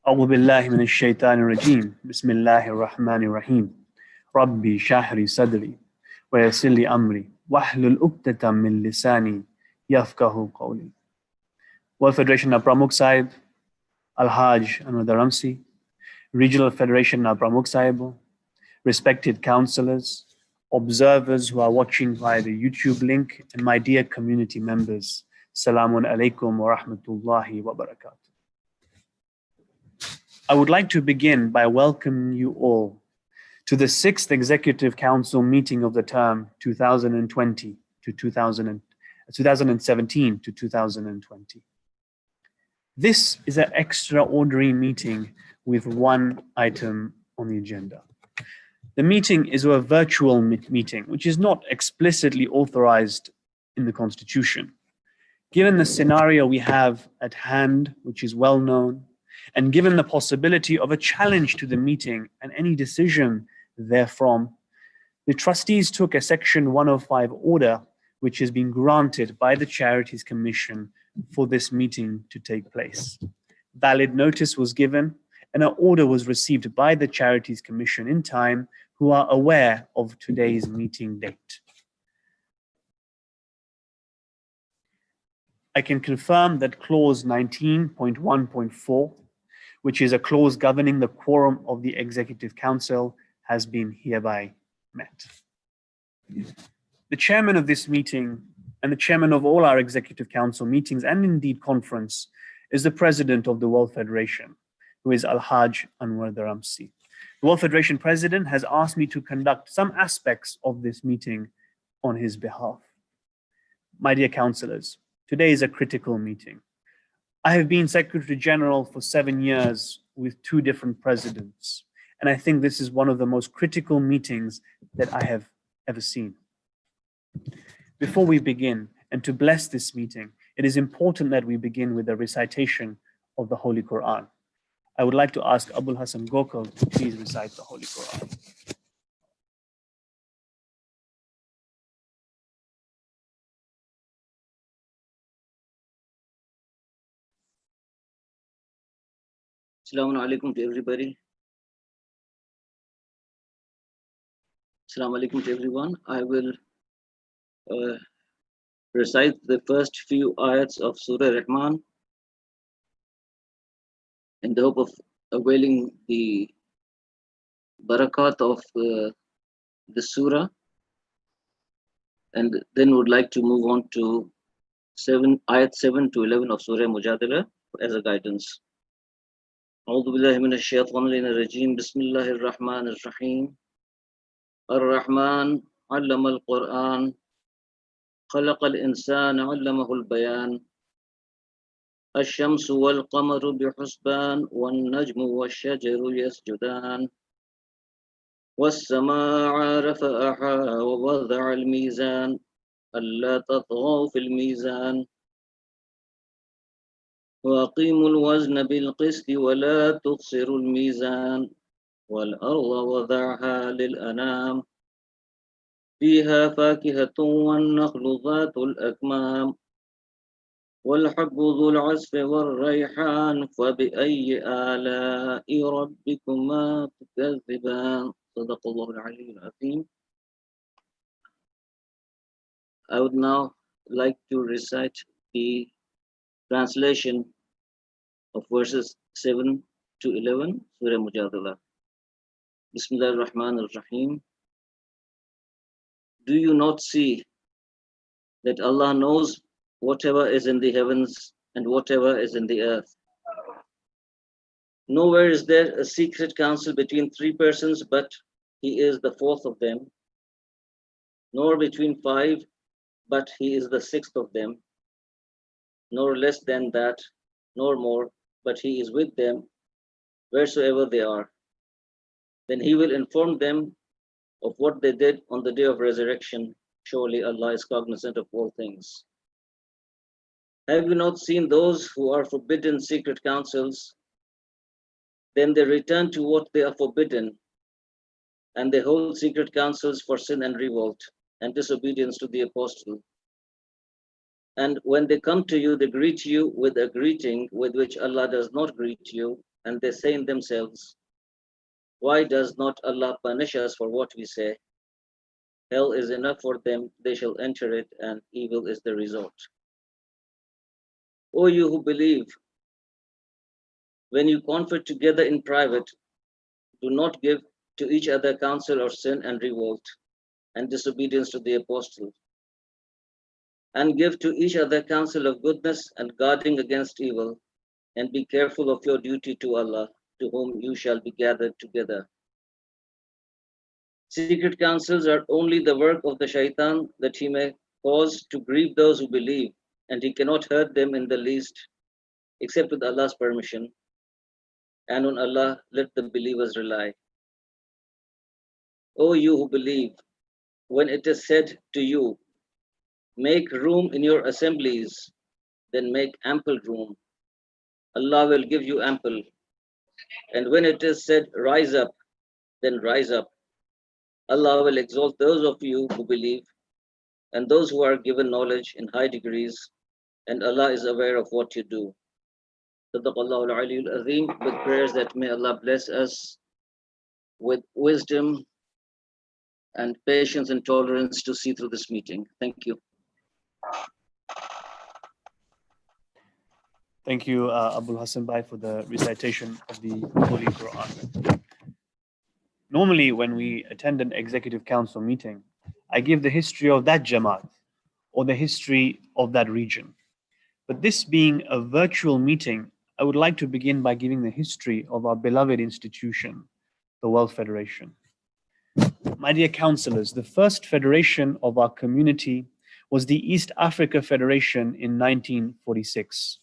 أعوذ بالله من الشيطان الرجيم بسم الله الرحمن الرحيم ربي شرح لي صدري ويسر لي أمري واحلل عقدة من لساني يفقهوا قولي. World Federation of Pramukh Sahib, Al-Hajj Anwar Ramsi, Regional Federation of Pramukh Sahib, respected councillors, observers who are watching via the YouTube link, and my dear community members, Salaam alaikum wa rahmatullahi wa barakatuh. I would like to begin by welcoming you all to the 6th Executive Council meeting of the term 2017 to 2020. This is an extraordinary meeting with one item on the agenda. The meeting is a virtual meeting, which is not explicitly authorized in the Constitution. Given the scenario we have at hand, which is well known, and given the possibility of a challenge to the meeting and any decision therefrom, the trustees took a Section 105 order, which has been granted by the Charities Commission for this meeting to take place. Valid notice was given, and an order was received by the Charities Commission in time, who are aware of today's meeting date. I can confirm that clause 19.1.4, which is a clause governing the quorum of the Executive Council, has been hereby met. The chairman of this meeting and the chairman of all our Executive Council meetings and indeed conference is the president of the World Federation, who is Al-Hajj Anwar Ramsi. The World Federation president has asked me to conduct some aspects of this meeting on his behalf. My dear councillors, today is a critical meeting. I have been Secretary General for 7 years with 2 different presidents, and I think this is one of the most critical meetings that I have ever seen. Before we begin, and to bless this meeting, it is important that we begin with a recitation of the Holy Qur'an. I would like to ask Abul Hassan Gokul to please recite the Holy Qur'an. Assalamu alaikum to everybody. Assalamu alaikum to everyone. I will recite the first few ayats of Surah Rahman in the hope of availing the barakat of the surah, and then would like to move on to ayat 7 to 11 of Surah Mujadala as a guidance. أعوذ بالله من الشيطان الرجيم بسم الله الرحمن الرحيم الرحمن علم القرآن خلق الإنسان علمه البيان الشمس والقمر بحسبان والنجم والشجر يسجدان والسماء رفعها ووضع الميزان ألا تطغوا في الميزان وأقيموا الوزن بالقسط ولا تخسروا الميزان والأرض وضعها للأنام فيها فاكهة والنخل ذات الأكمام والحب ذو العصف والريحان فبأي آلاء ربكما تكذبان صدق الله العلي العظيم. I would now like to recite the translation of verses 7 to 11, Surah Mujadala. Bismillah ar-Rahman ar-Rahim. Do you not see that Allah knows whatever is in the heavens and whatever is in the earth? Nowhere is there a secret council between 3 persons, but He is the 4th of them, nor between 5, but He is the 6th of them, nor less than that, nor more, but He is with them wheresoever they are. Then He will inform them of what they did on the day of resurrection. Surely Allah is cognizant of all things. Have you not seen those who are forbidden secret councils? Then they return to what they are forbidden, and they hold secret councils for sin and revolt and disobedience to the apostle. And when they come to you, they greet you with a greeting with which Allah does not greet you, and they say in themselves, why does not Allah punish us for what we say? Hell is enough for them, they shall enter it, and evil is the resort. O you who believe, when you confer together in private, do not give to each other counsel or sin and revolt and disobedience to the apostle, and give to each other counsel of goodness and guarding against evil, and be careful of your duty to Allah, to whom you shall be gathered together. Secret counsels are only the work of the shaitan, that he may cause to grieve those who believe, and he cannot hurt them in the least, except with Allah's permission. And on Allah let the believers rely. O you who believe, when it is said to you, make room in your assemblies, then make ample room. Allah will give you ample. And when it is said, rise up, then rise up. Allah will exalt those of you who believe and those who are given knowledge in high degrees, and Allah is aware of what you do. Sadaqallahu al-Aliyyul Azim, with prayers that may Allah bless us with wisdom and patience and tolerance to see through this meeting. Thank you. Thank you, Abul Hassan Bhai, for the recitation of the Holy Qur'an. Normally, when we attend an executive council meeting, I give the history of that Jamaat or the history of that region. But this being a virtual meeting, I would like to begin by giving the history of our beloved institution, the World Federation. My dear councillors, the first federation of our community was the East Africa Federation in 1946.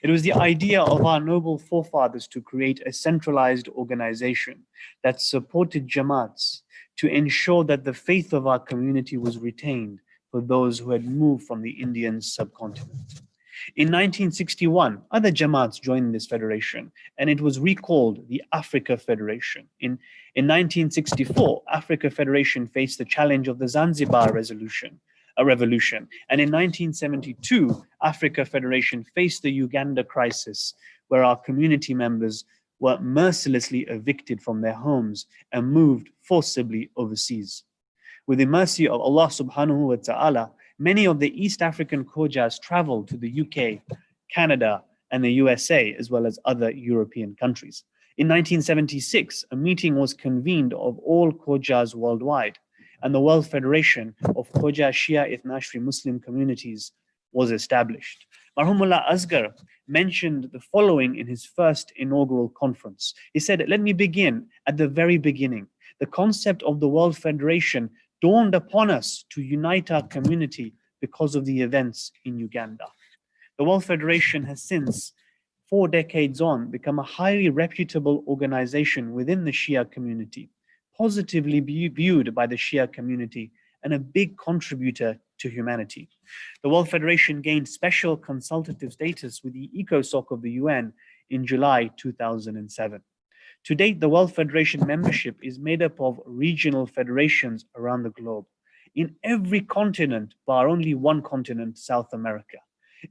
It was the idea of our noble forefathers to create a centralized organization that supported Jamaats to ensure that the faith of our community was retained for those who had moved from the Indian subcontinent. In 1961, other Jamaats joined this federation, and it was recalled the Africa Federation. In 1964, Africa Federation faced the challenge of the Zanzibar revolution. And in 1972, Africa Federation faced the Uganda crisis, where our community members were mercilessly evicted from their homes and moved forcibly overseas. With the mercy of Allah subhanahu wa ta'ala, many of the East African Khojas traveled to the UK, Canada, and the USA, as well as other European countries. In 1976, a meeting was convened of all Khojas worldwide, and the World Federation of Khoja Shia Ithnashri Muslim communities was established. Marhumullah Asghar mentioned the following in his first inaugural conference. He said, let me begin at the very beginning. The concept of the World Federation dawned upon us to unite our community because of the events in Uganda. The World Federation has since, 4 decades on, become a highly reputable organization within the Shia community, positively viewed by the Shia community, and a big contributor to humanity. The World Federation gained special consultative status with the ECOSOC of the UN in July 2007. To date, the World Federation membership is made up of regional federations around the globe. In every continent, bar only one continent, South America.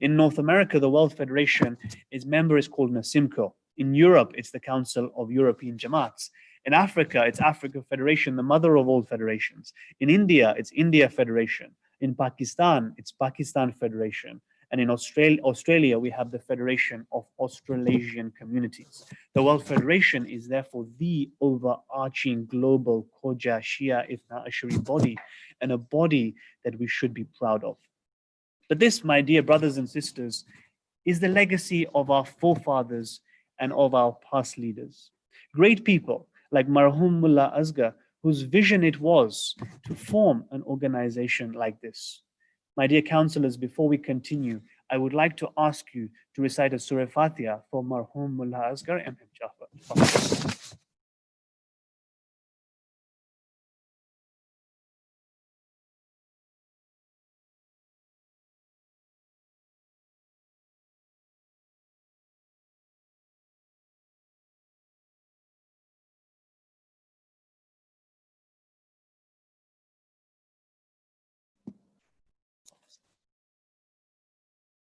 In North America, the World Federation, its member is called NASIMCO. In Europe, it's the Council of European Jamaats. In Africa, it's Africa Federation, the mother of all federations. In India, it's India Federation. In Pakistan, it's Pakistan Federation. And in Australia, we have the Federation of Australasian Communities. The World Federation is therefore the overarching global Khoja Shia Ithna Ashari body, and a body that we should be proud of. But this, my dear brothers and sisters, is the legacy of our forefathers and of our past leaders. Great people like Marhum Mullah Asghar, whose vision it was to form an organization like this. My dear councillors, before we continue, I would like to ask you to recite a Surah Fatiha for Marhum Mullah Asghar and Jafar.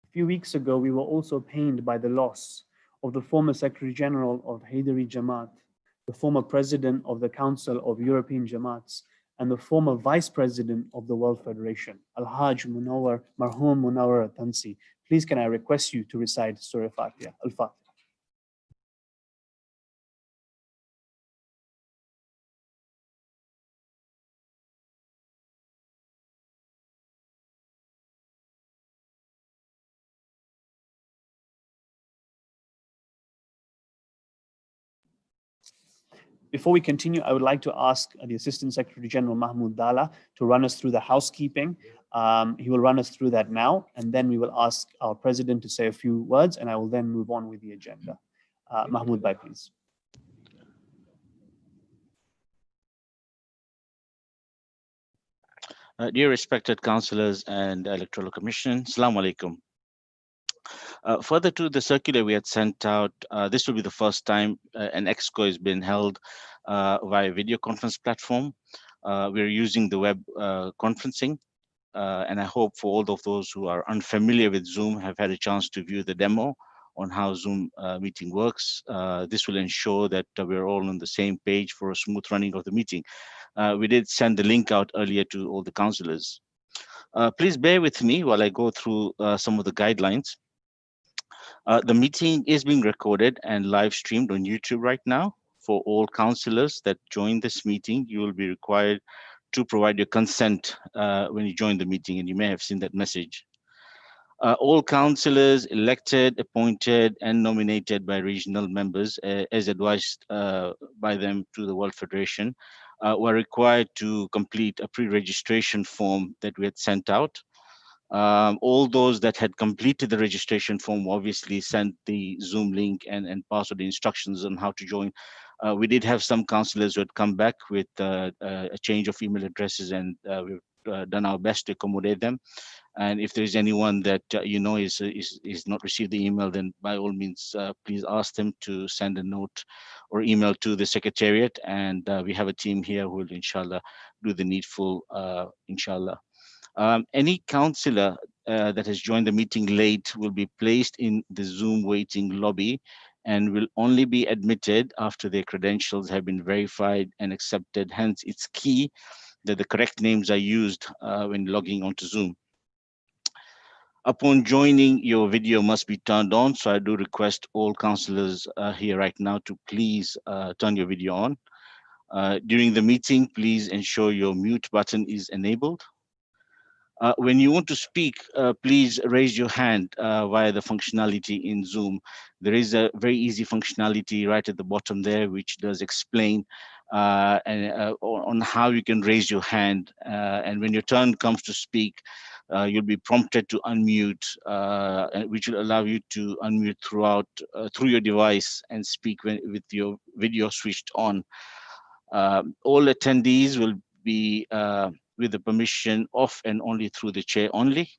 A few weeks ago, we were also pained by the loss of the former Secretary General of Haydari Jamaat, the former President of the Council of European Jamaats, and the former Vice President of the World Federation, Al-Hajj Munawar, Marhum Munawar Tansi. Please can I request you to recite Surah Fatiha, Al-Fatiha. Before we continue, I would like to ask the Assistant Secretary General Mahmoud Dala to run us through the housekeeping. He will run us through that now, and then we will ask our President to say a few words, and I will then move on with the agenda. Mahmoud Bhai, please. Dear respected councillors and Electoral Commission, Salaam alaikum. Further to the circular we had sent out, this will be the first time an ExCo has been held via video conference platform. We're using the web conferencing, and I hope for all of those who are unfamiliar with Zoom have had a chance to view the demo on how Zoom meeting works. This will ensure that we're all on the same page for a smooth running of the meeting. We did send the link out earlier to all the councillors. Please bear with me while I go through some of the guidelines. The meeting is being recorded and live streamed on YouTube right now. For all councillors that join this meeting, you will be required to provide your consent when you join the meeting, and you may have seen that message. All councillors elected, appointed, and nominated by regional members, as advised by them to the World Federation, were required to complete a pre-registration form that we had sent out. All those that had completed the registration form obviously sent the Zoom link and password instructions on how to join. We did have some councillors who had come back with a change of email addresses, and we've done our best to accommodate them. And if there is anyone that you know is not received the email, then by all means, please ask them to send a note or email to the Secretariat, and we have a team here who will inshallah do the needful, inshallah. Any councillor that has joined the meeting late will be placed in the Zoom waiting lobby and will only be admitted after their credentials have been verified and accepted. Hence, it's key that the correct names are used when logging onto Zoom. Upon joining, your video must be turned on, so I do request all councillors here right now to please turn your video on. During the meeting, please ensure your mute button is enabled. When you want to speak, please raise your hand via the functionality in Zoom. There is a very easy functionality right at the bottom there, which does explain on how you can raise your hand. And when your turn comes to speak, you'll be prompted to unmute, which will allow you to unmute through your device and speak with your video switched on. All attendees will be with the permission of and only through the chair only.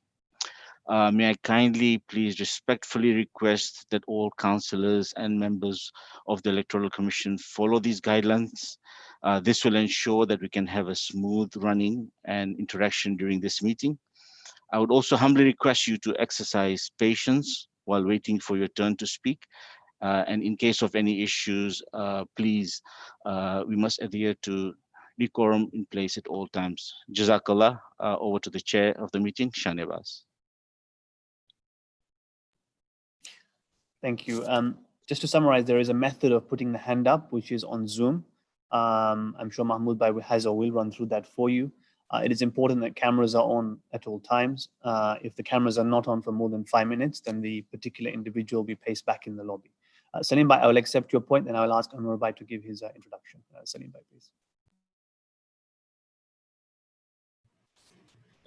May I kindly please respectfully request that all councillors and members of the Electoral Commission follow these guidelines. This will ensure that we can have a smooth running and interaction during this meeting. I would also humbly request you to exercise patience while waiting for your turn to speak. And in case of any issues, please, we must adhere to decorum in place at all times. Jazakallah. Over to the chair of the meeting, Shanebaz. Thank you. Just to summarize, there is a method of putting the hand up, which is on Zoom. I'm sure Mahmoud Bhai has or will run through that for you. It is important that cameras are on at all times. If the cameras are not on for more than 5 minutes, then the particular individual will be placed back in the lobby. Salim Bhai, I will accept your point, and I will ask Anwar Bhai to give his introduction. Salim Bhai, please.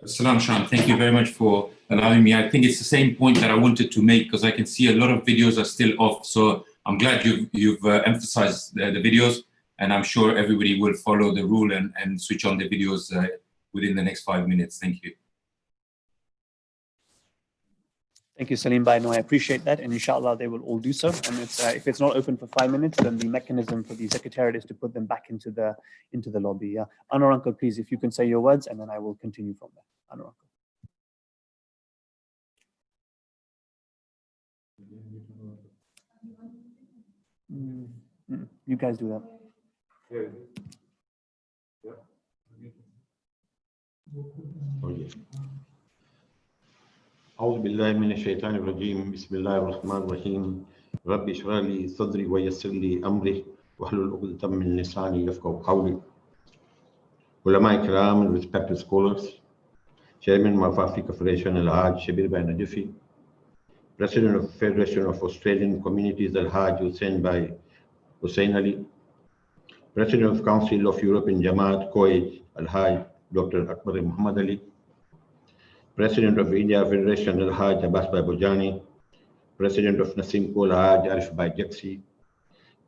Salam Shan, thank you very much for allowing me. I think it's the same point that I wanted to make, because I can see a lot of videos are still off. So I'm glad you've emphasized the videos, and I'm sure everybody will follow the rule and switch on the videos within the next 5 minutes. Thank you. Thank you, Salim Bhai. No, I appreciate that, and inshallah they will all do so. And if it's not open for 5 minutes, then the mechanism for the Secretariat is to put them back into the lobby. Anwar Uncle, please, if you can say your words, and then I will continue from there. Anwar Uncle. You guys do that. أعوذ بالله من الشيطان الرجيم بسم الله الرحمن الرحيم ربي اشرح لي صدري ويسر لي أمري واحلل عقدة من لساني يفقهوا قولي. Ulama Ikram, respected scholars, Chairman of Africa Federation Al-Hajj Shabir Bhai Najafi, President of Federation of Australian Communities Al-Hajj Hussein Bhai Hussein Ali, President of Council of European Jamaat Koij Al-Hajj Dr. Akbar Muhammad Ali, President of India Federation Al-Hajj Abbas Bhai Bojani, President of Nasim Ko Al-Hajj Arif Bhai Jaksi,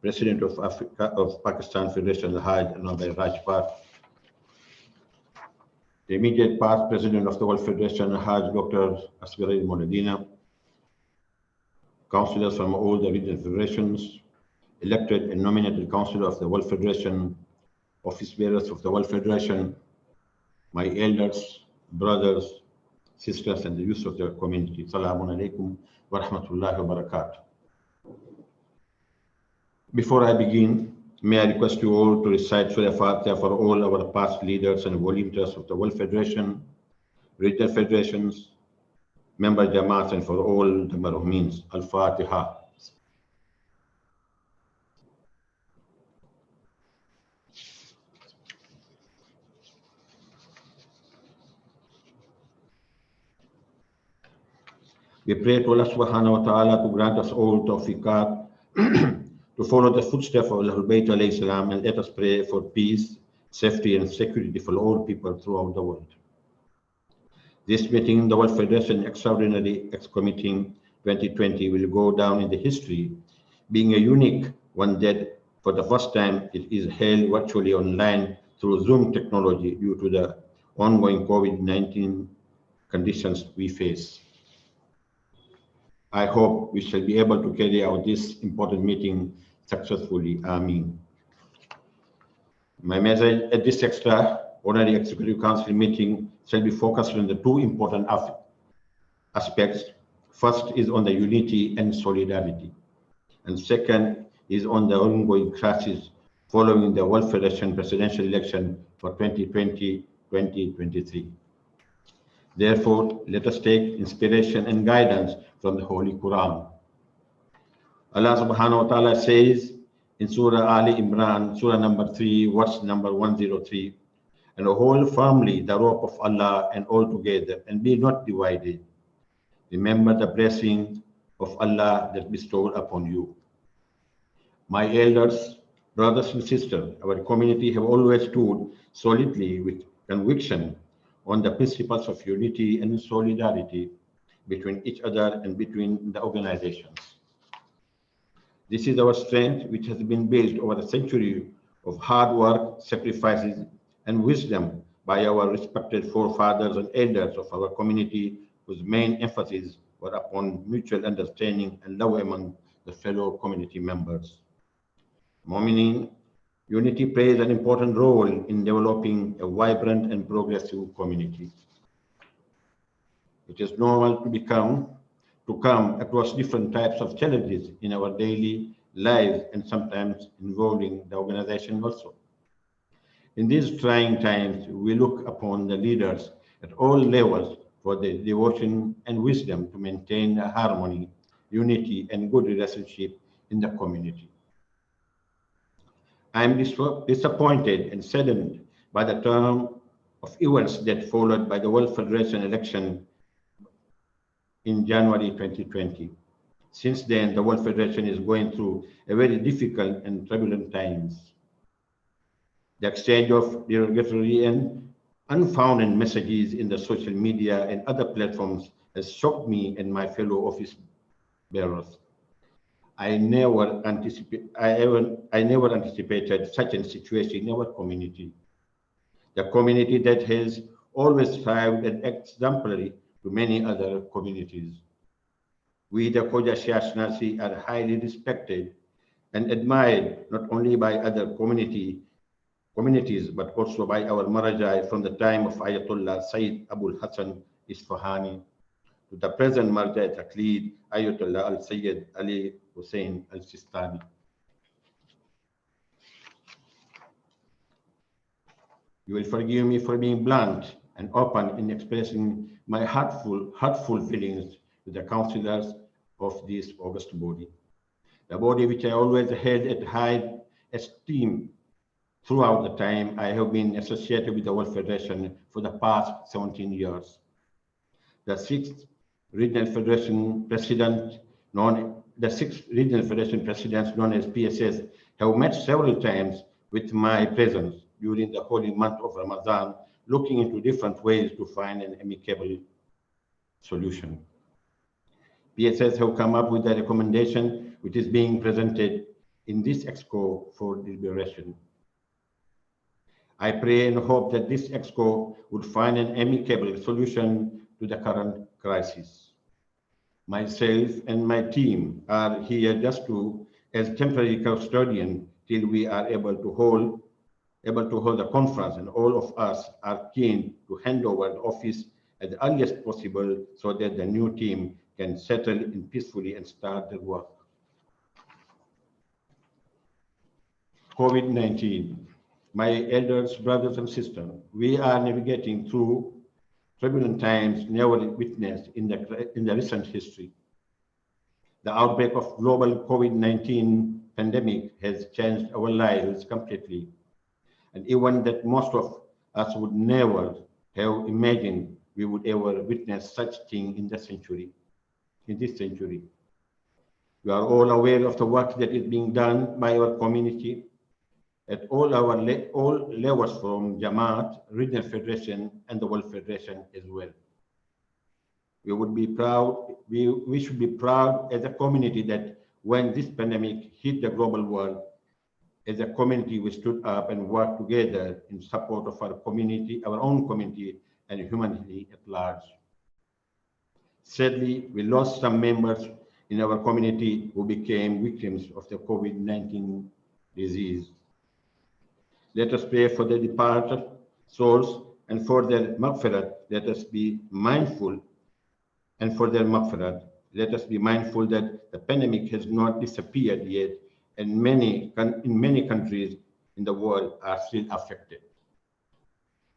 President of Pakistan Federation Al-Hajj Anwar Bhai Rajpal, the immediate past President of the World Federation Al-Hajj Dr. Asghar Mouladina, councillors from all the regional federations, elected and nominated councillor of the World Federation, office bearers of the World Federation, my elders, brothers, sisters, and the youth of the community. Salaam alaikum wa rahmatullahi wa barakatuh. Before I begin, may I request you all to recite Surah Fatiha for all our past leaders and volunteers of the World Federation, regional federations, member Jamaats, and for all the Marhumins. Al-Fatiha. We pray to Allah subhanahu wa ta'ala to grant us all tawfiqat to follow the footsteps of Ahlul Bayt alayhi salam, and let us pray for peace, safety, and security for all people throughout the world. This meeting, the World Federation Extraordinary ExCo meeting 2020, will go down in the history, being a unique one that for the first time it is held virtually online through Zoom technology due to the ongoing COVID-19 conditions we face. I hope we shall be able to carry out this important meeting successfully. Ameen. My message at this extraordinary Executive Council meeting shall be focused on the two important aspects. First is on the unity and solidarity, and second is on the ongoing crisis following the World Federation presidential election for 2020-2023. Therefore, let us take inspiration and guidance from the Holy Qur'an. Allah subhanahu wa ta'ala says in Surah Ali Imran, Surah number 3, verse number 103, and hold firmly the rope of Allah and all together, and be not divided. Remember the blessing of Allah that bestowed upon you. My elders, brothers and sisters, our community have always stood solidly with conviction on the principles of unity and solidarity between each other and between the organizations. This is our strength, which has been based over a century of hard work, sacrifices, and wisdom by our respected forefathers and elders of our community, whose main emphasis were upon mutual understanding and love among the fellow community members. Mu'mineen, unity plays an important role in developing a vibrant and progressive community. It is normal to come across different types of challenges in our daily lives, and sometimes involving the organization also. In these trying times, we look upon the leaders at all levels for their devotion and wisdom to maintain harmony, unity, and good relationship in the community. I am disappointed and saddened by the turn of events that followed by the World Federation election in January 2020. Since then, the World Federation is going through a very difficult and turbulent times. The exchange of derogatory and unfounded messages in the social media and other platforms has shocked me and my fellow office bearers. I never anticipated such a situation in our community. The community that has always thrived and exemplary to many other communities. We, the Khoja Shia Nasi, are highly respected and admired not only by other communities, but also by our Marajai from the time of Ayatollah Sayyid Abul Hassan Isfahani to the present Marjai Taqlid Ayatollah Al-Sayyid Ali Hussein Al-Sistani. You will forgive me for being blunt and open in expressing my hurtful feelings to the councillors of this august body. The body which I always held at high esteem throughout the time I have been associated with the World Federation for the past 17 years. The 6th Regional Federation President, the 6 Regional Federation Presidents known as PSS have met several times with my presence during the holy month of Ramadan, looking into different ways to find an amicable solution. PSS have come up with a recommendation which is being presented in this ExCo for deliberation. I pray and hope that this ExCo would find an amicable solution to the current crisis. Myself and my team are here just as temporary custodian till we are able to hold a conference, and all of us are keen to hand over the office at the earliest possible so that the new team can settle in peacefully and start their work. COVID-19. My elders, brothers and sisters, we are navigating through turbulent times never witnessed in the recent history. The outbreak of global COVID-19 pandemic has changed our lives completely, and even that most of us would never have imagined we would ever witness such thing in this century. We are all aware of the work that is being done by our community at all levels, from Jamaat, Regional Federation, and the World Federation as well. We would be proud, we should be proud as a community that when this pandemic hit the global world, as a community we stood up and worked together in support of our community, our own community, and humanity at large. Sadly, we lost some members in our community who became victims of the COVID-19 disease. Let us pray for the departed souls and for their maghfirat. Let us be mindful, and for their maghfirat, let us be mindful that the pandemic has not disappeared yet, and in many countries in the world are still affected.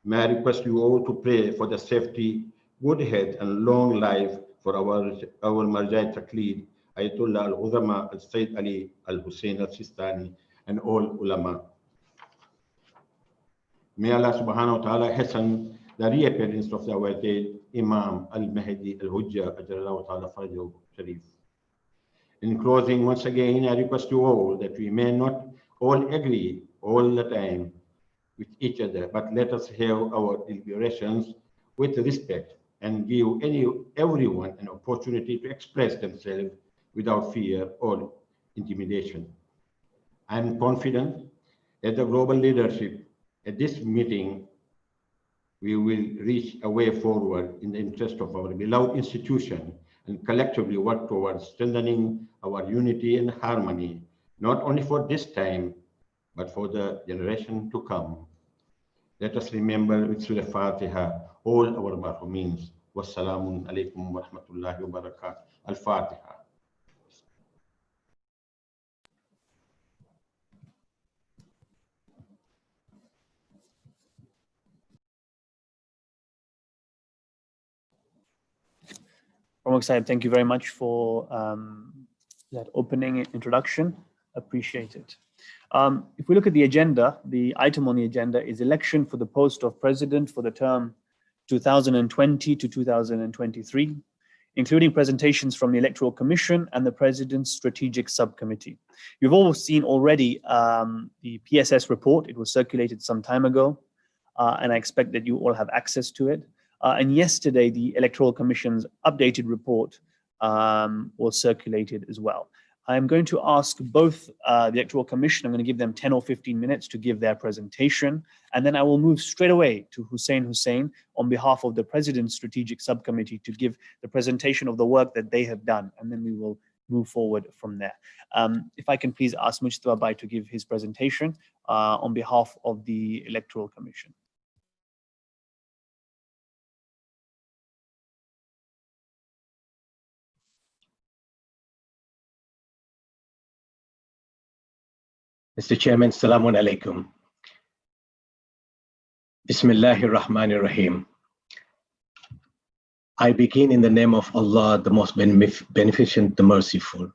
May I request you all to pray for the safety, good health, and long life for our Marjai Taqleed, Ayatollah Al-Uzama Al-Sayyid Ali Al-Hussein Al-Sistani, and all ulama. May Allah subhanahu wa ta'ala hasten the reappearance of the awaited Imam Al-Mahdi Al-Hujjah Ajjallahu ta'ala Farajahu Sharif. In closing, once again, I request you all that we may not all agree all the time with each other, but let us have our deliberations with respect and give everyone an opportunity to express themselves without fear or intimidation. I am confident that the global leadership at this meeting, we will reach a way forward in the interest of our beloved institution and collectively work towards strengthening our unity and harmony, not only for this time, but for the generation to come. Let us remember with Surah Fatiha all our marhumeens. Wassalamu alaikum wa rahmatullahi wa barakatuh. Al-Fatiha. Pramukh Sahib, thank you very much for that opening introduction. Appreciate it. If we look at the agenda, the item on the agenda is election for the post of president for the term 2020 to 2023, including presentations from the Electoral Commission and the Presidents Strategic Subcommittee. You've all seen already the PSS report. It was circulated some time ago, and I expect that you all have access to it. And yesterday, the Electoral Commission's updated report was circulated as well. I'm going to ask both the Electoral Commission, I'm going to give them 10 or 15 minutes to give their presentation, and then I will move straight away to Hussein on behalf of the President's Strategic Subcommittee to give the presentation of the work that they have done, and then we will move forward from there. If I can please ask Mujtaba Bhai to give his presentation on behalf of the Electoral Commission. Mr. Chairman, Salaam alaikum. Bismillahir Rahmanir Rahim. I begin in the name of Allah, the most beneficent, the merciful.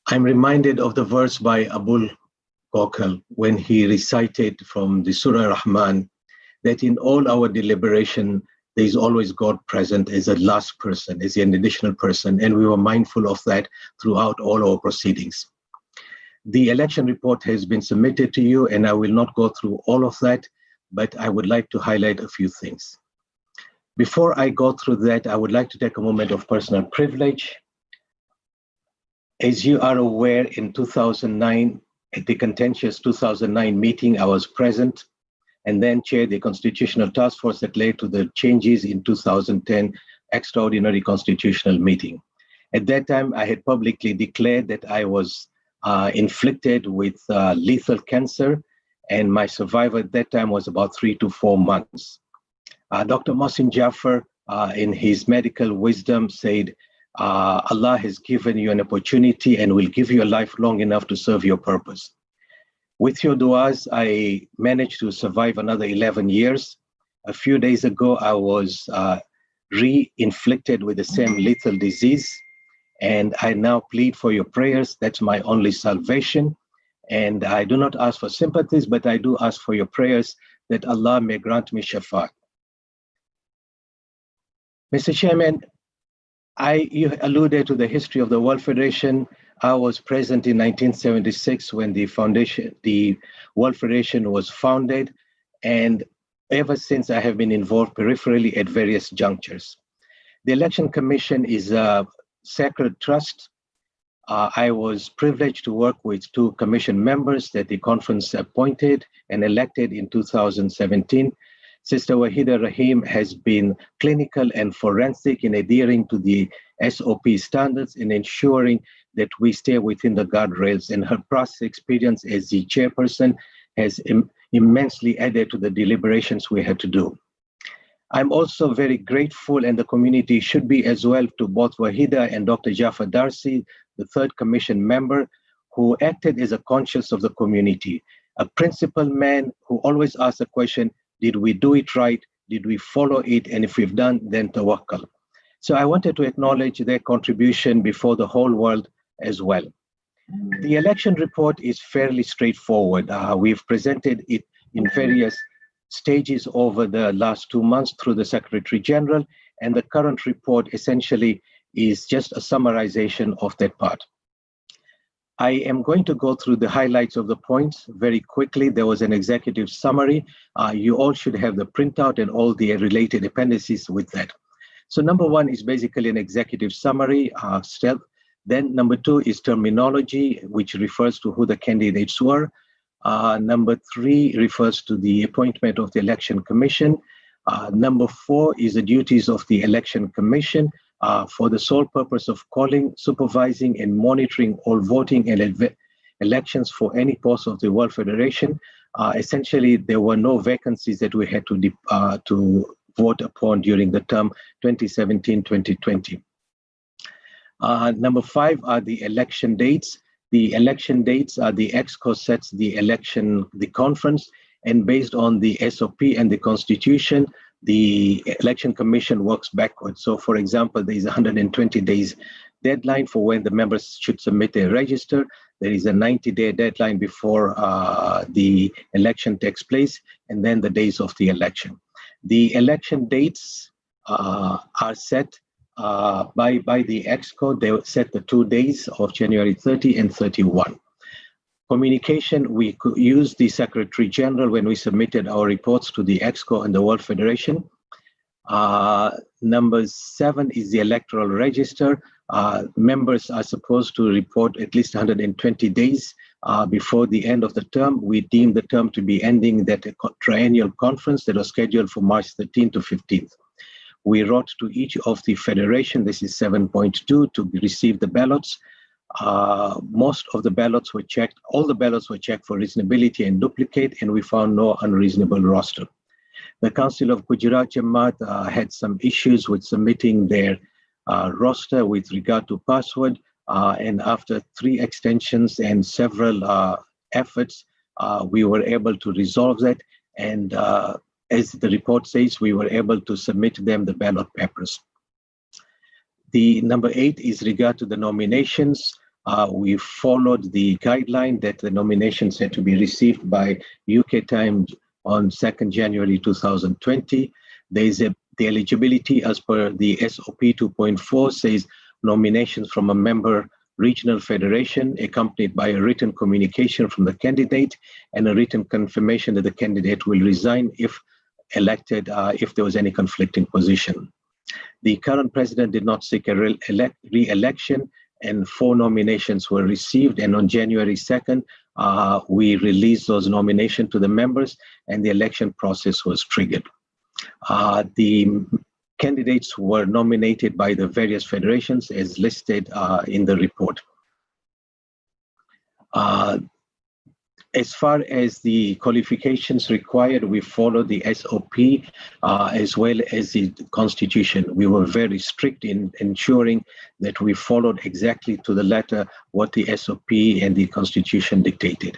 I'm reminded of the verse by Abul Kokal when he recited from the Surah Rahman that in all our deliberation, there is always God present as a last person, as an additional person, and we were mindful of that throughout all our proceedings. The election report has been submitted to you, and I will not go through all of that, but I would like to highlight a few things. Before I go through that, I would like to take a moment of personal privilege. As you are aware, in 2009, at the contentious 2009 meeting, I was present and then chaired the constitutional task force that led to the changes in 2010 extraordinary constitutional meeting. At that time, I had publicly declared that I was inflicted with lethal cancer, and my survival at that time was about 3 to 4 months. Dr. Mohsin Jaffer, in his medical wisdom, said, Allah has given you an opportunity and will give you a life long enough to serve your purpose. With your du'as, I managed to survive another 11 years. A few days ago, I was re-inflicted with the same lethal disease, and I now plead for your prayers. That's my only salvation. And I do not ask for sympathies, but I do ask for your prayers that Allah may grant me shafaat. Mr. Chairman, you alluded to the history of the World Federation. I was present in 1976 when the World Federation was founded, and ever since I have been involved peripherally at various junctures. The Election Commission is a sacred trust. I was privileged to work with 2 commission members that the conference appointed and elected in 2017. Sister Wahida Rahim has been clinical and forensic in adhering to the SOP standards and ensuring that we stay within the guardrails, and her past experience as the chairperson has immensely added to the deliberations we had to do. I'm also very grateful, and the community should be as well, to both Wahida and Dr. Jafar Darcy, the 3rd commission member, who acted as a conscience of the community, a principled man who always asked the question, did we do it right? Did we follow it? And if we've done, then tawakkal. So I wanted to acknowledge their contribution before the whole world as well. The election report is fairly straightforward. We've presented it in various stages over the last 2 months through the Secretary General, and the current report essentially is just a summarization of that part. I am going to go through the highlights of the points very quickly. There was an executive summary. You all should have the printout and all the related appendices with that. So number 1 is basically an executive summary step. Then number 2 is terminology, which refers to who the candidates were. Number 3 refers to the appointment of the Election Commission. Number 4 is the duties of the Election Commission for the sole purpose of calling, supervising, and monitoring all voting and elections for any post of the World Federation. Essentially, there were no vacancies that we had to vote upon during the term 2017-2020. Number 5 are the election dates. The election dates are the ExCo sets the conference, and based on the SOP and the Constitution, the Election Commission works backwards. So for example, there is a 120 days deadline for when the members should submit their register. There is a 90-day deadline before the election takes place, and then the days of the election. The election dates are set by the ExCo. They set the 2 days of January 30 and 31. Communication, we could use the Secretary General when we submitted our reports to the ExCo and the World Federation. Number 7 is the electoral register. Members are supposed to report at least 120 days before the end of the term. We deem the term to be ending that triennial conference that was scheduled for March 13th to 15th. We wrote to each of the federation, this is 7.2, to receive the ballots. Most of the ballots were checked, all the ballots were checked for reasonability and duplicate, and we found no unreasonable roster. The Council of Gujarat Jamaat had some issues with submitting their roster with regard to password, and after 3 extensions and several efforts, we were able to resolve that, and as the report says, we were able to submit them the ballot papers. The number 8 is regard to the nominations. We followed the guideline that the nominations had to be received by UK time on 2nd January 2020. There is the eligibility as per the SOP 2.4 says nominations from a member regional federation accompanied by a written communication from the candidate and a written confirmation that the candidate will resign if elected, if there was any conflicting position. The current president did not seek a re-election, and 4 nominations were received, and on January 2nd, we released those nominations to the members and the election process was triggered. The candidates were nominated by the various federations as listed in the report. As far as the qualifications required, we followed the SOP as well as the Constitution. We were very strict in ensuring that we followed exactly to the letter what the SOP and the Constitution dictated.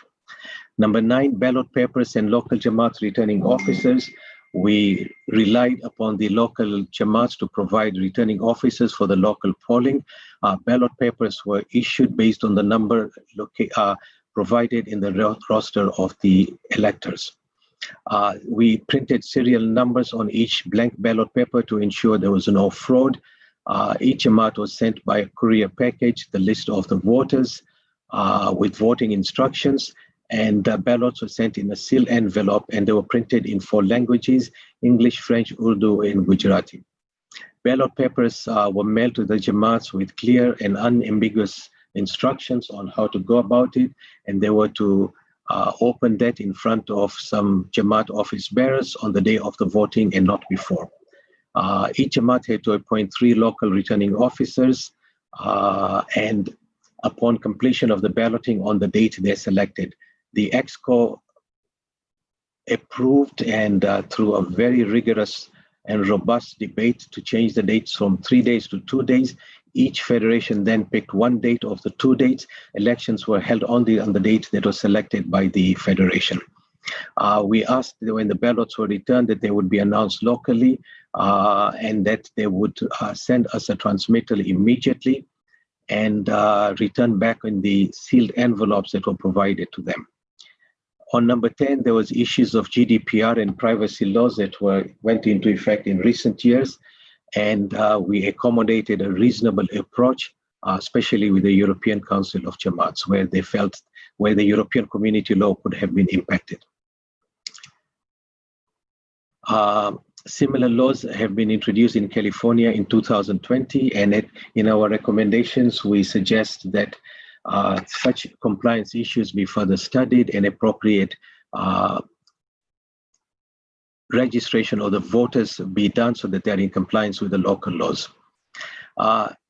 Number 9, ballot papers and local Jamaat returning officers. We relied upon the local Jamaats to provide returning officers for the local polling. Ballot papers were issued based on the number provided in the roster of the electors. We printed serial numbers on each blank ballot paper to ensure there was no fraud. Each Jamaat was sent by a courier package, the list of the voters with voting instructions, and the ballots were sent in a sealed envelope and they were printed in 4 languages, English, French, Urdu, and Gujarati. Ballot papers were mailed to the Jamaats with clear and unambiguous instructions on how to go about it, and they were to open that in front of some Jamaat office bearers on the day of the voting and not before. Each Jamaat had to appoint 3 local returning officers, and upon completion of the balloting on the date they selected, the ExCo approved and through a very rigorous and robust debate to change the dates from 3 days to 2 days. Each federation then picked one date of the 2 dates. Elections were held on the date that was selected by the federation. We asked when the ballots were returned that they would be announced locally and that they would send us a transmittal immediately and return back in the sealed envelopes that were provided to them. On number 10, there was issues of GDPR and privacy laws that went into effect in recent years, and we accommodated a reasonable approach, especially with the European Council of Jamaats, where they felt where the European Community law could have been impacted. Similar laws have been introduced in California in 2020, and in our recommendations, we suggest that such compliance issues be further studied and appropriate registration of the voters be done so that they're in compliance with the local laws.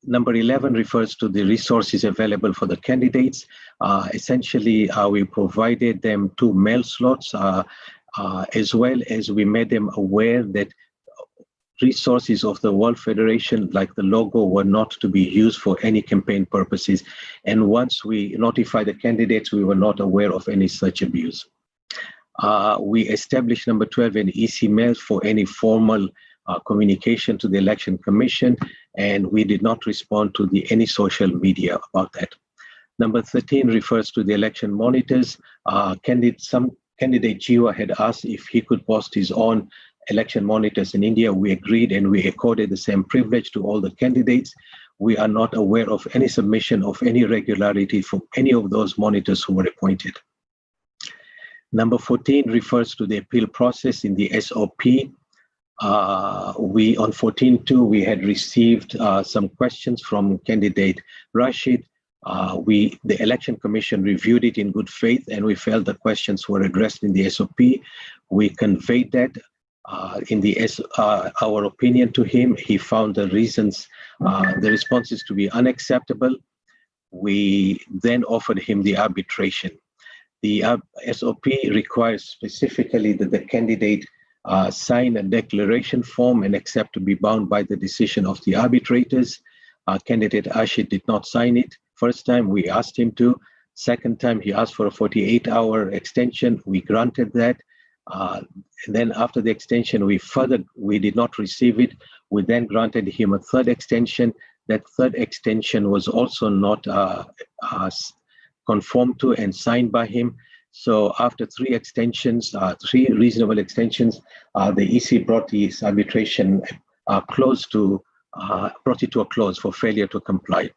Number 11 refers to the resources available for the candidates. Essentially, we provided them 2 mail slots, as well as we made them aware that resources of the World Federation, like the logo, were not to be used for any campaign purposes. And once we notified the candidates, we were not aware of any such abuse. We established number 12 an EC mail for any formal communication to the Election Commission, and we did not respond to any social media about that. Number 13 refers to the election monitors. Some candidate Jiwa had asked if he could post his own election monitors in India. We agreed and we accorded the same privilege to all the candidates. We are not aware of any submission of any irregularity from any of those monitors who were appointed. Number 14 refers to the appeal process in the SOP. On 14.2, we had received some questions from candidate Rashid. The Election Commission reviewed it in good faith, and we felt the questions were addressed in the SOP. We conveyed that in our opinion to him. He found the responses to be unacceptable. We then offered him the arbitration. The SOP requires specifically that the candidate sign a declaration form and accept to be bound by the decision of the arbitrators. Candidate Ashid did not sign it. First time we asked him to. Second time he asked for a 48-hour extension. We granted that. And then after the extension, we did not receive it. We then granted him a third extension. That third extension was also not conformed to and signed by him. So after three extensions, three reasonable extensions, the EC brought his arbitration brought it to a close for failure to comply.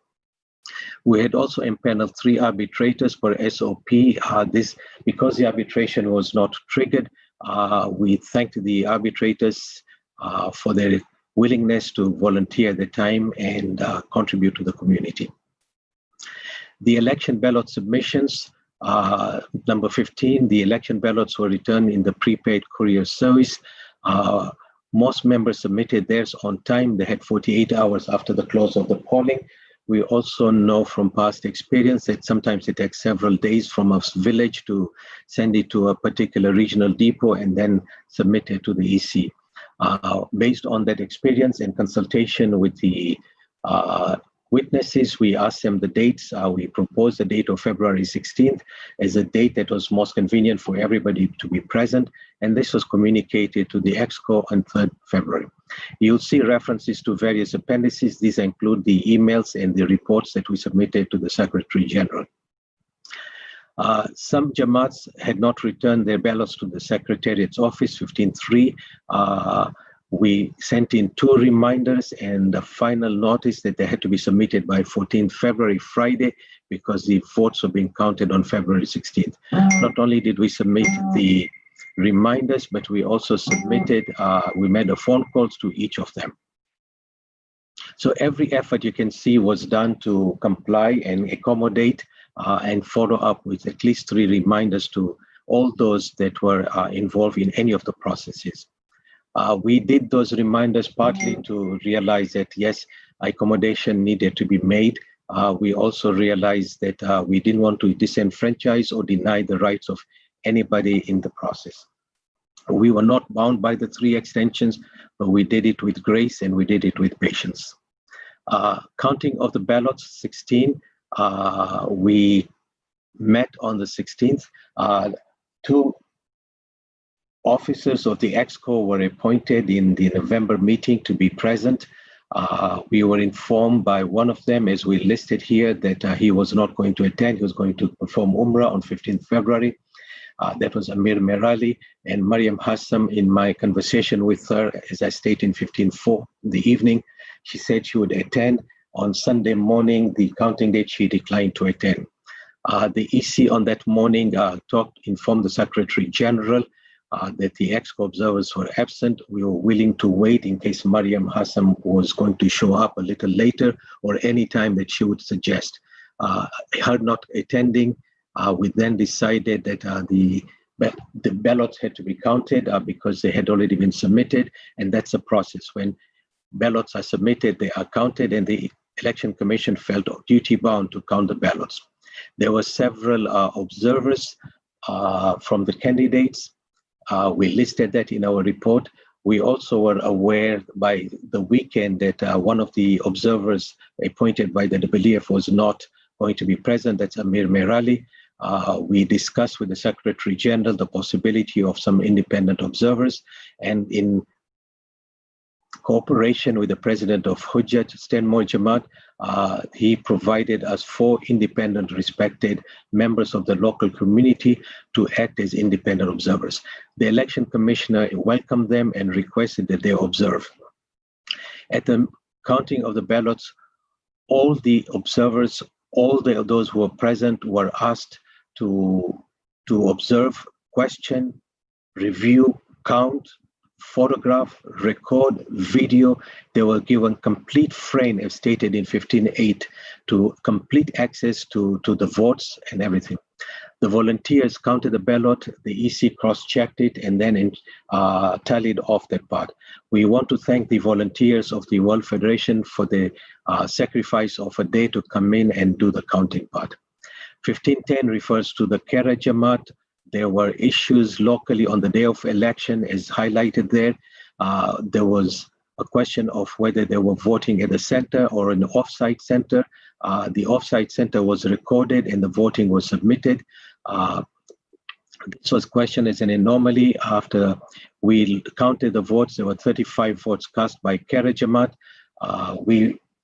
We had also impaneled 3 arbitrators per SOP. Because the arbitration was not triggered, we thanked the arbitrators for their willingness to volunteer their time and contribute to the community. The election ballot submissions, number 15, the election ballots were returned in the prepaid courier service. Most members submitted theirs on time. They had 48 hours after the close of the polling. We also know from past experience that sometimes it takes several days from a village to send it to a particular regional depot and then submit it to the EC. Based on that experience and consultation with the witnesses, we asked them the dates. We proposed the date of February 16th as a date that was most convenient for everybody to be present. And this was communicated to the ExCo on 3rd February. You'll see references to various appendices. These include the emails and the reports that we submitted to the Secretary General. Some Jamaats had not returned their ballots to the Secretariat's office, 15-3. We sent in 2 reminders and a final notice that they had to be submitted by 14th February, Friday, because the votes were being counted on February 16th. Not only did we submit the reminders, but we also submitted, we made a phone calls to each of them. So every effort you can see was done to comply and accommodate and follow up with at least 3 reminders to all those that were involved in any of the processes. We did those reminders partly to realize that, yes, accommodation needed to be made. We also realized that we didn't want to disenfranchise or deny the rights of anybody in the process. We were not bound by the 3 extensions, but we did it with grace and we did it with patience. Counting of the ballots, 16, we met on the 16th. 2 officers of the ExCo were appointed in the November meeting to be present. We were informed by one of them, as we listed here, that he was not going to attend. He was going to perform Umrah on 15th February. That was Amir Merali. And Mariam Hassam, in my conversation with her, as I stated in 15-4 in the evening, she said she would attend. On Sunday morning, the counting date, she declined to attend. The EC on that morning informed the Secretary General that the ExCo observers were absent. We were willing to wait in case Mariam Hassam was going to show up a little later or any time that she would suggest. Her not attending, we then decided that the ballots had to be counted because they had already been submitted, and that's a process. When ballots are submitted, they are counted, and the Election Commission felt duty-bound to count the ballots. There were several observers from the candidates. We listed that in our report. We also were aware by the weekend that one of the observers appointed by the WLF was not going to be present. That's Amir Merali. We discussed with the Secretary General the possibility of some independent observers, and in cooperation with the President of Hujjat, Stanmore Jamaat, he provided us 4 independent, respected members of the local community to act as independent observers. The Election Commissioner welcomed them and requested that they observe. At the counting of the ballots, all the observers, those who were present were asked to observe, question, review, count, photograph, record, video. They were given complete frame, as stated in 15.8, to complete access to the votes and everything. The volunteers counted the ballot, the EC cross-checked it, and then tallied off that part. We want to thank the volunteers of the World Federation for the sacrifice of a day to come in and do the counting part. 1510 refers to the Kara Jamaat. There were issues locally on the day of election, as highlighted there. There was a question of whether they were voting at the center or an off-site center. The off-site center was recorded and the voting was submitted. This was questioned as an anomaly. After we counted the votes, there were 35 votes cast by Kara Jamaat.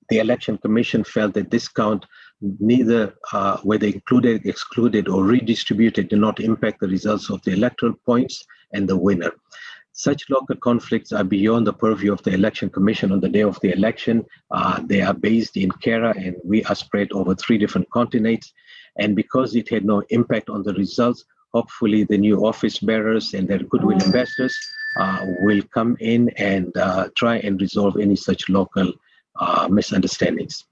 The Election Commission felt that this count, neither whether included, excluded, or redistributed, did not impact the results of the electoral points and the winner. Such local conflicts are beyond the purview of the Election Commission on the day of the election. They are based in Kara, and we are spread over 3 different continents. And because it had no impact on the results, hopefully the new office bearers and their goodwill ambassadors will come in and try and resolve any such local misunderstandings.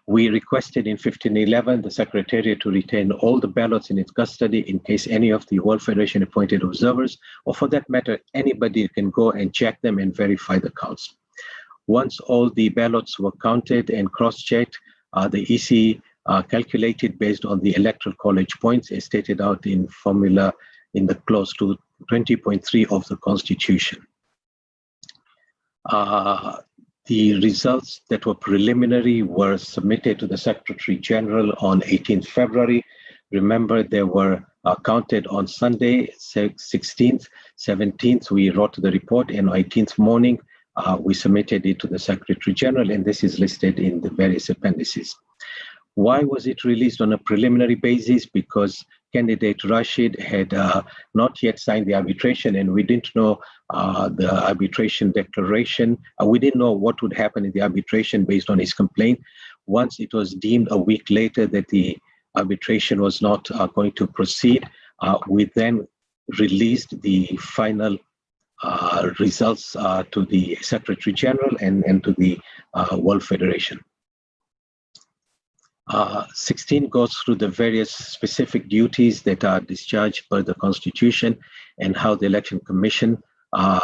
We requested in 1511 the Secretariat to retain all the ballots in its custody in case any of the World Federation appointed observers, or for that matter, anybody can go and check them and verify the counts. Once all the ballots were counted and cross-checked, the EC calculated based on the Electoral College points as stated out in formula in the clause 20.3 of the Constitution. The results that were preliminary were submitted to the Secretary General on 18th February. Remember, they were counted on Sunday, 16th, 17th. We wrote the report, and on 18th morning, we submitted it to the Secretary General, and this is listed in the various appendices. Why was it released on a preliminary basis? Because candidate Rashid had not yet signed the arbitration, and we didn't know the arbitration declaration. We didn't know what would happen in the arbitration based on his complaint. Once it was deemed a week later that the arbitration was not going to proceed, we then released the final results to the Secretary General and to the World Federation. 16 goes through the various specific duties that are discharged by the Constitution and how the Election Commission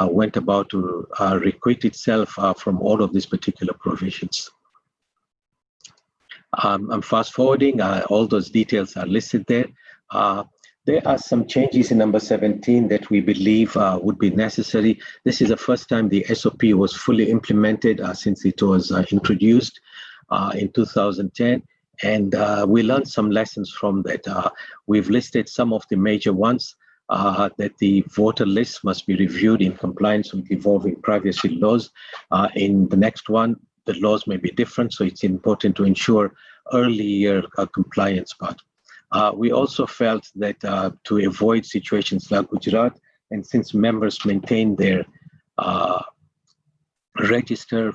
went about to requite itself from all of these particular provisions. I'm fast forwarding, all those details are listed there. There are some changes in number 17 that we believe would be necessary. This is the first time the SOP was fully implemented since it was introduced in 2010. And we learned some lessons from that. We've listed some of the major ones, that the voter list must be reviewed in compliance with evolving privacy laws. In the next one, the laws may be different, so it's important to ensure earlier compliance part. We also felt that to avoid situations like Gujarat, and since members maintain their register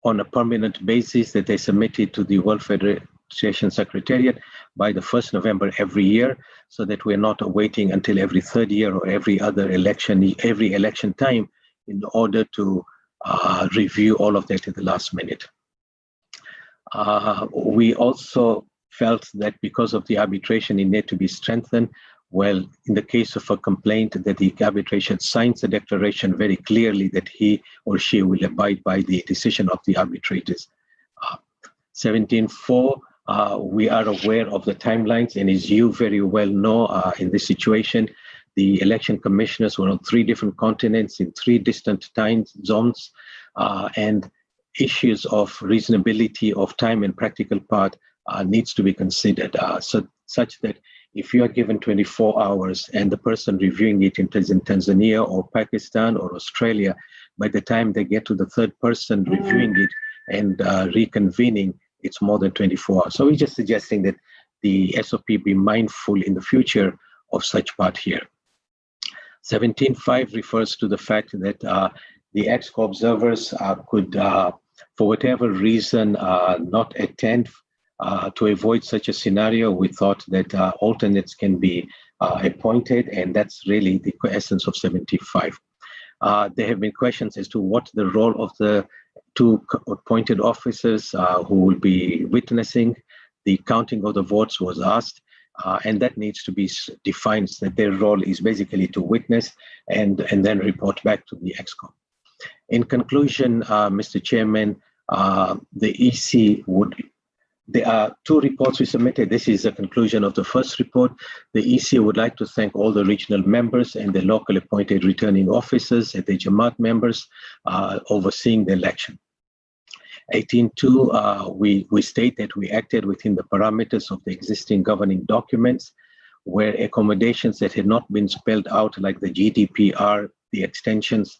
on a permanent basis, that they submitted to the World Federation Secretariat by the 1st November every year, so that we're not waiting until every 3rd year or every election time in order to review all of that at the last minute. We also felt that because of the arbitration, it needed to be strengthened. Well, in the case of a complaint, that the arbitration signs a declaration very clearly that he or she will abide by the decision of the arbitrators. 17.4, we are aware of the timelines, and as you very well know, in this situation, the election commissioners were on 3 different continents in 3 distant time zones, and issues of reasonability of time and practical part needs to be considered, such that if you are given 24 hours and the person reviewing it is in Tanzania or Pakistan or Australia, by the time they get to the 3rd person reviewing it and reconvening, it's more than 24 hours. So we're just suggesting that the SOP be mindful in the future of such part here. 17.5 refers to the fact that the ExCo observers could, for whatever reason, not attend. To avoid such a scenario, we thought that alternates can be appointed, and that's really the essence of 75. There have been questions as to what the role of the 2 appointed officers who will be witnessing the counting of the votes was asked, and that needs to be defined, so that their role is basically to witness and then report back to the ExCo. In conclusion, Mr. Chairman, the EC would, there are 2 reports we submitted. This is the conclusion of the first report. The EC would like to thank all the regional members and the local appointed returning officers and the Jamaat members overseeing the election. 18.2, we state that we acted within the parameters of the existing governing documents. where accommodations that had not been spelled out, like the GDPR, the extensions,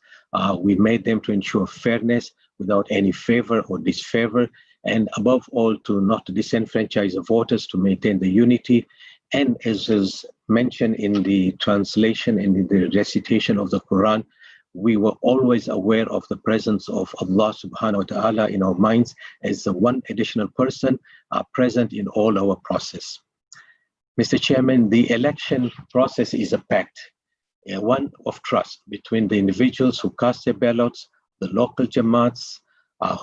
we made them to ensure fairness without any favor or disfavor, and above all, to not disenfranchise the voters, to maintain the unity. And as is mentioned in the translation and in the recitation of the Quran, we were always aware of the presence of Allah subhanahu wa ta'ala in our minds as the one additional person present in all our process. Mr. Chairman, the election process is a pact, one of trust between the individuals who cast their ballots, the local Jamaats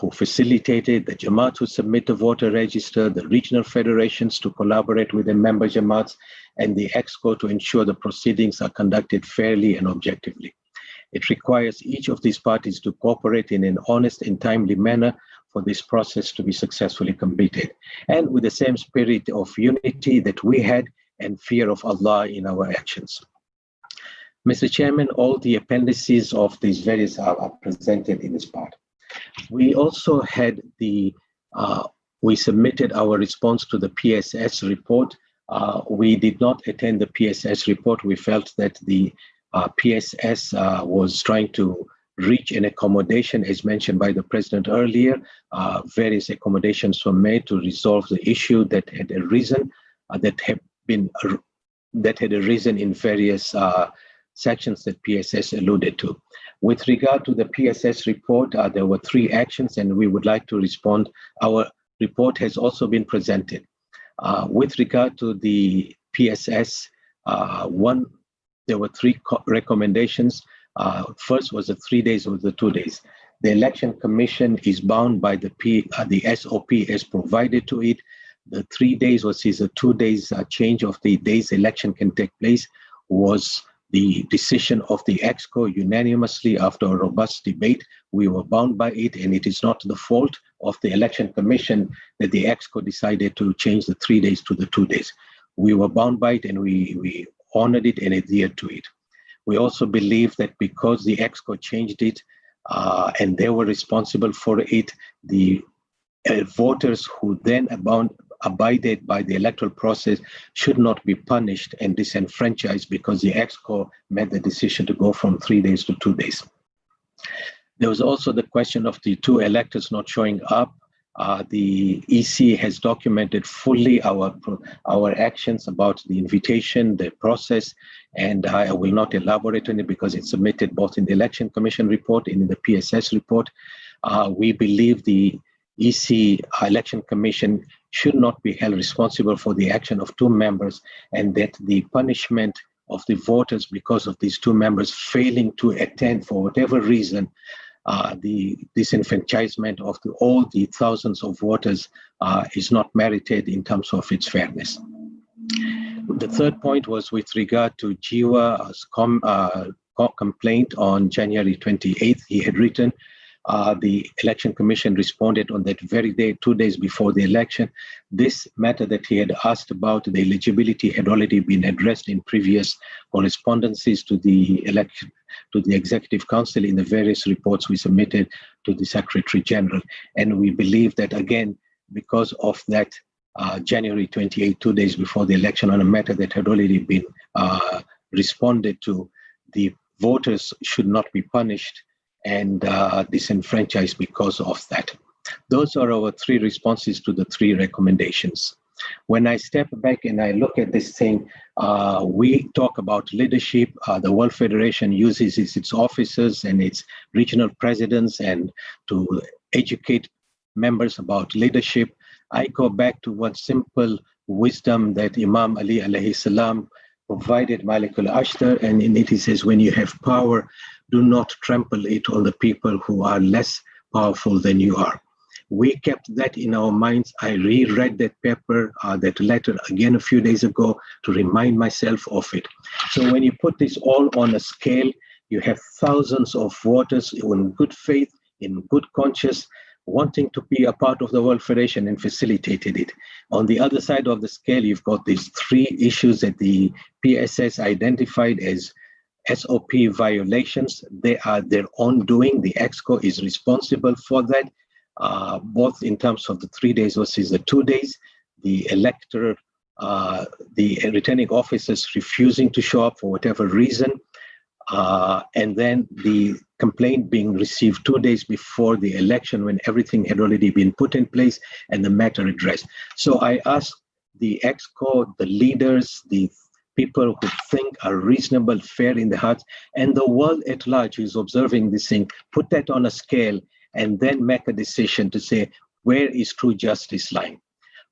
who facilitated, the Jamaat who submit the voter register, the regional federations to collaborate with the member Jamaats, and the ExCo to ensure the proceedings are conducted fairly and objectively. It requires each of these parties to cooperate in an honest and timely manner for this process to be successfully completed, and with the same spirit of unity that we had and fear of Allah in our actions. Mr. Chairman, all the appendices of these various are presented in this part. We also had we submitted our response to the PSS report. We did not attend the PSS report. We felt that the PSS was trying to reach an accommodation, as mentioned by the President earlier. Various accommodations were made to resolve the issue that had arisen, that had arisen in various sections that PSS alluded to. With regard to the PSS report, there were 3 actions, and we would like to respond. Our report has also been presented. With regard to the PSS, there were 3 recommendations. First was the 3 days or the 2 days. The Election Commission is bound by the SOP as provided to it. The 3 days versus the 2 days change of the days election can take place was the decision of the ExCo unanimously after a robust debate. We were bound by it, and it is not the fault of the Election Commission that the ExCo decided to change the 3 days to the 2 days. We were bound by it, and we honored it and adhered to it. We also believe that because the ExCo changed it and they were responsible for it, the voters who then abided by the electoral process should not be punished and disenfranchised because the ExCo made the decision to go from 3 days to 2 days. There was also the question of the 2 electors not showing up. The EC has documented fully our actions about the invitation, the process, and I will not elaborate on it because it's submitted both in the Election Commission report and in the PSS report. We believe the EC Election Commission should not be held responsible for the action of 2 members, and that the punishment of the voters because of these 2 members failing to attend for whatever reason, the disenfranchisement of all the thousands of voters is not merited in terms of its fairness. The third point was with regard to Jiwa's complaint on January 28th. He had written, the Election Commission responded on that very day, 2 days before the election. This matter that he had asked about, the eligibility, had already been addressed in previous correspondences to the Executive Council in the various reports we submitted to the Secretary General. And we believe that, again, because of that January 28, 2 days before the election, on a matter that had already been responded to, the voters should not be punished and disenfranchised because of that. Those are our 3 responses to the 3 recommendations. When I step back and I look at this thing, we talk about leadership. The World Federation uses its officers and its regional presidents and to educate members about leadership. I go back to one simple wisdom that Imam Ali alayhi salam provided Malik al-Ashtar, and in it he says, when you have power, do not trample it on the people who are less powerful than you are. We kept that in our minds. I reread that paper, that letter again a few days ago to remind myself of it. So when you put this all on a scale, you have thousands of voters in good faith, in good conscience, wanting to be a part of the World Federation and facilitated it. On the other side of the scale, you've got these 3 issues that the PSS identified as SOP violations. They are their own doing. The ExCo is responsible for that, both in terms of the 3 days versus the 2 days. The Electoral the returning officers refusing to show up for whatever reason, and then the complaint being received 2 days before the election when everything had already been put in place and the matter addressed. So I ask the ExCo, the leaders, the people who think are reasonable, fair in the hearts, and the world at large who is observing this thing, put that on a scale and then make a decision to say, where is true justice lying?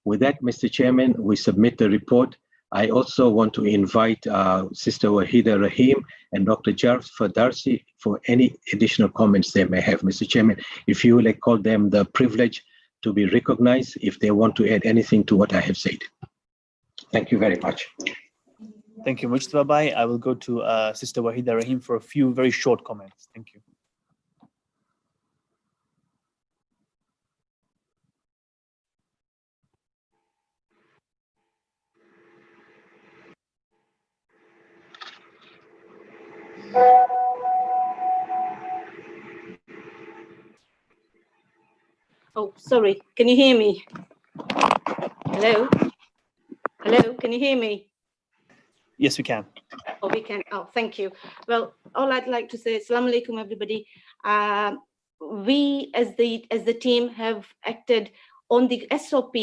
With that, Mr. Chairman, we submit the report. I also want to invite Sister Wahida Rahim and Dr. Jafar Darsi for any additional comments they may have. Mr. Chairman, if you will call them the privilege to be recognized if they want to add anything to what I have said. Thank you very much. Thank you, Mujtaba Bhai. I will go to Sister Wahida Rahim for a few very short comments. Thank you. Oh, sorry. Can you hear me? Hello? Hello, can you hear me? Yes, we can. Oh, we can. Oh, thank you. Well, all I'd like to say is Assalamu alaikum, everybody. We as the team have acted on the SOP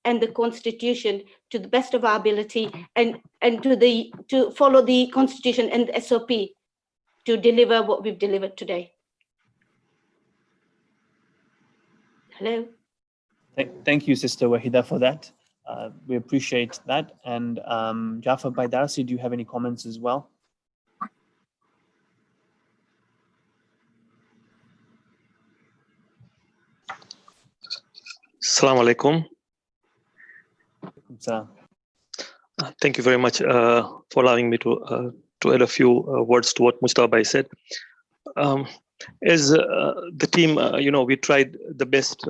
and the Constitution to the best of our ability and to follow the Constitution and the SOP to deliver what we've delivered today. Hello? Thank you, Sister Wahida, for that. We appreciate that. And Jafar Bhai Darsi, do you have any comments as well? Assalamu alaikum. Salam. Thank you very much for allowing me to add a few words to what Mujtaba Bhai said. As the team, we tried the best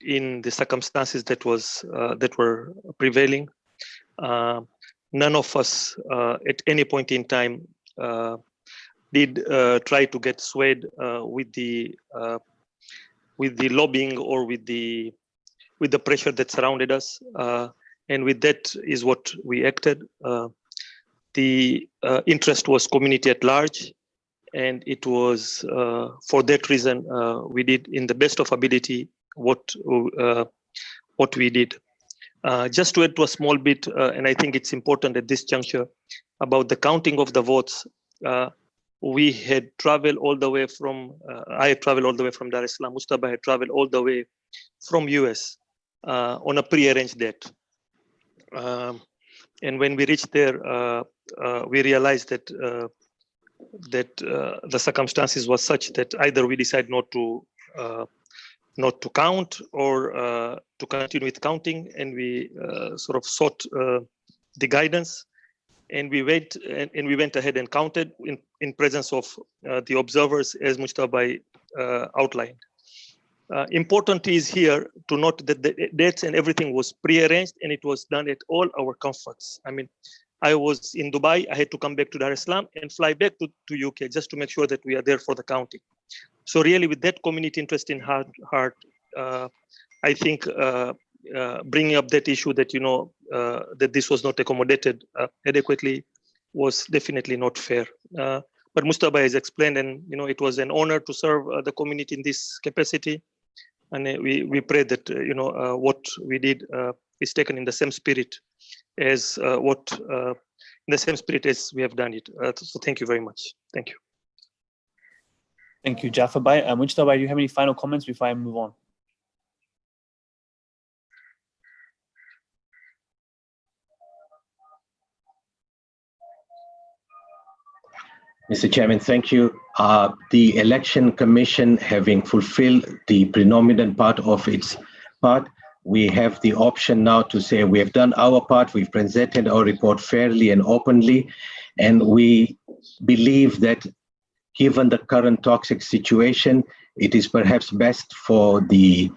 in the circumstances that were prevailing. None of us at any point in time did try to get swayed with the lobbying or with the pressure that surrounded us, and with that is what we acted. The interest was community at large, and it was for that reason we did in the best of ability what we did. Just to add to a small bit, and I think it's important at this juncture, about the counting of the votes. We had traveled all the way from, I had traveled all the way from Dar es Salaam. Mujtaba had traveled all the way from US on a pre-arranged date. And when we reached there, we realized that the circumstances was such that either we decide not to count or to continue with counting, and we sort of sought the guidance, and we went ahead and counted in presence of the observers, as Mujtaba Bhai outlined. Important is here to note that the dates and everything was pre-arranged, and it was done at all our comforts. I mean, I was in Dubai, I had to come back to Dar es Salaam and fly back to UK just to make sure that we are there for the counting. So really, with that community interest in heart, I think bringing up that issue that, that this was not accommodated adequately was definitely not fair. But Mujtaba has explained, and it was an honor to serve the community in this capacity. And we pray that what we did is taken in the same spirit as in the same spirit as we have done it. So thank you very much. Thank you. Thank you, Jafar Bhai. Mujtaba Bhai, do you have any final comments before I move on? Mr. Chairman, thank you. The Election Commission, having fulfilled the predominant part of its part, we have the option now to say we have done our part, we've presented our report fairly and openly, and we believe that given the current toxic situation, it is perhaps best for the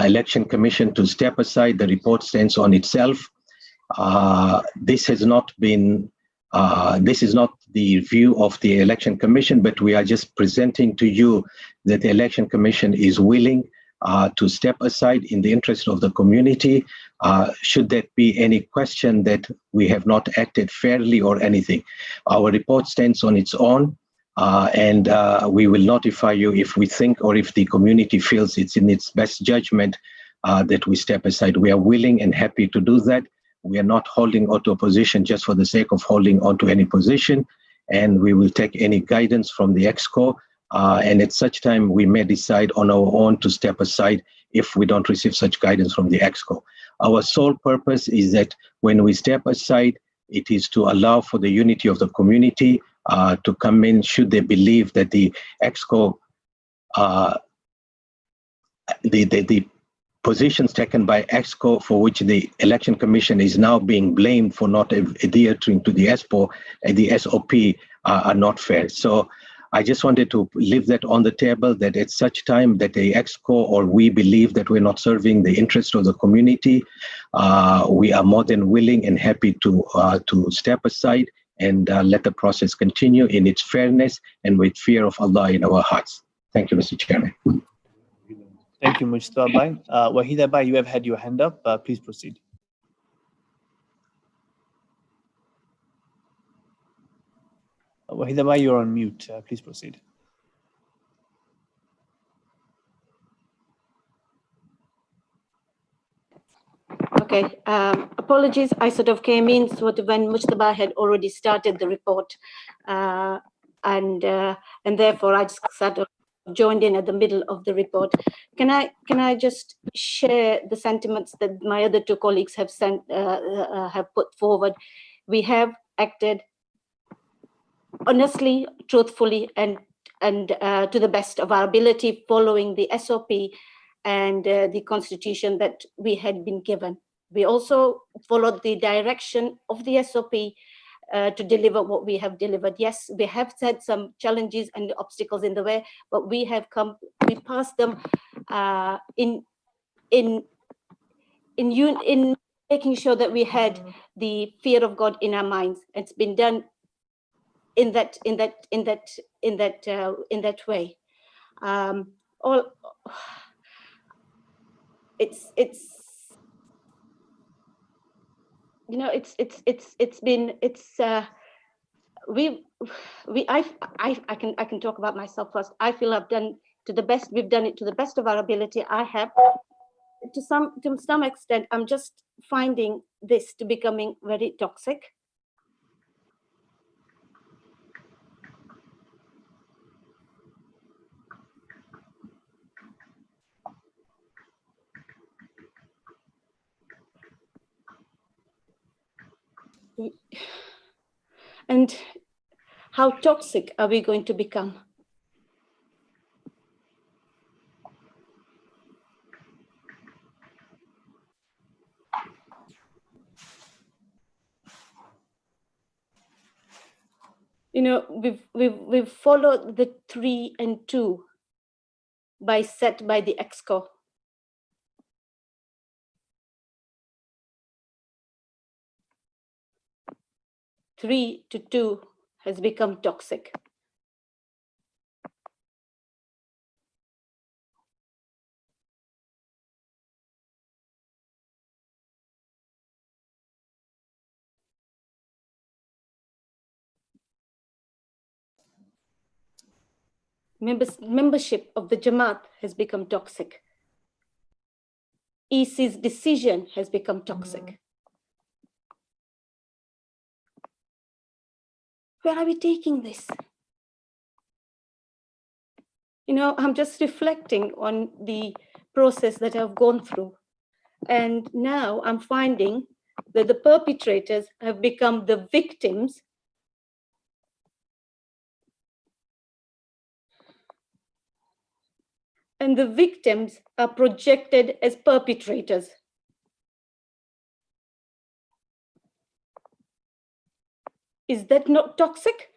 Election Commission to step aside. The report stands on itself. This is not the view of the Election Commission, but we are just presenting to you that the Election Commission is willing to step aside in the interest of the community, should there be any question that we have not acted fairly or anything. Our report stands on its own, and we will notify you if we think or if the community feels it's in its best judgment that we step aside. We are willing and happy to do that. We are not holding on to a position just for the sake of holding on to any position, and we will take any guidance from the ExCo, and at such time we may decide on our own to step aside if we don't receive such guidance from the ExCo. Our sole purpose is that when we step aside, it is to allow for the unity of the community to come in should they believe that the ExCo, the positions taken by ExCo for which the Election Commission is now being blamed for not adhering to the SOP are not fair. So I just wanted to leave that on the table, that at such time that the ExCo or we believe that we're not serving the interest of the community, we are more than willing and happy to step aside and let the process continue in its fairness and with fear of Allah in our hearts. Thank you, Mr. Chairman. Thank you, Mujtaba Bhai. Wahida Bhai, you have had your hand up. Please proceed. Wahida Bhai, you're on mute. Please proceed. Okay, apologies. I sort of came in sort of when Mujtaba had already started the report, and therefore I just sort of joined in at the middle of the report. Can I just share the sentiments that my other two colleagues have put forward? We have acted honestly, truthfully, and to the best of our ability, following the SOP and the constitution that we had been given. We also followed the direction of the SOP to deliver what we have delivered. Yes, we have had some challenges and obstacles in the way, but we passed them in making sure that we had the fear of God in our minds. It's been done in that way. I can talk about myself first. I feel I've done to the best. We've done it to the best of our ability. I have, to some extent, I'm just finding this to becoming very toxic. And how toxic are we going to become? You know, we've followed the 3 and 2 set by the ExCo. Three to 2 has become toxic. Membership of the Jamaat has become toxic. EC's decision has become toxic. Where are we taking this? You know, I'm just reflecting on the process that I've gone through. And now I'm finding that the perpetrators have become the victims. And the victims are projected as perpetrators. Is that not toxic?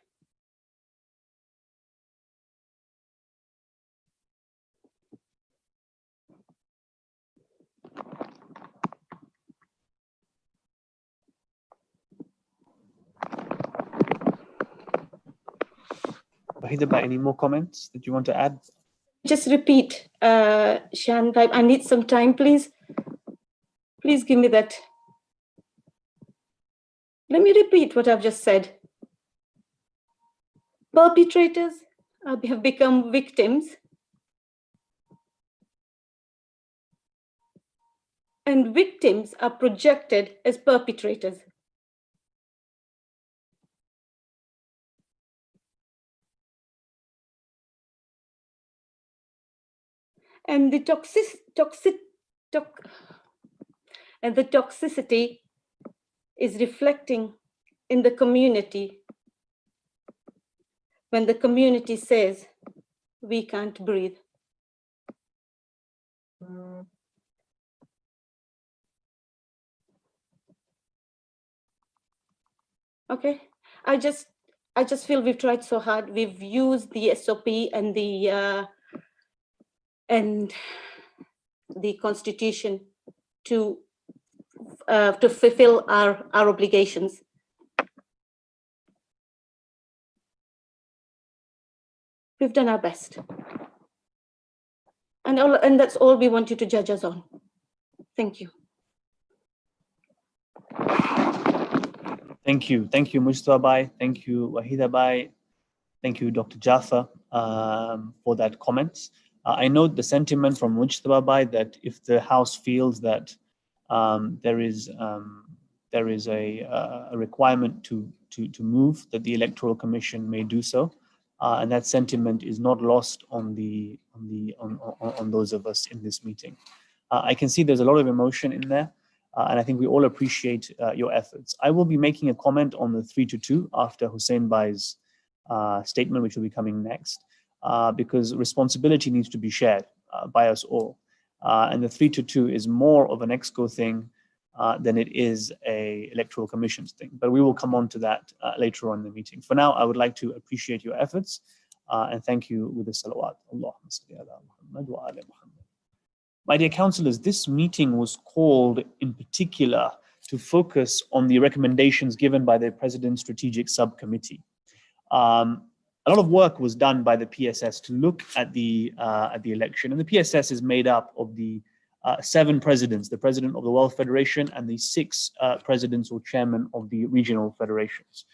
Wahida Bhai, any more comments that you want to add? just repeat, Shan, I need some time, please. Please give me that. Let me repeat what I've just said. Perpetrators have become victims, and victims are projected as perpetrators. And the toxicity is reflecting in the community when the community says we can't breathe. Okay, I just feel we've tried so hard. We've used the SOP and the Constitution to fulfill our obligations. We've done our best, and that's all we want you to judge us on. Thank you. Thank you, Mujtaba Bhai. Thank you, Wahida Bhai. Thank you, Dr. Jaffa, for that comment. I note the sentiment from Mujtaba Bhai that if the House feels that there is a requirement to move, that the Electoral Commission may do so, and that sentiment is not lost on those of us in this meeting. I can see there's a lot of emotion in there. And I think we all appreciate your efforts. I will be making a comment on the 3-2 after Hussein Bhai's statement, which will be coming next, because responsibility needs to be shared by us all. And the 3-2 is more of an ExCo thing than it is a Electoral Commission's thing. But we will come on to that later on in the meeting. For now, I would like to appreciate your efforts and thank you with the salawat. Allahumma salli ala Muhammad wa ala Muhammad. My dear councillors, this meeting was called in particular to focus on the recommendations given by the President's Strategic Subcommittee. A lot of work was done by the PSS to look at the election, and the PSS is made up of the 7 presidents, the president of the World Federation and the 6 presidents or chairmen of the regional federations.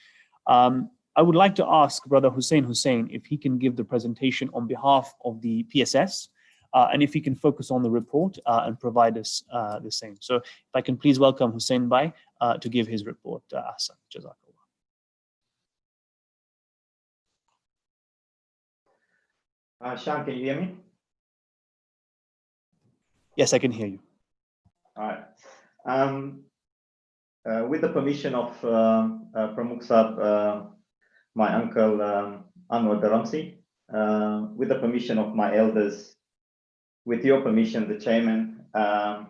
I would like to ask Brother Hussein if he can give the presentation on behalf of the PSS, and if he can focus on the report and provide us the same. So if I can please welcome Hussein Bhai to give his report. Ahsan, Jazakallah. Shan, can you hear me? Yes, I can hear you. All right. With the permission of Pramukh Sahab, my uncle Anwar Dharamsi, with the permission of my elders, with your permission, the chairman, A'udhu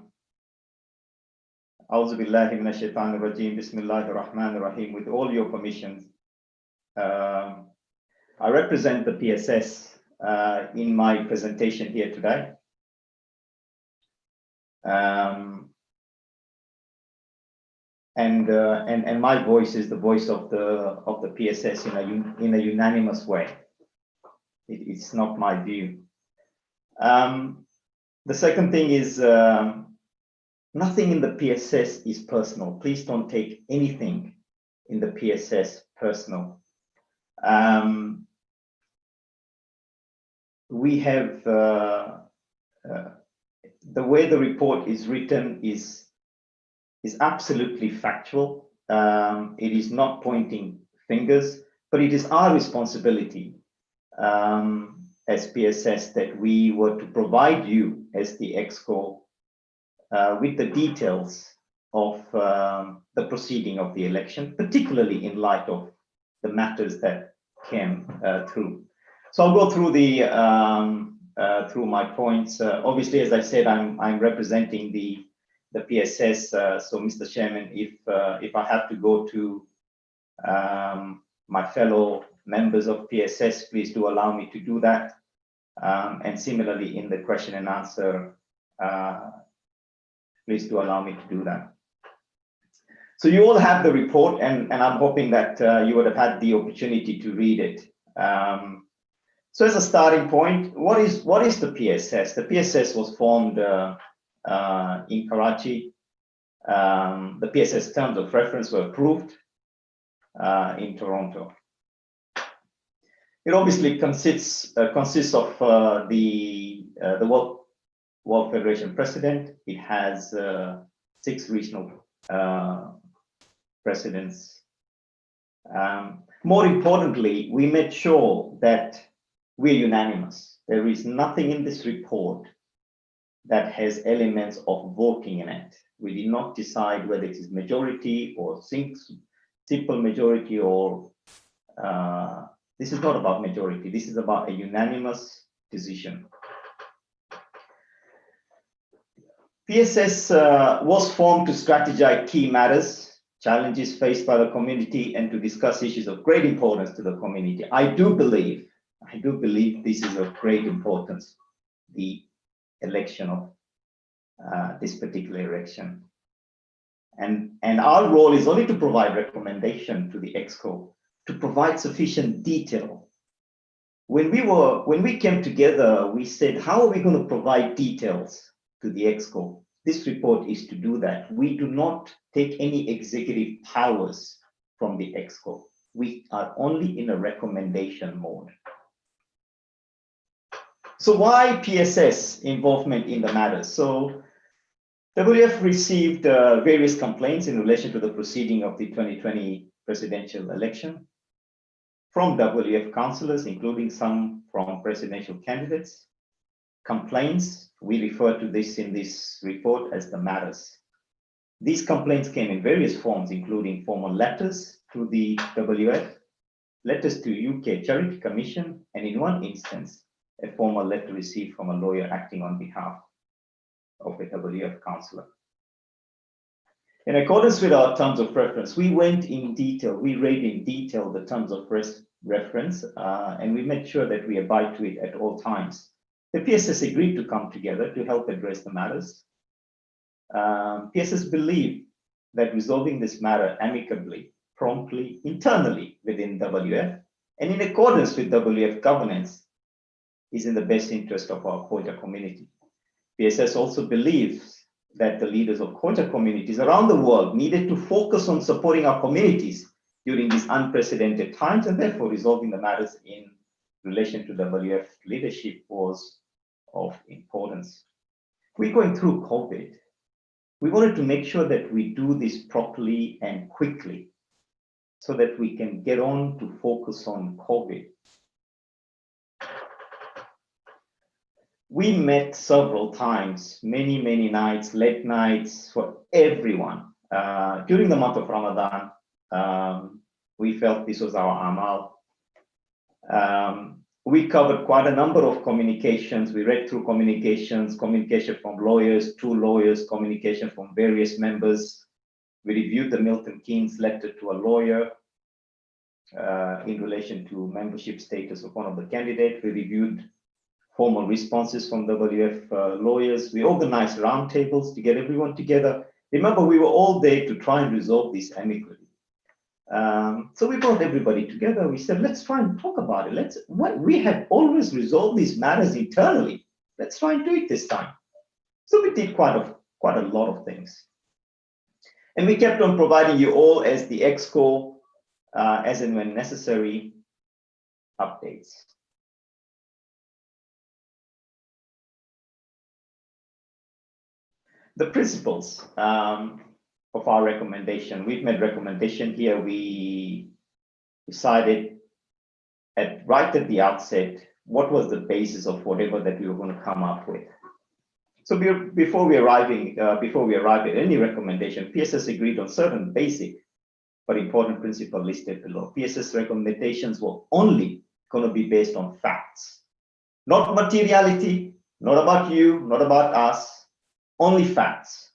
billahi minash shaitanir rajim, Bismillahir Rahmanir Rahim, with all your permissions, I represent the PSS in my presentation here today. And my voice is the voice of the PSS in a unanimous way. It's not my view. The second thing is nothing in the PSS is personal. Please don't take anything in the PSS personal. We have the way the report is written is absolutely factual. It is not pointing fingers, but it is our responsibility as PSS that we were to provide you as the ExCo with the details of the proceeding of the election, particularly in light of the matters that came through. So I'll go through through my points. Obviously, as I said, I'm representing the PSS. So, Mr. Chairman, if I have to go to my fellow members of PSS, please do allow me to do that. And similarly, in the question and answer, please do allow me to do that. So you all have the report, and I'm hoping that you would have had the opportunity to read it. So as a starting point, what is the PSS? The PSS was formed in Karachi. The PSS terms of reference were approved in Toronto. It obviously consists of the World Federation president. It has 6 regional presidents. More importantly, we made sure that we're unanimous. There is nothing in this report that has elements of voting in it. We did not decide whether it is majority or simple majority or this is not about majority. This is about a unanimous decision. PSS was formed to strategize key matters, challenges faced by the community, and to discuss issues of great importance to the community. I do believe this is of great importance, the election of this particular election. And our role is only to provide recommendation to the ExCo to provide sufficient detail. When we came together, we said, how are we going to provide details to the ExCo? This report is to do that. We do not take any executive powers from the ExCo. We are only in a recommendation mode. So why PSS involvement in the matter? So WF received various complaints in relation to the proceeding of the 2020 presidential election from WF councillors, including some from presidential candidates. Complaints, we refer to this in this report as the matters. These complaints came in various forms, including formal letters to the WF, letters to UK Charity Commission, and in one instance, a formal letter received from a lawyer acting on behalf of a WF councillor. In accordance with our terms of reference, we went in detail, we read in detail the terms of reference, and we made sure that we abide to it at all times. The PSS agreed to come together to help address the matters. PSS believed that resolving this matter amicably, promptly, internally within WF, and in accordance with WF governance, is in the best interest of our Quota community. PSS also believes that the leaders of Quota communities around the world needed to focus on supporting our communities during these unprecedented times, and therefore resolving the matters in relation to WF leadership was of importance. We're going through COVID. We wanted to make sure that we do this properly and quickly so that we can get on to focus on COVID. We met several times, many nights, late nights for everyone. During the month of Ramadan, we felt this was our amal. We covered quite a number of communications. We read through communication from lawyers, to lawyers, communication from various members. We reviewed the Milton Keynes letter to a lawyer in relation to membership status of one of the candidates. We reviewed formal responses from WF lawyers. We organized roundtables to get everyone together. Remember, we were all there to try and resolve this amicably. So we brought everybody together. We said, let's try and talk about it. We have always resolved these matters internally. Let's try and do it this time. So we did quite a lot of things. And we kept on providing you all as the ExCo, as and when necessary, updates. The principles of our recommendation. We've made recommendation here. We decided right at the outset what was the basis of whatever that we were going to come up with. So before we arrive at any recommendation, PSS agreed on certain basic but important principles listed below. PSS recommendations were only going to be based on facts, not materiality, not about you, not about us. Only facts.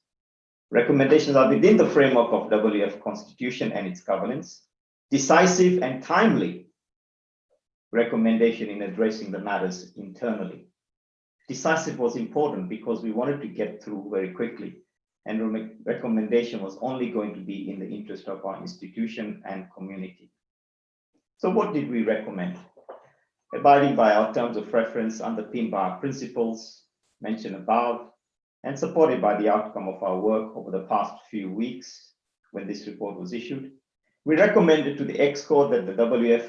Recommendations are within the framework of WF Constitution and its governance. Decisive and timely recommendation in addressing the matters internally. Decisive was important because we wanted to get through very quickly, and recommendation was only going to be in the interest of our institution and community. So what did we recommend? abiding by our terms of reference underpinned by our principles mentioned above, and supported by the outcome of our work over the past few weeks when this report was issued, we recommended to the ExCo that the WF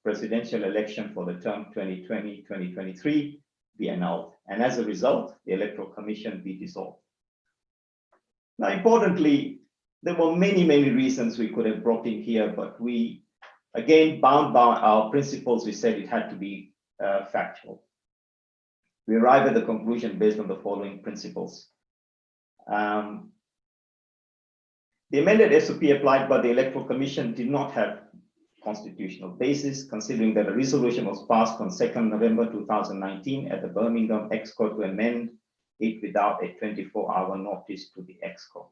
presidential election for the term 2020-2023 be annulled, and as a result, the Electoral Commission be dissolved. Now, importantly, there were many reasons we could have brought in here, but we, again, bound by our principles, we said it had to be factual. We arrived at the conclusion based on the following principles. The amended SOP applied by the Electoral Commission did not have constitutional basis, considering that a resolution was passed on 2nd November 2019 at the Birmingham ExCo to amend it without a 24-hour notice to the ExCo.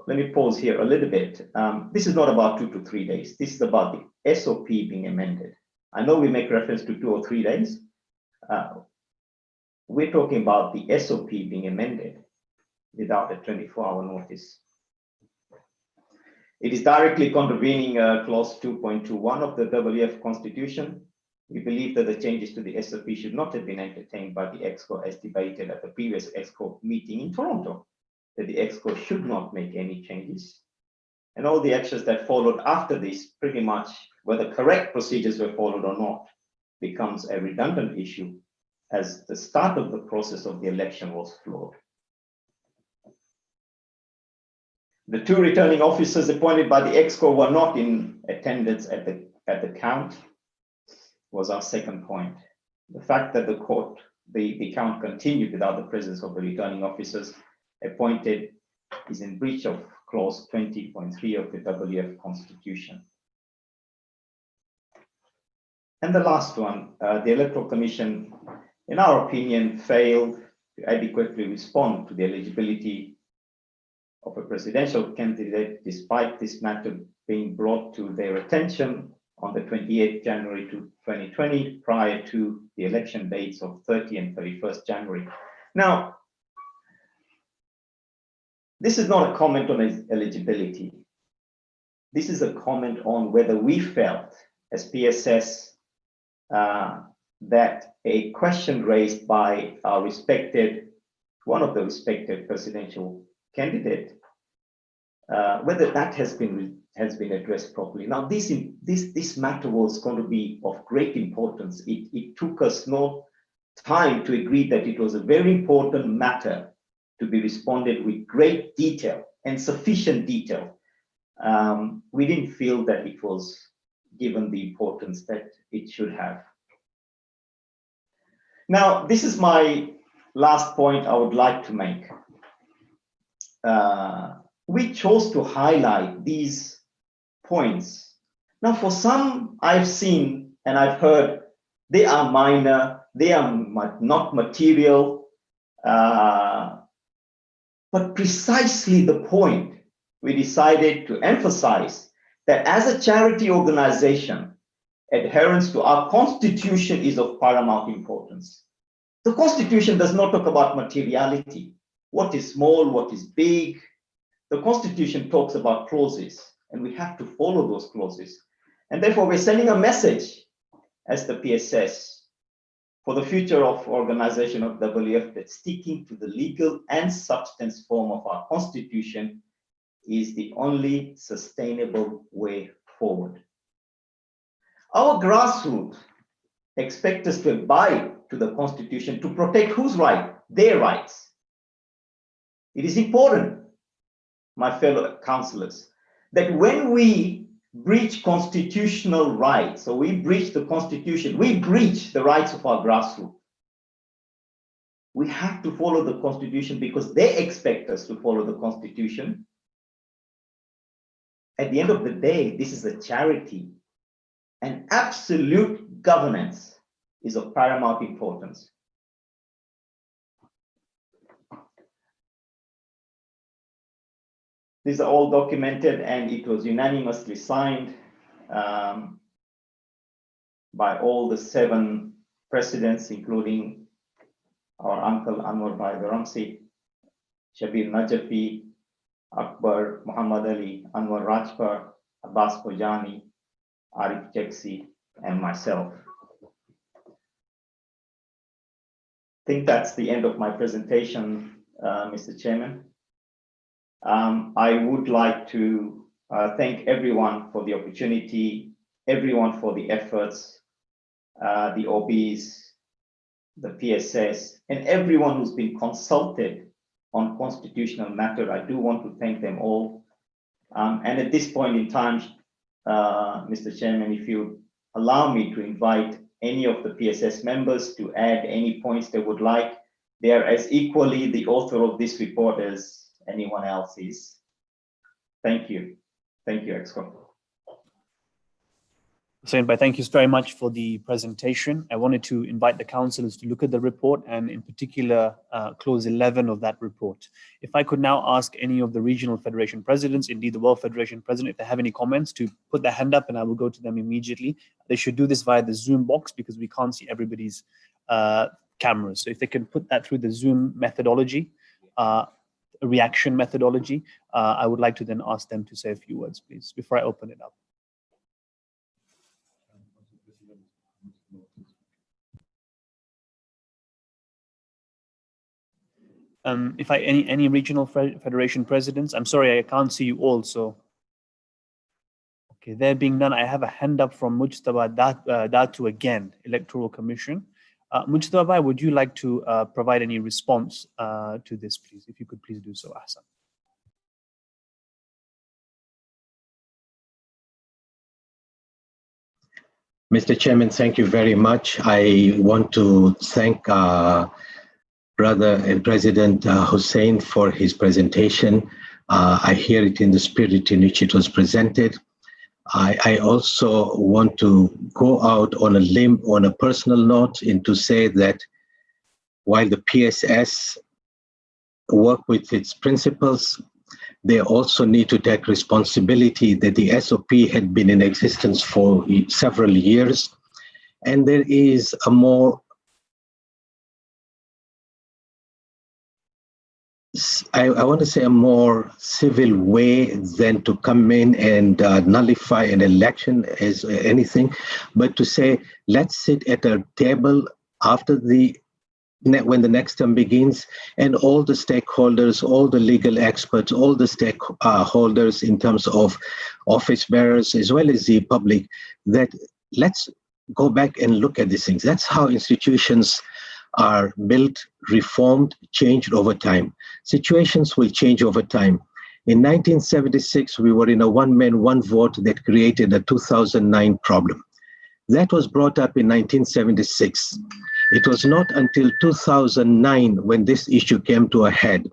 Let me pause here a little bit. This is not about 2 to 3 days. This is about the SOP being amended. I know we make reference to 2 or 3 days. We're talking about the SOP being amended without a 24-hour notice. It is directly contravening clause 2.21 of the WF Constitution. We believe that the changes to the SOP should not have been entertained by the ExCo as debated at the previous ExCo meeting in Toronto, that the ExCo should not make any changes. And all the actions that followed after this, pretty much whether correct procedures were followed or not, becomes a redundant issue, as the start of the process of the election was flawed. The 2 returning officers appointed by the ExCo were not in attendance at the count, was our second point. The fact that the count continued without the presence of the returning officers appointed is in breach of clause 20.3 of the WF Constitution. And the last one, the Electoral Commission, in our opinion, failed to adequately respond to the eligibility of a presidential candidate, despite this matter being brought to their attention on the 28th January 2020, prior to the election dates of 30 and 31st January. Now, this is not a comment on eligibility. This is a comment on whether we felt, as PSS, that a question raised by our one of the respected presidential candidate, whether that has been addressed properly. Now, this matter was going to be of great importance. It took us no time to agree that it was a very important matter to be responded with great detail and sufficient detail. We didn't feel that it was given the importance that it should have. Now, this is my last point I would like to make. We chose to highlight these points. Now, for some, I've seen and I've heard they are minor, they are not material, but precisely the point we decided to emphasize that as a charity organization, adherence to our constitution is of paramount importance. The constitution does not talk about materiality, what is small, what is big. The constitution talks about clauses, and we have to follow those clauses. And therefore, we're sending a message as the PSS for the future of organization of WF that sticking to the legal and substance form of our constitution is the only sustainable way forward. Our grassroots expect us to abide to the constitution to protect whose right? Their rights. It is important, my fellow councillors, that when we breach constitutional rights, so we breach the constitution, we breach the rights of our grassroots. We have to follow the constitution because they expect us to follow the constitution. At the end of the day, this is a charity, and absolute governance is of paramount importance. These are all documented, and it was unanimously signed by all the 7 presidents, including our uncle Anwar Bhai Ramsi, Shabir Najafi, Akbar, Muhammad Ali, Anwar Rajpar, Abbas Bojani, Arif Jeksi, and myself. I think that's the end of my presentation, Mr. Chairman. I would like to thank everyone for the opportunity, everyone for the efforts, the OBs, the PSS, and everyone who's been consulted on constitutional matter. I do want to thank them all. And at this point in time, Mr. Chairman, if you allow me to invite any of the PSS members to add any points they would like, they are as equally the author of this report as anyone else is. Thank you. Thank you, ExCo. Hussein Bhai, thank you very much for the presentation. I wanted to invite the councillors to look at the report and in particular clause 11 of that report. If I could now ask any of the regional federation presidents, indeed the World Federation president, if they have any comments, to put their hand up and I will go to them immediately. They should do this via the Zoom box because we can't see everybody's cameras. So if they can put that through the Zoom methodology, reaction methodology, I would like to then ask them to say a few words, please, before I open it up. If any regional federation presidents, I'm sorry, I can't see you all, so. Okay, there being none, I have a hand up from Mujtaba Datu again, Electoral Commission. Mujtaba Bhai, would you like to provide any response to this, please? If you could please do so, Ahsan. Mr. Chairman, thank you very much. I want to thank Brother and President Hussein for his presentation. I hear it in the spirit in which it was presented. I also want to go out on a limb, on a personal note, and to say that while the PSS work with its principles, they also need to take responsibility that the SOP had been in existence for several years, and there is a more I want to say a more civil way than to come in and nullify an election as anything, but to say, let's sit at a table after when the next term begins, and all the stakeholders, all the legal experts, all the stakeholders in terms of office bearers, as well as the public, that let's go back and look at these things. That's how institutions are built, reformed, changed over time. Situations will change over time. In 1976, we were in a one-man, one-vote that created a 2009 problem. That was brought up in 1976. It was not until 2009 when this issue came to a head.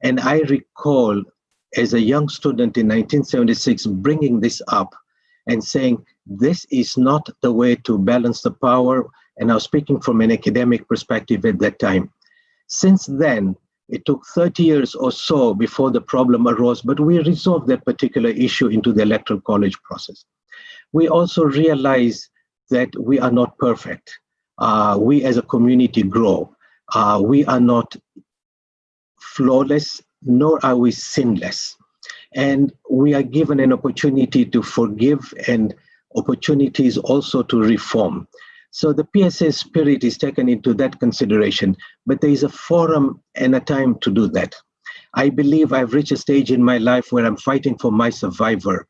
And I recall, as a young student in 1976, bringing this up and saying, this is not the way to balance the power. And I was speaking from an academic perspective at that time. Since then, it took 30 years or so before the problem arose, but we resolved that particular issue into the Electoral College process. We also realize that we are not perfect. We as a community grow. We are not flawless, nor are we sinless. And we are given an opportunity to forgive and opportunities also to reform. So the PSA spirit is taken into that consideration, but there is a forum and a time to do that. I believe I've reached a stage in my life where I'm fighting for my survivor.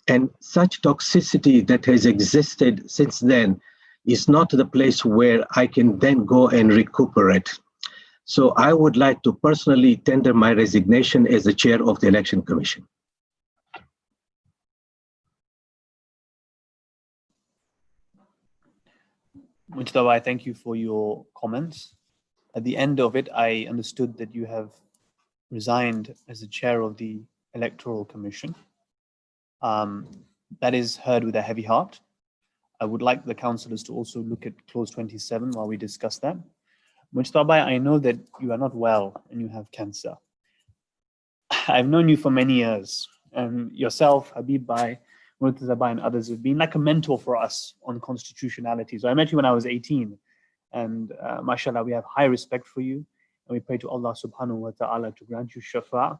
And such toxicity that has existed since then is not the place where I can then go and recuperate. So I would like to personally tender my resignation as the chair of the Election Commission. Mujtaba, I thank you for your comments. At the end of it, I understood that you have resigned as the chair of the Electoral Commission. That is heard with a heavy heart. I would like the councillors to also look at clause 27 while we discuss that. Mujtaba, I know that you are not well and you have cancer. I've known you for many years, and yourself, Habib Bhai, Murtaza Bhai, and others have been like a mentor for us on constitutionality. So I met you when I was 18, and mashallah, we have high respect for you, and we pray to Allah subhanahu wa ta'ala to grant you shafa.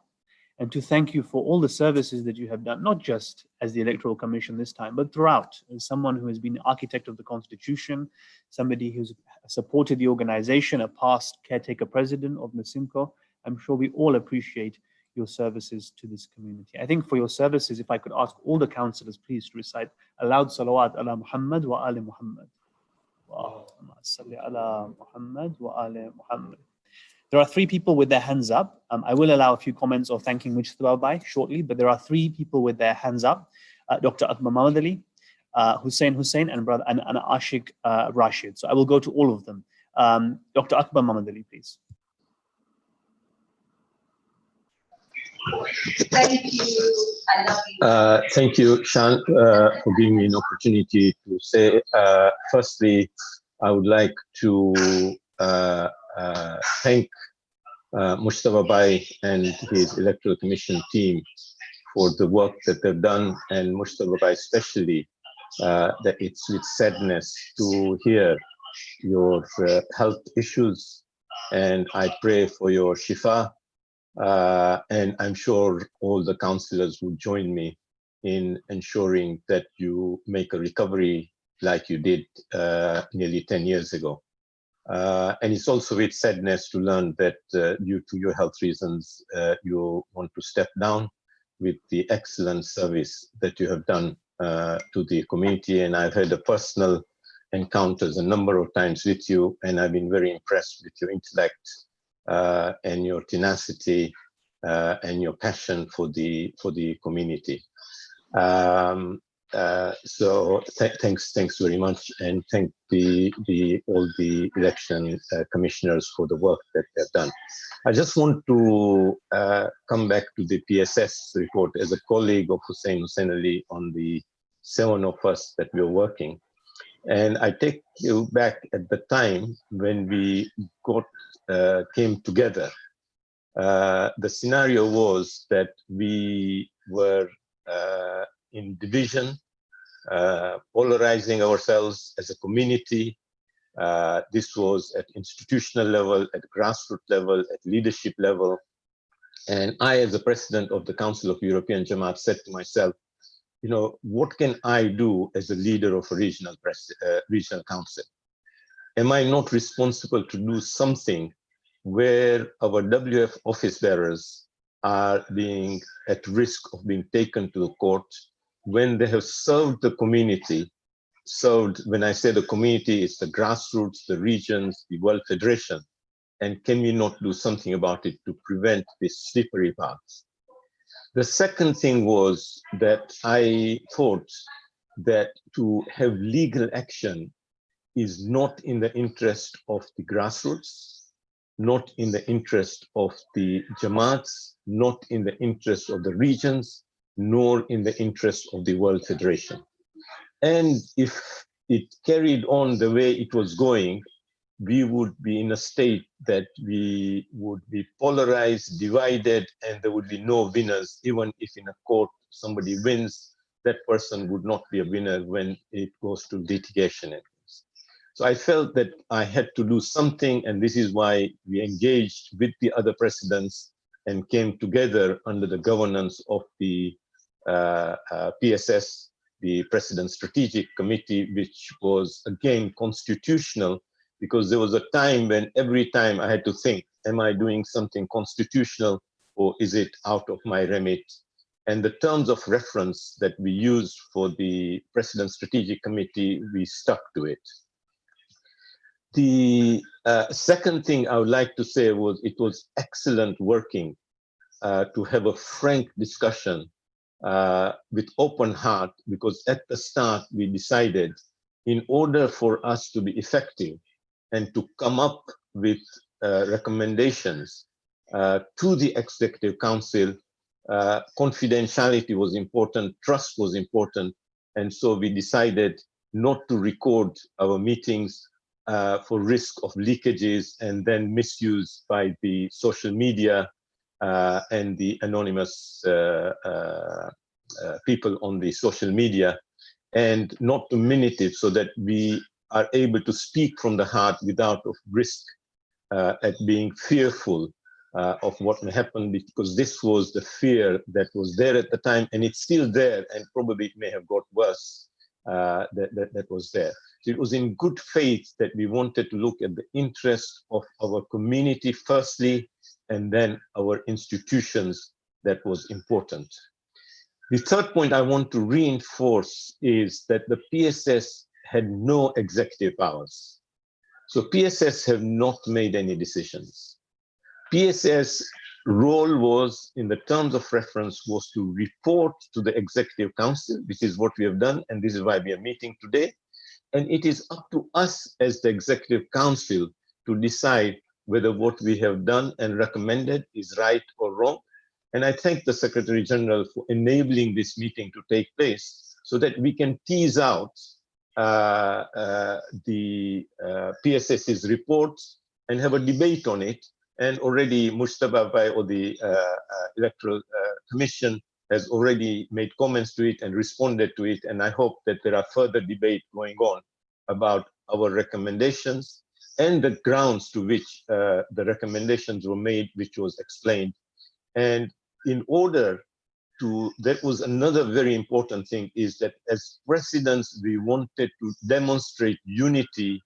and to thank you for all the services that you have done, not just as the Electoral Commission this time, but throughout, as someone who has been the architect of the Constitution, somebody who's supported the organization, a past caretaker president of Nasimco. I'm sure we all appreciate your services to this community. I think for your services, if I could ask all the councillors, please, to recite aloud salawat ala Muhammad wa ali Muhammad. Allahumma salli ala Muhammad wa ali Muhammad. There are 3 people with their hands up. I will allow a few comments of thanking Mujtaba Bhai shortly, but there are 3 people with their hands up. Dr. Akbar Muhammad Ali, Hussein, and brother and Ashik Rashid. So I will go to all of them. Dr. Akbar Muhammad Ali, please. Thank you, Shan, for giving me an opportunity to say. Firstly, I would like to thank Mujtaba Bhai and his Electoral Commission team for the work that they've done, and Mujtaba Bhai especially, that it's with sadness to hear your health issues, and I pray for your shifa. And I'm sure all the councillors would join me in ensuring that you make a recovery like you did nearly 10 years ago. And it's also with sadness to learn that due to your health reasons, you want to step down with the excellent service that you have done to the community. And I've had a personal encounters a number of times with you, and I've been very impressed with your intellect and your tenacity and your passion for the community. So thanks very much, and thank all the election commissioners for the work that they've done. I just want to come back to the PSS report as a colleague of Hussein Ali on the 7 of us that we were working. And I take you back at the time when we came together. The scenario was that we were in division, polarizing ourselves as a community. This was at institutional level, at grassroots level, at leadership level. And I, as the president of the Council of European Jamaat, said to myself, you know, what can I do as a leader of a regional council? Am I not responsible to do something where our WF office bearers are being at risk of being taken to the court when they have served the community? Served, when I say the community, it's the grassroots, the regions, the World Federation. And can we not do something about it to prevent this slippery path? The second thing was that I thought that to have legal action is not in the interest of the grassroots, not in the interest of the Jamaats, not in the interest of the regions, nor in the interest of the World Federation. And if it carried on the way it was going, we would be in a state that we would be polarized, divided, and there would be no winners. Even if in a court somebody wins, that person would not be a winner when it goes to litigation. So I felt that I had to do something, and this is why we engaged with the other presidents and came together under the governance of the PSS, the Presidents Strategic Committee, which was again constitutional, because there was a time when every time I had to think, am I doing something constitutional or is it out of my remit? And the terms of reference that we used for the President's Strategic Committee, we stuck to it. The second thing I would like to say was it was excellent working to have a frank discussion with open heart, because at the start we decided in order for us to be effective and to come up with recommendations to the Executive Council, confidentiality was important, trust was important, and so we decided not to record our meetings for risk of leakages and then misuse by the social media and the anonymous people on the social media, and not to minute it so that we are able to speak from the heart without of risk at being fearful of what may happen, because this was the fear that was there at the time, and it's still there, and probably it may have got worse. That was there. So it was in good faith that we wanted to look at the interest of our community firstly, and then our institutions. That was important. The third point I want to reinforce is that the PSS had no executive powers. So PSS have not made any decisions. PSS role was, in the terms of reference, was to report to the Executive Council, which is what we have done, and this is why we are meeting today. And it is up to us as the Executive Council to decide whether what we have done and recommended is right or wrong. And I thank the Secretary General for enabling this meeting to take place so that we can tease out the PSS's reports and have a debate on it. And already Mujtaba Bhai, or the Electoral Commission, has already made comments to it and responded to it. And I hope that there are further debate going on about our recommendations and the grounds to which the recommendations were made, which was explained. And in order to, that was another very important thing, is that as presidents, we wanted to demonstrate unity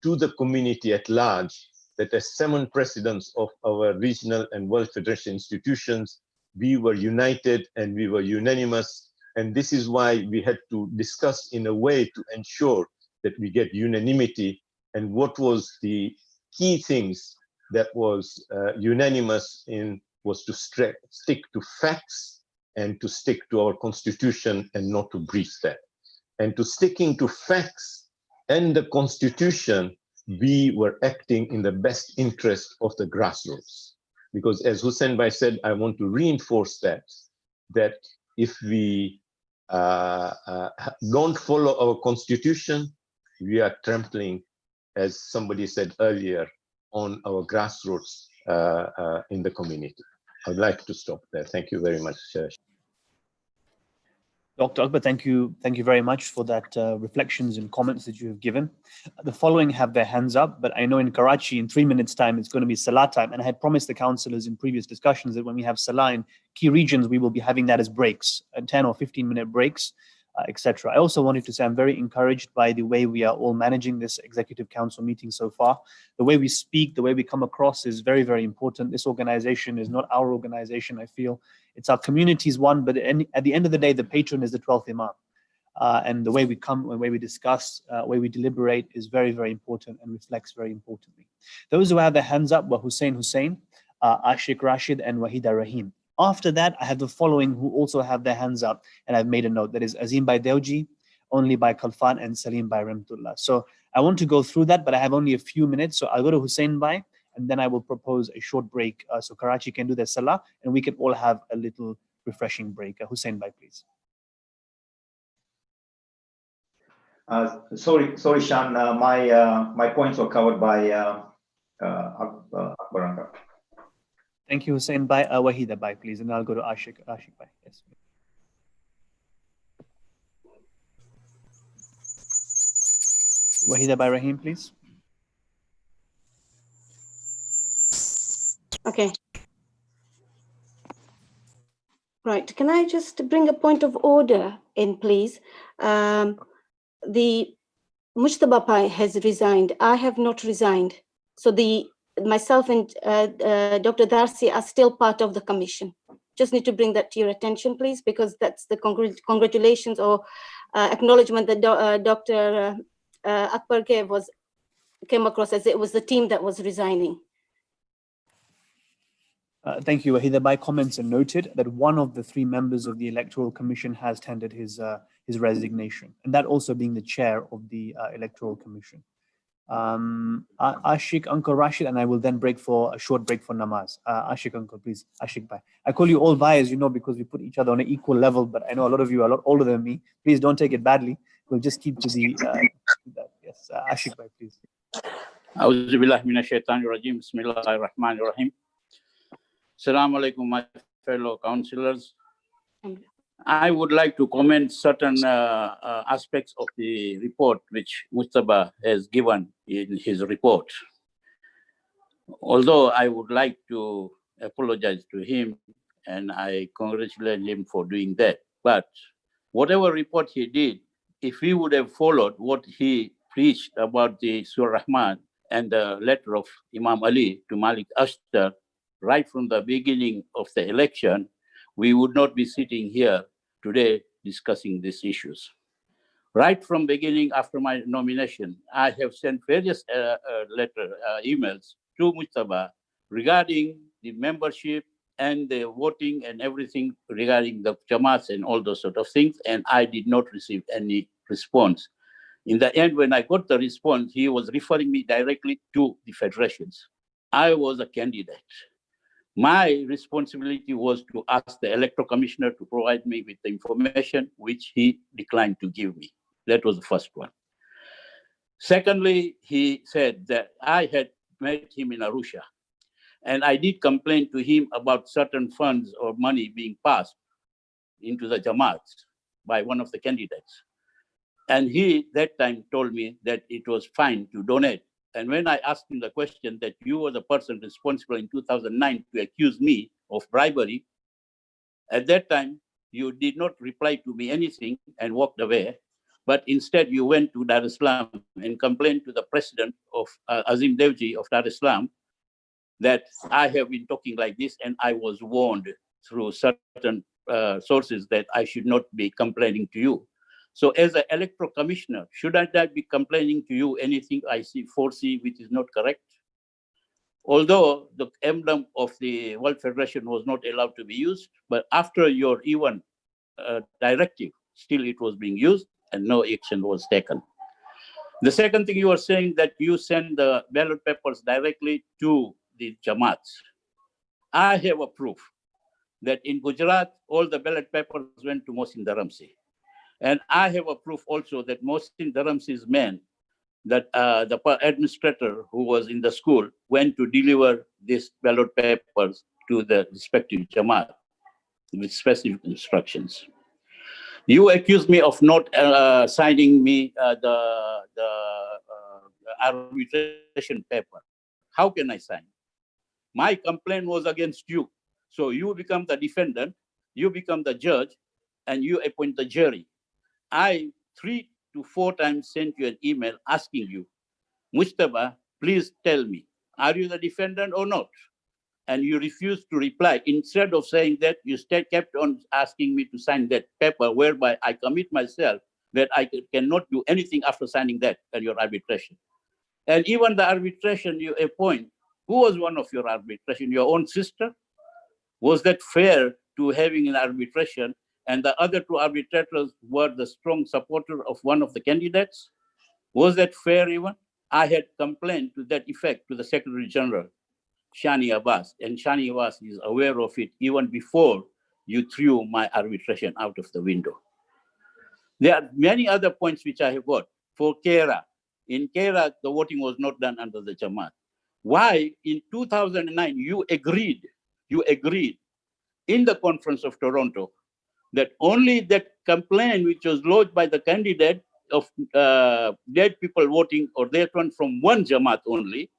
to the community at large, that as 7 presidents of our regional and World Federation institutions, we were united and we were unanimous. And this is why we had to discuss in a way to ensure that we get unanimity. And what was the key things that was unanimous in was to stick to facts and to stick to our constitution and not to breach that. And to sticking to facts and the constitution, we were acting in the best interest of the grassroots. Because as Hussein Bhai said, I want to reinforce that if we don't follow our constitution, we are trampling, as somebody said earlier, on our grassroots in the community. I'd like to stop there. Thank you very much. Dr. Akbar, thank you very much for that reflections and comments that you have given. The following have their hands up, but I know in Karachi in 3 minutes time, it's going to be Salah time. And I had promised the councillors in previous discussions that when we have Salah in key regions, we will be having that as breaks, 10 or 15-minute breaks, etc. I also wanted to say I'm very encouraged by the way we are all managing this Executive Council meeting so far. The way we speak, the way we come across is very, very important. This organization is not our organization, I feel. It's our community's one, but at the end of the day, the patron is the 12th Imam. And the way we come, the way we discuss, the way we deliberate is very, very important and reflects very importantly. Those who have their hands up were Hussein, Ashik Rashid, and Wahida Rahim. After that, I have the following who also have their hands up, and I've made a note. That is Azim Bhai Dewji, Only Bhai Khalfan, and Salim Bhai Ramtullah. So I want to go through that, but I have only a few minutes. So I'll go to Hussein Bhai, and then I will propose a short break so Karachi can do their Salah, and we can all have a little refreshing break. Hussein Bhai, please. Sorry, Shan. My points were covered by Akbar Anka. Thank you, Hussein Bhai. Wahida Bhai, please, and I'll go to Ashik Bhai. Yes. Wahida Bhai Rahim, please. Okay. Right. Can I just bring a point of order in, please? The Mujtaba Bhai has resigned. I have not resigned. So myself and Dr. Darcy are still part of the commission. Just need to bring that to your attention, please, because that's the congratulations or acknowledgement that Dr. Akbar came across as it was the team that was resigning. Thank you, Wahida. By comments are noted that one of the 3 members of the Electoral Commission has tendered his resignation, and that also being the chair of the Electoral Commission. Ashik, Uncle Rashid, and I will then break for a short break for namaz. Ashik, Uncle, please. Ashik Bhai. I call you all Bhai, as you know, because we put each other on an equal level, but I know a lot of you are a lot older than me. Please don't take it badly. We'll just keep to the... yes, Ashik Bhai, please. Auzubillah minash shaitanir rajim. Bismillahir rahmanir rahim. Assalamu alaikum, my fellow councillors. I would like to comment certain aspects of the report which Mujtaba has given in his report. Although I would like to apologize to him, and I congratulate him for doing that. But whatever report he did, if he would have followed what he preached about the Surah Rahman and the letter of Imam Ali to Malik Ashtar right from the beginning of the election, we would not be sitting here today discussing these issues. Right from beginning after my nomination, I have sent various emails to Mujtaba regarding the membership and the voting and everything regarding the Jamaats and all those sort of things, and I did not receive any response. In the end, when I got the response, he was referring me directly to the federations. I was a candidate. My responsibility was to ask the Electoral Commissioner to provide me with the information, which he declined to give me. That was the first one. Secondly, he said that I had met him in Arusha, and I did complain to him about certain funds or money being passed into the Jamaats by one of the candidates. And he, that time, told me that it was fine to donate. And when I asked him the question that you were the person responsible in 2009 to accuse me of bribery, at that time, you did not reply to me anything and walked away. But instead, you went to Dar es Salaam and complained to the president of Azim Devji of Dar es Salaam that I have been talking like this, and I was warned through certain sources that I should not be complaining to you. So as an electoral commissioner, should I not be complaining to you anything I foresee which is not correct? Although the emblem of the World Federation was not allowed to be used, but after your even directive, still it was being used and no action was taken. The second thing you are saying that you send the ballot papers directly to the Jamaats. I have a proof that in Gujarat, all the ballot papers went to Mohsin Dharamsi. And I have a proof also that Mohsin Dharamsi's man, that the administrator who was in the school, went to deliver these ballot papers to the respective Jamaat with specific instructions. You accuse me of not signing me the arbitration paper. How can I sign? My complaint was against you. So you become the defendant, you become the judge, and you appoint the jury. I 3 to 4 times sent you an email asking you, Mujtaba, please tell me, are you the defendant or not? And you refused to reply. Instead of saying that, you kept on asking me to sign that paper, whereby I commit myself that I cannot do anything after signing that and your arbitration. And even the arbitration you appoint, who was one of your arbitration? Your own sister? Was that fair to having an arbitration? And the other 2 arbitrators were the strong supporter of one of the candidates? Was that fair even? I had complained to that effect to the Secretary General, Shani Abbas, and Shani Abbas is aware of it even before you threw my arbitration out of the window. There are many other points which I have got. For Kera, in Kera, the voting was not done under the Jamaat. Why in 2009 you agreed in the Conference of Toronto that only that complaint which was lodged by the candidate of dead people voting or that one from one Jamaat only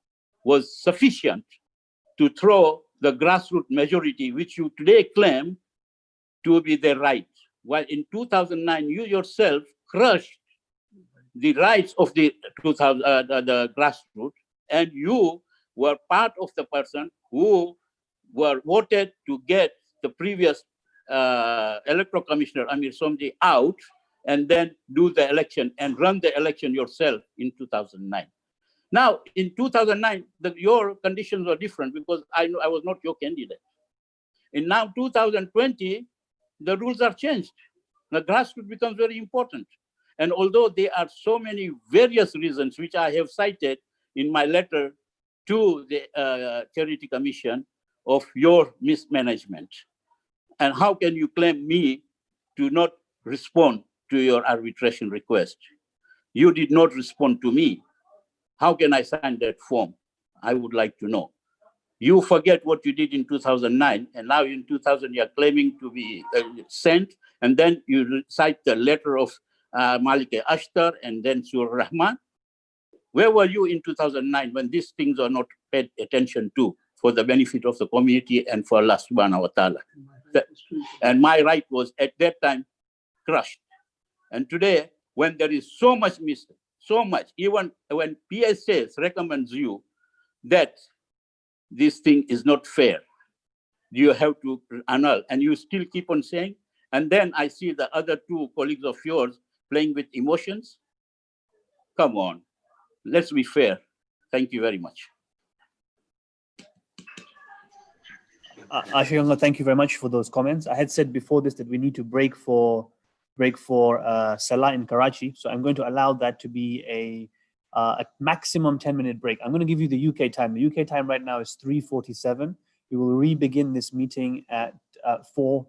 was sufficient to throw the grassroots majority, which you today claim to be their right. While in 2009, you yourself crushed the rights of the grassroots, and you were part of the person who were voted to get the previous electoral commissioner, Amir Somji, out and then do the election and run the election yourself in 2009. Now, in 2009, your conditions were different because I was not your candidate. In now 2020, the rules are changed. The grassroots becomes very important. And although there are so many various reasons which I have cited in my letter to the Charity Commission of your mismanagement, and how can you claim me to not respond to your arbitration request? You did not respond to me. How can I sign that form? I would like to know. You forget what you did in 2009, and now in 2000 you are claiming to be sent, and then you cite the letter of Malik Ashtar and then Surah Rahman. Where were you in 2009 when these things are not paid attention to for the benefit of the community and for Allah subhanahu wa ta'ala. And my right was at that time crushed. And today, when there is so much even when PSS recommends you that this thing is not fair, you have to annul, and you still keep on saying, and then I see the other two colleagues of yours playing with emotions. Come on, let's be fair. Thank you very much. Ashayanga, thank you very much for those comments. I had said before this that we need to break for Salah in Karachi. So I'm going to allow that to be a maximum 10-minute break. I'm going to give you the UK time. The UK time right now is 3:47. We will re-begin this meeting at 4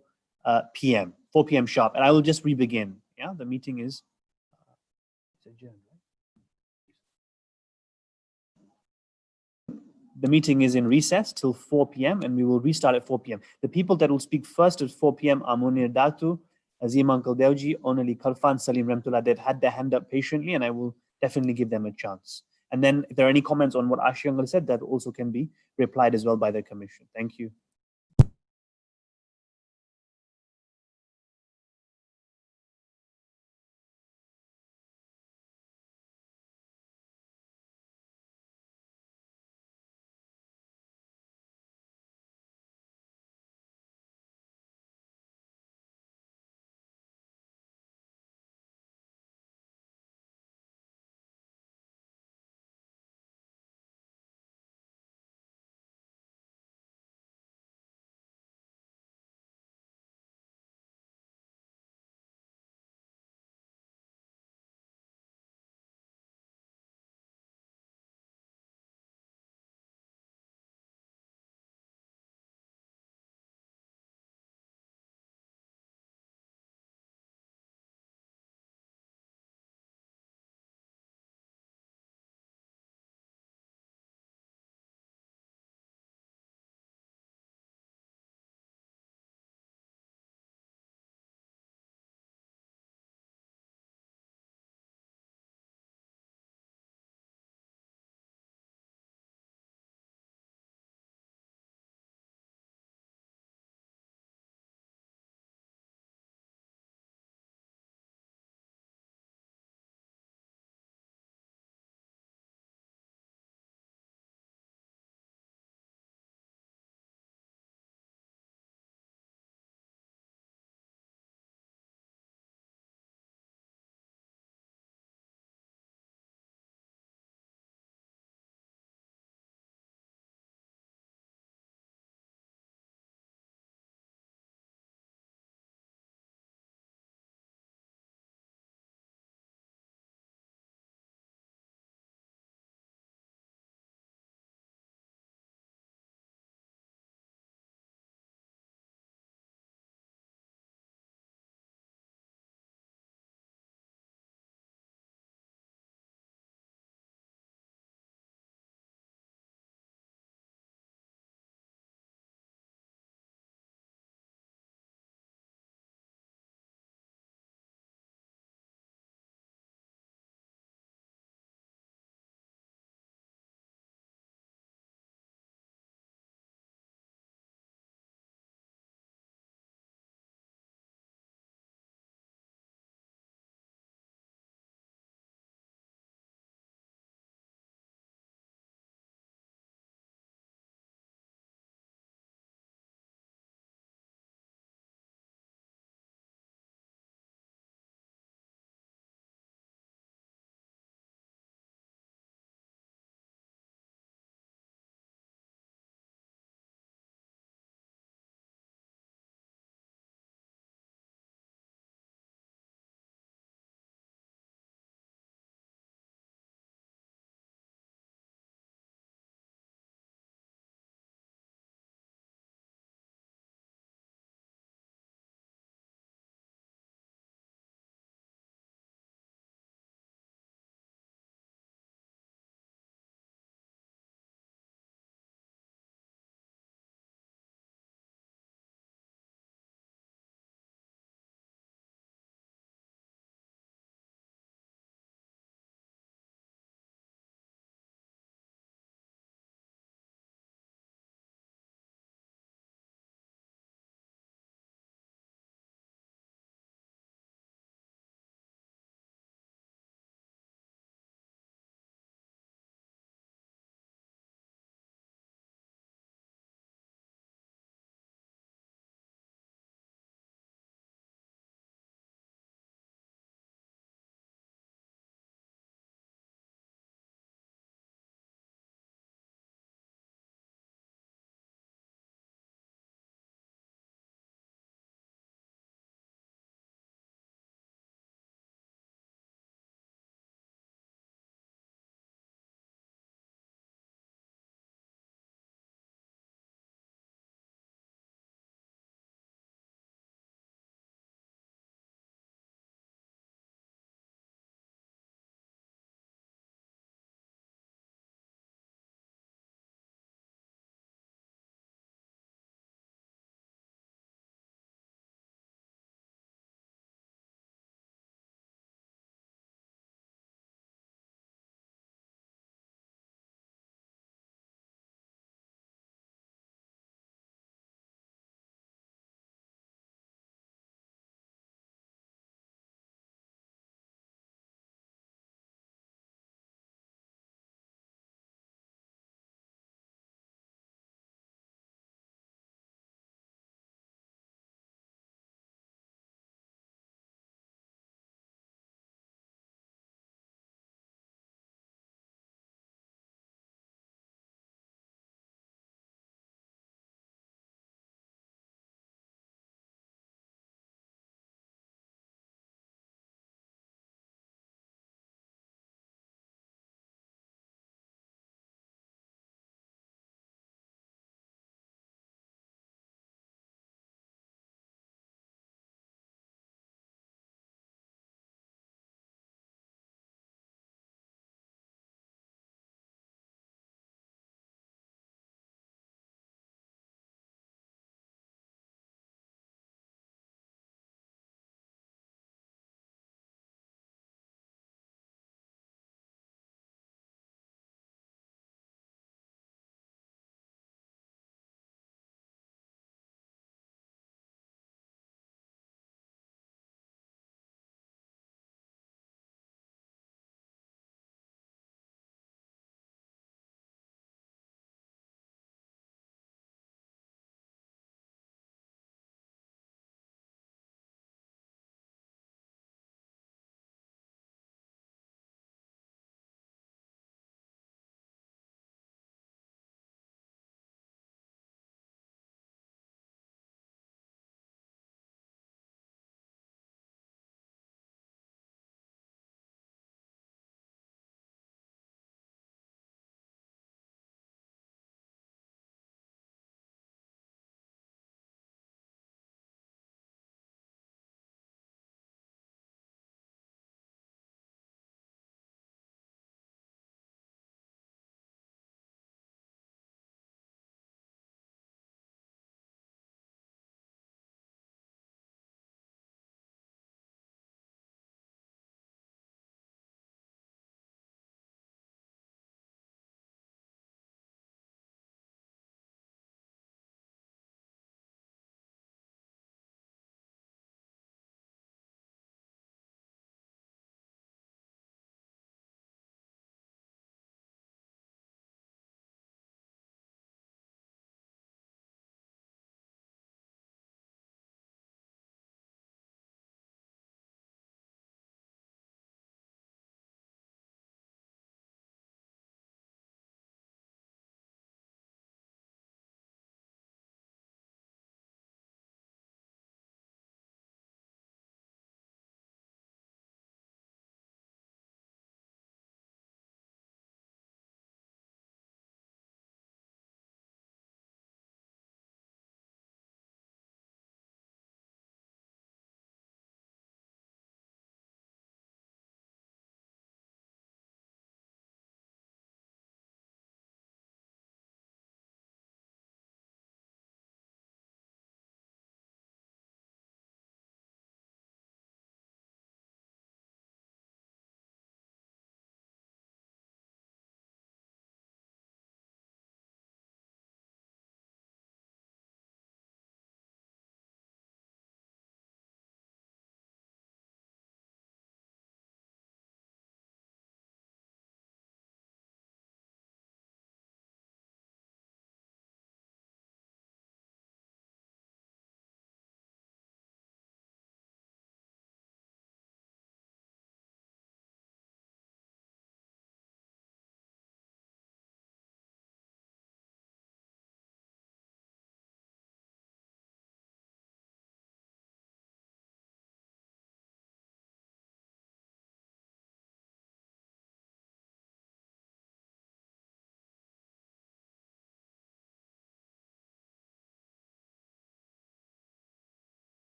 p.m. 4 p.m. sharp, and I will just re-begin. Yeah, the meeting is adjourned. The meeting is in recess till 4 p.m. and we will restart at 4 p.m. The people that will speak first at 4 p.m. are Munir Datu, Azim Uncle Dewji, Onali Khalfan, Salim Remtullah. They've had their hand up patiently, and I will definitely give them a chance. And then if there are any comments on what Ashayanga said, that also can be replied as well by the commission. Thank you.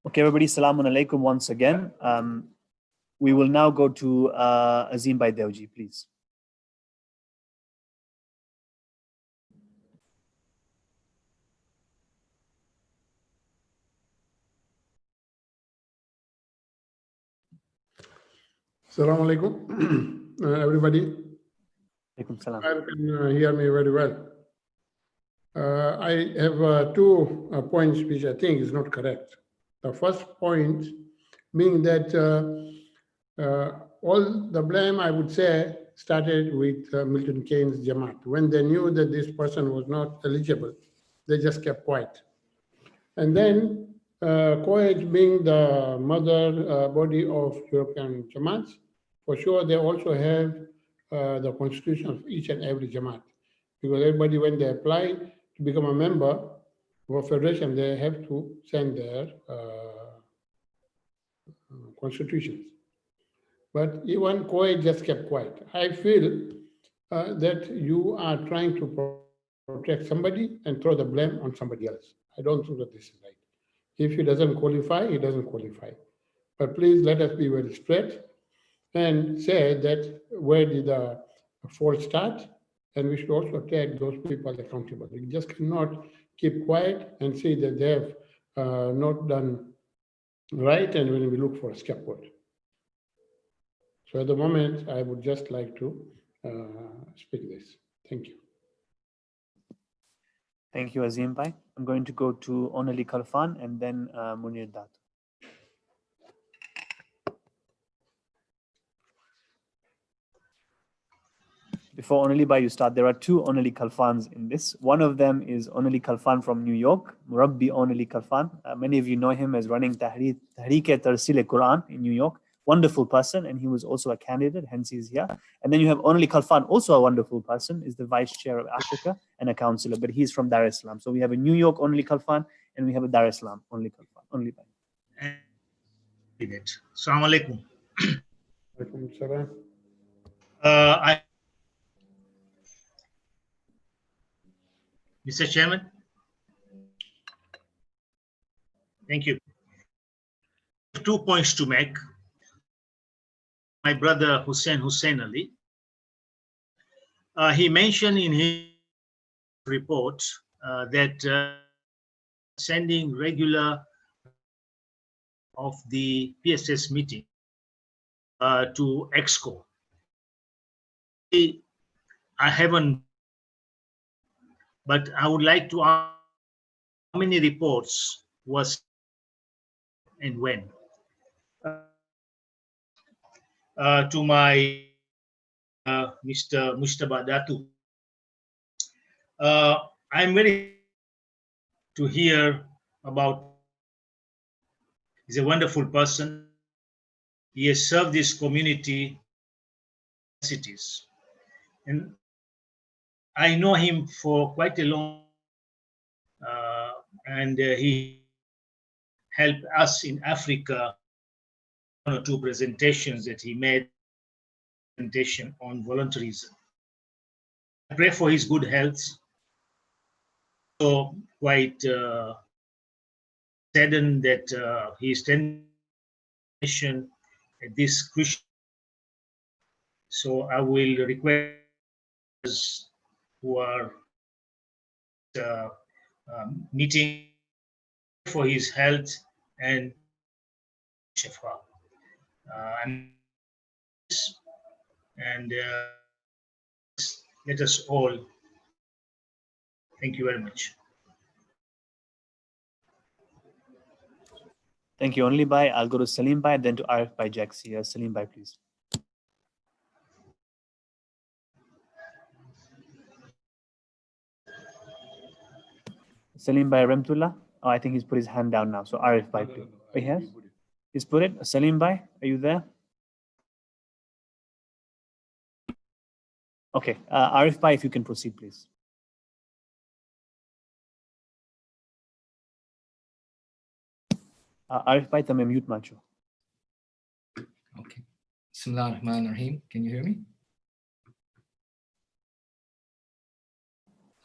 Okay, everybody, Salaam alaikum once again. We will now go to Azim Bhai Devji, please. Assalamu alaikum, everybody. Alaikum salam. You can hear me very well. I have two points which I think is not correct. The first point being that all the blame, I would say, started with Milton Keynes' Jamaat. When they knew that this person was not eligible, they just kept quiet. And then Kuwait being the mother body of European Jamaats, for sure they also have the constitution of each and every Jamaat. Because everybody, when they apply to become a member of a federation, they have to send their constitutions. But even Kuwait just kept quiet. I feel that you are trying to protect somebody and throw the blame on somebody else. I don't think that this is right. If he doesn't qualify, he doesn't qualify. But please let us be very straight and say that where did the fault start? And we should also take those people accountable. We just cannot keep quiet and say that they have not done right, and when we look for a scapegoat. So at the moment, I would just like to speak this. Thank you. Thank you, Azim Bhai. I'm going to go to Onali Khalfan and then Munir Dat. Before Onali Bhai, you start, there are two Onali Khalfans in this. One of them is Onali Khalfan from New York, Murabbi Onali Khalfan. Many of you know him as running Tahrik-e Qur'an in New York. Wonderful person, and he was also a candidate, hence he's here. And then you have Onali Khalfan, also a wonderful person, is the vice chair of Africa and a councillor, but he's from Dar es Salaam. So we have a New York Onali Khalfan, and we have a Dar es Salaam Onali Khalfan. Only Bhai. Assalamu alaikum. Alaikum salam. Mr. Chairman, thank you. 2 points to make. My brother Hussein Ali, he mentioned in his report that sending regular of the PSS meeting to ExCo. I haven't, but I would like to ask how many reports was and when. To my Mr. Mustaba Datu, I'm very to hear about. He's a wonderful person. He has served this community cities, and I know him for quite a long, and he helped us in Africa. 1 or 2 presentations that he made, presentation on voluntarism. I pray for his good health. So quite saddened that he is standing at this crucial. So I will request who are meeting for his health and Shafra. And let us all. Thank you very much. Thank you, Only Bhai. I'll go to Salim Bhai, then to Arif Bhai Jaxi. Salim Bhai, please. Salim Bhai Ramtullah. Oh, I think he's put his hand down now. So Arif Bhai, please. Oh, he has? He's put it. Salim Bhai, are you there? Okay, Arif Bhai, if you can proceed, please. Arif Bhai, tame mute macho. Okay. Bismillah ar-Rahman ar-Rahim. Can you hear me?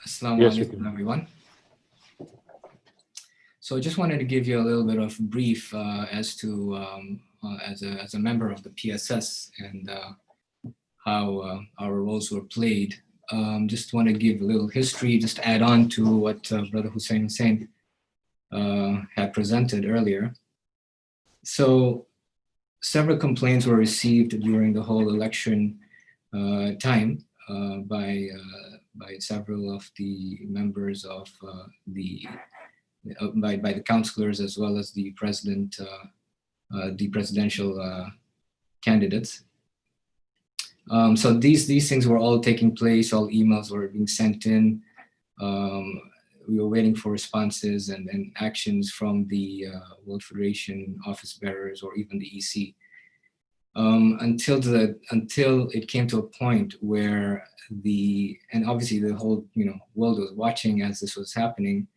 Assalamu alaikum, everyone. So I just wanted to give you a little bit of brief as to, as a member of the PSS and how our roles were played. Just want to give a little history, just to add on to what Brother Hussein had presented earlier. So several complaints were received during the whole election time by several of the members of by the councillors, as well as the presidential candidates. So these things were all taking place. All emails were being sent in. We were waiting for responses and actions from the World Federation office bearers or even the EC. Until it came to a point where and obviously the whole world was watching as this was happening,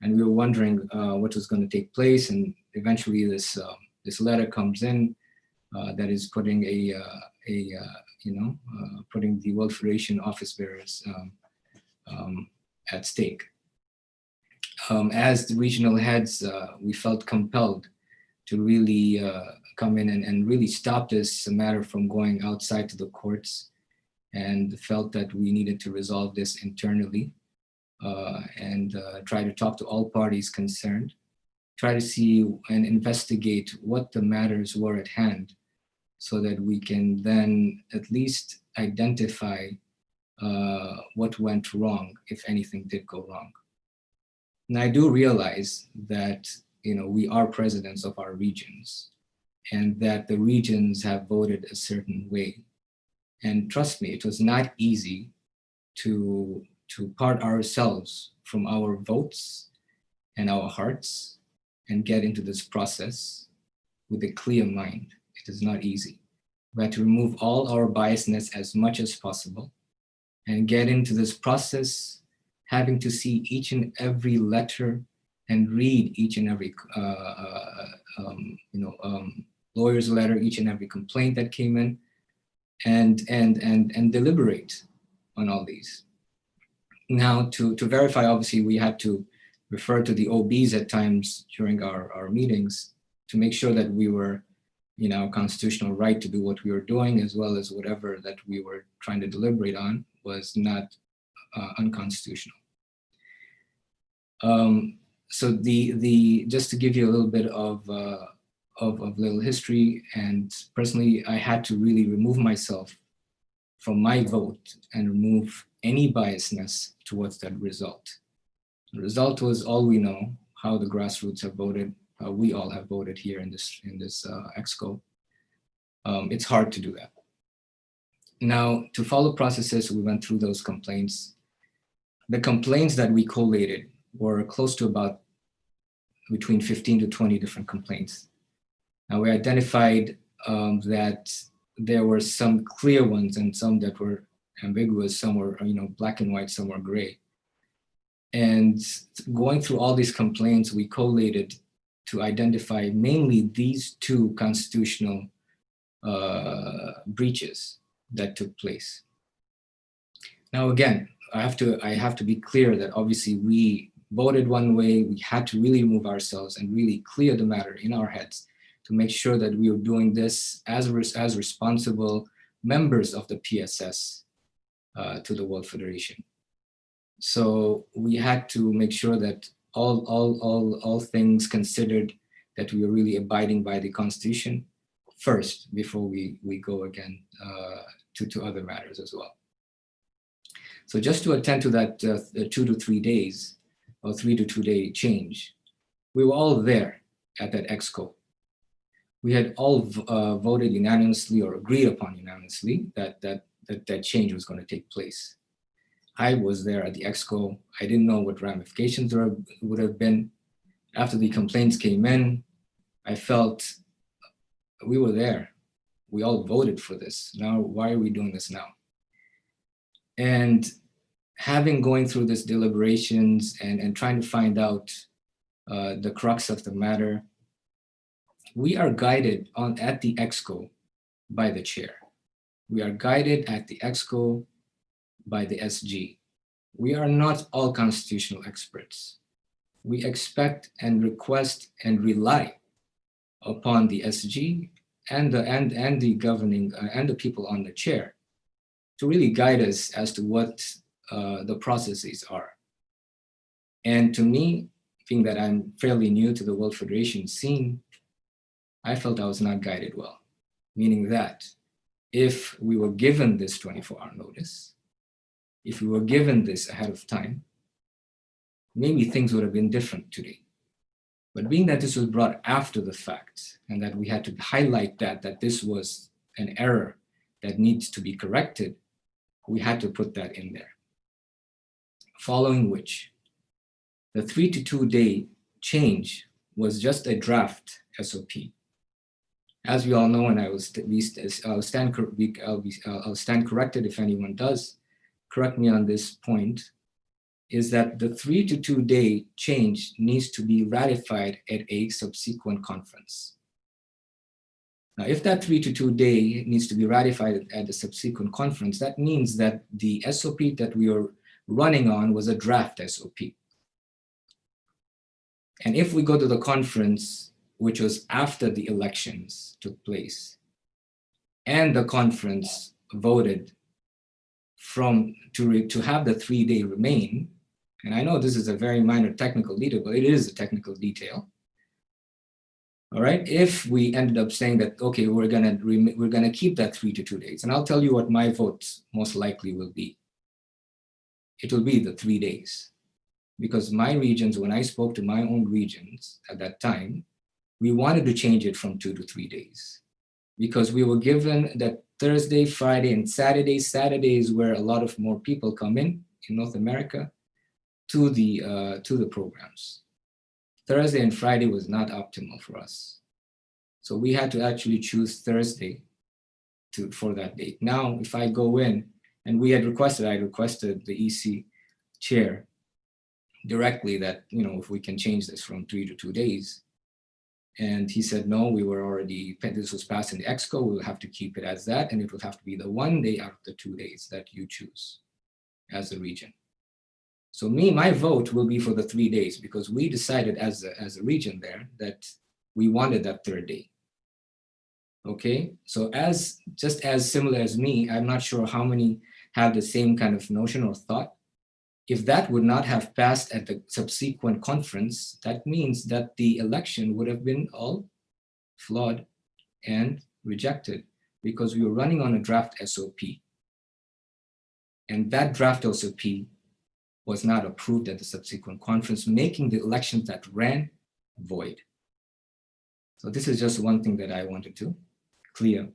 and we were wondering what was going to take place. And eventually this letter comes in that is putting putting the World Federation office bearers at stake. As the regional heads, we felt compelled to really come in and really stop this matter from going outside to the courts, and felt that we needed to resolve this internally and try to talk to all parties concerned, try to see and investigate what the matters were at hand, so that we can then at least identify what went wrong, if anything did go wrong. And I do realize that we are presidents of our regions, and that the regions have voted a certain way. And trust me, it was not easy to part ourselves from our votes and our hearts and get into this process with a clear mind. It is not easy. We had to remove all our biasness as much as possible and get into this process, having to see each and every letter and read each and every lawyer's letter, each and every complaint that came in, and deliberate on all these. Now, to verify, obviously, we had to refer to the OBs at times during our meetings to make sure that we were constitutional right to do what we were doing, as well as whatever that we were trying to deliberate on was not unconstitutional. So just to give you a little bit of little history, and personally, I had to really remove myself from my vote and remove any biasness towards that result. The result was all we know, how the grassroots have voted. We all have voted here in this ExCo. It's hard to do that. Now, to follow processes, we went through those complaints. The complaints that we collated were close to about between 15 to 20 different complaints. Now, we identified that there were some clear ones and some that were ambiguous, some were black and white, some were gray. And going through all these complaints, we collated to identify mainly these two constitutional breaches that took place. Now, again, I have to be clear that obviously we voted one way. We had to really remove ourselves and really clear the matter in our heads to make sure that we were doing this as responsible members of the PSS to the World Federation. So we had to make sure that all things considered, that we were really abiding by the Constitution first before we go again to other matters as well. So just to attend to that 2 to 3 days or 3 to 2 day change, we were all there at that ExCo. We had all voted unanimously or agreed upon unanimously that change was going to take place. I was there at the ExCo. I didn't know what ramifications there would have been. After the complaints came in, I felt we were there. We all voted for this. Now, why are we doing this now? And going through this deliberations and trying to find out the crux of the matter, we are guided at the ExCo by the chair. We are guided at the ExCo by the SG. We are not all constitutional experts. we expect and request and rely upon the SG and the governing and the people on the chair to really guide us as to what the processes are. And to me, being that I'm fairly new to the World Federation scene, I felt I was not guided well, meaning that if we were given this 24-hour notice, if we were given this ahead of time, maybe things would have been different today. But being that this was brought after the fact and that we had to highlight that this was an error that needs to be corrected, we had to put that in there. Following which, the 3 to 2 day change was just a draft SOP. As we all know, and I'll stand corrected if anyone does correct me on this point, is that the 3 to 2 day change needs to be ratified at a subsequent conference. Now, if that 3 to 2 day needs to be ratified at a subsequent conference, that means that the SOP that we are running on was a draft SOP. And if we go to the conference, which was after the elections took place, and the conference voted to have the 3 day remain, and I know this is a very minor technical detail, but it is a technical detail. All right, if we ended up saying that, okay, we're gonna keep that 3 to 2 days, and I'll tell you what my vote most likely will be. It will be the 3 days. Because my regions, when I spoke to my own regions at that time, we wanted to change it from 2 to 3 days. Because we were given that Thursday, Friday, and Saturday. Saturday is where a lot of more people come in North America to the programs. Thursday and Friday was not optimal for us. So we had to actually choose Thursday for that date. Now, if I go in, and I requested the EC chair directly that, if we can change this from 3 to 2 days. And he said, no, this was passed in the ExCo, we'll have to keep it as that, and it will have to be the 1 day out of the 2 days that you choose as a region. So my vote will be for the 3 days, because we decided as a region there that we wanted that 3rd day. Okay, so just as similar as me, I'm not sure how many have the same kind of notion or thought. If that would not have passed at the subsequent conference, that means that the election would have been all flawed and rejected, because we were running on a draft SOP. And that draft SOP was not approved at the subsequent conference, making the elections that ran void. So this is just one thing that I wanted to clear.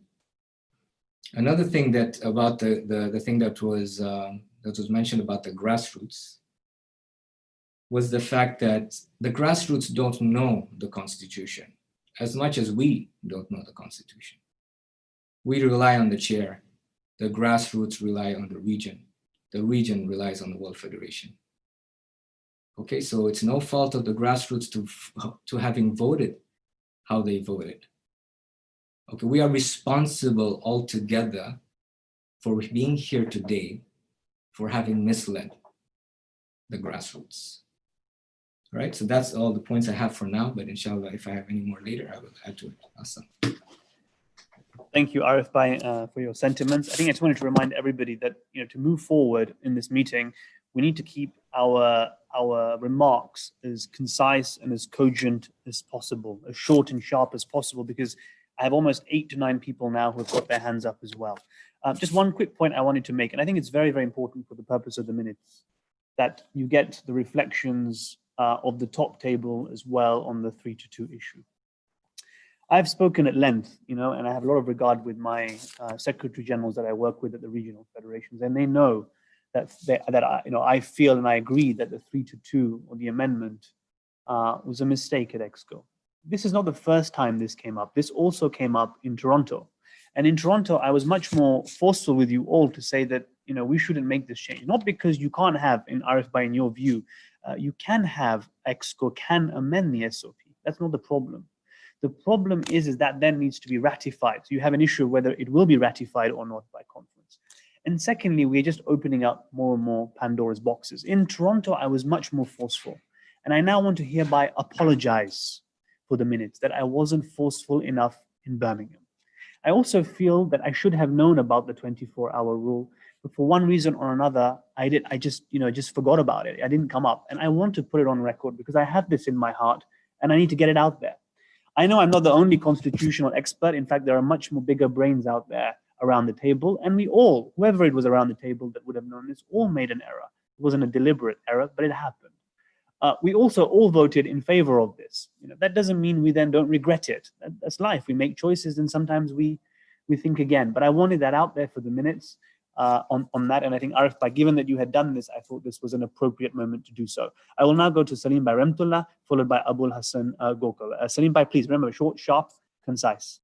Another thing that about the thing that was mentioned about the grassroots was the fact that the grassroots don't know the Constitution as much as we don't know the Constitution. We rely on the chair. The grassroots rely on the region. The region relies on the World Federation. Okay, so it's no fault of the grassroots to having voted how they voted. Okay, we are responsible altogether for being here today, for having misled the grassroots. All right, so that's all the points I have for now, but inshallah, if I have any more later, I will add to it. Awesome. Thank you, Arif Bhai, for your sentiments. I think I just wanted to remind everybody that to move forward in this meeting, we need to keep our remarks as concise and as cogent as possible, as short and sharp as possible, because I have almost 8 to 9 people now who have got their hands up as well. Just one quick point I wanted to make, and I think it's very, very important for the purpose of the minutes, that you get the reflections of the top table as well on the 3 to 2 issue. I've spoken at length, and I have a lot of regard with my secretary generals that I work with at the regional federations, and they know that I feel and I agree that the 3 to 2 or the amendment was a mistake at ExCo. This is not the first time this came up. This also came up in Toronto. And in Toronto, I was much more forceful with you all to say that, we shouldn't make this change. Not because you can't have, in RFI, in your view, you can have ExCo can amend the SOP. That's not the problem. The problem is that then needs to be ratified. So you have an issue of whether it will be ratified or not by conference. And secondly, we're just opening up more and more Pandora's boxes. In Toronto, I was much more forceful. And I now want to hereby apologize for the minutes that I wasn't forceful enough in Birmingham. I also feel that I should have known about the 24-hour rule, but for one reason or another, I just forgot about it. I didn't come up, and I want to put it on record because I have this in my heart and I need to get it out there. I know I'm not the only constitutional expert. In fact, there are much more bigger brains out there around the table, and we all, whoever it was around the table that would have known this, all made an error. It wasn't a deliberate error, but it happened. We also all voted in favor of this. That doesn't mean we then don't regret it. That's life. We make choices and sometimes we think again. But I wanted that out there for the minutes on that. And I think, Arif, given that you had done this, I thought this was an appropriate moment to do so. I will now go to Salaam Bhai Remtullah, followed by Abul Hassan Gokul. Salaam Bhai, please remember, short, sharp, concise.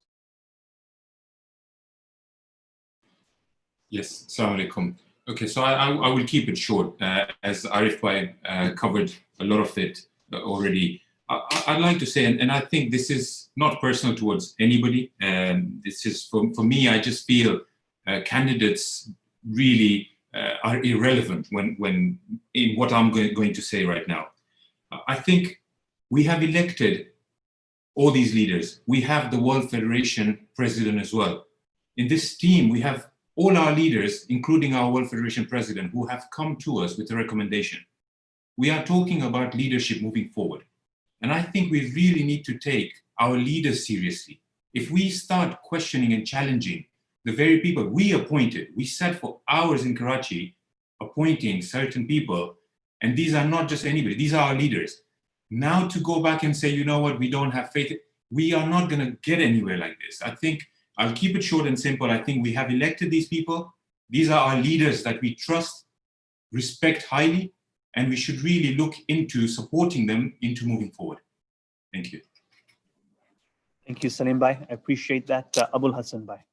Yes, Assalamu alaikum. Okay, so I will keep it short, as Arif Bhai covered a lot of it already. I'd like to say, and I think this is not personal towards anybody, this is for me, I just feel candidates really are irrelevant when in what I'm going to say right now. I think we have elected all these leaders. We have the World Federation president as well. In this team, we have all our leaders, including our World Federation president, who have come to us with a recommendation. We are talking about leadership moving forward. And I think we really need to take our leaders seriously. If we start questioning and challenging the very people we appointed, we sat for hours in Karachi appointing certain people, and these are not just anybody, these are our leaders. Now to go back and say, you know what, we don't have faith, we are not gonna get anywhere like this. I think I'll keep it short and simple. I think we have elected these people. These are our leaders that we trust, respect highly, and we should really look into supporting them into moving forward. Thank you. Thank you, Salaam Bhai. I appreciate that. Abul Hassan Bhai.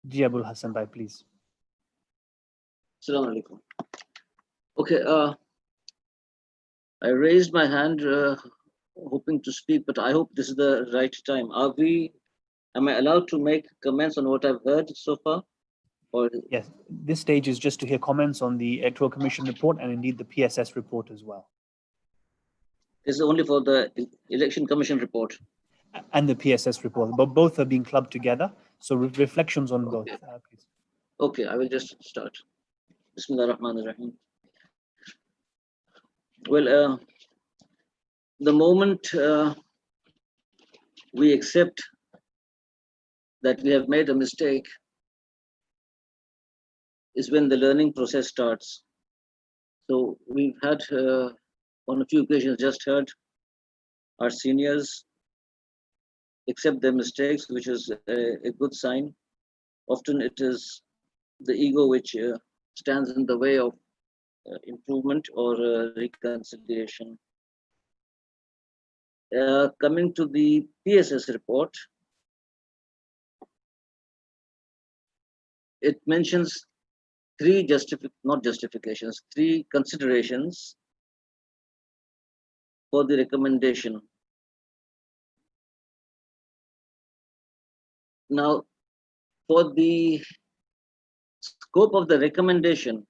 Ji Abul Hassan Bhai, please. Assalamu alaikum. Okay, I raised my hand hoping to speak, but I hope this is the right time. Am I allowed to make comments on what I've heard so far? Or yes, this stage is just to hear comments on the Electoral Commission report and indeed the PSS report as well. This is only for the Election Commission report. And the PSS report, but both are being clubbed together. So reflections on both, please. Okay, I will just start. Bismillah ar-Rahman ar-Rahim. Well, the moment we accept that we have made a mistake is when the learning process starts. So we've had, on a few occasions, just heard our seniors accept their mistakes, which is a good sign. Often it is the ego which stands in the way of improvement or reconciliation. Coming to the PSS report, it mentions three considerations for the recommendation. Now, for the scope of the recommendation,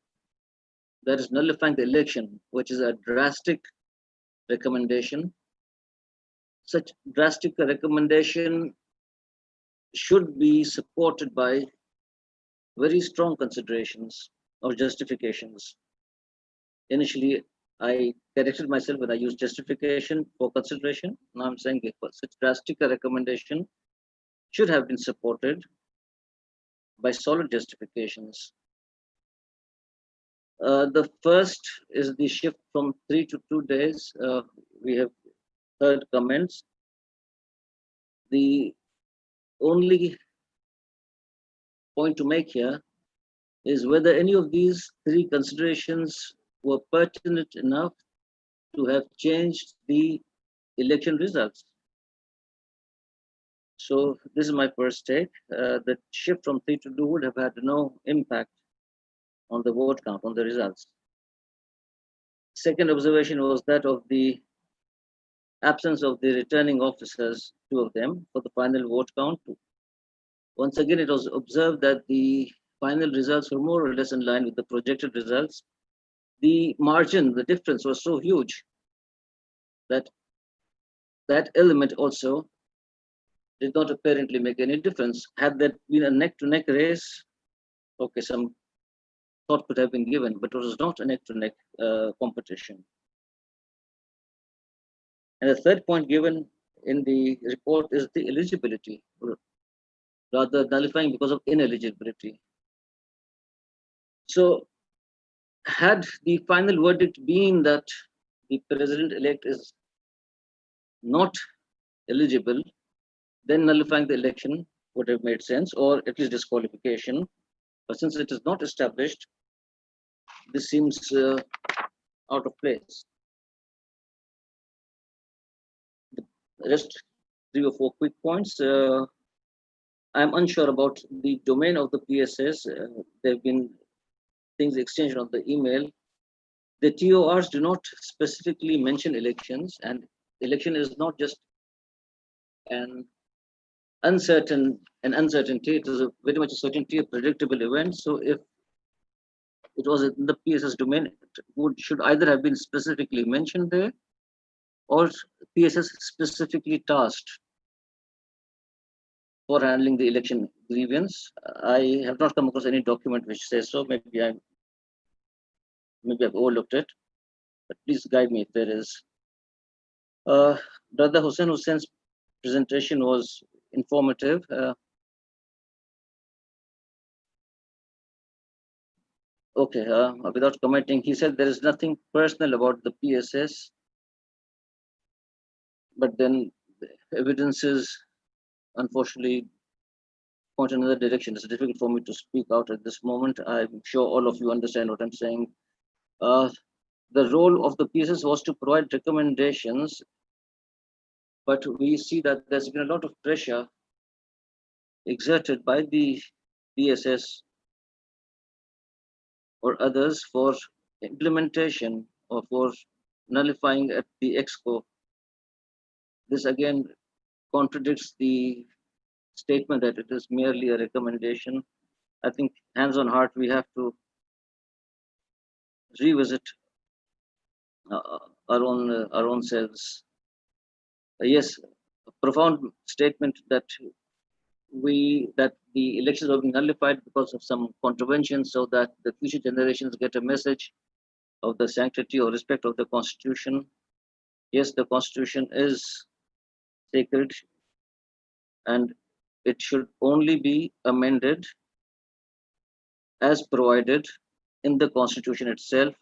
that is nullifying the election, which is a drastic recommendation. Such drastic recommendation should be supported by very strong considerations or justifications. Initially, I corrected myself when I used justification for consideration. Now I'm saying such drastic recommendation should have been supported by solid justifications. The first is the shift from 3 to 2 days. We have heard comments. The only point to make here is whether any of these three considerations were pertinent enough to have changed the election results. So this is my first take. The shift from 3 to 2 would have had no impact on the vote count, on the results. Second observation was that of the absence of the returning officers, 2 of them, for the final vote count Once again, it was observed that the final results were more or less in line with the projected results. The margin, the difference was so huge that that element also did not apparently make any difference. Had there been a neck-to-neck race, okay, some thought could have been given, but it was not a neck-to-neck competition. And the third point given in the report is the eligibility, rather nullifying because of ineligibility. So had the final verdict been that the president-elect is not eligible, then nullifying the election would have made sense, or at least disqualification. But since it is not established, this seems out of place. The rest 3 or 4 quick points. I'm unsure about the domain of the PSS. There have been things exchanged on the email. The TORs do not specifically mention elections, and election is not just an uncertainty. It is very much a certainty, a predictable event. So if it was in the PSS domain, it should either have been specifically mentioned there, or PSS specifically tasked for handling the election grievance. I have not come across any document which says so. Maybe I've overlooked it, but please guide me if there is. Brother Hussein's presentation was informative. Without commenting, he said there is nothing personal about the PSS, but then the evidences, unfortunately, point in another direction. It's difficult for me to speak out at this moment. I'm sure all of you understand what I'm saying. The role of the PSS was to provide recommendations, but we see that there's been a lot of pressure exerted by the PSS or others for implementation or for nullifying at the ExCo. This again contradicts the statement that it is merely a recommendation. I think, hands on heart, we have to revisit our own selves. Yes, a profound statement that the elections are being nullified because of some contravention, so that the future generations get a message of the sanctity or respect of the Constitution. Yes, the Constitution is sacred, and it should only be amended as provided in the Constitution itself,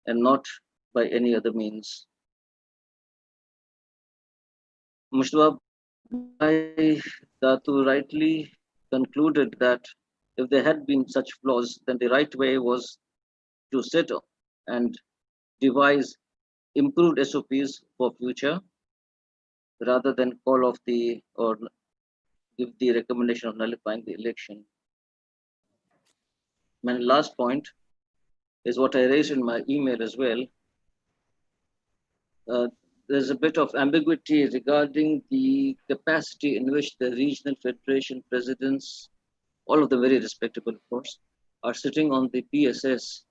and not by any other means. Mushtaba Datu rightly concluded that if there had been such flaws, then the right way was to sit and devise improved SOPs for future, rather than call off or give the recommendation of nullifying the election. My last point is what I raised in my email as well. There's a bit of ambiguity regarding the capacity in which the regional federation presidents, all of them very respectable, of course, are sitting on the PSS.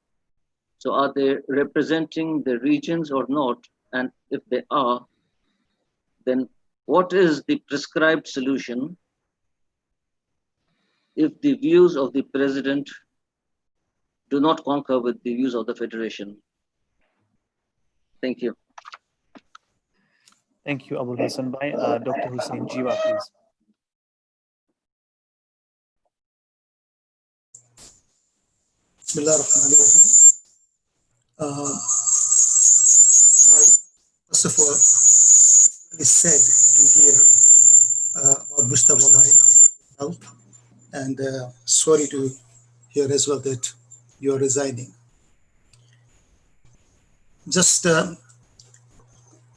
So are they representing the regions or not? And if they are, then what is the prescribed solution if the views of the president do not concur with the views of the federation? Thank you. Thank you, Abul Hassan Bhai. Dr. Hussain Jiwa, please. Bismillah ar-Rahman ar-Rahim. First of all, it's really sad to hear about Mustafa Bhai's health, and sorry to hear as well that you are resigning.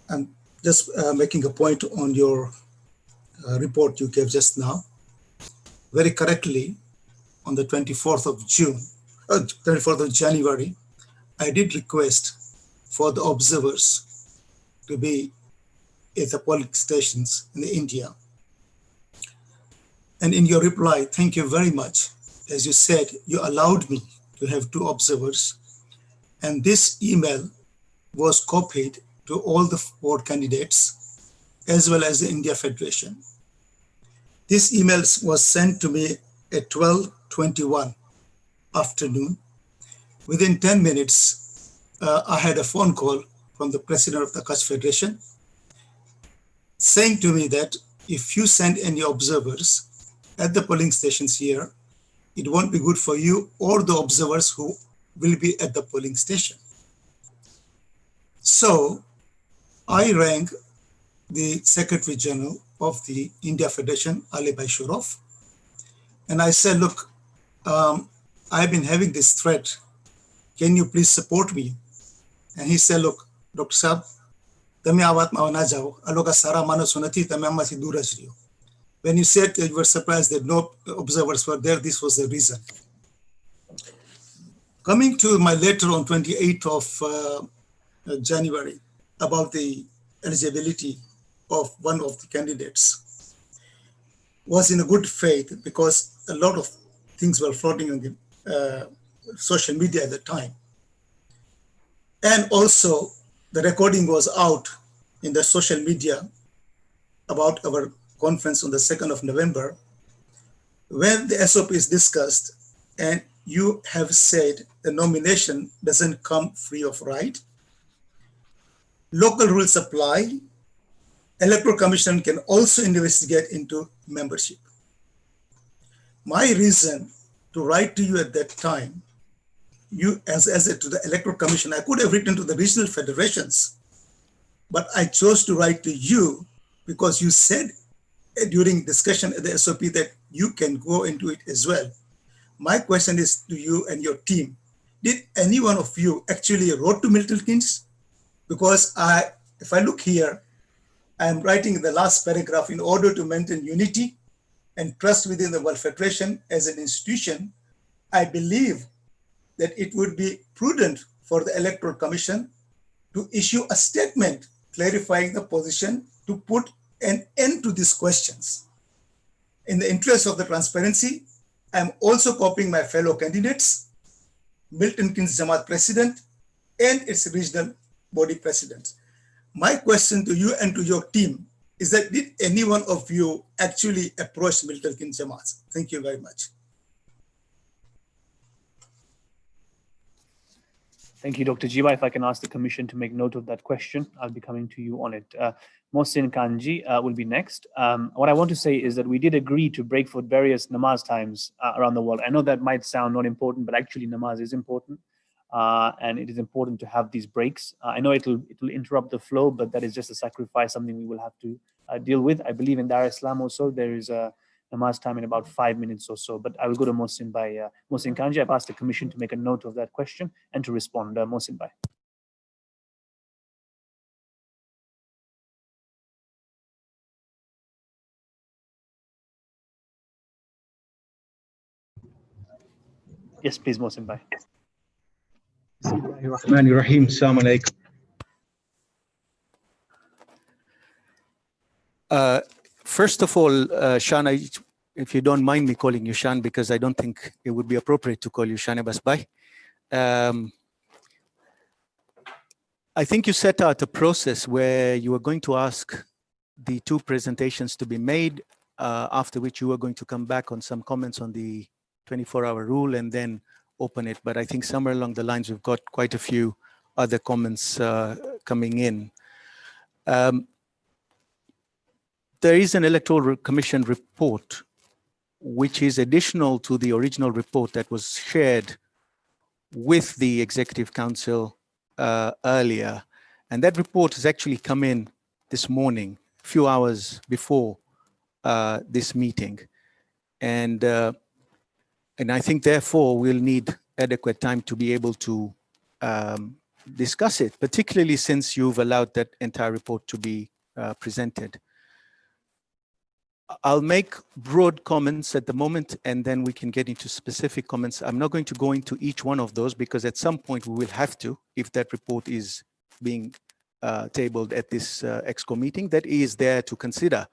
I'm just making a point on your report you gave just now. Very correctly, on the 24th of January, I did request for the observers to be at the polling stations in India. And in your reply, thank you very much. As you said, you allowed me to have 2 observers. And this email was copied to all the 4 candidates, as well as the India Federation. This email was sent to me at 12:21 afternoon. Within 10 minutes, I had a phone call from the president of the Kutch Federation saying to me that if you send any observers at the polling stations here, it won't be good for you or the observers who will be at the polling station. So I rang the Secretary General of the India Federation, Ali Bhai Shurov, and I said, look, I've been having this threat. Can you please support me? And he said, look, Dr. Saab, tame awat ma na jao, aloga sara mano sunati, tame amma si dur rah rahe ho. When you said you were surprised that no observers were there, this was the reason. Coming to my letter on 28th of January about the eligibility of one of the candidates was in a good faith because a lot of things were floating on the social media at the time. And also the recording was out in the social media about our conference on the 2nd of November, when the SOP is discussed and you have said the nomination doesn't come free of right. Local rules apply. Electoral Commission can also investigate into membership. My reason to write to you at that time, you as to the Electoral Commission, I could have written to the regional federations, but I chose to write to you because you said during discussion at the SOP that you can go into it as well. My question is to you and your team. Did any one of you actually wrote to Milton Keynes? Because if I look here, I am writing the last paragraph, in order to maintain unity and trust within the World Federation as an institution, I believe that it would be prudent for the Electoral Commission to issue a statement clarifying the position to put an end to these questions. In the interest of the transparency, I am also copying my fellow candidates, Milton Keynes Jamaat President and its regional body presidents. My question to you and to your team is that did any one of you actually approach Milton Keynes Jamaat? Thank you very much. Thank you, Dr. Jiva. If I can ask the Commission to make note of that question, I'll be coming to you on it. Mohsin Kanji will be next. What I want to say is that we did agree to break for various namaz times around the world. I know that might sound not important, but actually namaz is important. And it is important to have these breaks. I know it'll interrupt the flow, but that is just a sacrifice, something we will have to deal with. I believe in Dar es Salaam also, there is a namaz time in about 5 minutes or so, but I will go to Mohsin Kanji. I've asked the Commission to make a note of that question and to respond. Mohsin Bhai. Yes, please, Mohsin Bhai. Bismillahirrahmanirrahim. Assalamu alaikum. First of all, Shan, if you don't mind me calling you Shan, because I don't think it would be appropriate to call you Shanabas Bhai. I think you set out a process where you were going to ask the 2 presentations to be made, after which you were going to come back on some comments on the 24-hour rule and then open it. But I think somewhere along the lines, we've got quite a few other comments coming in. There is an Electoral Commission report, which is additional to the original report that was shared with the Executive Council earlier. And that report has actually come in this morning, a few hours before this meeting. And I think, therefore, we'll need adequate time to be able to discuss it, particularly since you've allowed that entire report to be presented. I'll make broad comments at the moment, and then we can get into specific comments. I'm not going to go into each one of those because at some point we will have to, if that report is being tabled at this ExCo meeting, that is there to consider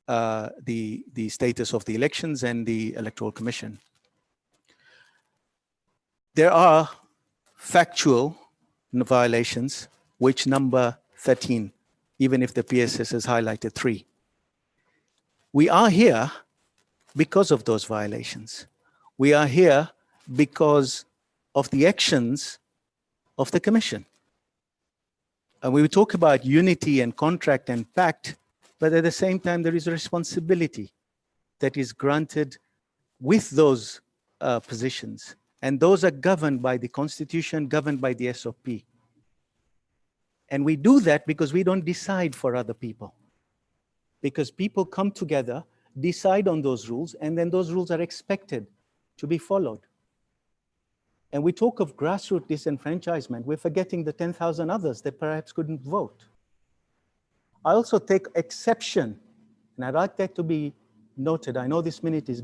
the status of the elections and the Electoral Commission. There are factual violations which number 13, even if the PSS has highlighted 3. We are here because of those violations. We are here because of the actions of the Commission. And we talk about unity and contract and pact, but at the same time, there is a responsibility that is granted with those positions. And those are governed by the Constitution, governed by the SOP. And we do that because we don't decide for other people. Because people come together, decide on those rules, and then those rules are expected to be followed. And we talk of grassroots disenfranchisement. We're forgetting the 10,000 others that perhaps couldn't vote. I also take exception, and I'd like that to be noted. I know this meeting is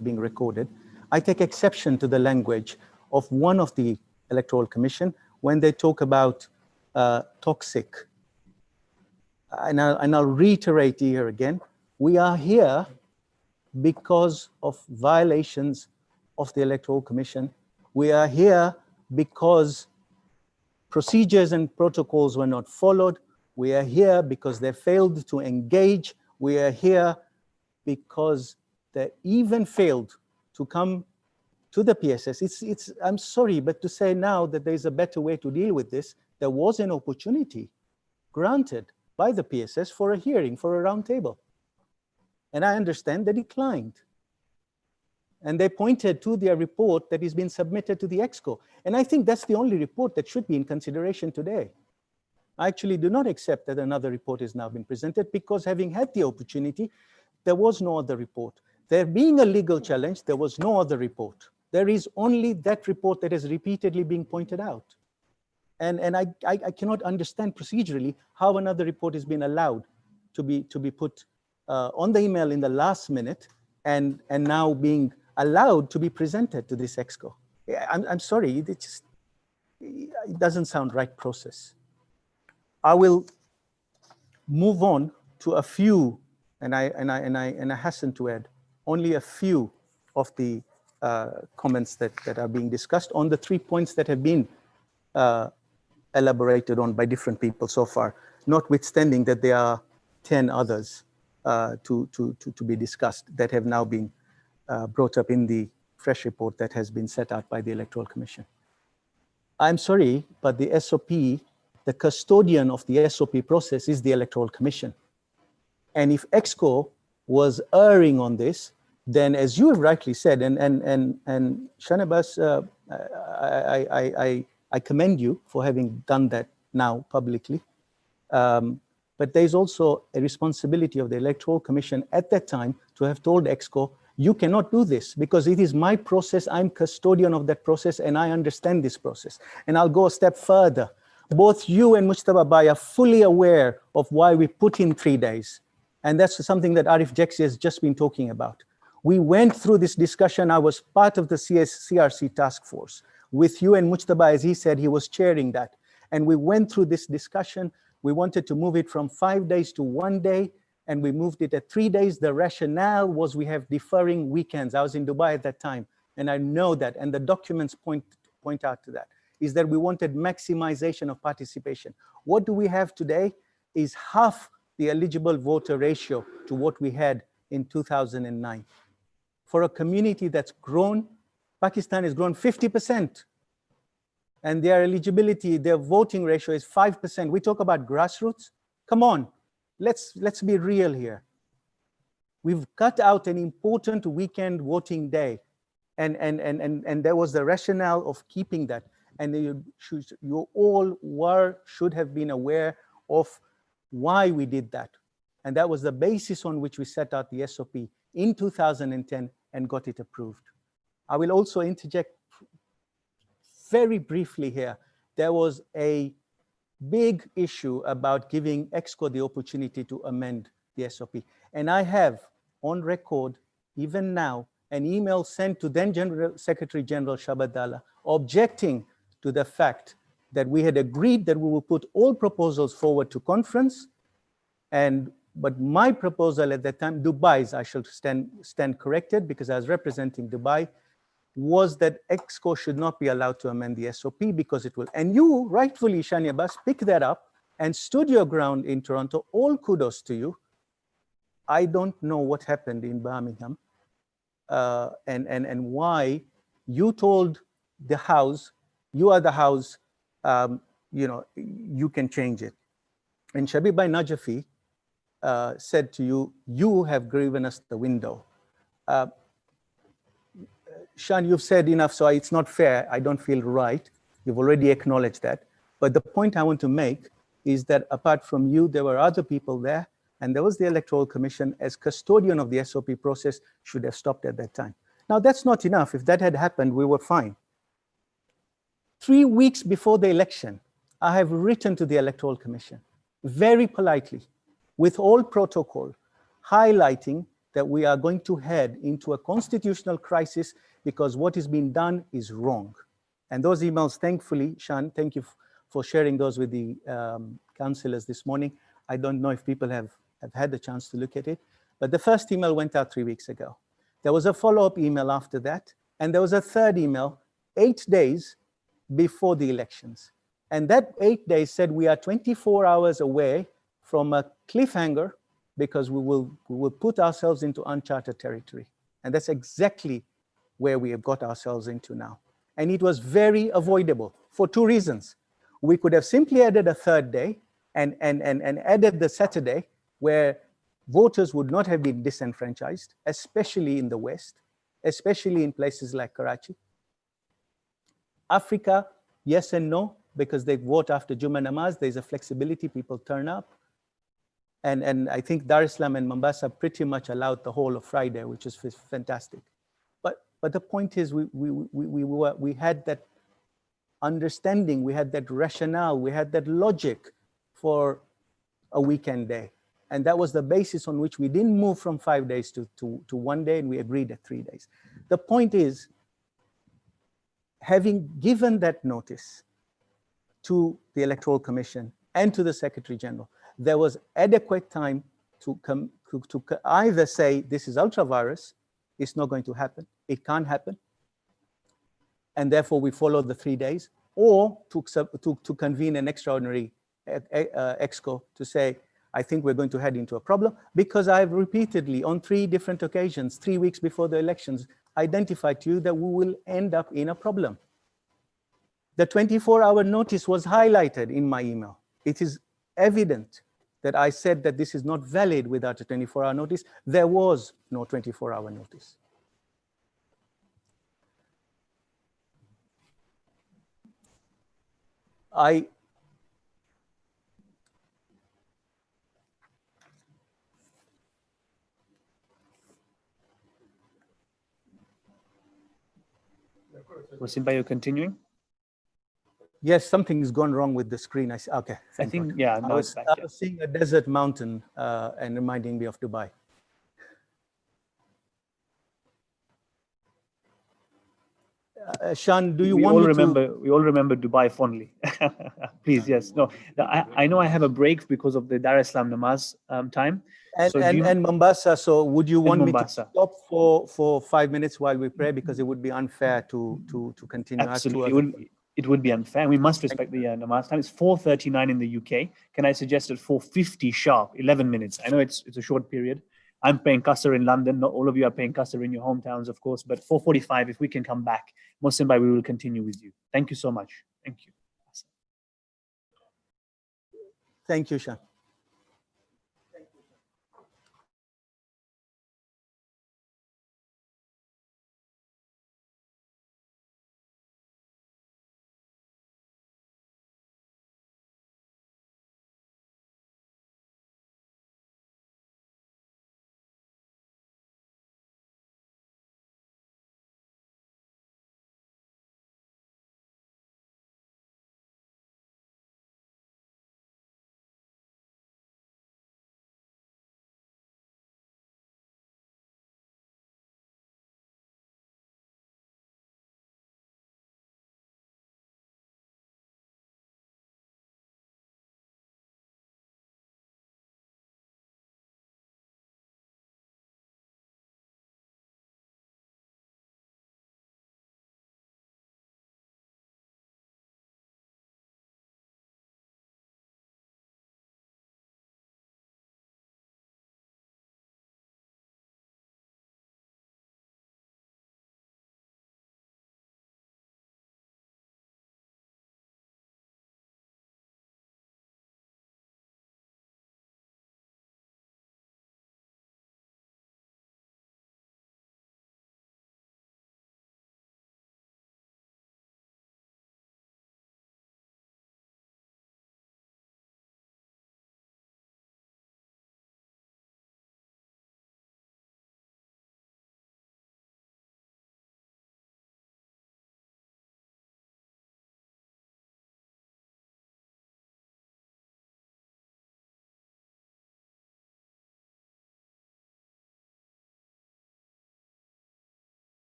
being recorded. I take exception to the language of one of the Electoral Commission when they talk about toxic. And I'll reiterate here again, we are here because of violations of the Electoral Commission. We are here because procedures and protocols were not followed. We are here because they failed to engage. We are here because they even failed to come to the PSS. I'm sorry, but to say now that there's a better way to deal with this, there was an opportunity granted by the PSS for a hearing, for a roundtable. And I understand they declined. And they pointed to their report that has been submitted to the ExCo. And I think that's the only report that should be in consideration today. I actually do not accept that another report has now been presented because having had the opportunity, there was no other report. There being a legal challenge, there was no other report. There is only that report that is repeatedly being pointed out. And I cannot understand procedurally how another report has been allowed to be put on the email in the last minute and now being allowed to be presented to this ExCo. I'm sorry, it doesn't sound right process. I will move on to a few, and I hasten to add only a few of the comments that are being discussed on the 3 points that have been elaborated on by different people so far, notwithstanding that there are 10 others to be discussed that have now been brought up in the fresh report that has been set out by the Electoral Commission. I'm sorry, but the SOP, the custodian of the SOP process is the Electoral Commission. And if ExCo was erring on this, then as you have rightly said, and Shanabas, I commend you for having done that now publicly. But there's also a responsibility of the Electoral Commission at that time to have told ExCo, you cannot do this because it is my process, I'm custodian of that process and I understand this process. And I'll go a step further. Both you and Mujtaba Bai are fully aware of why we put in 3 days. And that's something that Arif Jeksi has just been talking about. We went through this discussion. I was part of the CRC task force with you and Mujtaba, as he said, he was chairing that. And we went through this discussion. We wanted to move it from 5 days to 1 day, and we moved it at 3 days. The rationale was we have deferring weekends. I was in Dubai at that time, and I know that, and the documents point out to that, is that we wanted maximization of participation. What do we have today is half the eligible voter ratio to what we had in 2009. For a community that's grown, Pakistan has grown 50%. And their eligibility, their voting ratio is 5%. We talk about grassroots. Come on, let's be real here. We've cut out an important weekend voting day. And there was the rationale of keeping that. And you all should have been aware of why we did that. And that was the basis on which we set out the SOP in 2010 and got it approved. I will also interject very briefly here. There was a big issue about giving ExCo the opportunity to amend the SOP. And I have on record, even now, an email sent to then Secretary General Shabadala objecting to the fact that we had agreed that we will put all proposals forward to conference, and But my proposal at that time, Dubai's, I shall stand corrected because I was representing Dubai, was that ExCo should not be allowed to amend the SOP because it will. And you, rightfully, Shani Abbas, picked that up and stood your ground in Toronto. All kudos to you. I don't know what happened in Birmingham and why you told the House, you are the House, you can change it. And Shabibai Najafi said to you, you have given us the window. Shan, you've said enough, so it's not fair. I don't feel right. You've already acknowledged that. But the point I want to make is that apart from you, there were other people there, and there was the Electoral Commission as custodian of the SOP process should have stopped at that time. Now, that's not enough. If that had happened, we were fine. 3 weeks before the election, I have written to the Electoral Commission, very politely, with all protocol, highlighting that we are going to head into a constitutional crisis because what is being done is wrong. And those emails, thankfully, Shan, thank you for sharing those with the councillors this morning. I don't know if people have had the chance to look at it, but the first email went out 3 weeks ago. There was a follow-up email after that, and there was a third email 8 days before the elections. And that 8 days said we are 24 hours away from a cliffhanger because we will put ourselves into uncharted territory. And that's exactly where we have got ourselves into now. And it was very avoidable for 2 reasons. We could have simply added a third day and added the Saturday where voters would not have been disenfranchised, especially in the West, especially in places like Karachi. Africa, yes and no, because they vote after Jummah Namaz, there's a flexibility, people turn up. And I think Dar es Salaam and Mombasa pretty much allowed the whole of Friday, which is fantastic. But the point is we had that understanding, we had that rationale, we had that logic for a weekend day. And that was the basis on which we didn't move from 5 days to 1 day, and we agreed at 3 days. The point is, having given that notice to the Electoral Commission and to the Secretary General, there was adequate time to either say this is ultra-virus, it's not going to happen, it can't happen, and therefore we follow the 3 days, or to convene an extraordinary ExCo to say, I think we're going to head into a problem, because I've repeatedly, on 3 different occasions, 3 weeks before the elections, identified to you that we will end up in a problem. The 24-hour notice was highlighted in my email. It is evident that I said that this is not valid without a 24-hour notice. There was no 24-hour notice. Wasim, you're continuing? Yes, something's gone wrong with the screen. Okay, I think, yeah, now it's back. I was seeing a desert mountain and reminding me of Dubai. Shan, do you want me to? We all remember Dubai fondly. Please, yes. No, I know I have a break because of the Dar es Salaam Namaz time. And Mombasa, so would you want me to stop for 5 minutes while we pray? Because it would be unfair to continue. Absolutely, it would be unfair. We must respect the Namaz time. It's 4:39 in the UK. Can I suggest at 4:50 sharp, 11 minutes? I know it's a short period. I'm paying Qasr in London. Not all of you are paying Qasr in your hometowns, of course, but 4:45, if we can come back, Mohsin Bhai, we will continue with you. Thank you so much. Thank you. Thank you, Shan.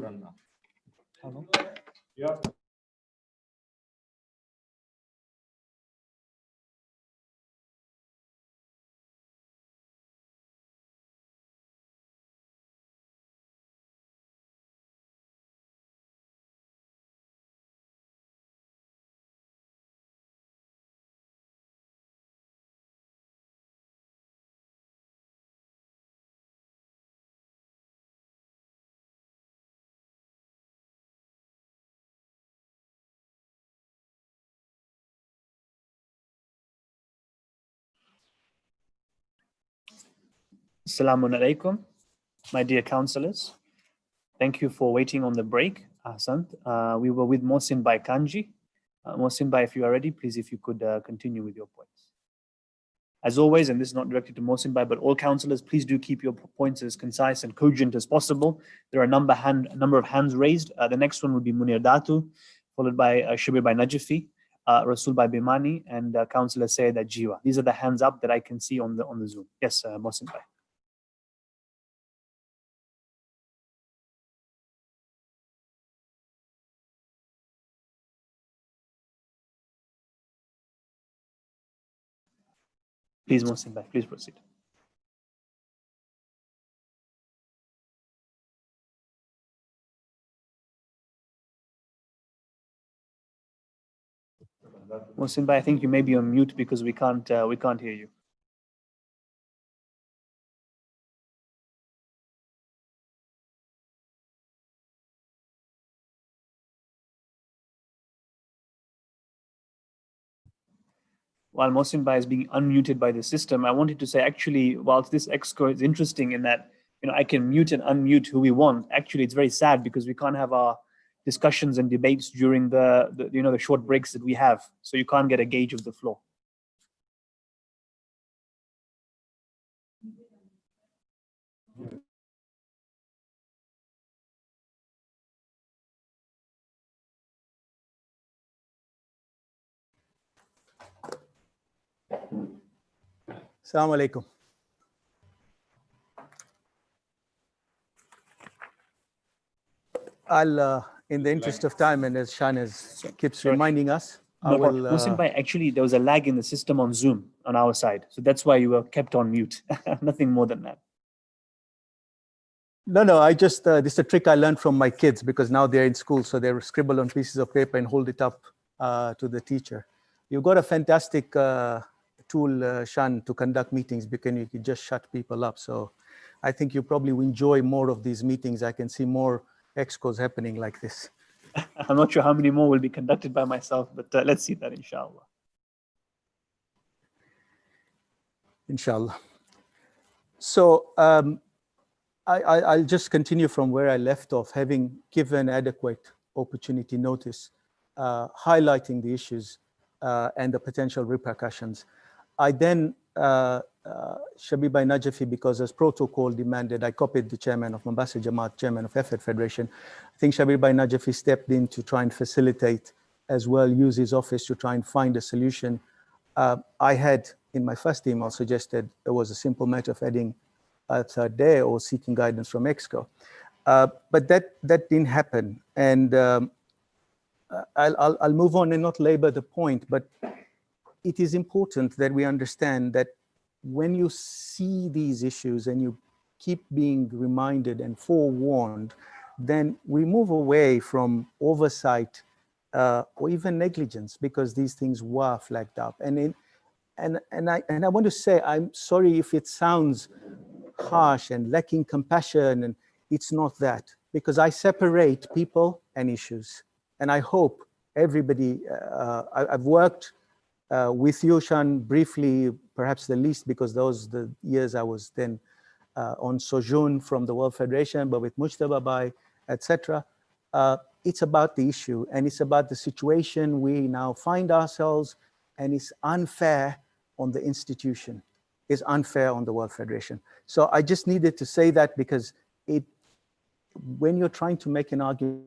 done now. Hello? Yeah. Assalamu alaikum, my dear councillors. Thank you for waiting on the break. Ahsant. We were with Mohsin Bhai Kanji. Mohsin Bhai, if you are ready, please, if you could continue with your points. As always, and this is not directed to Mohsin Bhai, but all councillors, please do keep your points as concise and cogent as possible. There are a number of hands raised. The next one will be Munir Datu, followed by Shabir Bhai Najafi, Rasul Bhai Bimani, and Councillor Sayed Jiwa. These are the hands up that I can see on the Zoom. Yes, Mohsin Bhai. Please, Mohsin Bhai, please proceed. Mohsin Bhai, I think you may be on mute because we can't hear you. While Mohsin Bhai is being unmuted by the system, I wanted to say, actually, whilst this ExCo is interesting in that, I can mute and unmute who we want. Actually, it's very sad because we can't have our discussions and debates during the short breaks that we have. So you can't get a gauge of the floor. Assalamu alaikum. I'll, in the interest of time, and as Shan keeps reminding us, I will. Mohsin Bhai, actually, there was a lag in the system on Zoom on our side. So that's why you were kept on mute. Nothing more than that. No, I just, this is a trick I learned from my kids because now they're in school. So they scribble on pieces of paper and hold it up to the teacher. You've got a fantastic tool, Shan, to conduct meetings because you can just shut people up. So I think you probably will enjoy more of these meetings. I can see more ExCos happening like this. I'm not sure how many more will be conducted by myself, but let's see that, inshallah. Inshallah. So I'll just continue from where I left off, having given adequate opportunity notice, highlighting the issues and the potential repercussions. I then, Shabir Bhai Najafi, because as protocol demanded, I copied the chairman of Mombasa Jamaat, chairman of Effort Federation. I think Shabir Bhai Najafi stepped in to try and facilitate, as well use his office to try and find a solution. I had, in my first email, suggested it was a simple matter of adding a third day or seeking guidance from ExCo. But that didn't happen. And I'll move on and not labor the point, but it is important that we understand that when you see these issues and you keep being reminded and forewarned, then we move away from oversight or even negligence because these things were flagged up. And I want to say, I'm sorry if it sounds harsh and lacking compassion, and it's not that, because I separate people and issues. And I hope everybody, I've worked with you, Shan, briefly, perhaps the least, because those the years I was then on sojourn from the World Federation, but with Mujtaba Bhai, etc. It's about the issue, and it's about the situation we now find ourselves, and it's unfair on the institution, it's unfair on the World Federation. So I just needed to say that because when you're trying to make an argument,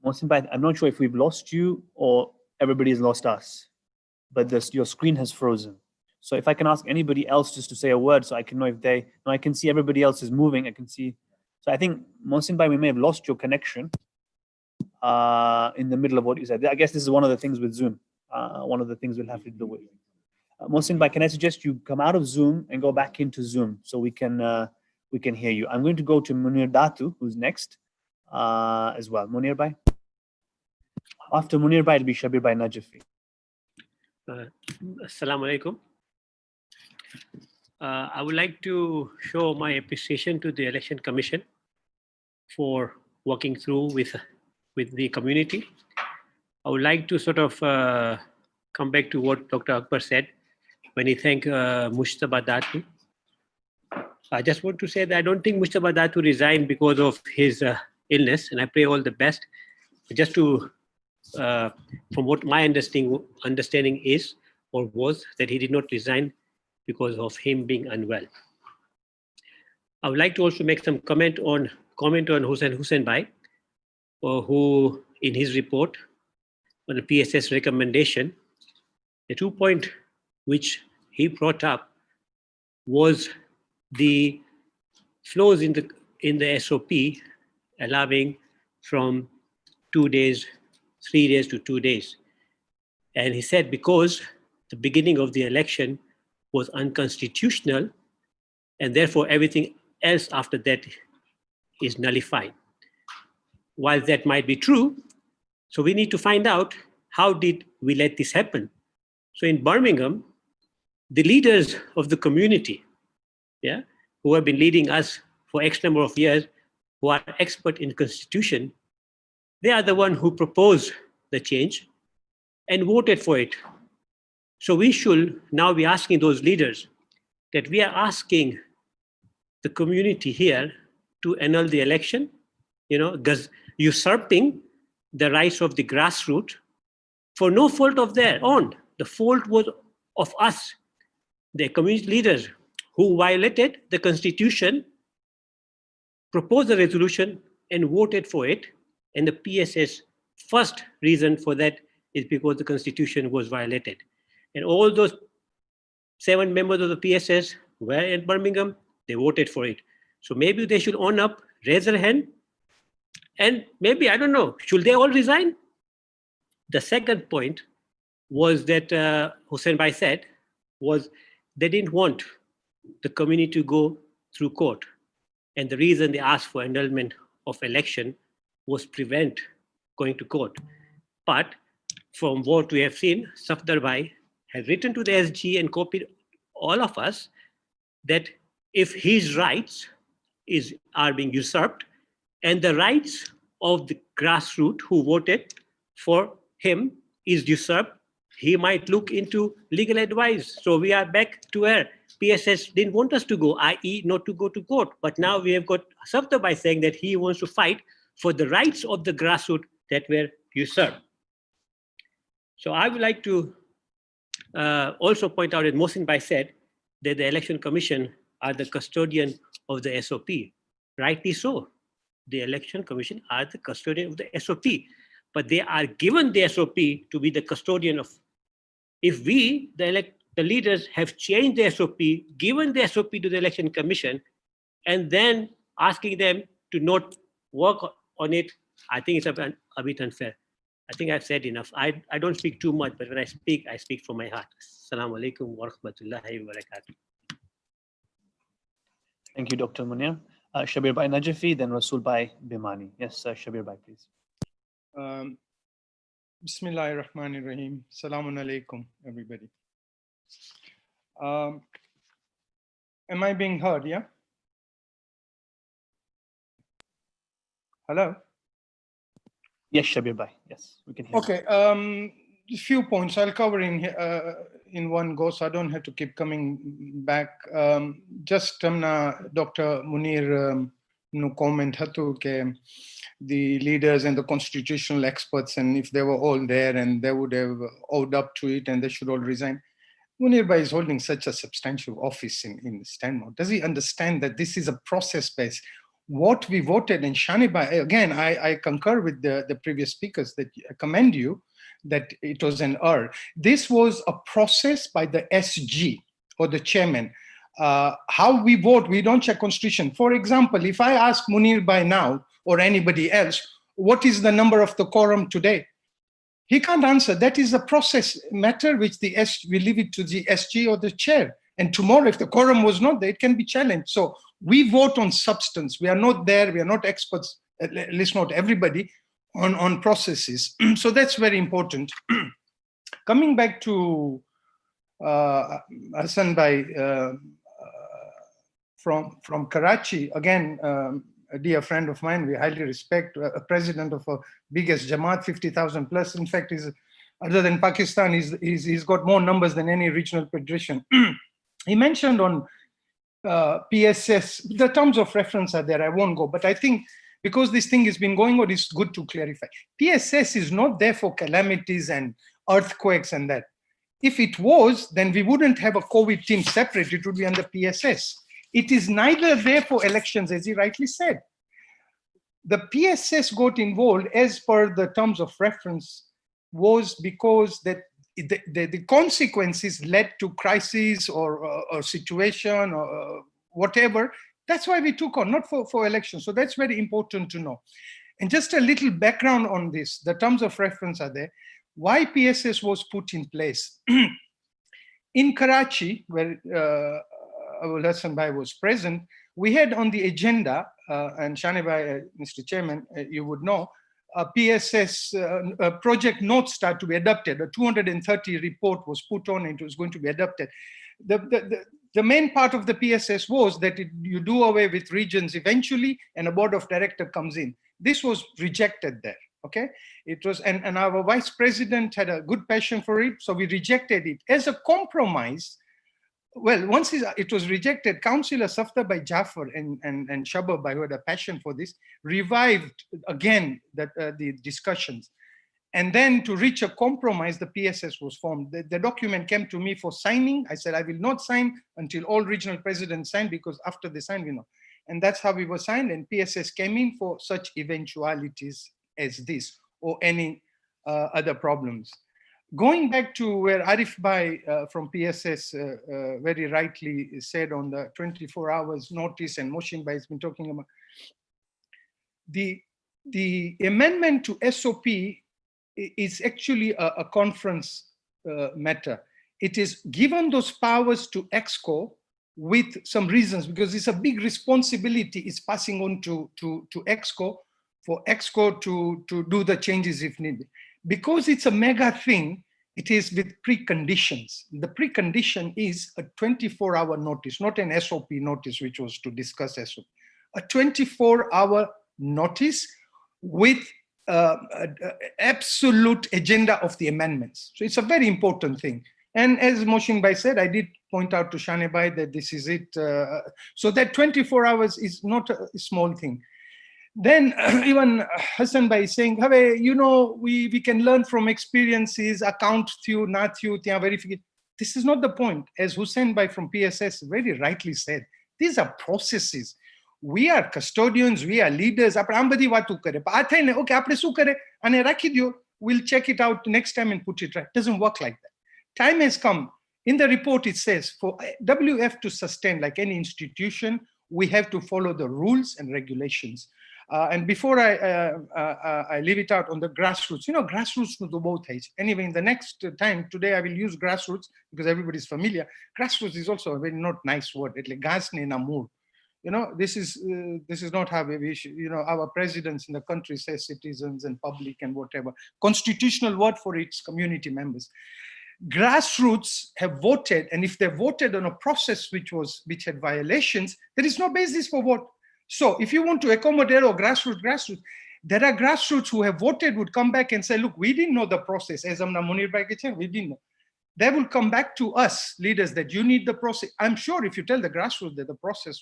Mohsin Bhai, I'm not sure if we've lost you or everybody's lost us, but your screen has frozen. So if I can ask anybody else just to say a word so I can know if they, no, I can see everybody else is moving, I can see. So I think, Mohsin Bhai, we may have lost your connection in the middle of what you said. I guess this is one of the things with Zoom, one of the things we'll have to deal with. Mohsin Bhai, can I suggest you come out of Zoom and go back into Zoom so we can hear you. I'm going to go to Munir Datu, who's next as well. Munir Bhai. After Munir Bhai, it'll be Shabir Bhai Najafi. Assalamu alaikum. I would like to show my appreciation to the Election Commission for working through with the community. I would like to sort of come back to what Dr. Akbar said when he thanked Mujtaba Datu. I just want to say that I don't think Mujtaba Datu resigned because of his illness, and I pray all the best. Just to, from what my understanding is or was, that he did not resign because of him being unwell. I would like to also make some comment on Hussain Bhai, who in his report on the PSS recommendation, the 2 point which he brought up was the flows in the SOP allowing from 2 days, 3 days to 2 days. And he said because the beginning of the election was unconstitutional, and therefore everything else after that is nullified. While that might be true, so we need to find out how did we let this happen. So in Birmingham, the leaders of the community, who have been leading us for X number of years, who are expert in constitution, they are the one who proposed the change and voted for it. So we should now be asking those leaders that we are asking the community here to annul the election, because usurping the rights of the grassroots for no fault of their own. The fault was of us, the community leaders who violated the constitution, proposed a resolution and voted for it. And the PSS first reason for that is because the constitution was violated. And all those 7 members of the PSS were in Birmingham, they voted for it. So maybe they should own up, raise their hand, and maybe, I don't know, should they all resign? The second point was that Hussain Bhai said was they didn't want the community to go through court. And the reason they asked for annulment of election was prevent going to court. But from what we have seen, Safdar Bhai has written to the SG and copied all of us that if his rights are being usurped and the rights of the grassroots who voted for him is usurped, he might look into legal advice. So we are back to where PSS didn't want us to go, i.e. not to go to court. But now we have got Safdar Bhai saying that he wants to fight for the rights of the grassroots that were usurped. So I would like to also point out that Mohsin Bhai said that the Election Commission are the custodian of the SOP. Rightly so. The Election Commission are the custodian of the SOP, but they are given the SOP to be the custodian of. If we, the leaders, have changed the SOP, given the SOP to the Election Commission, and then asking them to not work on it, I think it's a bit unfair. I think I've said enough. I don't speak too much, but when I speak from my heart. Assalamu alaikum wa rahmatullahi wa barakatuh. Thank you, Dr. Munir. Shabir Bhai Najafi, then Rasul Bhai Bimani. Yes, Shabir Bhai, please. Bismillahir Rahmanir Rahim. Assalamu alaikum, everybody. Am I being heard? Yeah. Hello. Yes, Shabir Bhai. Yes, we can hear. Okay. A few points I'll cover in one go, so I don't have to keep coming back. Just Dr. Munir no comment hatu ke the leaders and the constitutional experts, and if they were all there and they would have owed up to it and they should all resign. Munir Bhai is holding such a substantial office in Stanmore. Does he understand that this is a process based? what we voted, and Shanibai, again, I concur with the previous speakers that I commend you that it was an error. This was a process by the SG or the chairman. How we vote, we don't check constitution. For example, if I ask Munir by now or anybody else, what is the number of the quorum today? He can't answer. That is a process matter which we leave it to the SG or the chair. And tomorrow, if the quorum was not there, it can be challenged. So we vote on substance. We are not there. We are not experts, at least not everybody, on processes. So that's very important. Coming back to Hassan Bhai from Karachi, again, a dear friend of mine, we highly respect, a president of a biggest Jamaat, 50,000 plus. In fact, other than Pakistan, he's got more numbers than any regional federation. He mentioned on PSS, the terms of reference are there, I won't go, but I think because this thing has been going on, it's good to clarify. PSS is not there for calamities and earthquakes and that. If it was, then we wouldn't have a COVID team separate, it would be under PSS. It is neither there for elections, as he rightly said. The PSS got involved as per the terms of reference was because that the consequences led to crisis or situation or whatever. That's why we took on, not for elections. So that's very important to know. And just a little background on this, the terms of reference are there. Why PSS was put in place. In Karachi, where Abul Hassan Bhai was present, we had on the agenda, and Shani Bhai, Mr. Chairman, you would know, PSS project notes start to be adopted. A 230 report was put on and it was going to be adopted. The main part of the PSS was that you do away with regions eventually and a board of director comes in. This was rejected there, okay? It was, and our vice president had a good passion for it, so we rejected it. As a compromise, well, once it was rejected, Councillor Safdar Bhai Jafar and Shabab Bhai, who had a passion for this, revived again the discussions. And then to reach a compromise, the PSS was formed. The document came to me for signing. I said, I will not sign until all regional presidents sign, because after they sign, we know. And that's how we were signed, and PSS came in for such eventualities as this or any other problems. Going back to where Arif Bhai from PSS very rightly said on the 24 hours notice, and Moshin Bhai has been talking about, the amendment to SOP is actually a conference matter. It is given those powers to ExCo with some reasons, because it's a big responsibility is passing on to ExCo, for ExCo to do the changes if needed. Because it's a mega thing, it is with preconditions. The precondition is a 24-hour notice, not an SOP notice, which was to discuss SOP. A 24-hour notice with absolute agenda of the amendments. So it's a very important thing. And as Moshin Bhai said, I did point out to Shani Bhai that this is it. So that 24 hours is not a small thing. Then even Hassan Bhai is saying, hey, you know, we can learn from experiences, account thew, na thew, verification. This is not the point. As Hussain Bhai from PSS very rightly said, these are processes. We are custodians, we are leaders. We'll check it out next time and put it right. It doesn't work like that. Time has come. In the report, it says for WF to sustain, like any institution, we have to follow the rules and regulations. And before I leave it out on the grassroots, you know, grassroots to both age. Anyway, in the next time, today I will use grassroots because everybody's familiar. Grassroots is also a very not nice word. It's like gasne namur. You know, this is not how we wish. You know, our presidents in the country say citizens and public and whatever. Constitutional word for its community members. Grassroots have voted, and if they voted on a process which had violations, there is no basis for vote. So if you want to accommodate or grassroots, there are grassroots who have voted would come back and say, look, we didn't know the process. As Amna Munir Bhai said, we didn't know. They will come back to us, leaders, that you need the process. I'm sure if you tell the grassroots that the process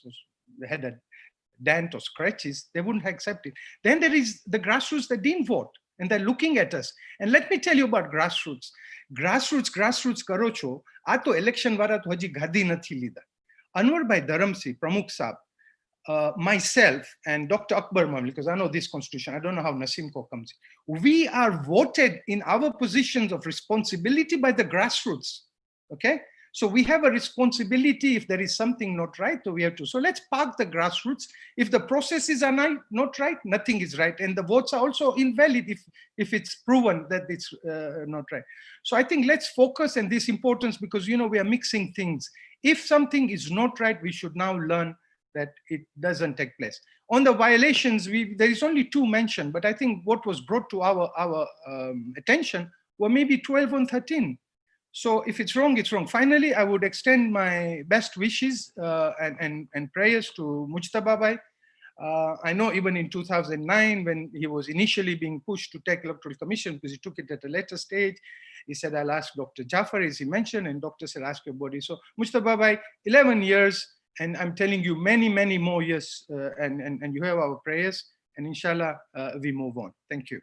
had a dent or scratches, they wouldn't accept it. Then there is the grassroots that didn't vote, and they're looking at us. And let me tell you about grassroots. Grassroots karo cho, a to election wara to haji gadi nathi lida. Anwar Bhai Dharamsi, Pramukh Saab, myself and Dr. Akbar Mamli, because I know this constitution, I don't know how Nasimko comes in. We are voted in our positions of responsibility by the grassroots, okay? So we have a responsibility if there is something not right, so we have to. So let's park the grassroots. If the processes are not right, nothing is right. And the votes are also invalid if it's proven that it's not right. So I think let's focus on this importance because, you know, we are mixing things. If something is not right, we should now learn that it doesn't take place. On the violations, there is only 2 mentioned, but I think what was brought to our attention were maybe 12 and 13. So if it's wrong, it's wrong. Finally, I would extend my best wishes and prayers to Mujtaba Bhai. I know even in 2009, when he was initially being pushed to take Electoral Commission, because he took it at a later stage, he said, I'll ask Dr. Jafar, as he mentioned, and Dr. said, ask your body. So Mujtaba Bhai, 11 years, and I'm telling you many, many more years, and you have our prayers, and inshallah, we move on. Thank you.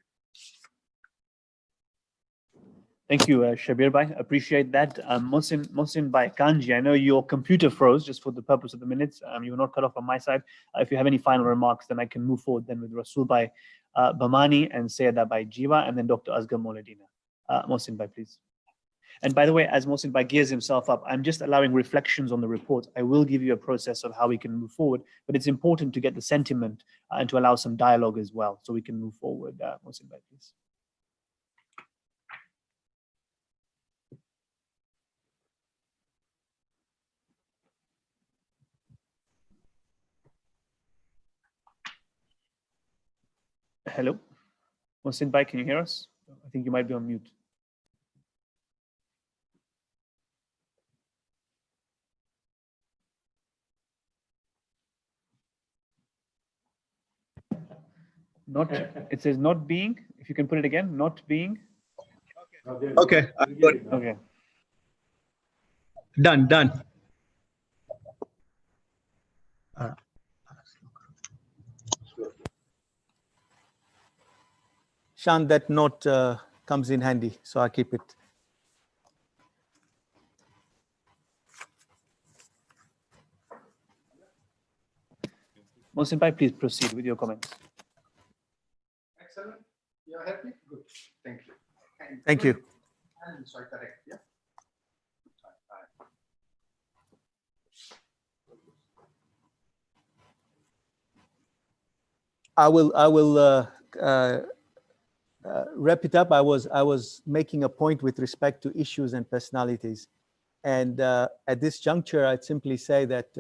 Thank you, Shabir Bhai. Appreciate that. Mohsin Bhai Kanji, I know your computer froze just for the purpose of the minutes. You were not cut off on my side. If you have any final remarks, then I can move forward then with Rasul Bhai Bamani and Sayyida Bhai Jiva, and then Dr. Asghar Mauladina. Mohsin Bhai, please. And by the way, as Mohsin Bhai gears himself up, I'm just allowing reflections on the report. I will give you a process of how we can move forward, but it's important to get the sentiment and to allow some dialogue as well, so we can move forward. Mohsin Bhai, please. Hello, Mohsin Bhai, can you hear us? I think you might be on mute. Not, it says not being. If you can put it again, not being. Okay. Okay. Done. Shan, that note comes in handy, so I keep it. Mohsin Bhai, please proceed with your comments. Excellent. You're happy? Good. Thank you. Thank you. So correct, yeah? I will wrap it up. I was making a point with respect to issues and personalities, and at this juncture, I'd simply say that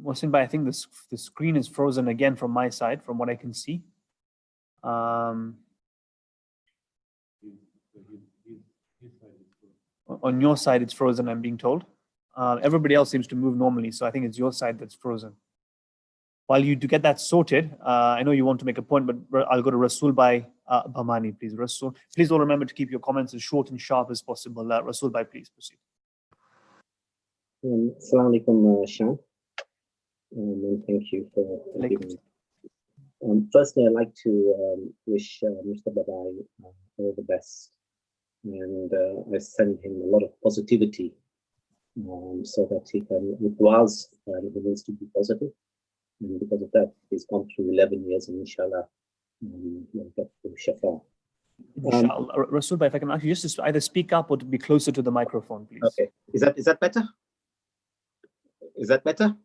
Mohsin Bhai, I think the screen is frozen again from my side, from what I can see. On your side, it's frozen, I'm being told. Everybody else seems to move normally, so I think it's your side that's frozen. While you do get that sorted, I know you want to make a point, but I'll go to Rasul Bhai Bhamani, please. Rasul, please all remember to keep your comments as short and sharp as possible. Rasul Bhai, please proceed. Assalamu alaikum, Shan. And thank you for giving me. Firstly, I'd like to wish Mr. Babai all the best. And I send him a lot of positivity so that he can, with du'as, he needs to be positive. And because of that, he's gone through 11 years and inshallah, he'll get to Shafa. Inshallah. Rasul Bhai, if I can ask you just to either speak up or to be closer to the microphone, please. Okay. Is that better? Is that better?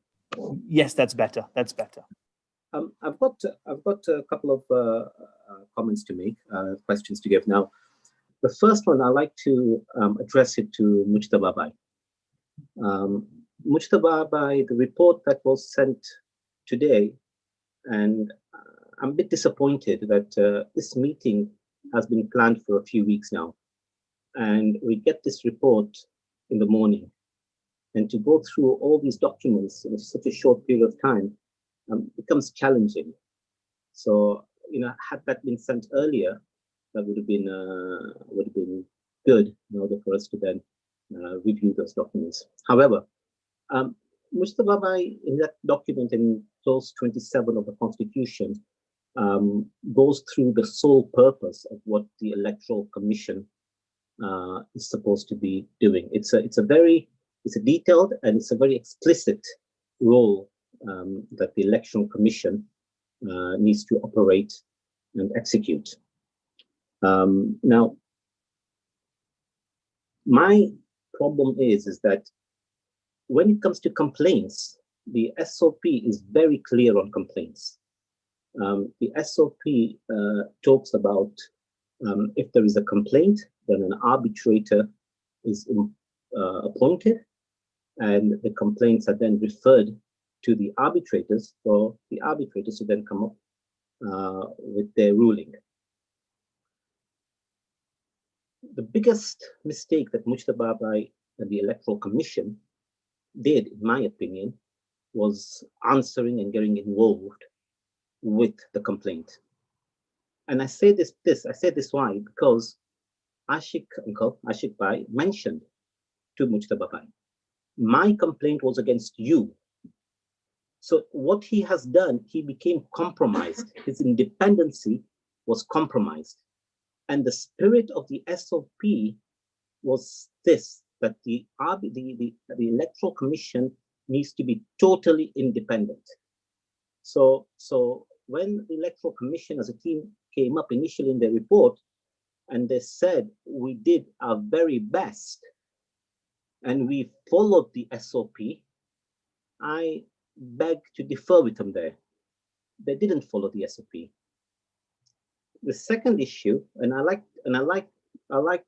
Yes, that's better. That's better. I've got a couple of comments to make, questions to give. Now, the first one I'd like to address it to Mujtaba Bhai. Mujtaba Bhai, the report that was sent today, and I'm a bit disappointed that this meeting has been planned for a few weeks now, and we get this report in the morning. And to go through all these documents in such a short period of time becomes challenging. So, had that been sent earlier, that would have been good in order for us to then review those documents. However, Mujtaba Bhai, in that document in clause 27 of the Constitution, goes through the sole purpose of what the Electoral Commission is supposed to be doing. It's a detailed and it's a very explicit role that the Electoral Commission needs to operate and execute. Now, my problem is that when it comes to complaints, the SOP is very clear on complaints. The SOP talks about if there is a complaint, then an arbitrator is appointed, and the complaints are then referred to the arbitrators for the arbitrators to then come up with their ruling. The biggest mistake that Mujtaba Bhai and the Electoral Commission did, in my opinion, was answering and getting involved with the complaint. And I say this why? Because Uncle Ashik Bhai mentioned to Mujtaba Bhai, my complaint was against you. So what he has done, he became compromised. His independency was compromised. And the spirit of the SOP was this, that the Electoral Commission needs to be totally independent. So when the Electoral Commission as a team came up initially in their report, and they said, we did our very best, and we followed the SOP, I beg to differ with them there. They didn't follow the SOP. The second issue, and I like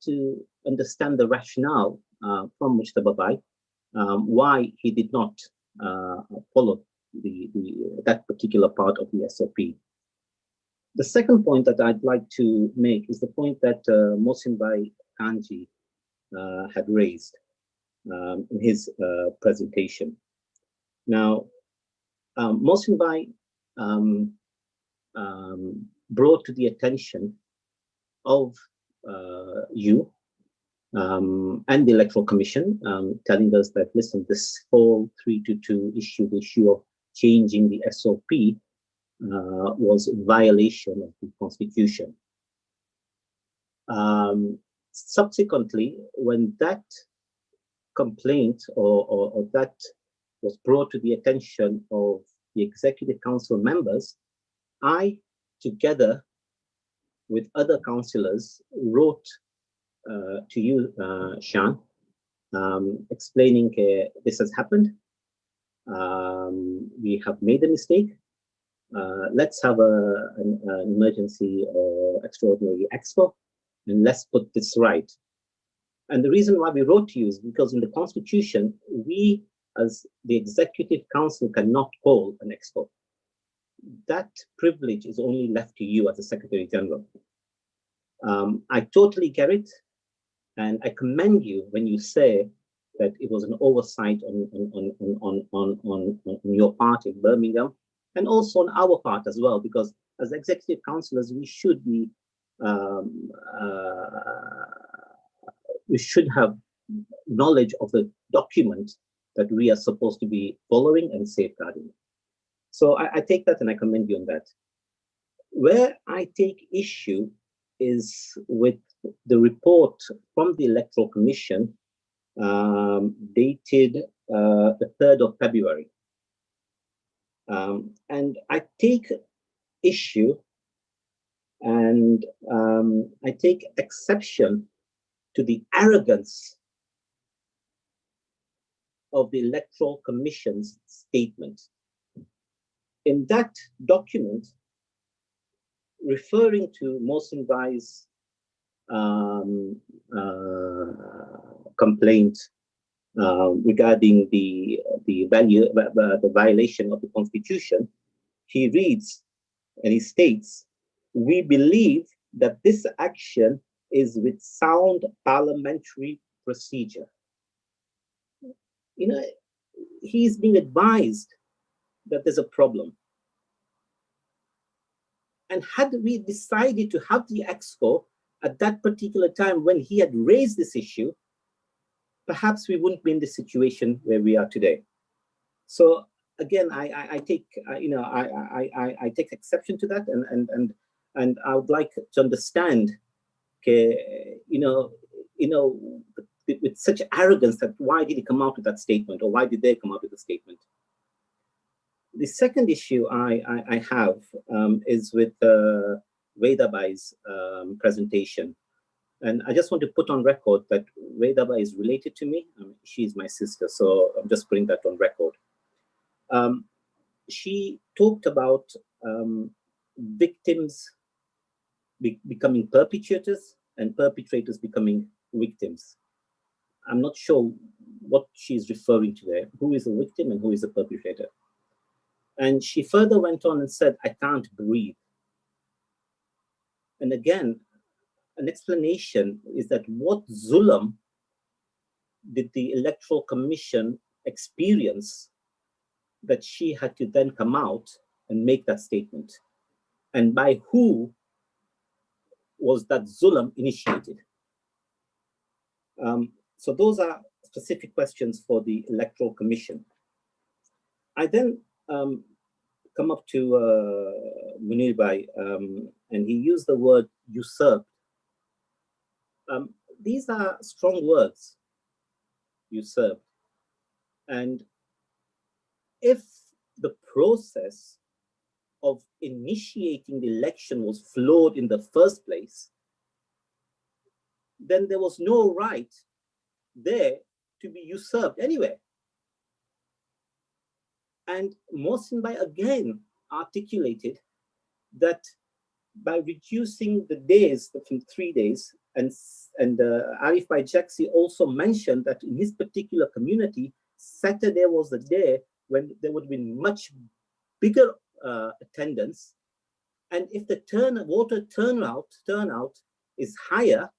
to understand the rationale from Mujtaba Bhai, why he did not follow that particular part of the SOP. The second point that I'd like to make is the point that Mohsin Bhai Kanji had raised in his presentation. Now, Mohsin Bhai brought to the attention of you and the Electoral Commission, telling us that, listen, this whole 322 issue, the issue of changing the SOP was in violation of the Constitution. Subsequently, when that complaint or that was brought to the attention of the Executive Council members, I, together with other councillors, wrote to you, Shan, explaining this has happened. We have made a mistake. Let's have an emergency or extraordinary ExCo, and let's put this right. And the reason why we wrote to you is because in the Constitution, we as the Executive Council cannot call an ExCo. That privilege is only left to you as the Secretary General. I totally get it, and I commend you when you say that it was an oversight on your part in Birmingham, and also on our part as well, because as executive councillors, we should be we should have knowledge of the document that we are supposed to be following and safeguarding. So I take that and I commend you on that. Where I take issue is with the report from the Electoral Commission dated the 3rd of February. And I take issue and I take exception to the arrogance of the Electoral Commission's statement. In that document, referring to Mohsin Bhai's complaint regarding the violation of the Constitution, he reads and he states, "We believe that this action is with sound parliamentary procedure." You know, he's being advised that there's a problem. And had we decided to have the ExCo at that particular time when he had raised this issue, perhaps we wouldn't be in the situation where we are today. So again, I take I take exception to that, and I would like to understand, with such arrogance, that why did he come out with that statement, or why did they come out with the statement? The second issue I have is with Vedabai's presentation. And I just want to put on record that Vedabai is related to me. She's my sister, so I'm just putting that on record. She talked about victims becoming perpetrators and perpetrators becoming victims. I'm not sure what she's referring to there. Who is a victim and who is a perpetrator? And she further went on and said, I can't breathe. And again, an explanation is that what zulm did the Electoral Commission experience that she had to then come out and make that statement? And by who was that zulm initiated? So those are specific questions for the Electoral Commission. I then come up to Munir Bhai, and he used the word usurped. These are strong words, usurped. And if the process of initiating the election was flawed in the first place, then there was no right there to be usurped anyway. And Mohsin Bhai again articulated that by reducing the days from 3 days, and Arif Bhai Jaxi also mentioned that in his particular community, Saturday was the day when there would have been much bigger attendance. And if the voter turnout is higher,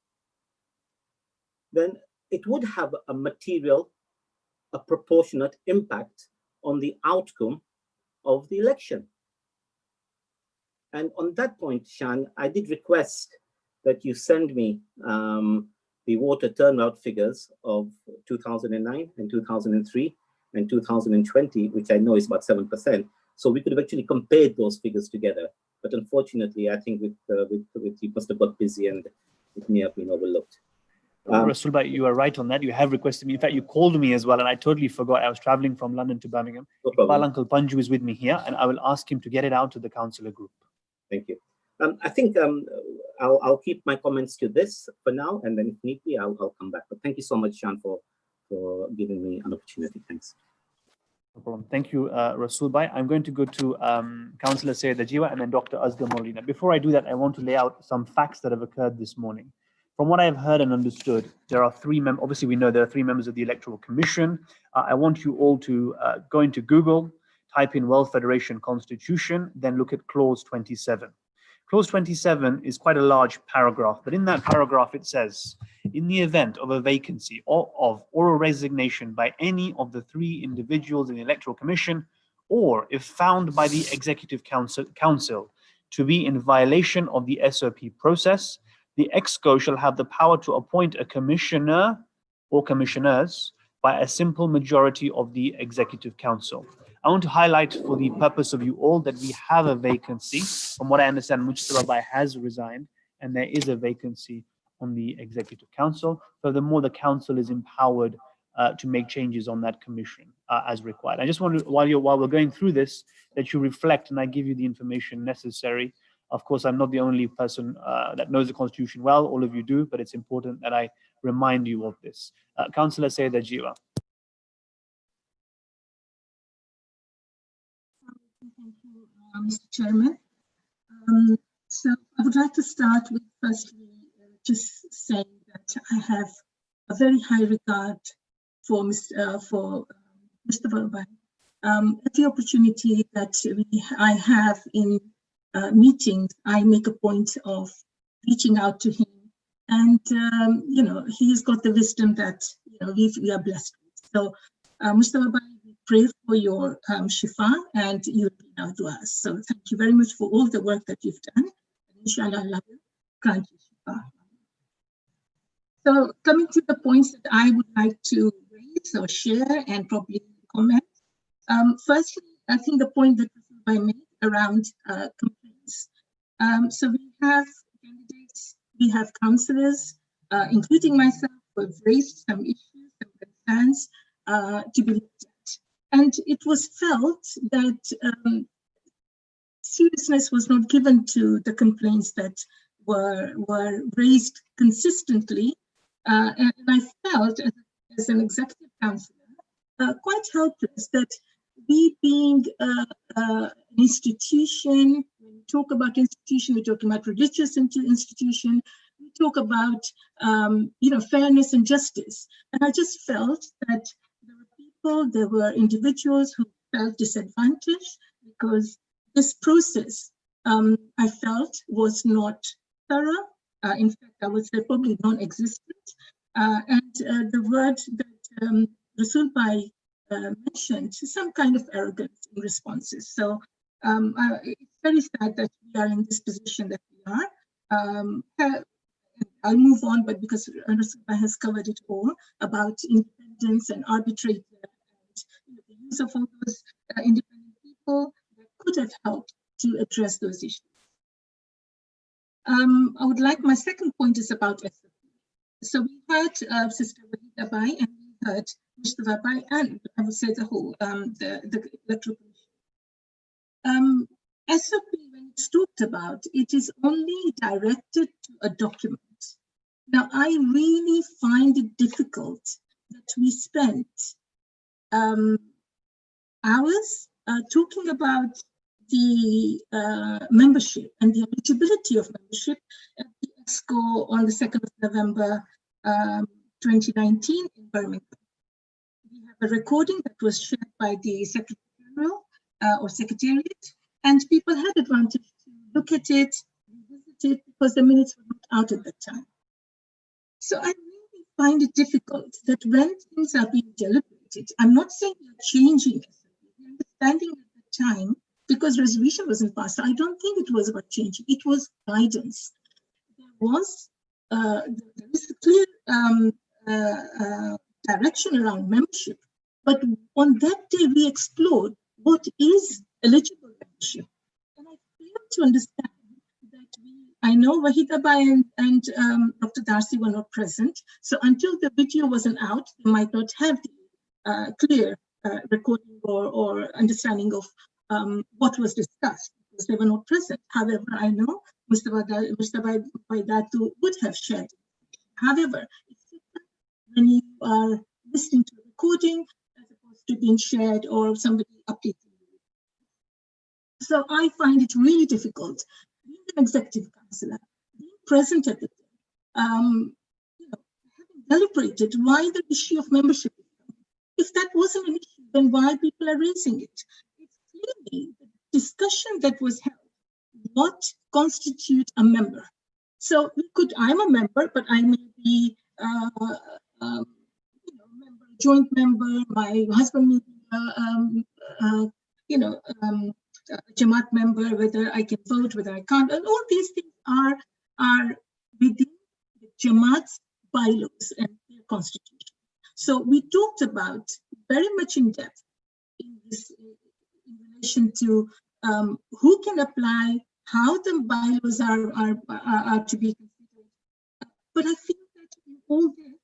then it would have a proportionate impact on the outcome of the election. And on that point, Shan, I did request that you send me the voter turnout figures of 2009 and 2003 and 2020, which I know is about 7%. So we could have actually compared those figures together. But unfortunately, I think with you must have got busy and it may have been overlooked. Rasul Bhai, you are right on that. You have requested me. In fact, you called me as well, and I totally forgot. I was traveling from London to Birmingham. Iqbal Uncle Panju is with me here, and I will ask him to get it out to the councillor group. Thank you. I think I'll keep my comments to this for now, and then if need be, I'll come back. But thank you so much, Shan, for giving me an opportunity. Thanks. No problem. Thank you, Rasul Bhai. I'm going to go to Councillor Syed Ajiwa and then Dr. Asghar Maulina. Before I do that, I want to lay out some facts that have occurred this morning. From what I've heard and understood, there are three members. Obviously, we know there are 3 members of the Electoral Commission. I want you all to go into Google, type in World Federation Constitution, then look at Clause 27. Clause 27 is quite a large paragraph, but in that paragraph it says, in the event of a vacancy or a resignation by any of the 3 individuals in the Electoral Commission, or if found by the Executive Council to be in violation of the SOP process, the ExCo shall have the power to appoint a commissioner or commissioners by a simple majority of the Executive Council. I want to highlight for the purpose of you all that we have a vacancy. From what I understand, Mujtaba Bhai has resigned and there is a vacancy on the Executive Council. Furthermore, the council is empowered to make changes on that commission as required. I just want to, while we're going through this, that you reflect and I give you the information necessary. Of course, I'm not the only person that knows the Constitution well, all of you do, but it's important that I remind you of this. Councillor Syed Ajiwa. Thank you, Mr. Chairman. So I would like to start with firstly just saying that I have a very high regard for Mr. Bhai. At the opportunity that I have in meetings, I make a point of reaching out to him, and he's got the wisdom that we are blessed with. So, Mustafa Bhai, we pray for your shifa, and you'll be now to us. So, thank you very much for all the work that you've done. Inshallah, Allah will grant you shifa. So, coming to the points that I would like to raise or share and probably comment. Firstly, I think the point that I made around complaints. So we have candidates, we have councillors, including myself, who have raised some issues, some concerns to be looked at. And it was felt that seriousness was not given to the complaints that were raised consistently. And I felt, as an executive councillor, quite helpless that we being an institution, when we talk about institution, we're talking about religious institution, we talk about fairness and justice. And I just felt that there were people, there were individuals who felt disadvantaged because this process, I felt, was not thorough. In fact, I would say probably non-existent. And the word that Rasul Bhai mentioned, some kind of arrogance in responses. So it's very sad that we are in this position that we are. I'll move on, but because Rasul Bhai has covered it all about independence and arbitrator and the use of all those independent people that could have helped to address those issues. I would like, my second point is about SOP. So we heard Sister Wahida Bai and we heard Mustafa Bai and I would say the whole, the Electoral Commission. SOP, when it's talked about, it is only directed to a document. Now, I really find it difficult that we spent hours talking about the membership and the eligibility of membership at the ExCo on the 2nd of November 2019 in Birmingham. We have a recording that was shared by the Secretary General or Secretariat, and people had advantage to look at it, revisit it, because the minutes were not out at that time. So I really find it difficult that when things are being deliberated, I'm not saying we are changing it, the understanding at the time, because resolution wasn't passed. So I don't think it was about changing, it was guidance. There is a clear direction around membership, but on that day we explored what is eligible membership. And I failed to understand that I know Wahida Bai and Dr. Darcy were not present, so until the video wasn't out, they might not have the clear recording or understanding of what was discussed, because they were not present. However, I know Mr. Bai Datu would have shared. However, it's different when you are listening to a recording as opposed to being shared or somebody updating you. So I find it really difficult, being an executive councillor, being present at the having deliberated why the issue of membership is coming. If that wasn't an issue, then why people are raising it? It's clearly the discussion that was held, what constitutes a member. So we could, I'm a member, but I may be member, joint member, my husband may be a Jamaat member, whether I can vote, whether I can't, and all these things are within the Jamaat's bylaws and their constitution. So we talked about very much in depth in relation to who can apply, how the bylaws are to be considered. But I feel that in all this,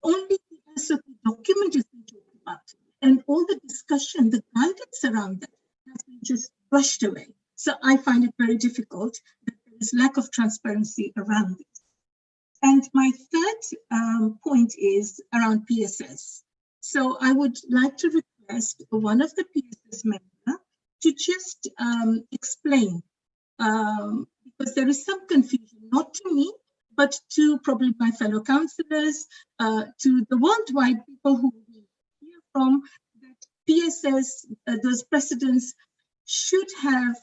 only the SOP document is being talked about, and all the discussion, the guidance around that has been just brushed away. So I find it very difficult that there is lack of transparency around this. And my third point is around PSS. So I would like to request one of the PSS members to just explain, because there is some confusion, not to me, but to probably my fellow councillors, to the worldwide people who we hear from, that PSS, those presidents should have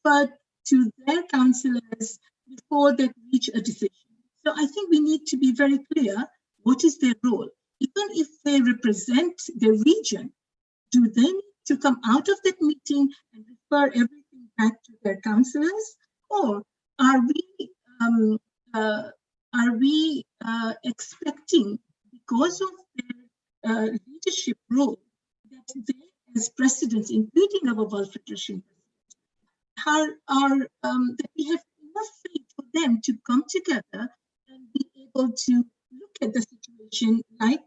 referred to their councillors before they reach a decision. So I think we need to be very clear, what is their role? Even if they represent their region, do they need to come out of that meeting and refer everything back to their councillors? Or are we expecting, because of their leadership role, that they as presidents, including our World Federation, that we have enough faith for them to come together and be able to look at the situation like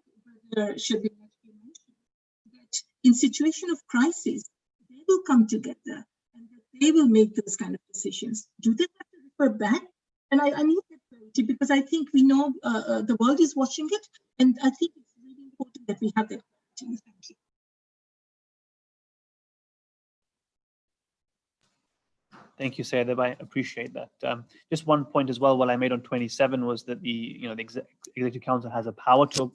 Brother Shabir mentioned, that in situation of crisis, they will come together and that they will make those kind of decisions. Do they have to refer back? And I need that clarity because I think we know the world is watching it, and I think it's really important that we have that clarity. Thank you. Thank you, Sayed. I appreciate that. Just one point as well, what I made on 27 was that the Executive Council has a power to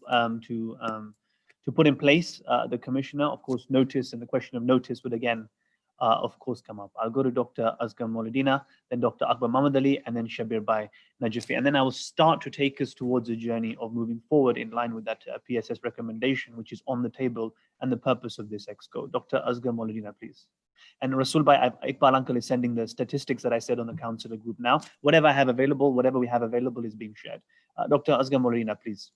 put in place the commissioner. Of course, notice, and the question of notice would again, of course, come up. I'll go to Dr. Asghar Mauludina, then Dr. Akbar Muhammad Ali, and then Shabir Bhai Najafi. And then I will start to take us towards a journey of moving forward in line with that PSS recommendation, which is on the table and the purpose of this ExCo. Dr. Asghar Mauludina, please. And Rasul Bhai, Iqbal Uncle is sending the statistics that I said on the councillor group now. Whatever I have available, whatever we have available is being shared. Dr. Asghar Mauludina, please.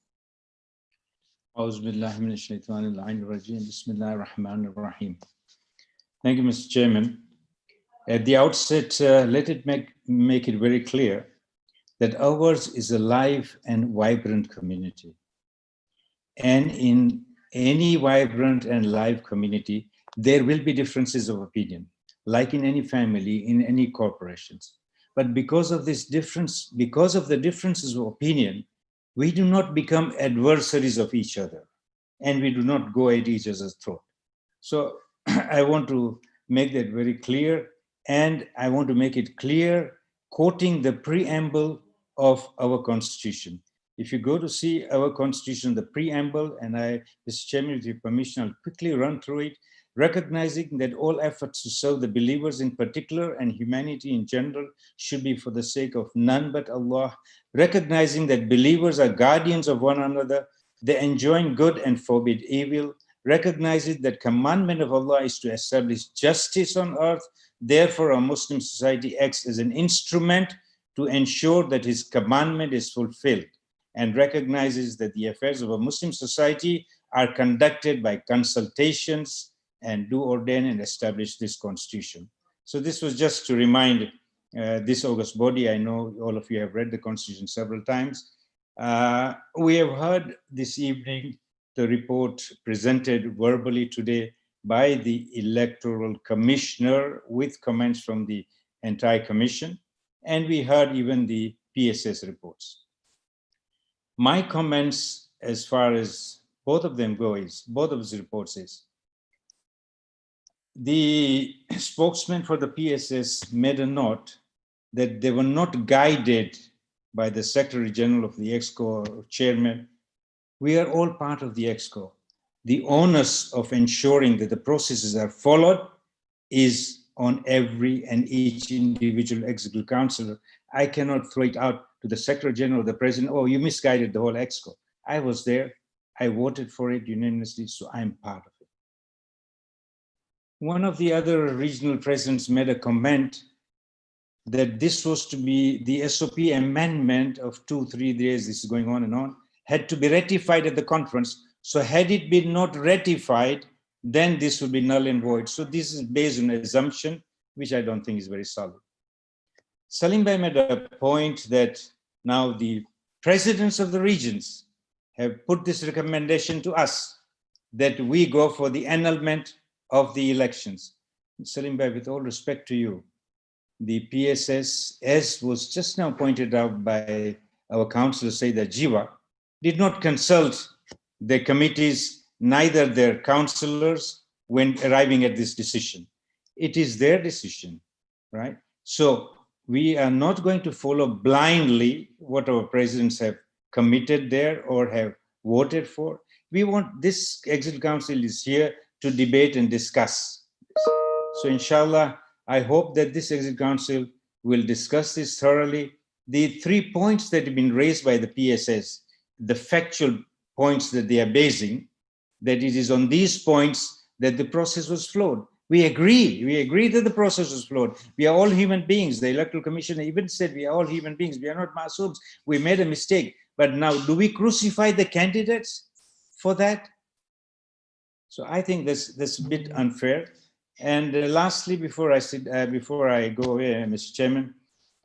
Thank you, Mr. Chairman. At the outset, let it make it very clear that ours is a live and vibrant community. And in any vibrant and live community, there will be differences of opinion, like in any family, in any corporations. But because of this difference, because of the differences of opinion, we do not become adversaries of each other, and we do not go at each other's throat. So I want to make that very clear, and I want to make it clear, quoting the preamble of our Constitution. If you go to see our Constitution, the preamble, and Mr. Chairman, with your permission, I'll quickly run through it, recognizing that all efforts to serve the believers in particular and humanity in general should be for the sake of none but Allah, recognizing that believers are guardians of one another, they enjoin good and forbid evil, recognizing that commandment of Allah is to establish justice on earth, therefore a Muslim society acts as an instrument to ensure that his commandment is fulfilled, and recognizes that the affairs of a Muslim society are conducted by consultations and do ordain and establish this constitution. So this was just to remind this august body. I know all of you have read the constitution several times. We have heard this evening the report presented verbally today by the Electoral Commissioner with comments from the entire commission, and we heard even the PSS reports. My comments as far as both of them go is, both of the reports is, the spokesman for the PSS made a note that they were not guided by the Secretary General of the ExCo chairman. We are all part of the ExCo. The onus of ensuring that the processes are followed is on every and each individual executive councillor. I cannot throw it out to the Secretary General, the President, oh, you misguided the whole ExCo. I was there, I voted for it unanimously, so I'm part of it. One of the other regional presidents made a comment that this was to be the SOP amendment of 2-3 days, this is going on, had to be ratified at the conference. So had it been not ratified, then this would be null and void. So this is based on an assumption, which I don't think is very solid. Salaam Bhai made a point that now the presidents of the regions have put this recommendation to us that we go for the annulment of the elections. Salaam Bhai, with all respect to you, the PSS, as was just now pointed out by our councillor Saida Jiwa, did not consult the committees, neither their councillors, when arriving at this decision. It is their decision, right? So we are not going to follow blindly what our presidents have committed there or have voted for. We want, this Executive Council is here to debate and discuss. So inshallah, I hope that this Executive Council will discuss this thoroughly. The 3 points that have been raised by the PSS, the factual points that they are basing, that it is on these points that the process was flawed. We agree that the process was flawed. We are all human beings. The Electoral Commission even said we are all human beings. We are not masoobs. We made a mistake. But now, do we crucify the candidates for that? So I think that's a bit unfair. And lastly, before I go away, Mr. Chairman,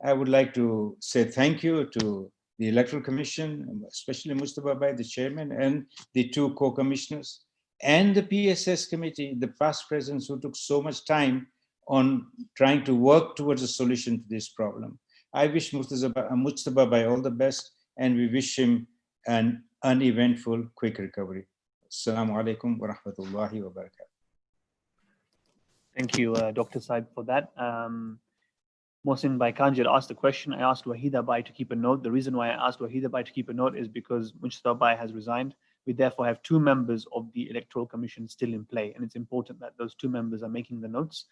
I would like to say thank you to the Electoral Commission, especially Mustafa Bhai, the chairman, and the two co-commissioners, and the PSS committee, the past presidents who took so much time on trying to work towards a solution to this problem. I wish Mustafa Bhai all the best, and we wish him an uneventful, quick recovery. Assalamu alaikum wa rahmatullahi wa barakatuh. Thank you, Dr. Saib, for that. Mohsin Bhai Kanji asked the question. I asked Wahida Bhai to keep a note. The reason why I asked Wahida Bhai to keep a note is because Mustafa Bhai has resigned. We therefore have two members of the Electoral Commission still in play, and it's important that those two members are making the notes.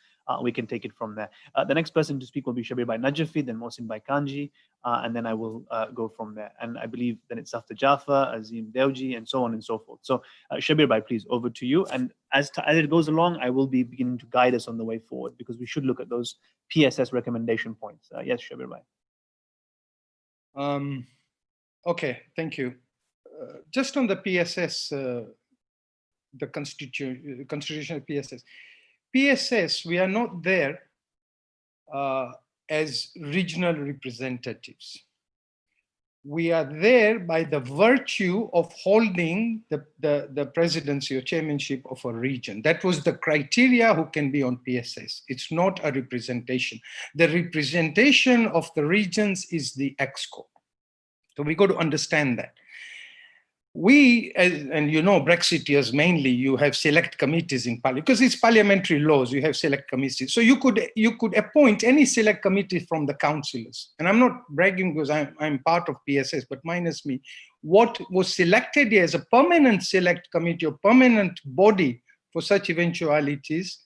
We can take it from there. The next person to speak will be Shabir Bhai Najafi, then Mohsin Bhai Kanji, and then I will go from there. And I believe then it's Safta Jafar, Azim Dewji, and so on and so forth. So Shabir Bhai, please, over to you. And as it goes along, I will be beginning to guide us on the way forward, because we should look at those PSS recommendation points. Yes, Shabir Bhai. Okay, thank you. Just on the PSS, the constitutional PSS. PSS, we are not there as regional representatives. We are there by the virtue of holding the presidency or chairmanship of a region. That was the criteria who can be on PSS. It's not a representation. The representation of the regions is the ExCo. So we got to understand that. We, and you know, Brexiteers mainly, you have select committees in parliament, because it's parliamentary laws, you have select committees. So you could appoint any select committee from the councillors. And I'm not bragging because I'm part of PSS, but minus me. What was selected here as a permanent select committee or permanent body for such eventualities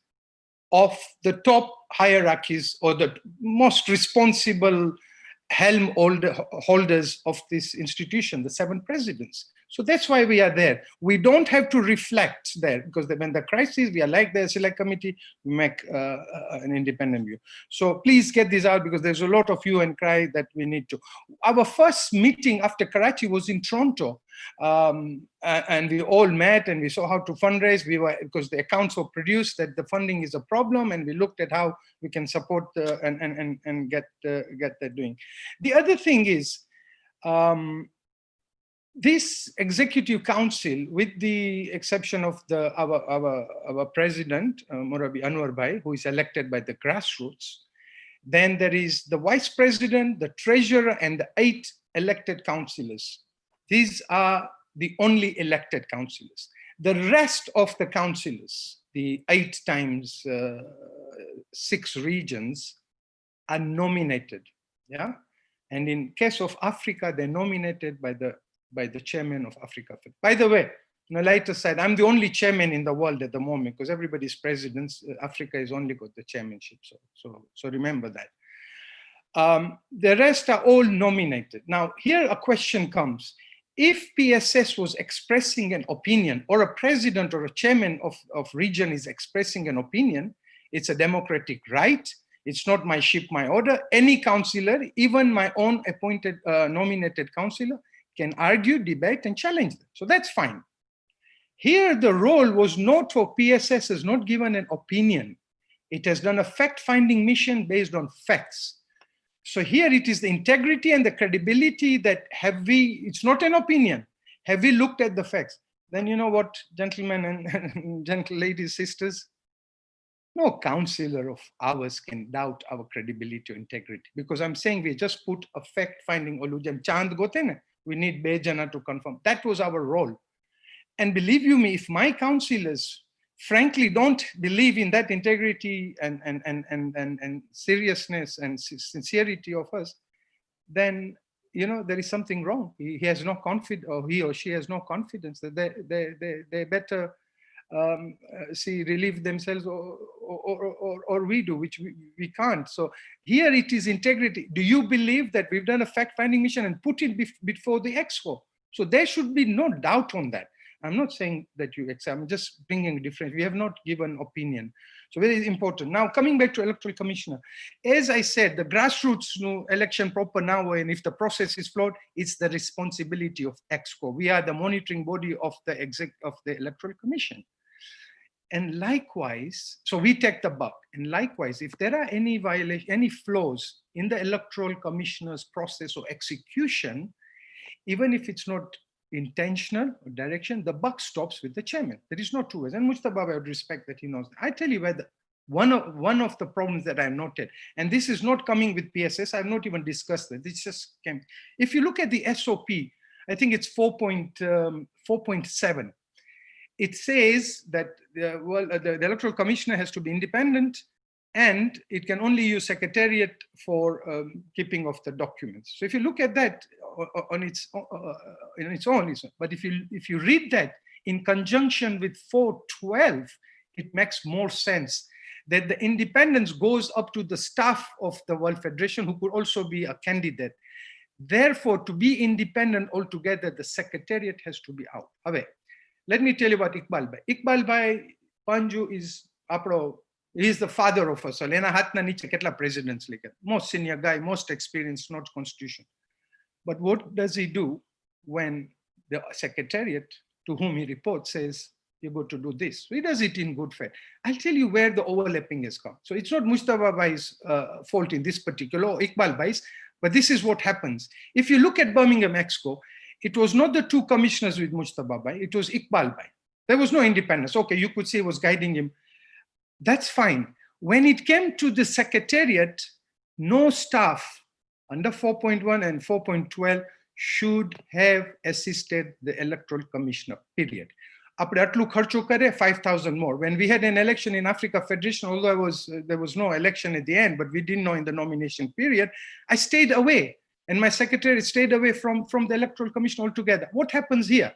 of the top hierarchies or the most responsible helm holders of this institution, the 7 presidents. So that's why we are there. We don't have to reflect there, because when the crisis, we are like the select committee, we make an independent view. So please get this out, because there's a lot of hue and cry that we need to. Our first meeting after Karachi was in Toronto, and we all met and we saw how to fundraise. Because the accounts were produced that the funding is a problem, and we looked at how we can support and get that doing. The other thing is, this executive council, with the exception of our president, Murabi Anwar Bhai, who is elected by the grassroots, then there is the vice president, the treasurer, and the 8 elected councillors. These are the only elected councillors. The rest of the councillors, the 8 times 6 regions, are nominated. Yeah, and in case of Africa, they're nominated by the chairman of Africa. By the way, on the lighter side, I'm the only chairman in the world at the moment, because everybody's presidents. Africa has only got the chairmanship. So remember that. The rest are all nominated. Now, here a question comes. If PSS was expressing an opinion, or a president or a chairman of region is expressing an opinion, it's a democratic right. It's not my ship, my order. Any councillor, even my own appointed, nominated councillor, can argue, debate, and challenge them. So that's fine. Here, the role was not for PSS, has not given an opinion. It has done a fact-finding mission based on facts. So here it is the integrity and the credibility that it's not an opinion. Have we looked at the facts? Then you know what, gentlemen and gentle ladies, sisters? No councillor of ours can doubt our credibility or integrity, because I'm saying we just put a fact-finding olujam chand gote na. We need Bejana to confirm. That was our role. And believe you me, if my councillors frankly don't believe in that integrity and seriousness and sincerity of us, then there is something wrong. He has no confidence, or he or she has no confidence that they better relieve themselves, or we do, which we can't. So here it is integrity. Do you believe that we've done a fact-finding mission and put it before the ExCo? So there should be no doubt on that. I'm not saying that you examine, I'm just bringing a difference. We have not given opinion. So very important. Now, coming back to Electoral Commissioner, as I said, the grassroots election proper now, and if the process is flawed, it's the responsibility of ExCo. We are the monitoring body of the Electoral Commission. And likewise, so we take the buck. And likewise, if there are any violation, any flaws in the Electoral Commissioner's process or execution, even if it's not intentional or direction, the buck stops with the chairman. There is no two ways. And Mujtaba, I would respect that he knows. I tell you where one of the problems that I noted, and this is not coming with PSS, I've not even discussed that. This just came. If you look at the SOP, I think it's 4.7. It says that the Electoral Commissioner has to be independent, and it can only use Secretariat for keeping of the documents. So if you look at that on its own, but if you read that in conjunction with 4.12, it makes more sense that the independence goes up to the staff of the World Federation, who could also be a candidate. Therefore, to be independent altogether, the Secretariat has to be out, away. Let me tell you about Iqbal Bhai. Iqbal Bhai Panju is he is the father of us. Lena hatna niche ketla presidents like most senior guy, most experienced, not constitution. But what does he do when the Secretariat to whom he reports says, you go to do this? So he does it in good faith. I'll tell you where the overlapping has come. So it's not Mujtaba Bhai's fault in this particular, or Iqbal Bhai's, but this is what happens. If you look at Birmingham ExCo, it was not the two commissioners with Mujtaba Bhai, it was Iqbal Bhai. There was no independence. Okay, you could say he was guiding him. That's fine. When it came to the Secretariat, no staff under 4.1 and 4.12 should have assisted the Electoral Commissioner, period. Apne atlu kharcho kare, 5,000 more. When we had an election in Africa Federation, although there was no election at the end, but we didn't know in the nomination period, I stayed away. And my secretary stayed away from the Electoral Commission altogether. What happens here?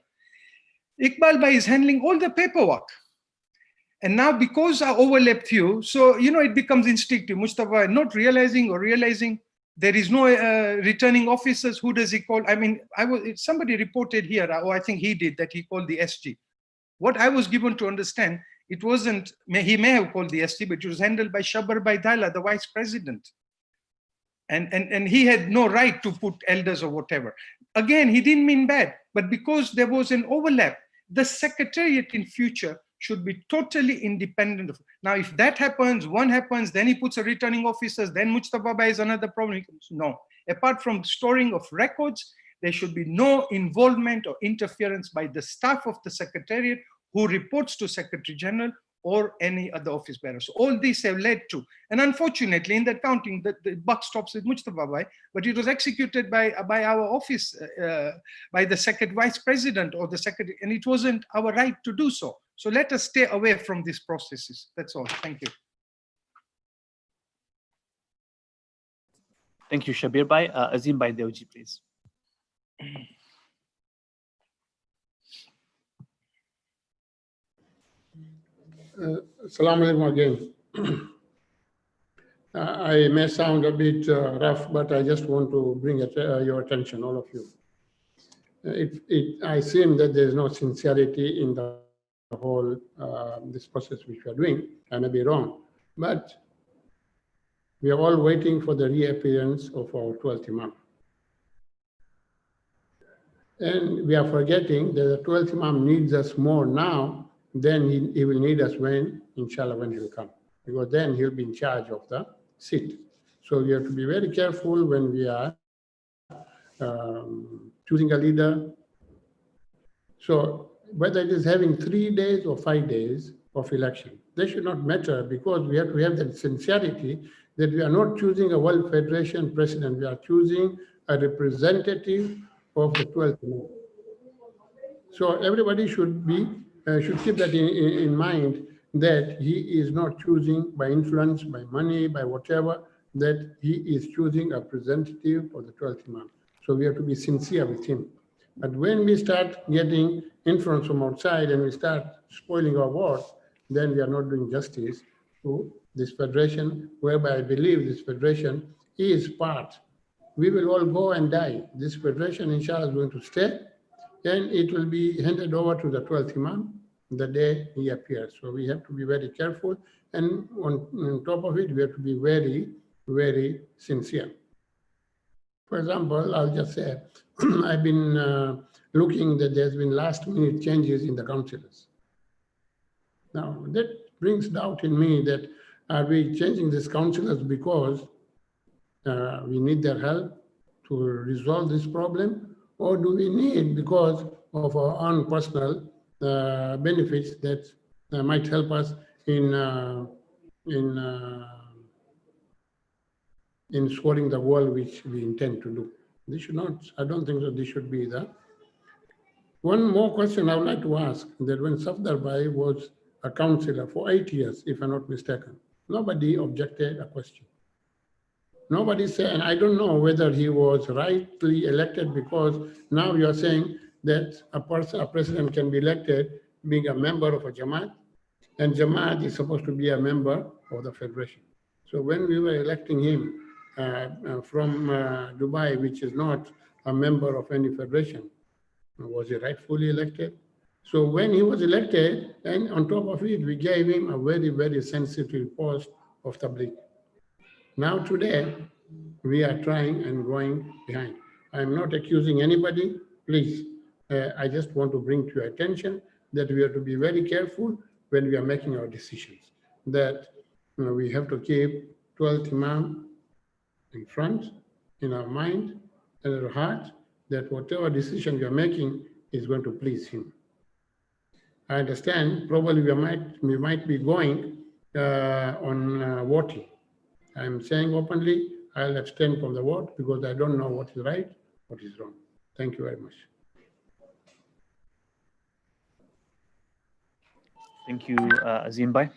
Iqbal Bhai is handling all the paperwork. And now because I overlapped you, so, it becomes instinctive. Mujtaba not realizing or realizing there is no returning officers. Who does he call? I mean, somebody reported here, or I think he did, that he called the SG. What I was given to understand, it wasn't, he may have called the SG, but it was handled by Shabar Baidala, the vice president. And he had no right to put elders or whatever. Again, he didn't mean bad, but because there was an overlap, the Secretariat in future should be totally independent. Now, if that happens, one happens, then he puts a returning officers, then Mujtaba Bhai is another problem. No, apart from storing of records, there should be no involvement or interference by the staff of the Secretariat who reports to Secretary General or any other office bearer. So all these have led to, and unfortunately in that counting, the buck stops with Mujtaba Bhai, but it was executed by our office, by the second vice president or the secretary, and it wasn't our right to do so. So let us stay away from these processes. That's all. Thank you. Thank you, Shabir Bhai. Azim Bhai Devji, please. Salaam alaikum again. I may sound a bit rough, but I just want to bring your attention, all of you. I seem that there is no sincerity in the whole this process which we are doing. I may be wrong, but we are all waiting for the reappearance of our 12th Imam. And we are forgetting that the 12th Imam needs us more now than he will need us when, inshallah, when he will come. Because then he'll be in charge of the seat. So we have to be very careful when we are choosing a leader. So whether it is having 3 days or 5 days of election, they should not matter, because we have to have that sincerity that we are not choosing a World Federation president, we are choosing a representative of the 12th Imam. So everybody should keep that in mind, that he is not choosing by influence, by money, by whatever, that he is choosing a representative for the 12th Imam. So we have to be sincere with him. But when we start getting influence from outside and we start spoiling our wars, then we are not doing justice to this federation, whereby I believe this federation is part. We will all go and die. This federation, inshallah, is going to stay, and it will be handed over to the 12th Imam the day he appears. So we have to be very careful, and on top of it, we have to be very, very sincere. For example, I'll just say, I've been looking that there's been last-minute changes in the councillors. Now, that brings doubt in me that are we changing these councillors because we need their help to resolve this problem, or do we need because of our own personal benefits that might help us in scoring the goal which we intend to do? This should not, I don't think that this should be that. One more question I would like to ask, that when Safdar Bhai was a councillor for 8 years, if I'm not mistaken, nobody objected a question. Nobody said, and I don't know whether he was rightly elected, because now you are saying that a president can be elected being a member of a Jamaat, and Jamaat is supposed to be a member of the federation. So when we were electing him from Dubai, which is not a member of any federation, was he rightfully elected? So when he was elected, and on top of it, we gave him a very, very sensitive post of Tabligh. Now today, we are trying and going behind. I'm not accusing anybody, please. I just want to bring to your attention that we have to be very careful when we are making our decisions, that we have to keep 12th Imam in front, in our mind and our heart, that whatever decision we are making is going to please him. I understand probably we might be going on voting. I'm saying openly, I'll abstain from the vote because I don't know what is right, what is wrong. Thank you very much. Thank you, Azim Bhai.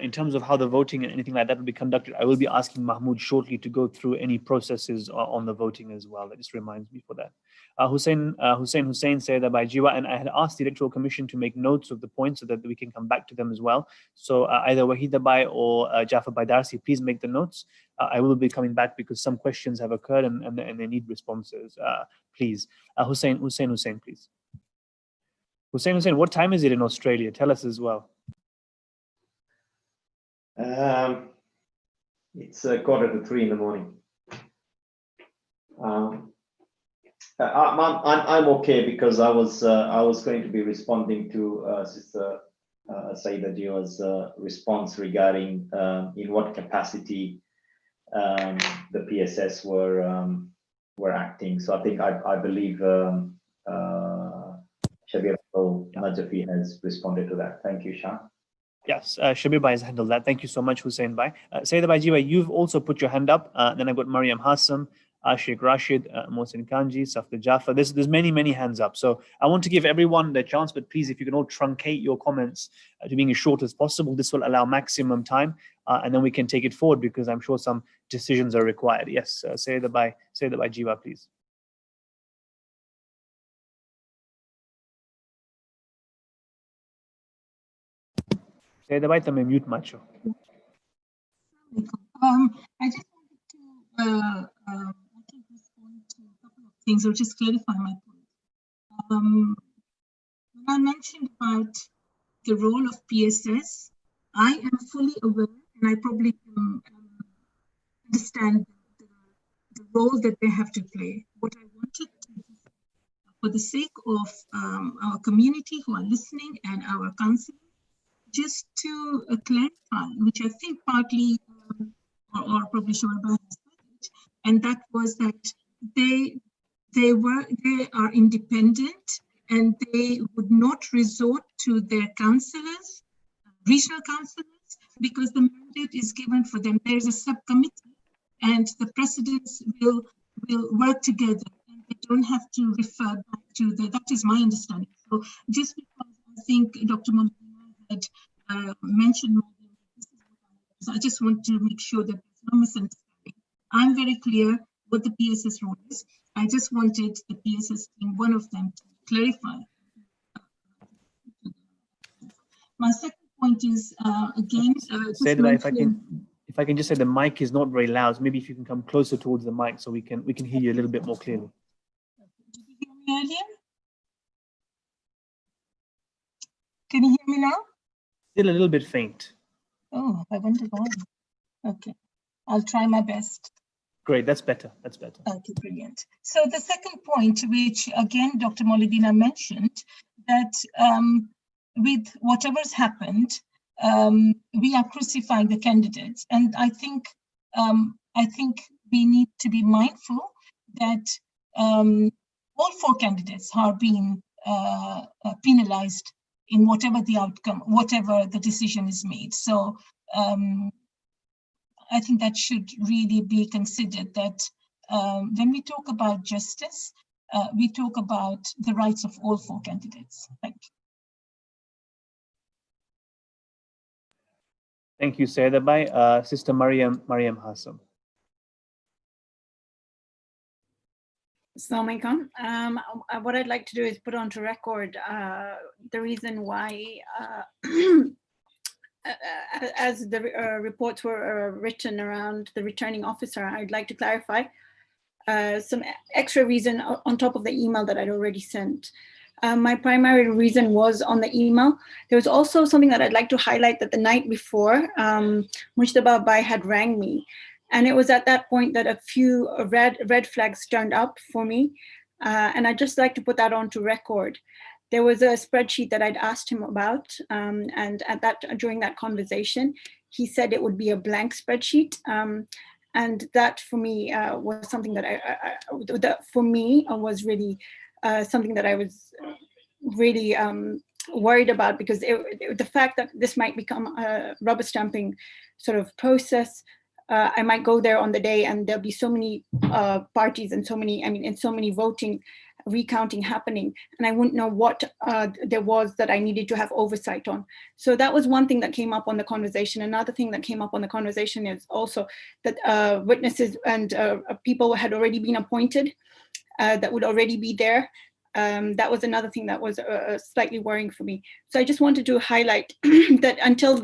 In terms of how the voting and anything like that will be conducted, I will be asking Mahmoud shortly to go through any processes on the voting as well. That just reminds me for that. Hussein said that by Jiwa, and I had asked the Electoral Commission to make notes of the points so that we can come back to them as well. So either Wahida Bhai or Jafar Bhai Darsi, please make the notes. I will be coming back because some questions have occurred and they need responses. Please. Hussein, please. Hussein, what time is it in Australia? Tell us as well. It's 2:45 in the morning. I'm okay because I was going to be responding to Sister Saida Jiwa's response regarding in what capacity the PSS were acting. So I think I believe Shabir Najafi has responded to that. Thank you, Shah. Yes, Shabir Bhai has handled that. Thank you so much, Hussein Bhai. Sayyida Bhai Jiwa, you've also put your hand up. Then I've got Mariam Hassam, Ashik Rashid, Mohsin Kanji, Safdar Jafar. There's many hands up. So I want to give everyone their chance, but please, if you can all truncate your comments to being as short as possible, this will allow maximum time, and then we can take it forward because I'm sure some decisions are required. Yes, Sayyida Bhai Jiwa, please. Sayyida Bhai, tame mute macho. I just wanted to respond to a couple of things or just clarify my point. When I mentioned about the role of PSS, I am fully aware and I probably understand the role that they have to play. What I wanted to do, for the sake of our community who are listening and our council, just to clarify, which I think partly or probably Shabir has said, and that was that they are independent and they would not resort to their councillors, regional councillors, because the mandate is given for them. There is a subcommittee and the presidents will work together and they don't have to refer back to that is my understanding. So just because I think Dr. Mohammed had mentioned, so I just want to make sure that there's no misunderstanding. I'm very clear what the PSS role is. I just wanted the PSS team, one of them, to clarify. My second point is again. If I can just say the mic is not very loud. Maybe if you can come closer towards the mic so we can hear you a little bit more clearly. Did you hear me earlier? Can you hear me now? Still a little bit faint. Oh, I wonder why. Okay, I'll try my best. Great, that's better. That's better. Okay, brilliant. So the second point, which again Dr. Molidina mentioned, that with whatever's happened, we are crucifying the candidates. And I think we need to be mindful that all 4 candidates are being penalized in whatever the outcome, whatever the decision is made. So I think that should really be considered, that when we talk about justice, we talk about the rights of all 4 candidates. Thank you. Thank you, Sayeda Bai. Sister Mariam Hassan. Assalamu alaikum. What I'd like to do is put onto record the reason why, as the reports were written around the returning officer, I'd like to clarify some extra reason on top of the email that I'd already sent. My primary reason was on the email. There was also something that I'd like to highlight, that the night before, Mujtaba Bai had rang me. And it was at that point that a few red flags turned up for me. And I'd just like to put that onto record. There was a spreadsheet that I'd asked him about. And during that conversation, he said it would be a blank spreadsheet. And that for me was something that was really something that I was really worried about, because the fact that this might become a rubber stamping sort of process. I might go there on the day and there'll be so many parties and so many voting, recounting happening, and I wouldn't know what there was that I needed to have oversight on. So that was one thing that came up on the conversation. Another thing that came up on the conversation is also that witnesses and people had already been appointed that would already be there. That was another thing that was slightly worrying for me. So I just wanted to highlight that until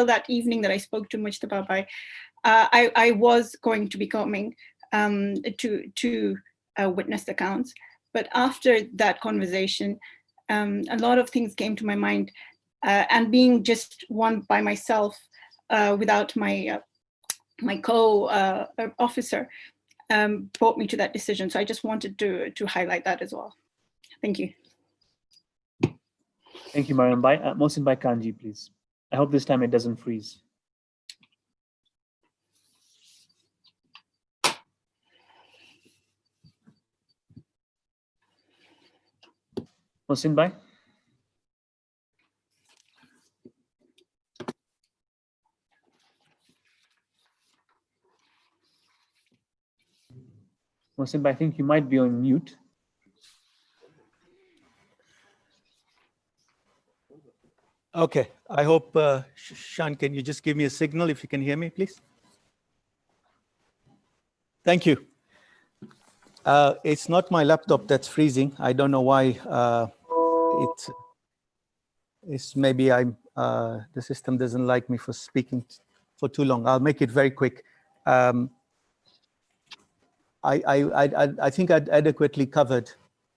that evening that I spoke to Mujtaba Bai, I was going to be coming to witness accounts. But after that conversation, a lot of things came to my mind, and being just one by myself without my my co-officer brought me to that decision. So I just wanted to highlight that as well. Thank you. Thank you, Mariam Bai. Mohsin Bai Kanji, please. I hope this time it doesn't freeze. Mohsin Bai? Mohsin Bai, I think you might be on mute. Okay, I hope, Shan, can you just give me a signal if you can hear me, please? Thank you. It's not my laptop that's freezing. I don't know why. It's maybe the system doesn't like me for speaking for too long. I'll make it very quick. I think I'd adequately covered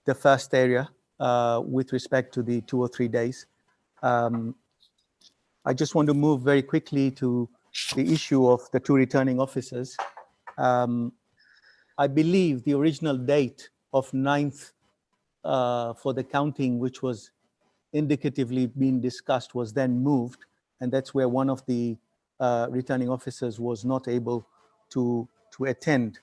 the first area with respect to the 2 or 3 days. I just want to move very quickly to the issue of the 2 returning officers. I believe the original date of 9th for the counting, which was indicatively being discussed, was then moved, and that's where one of the returning officers was not able to attend.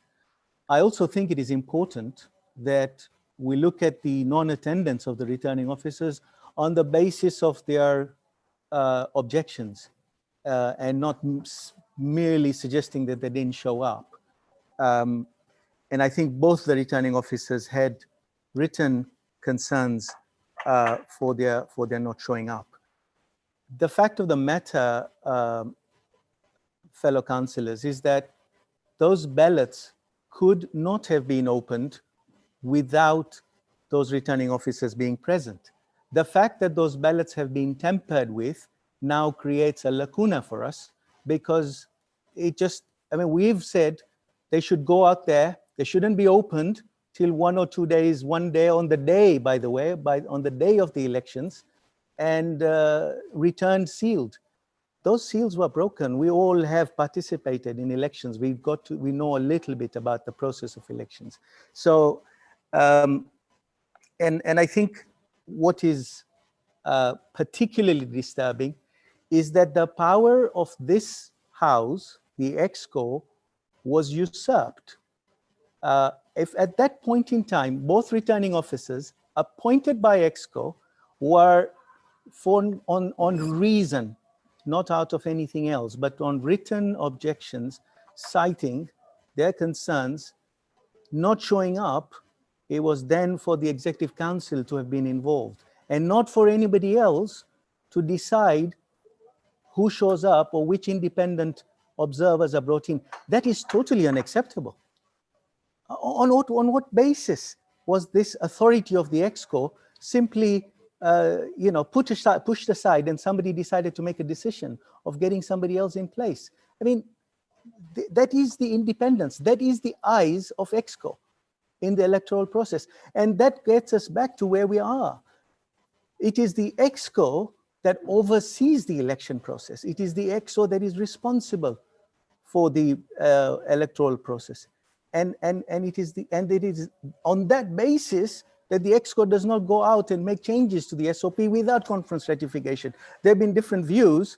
I also think it is important that we look at the non-attendance of the returning officers on the basis of their objections and not merely suggesting that they didn't show up. And I think both the returning officers had written concerns for their not showing up. The fact of the matter, fellow councillors, is that those ballots could not have been opened without those returning officers being present. The fact that those ballots have been tampered with now creates a lacuna for us, because it just, I mean, we've said they should go out there, they shouldn't be opened till 1 or 2 days, one day on the day, by the way, on the day of the elections, and returned sealed. Those seals were broken. We all have participated in elections. We know a little bit about the process of elections. So, and I think what is particularly disturbing is that the power of this house, the ExCo, was usurped. If at that point in time, both returning officers appointed by ExCo were on reason, not out of anything else, but on written objections, citing their concerns, not showing up, it was then for the Executive Council to have been involved and not for anybody else to decide who shows up or which independent observers are brought in. That is totally unacceptable. On what basis was this authority of the ExCo simply pushed aside and somebody decided to make a decision of getting somebody else in place? I mean, that is the independence, that is the eyes of ExCo in the electoral process. And that gets us back to where we are. It is the ExCo that oversees the election process. It is the ExCo that is responsible for the electoral process. And it is on that basis that the ExCo does not go out and make changes to the SOP without conference ratification. There have been different views,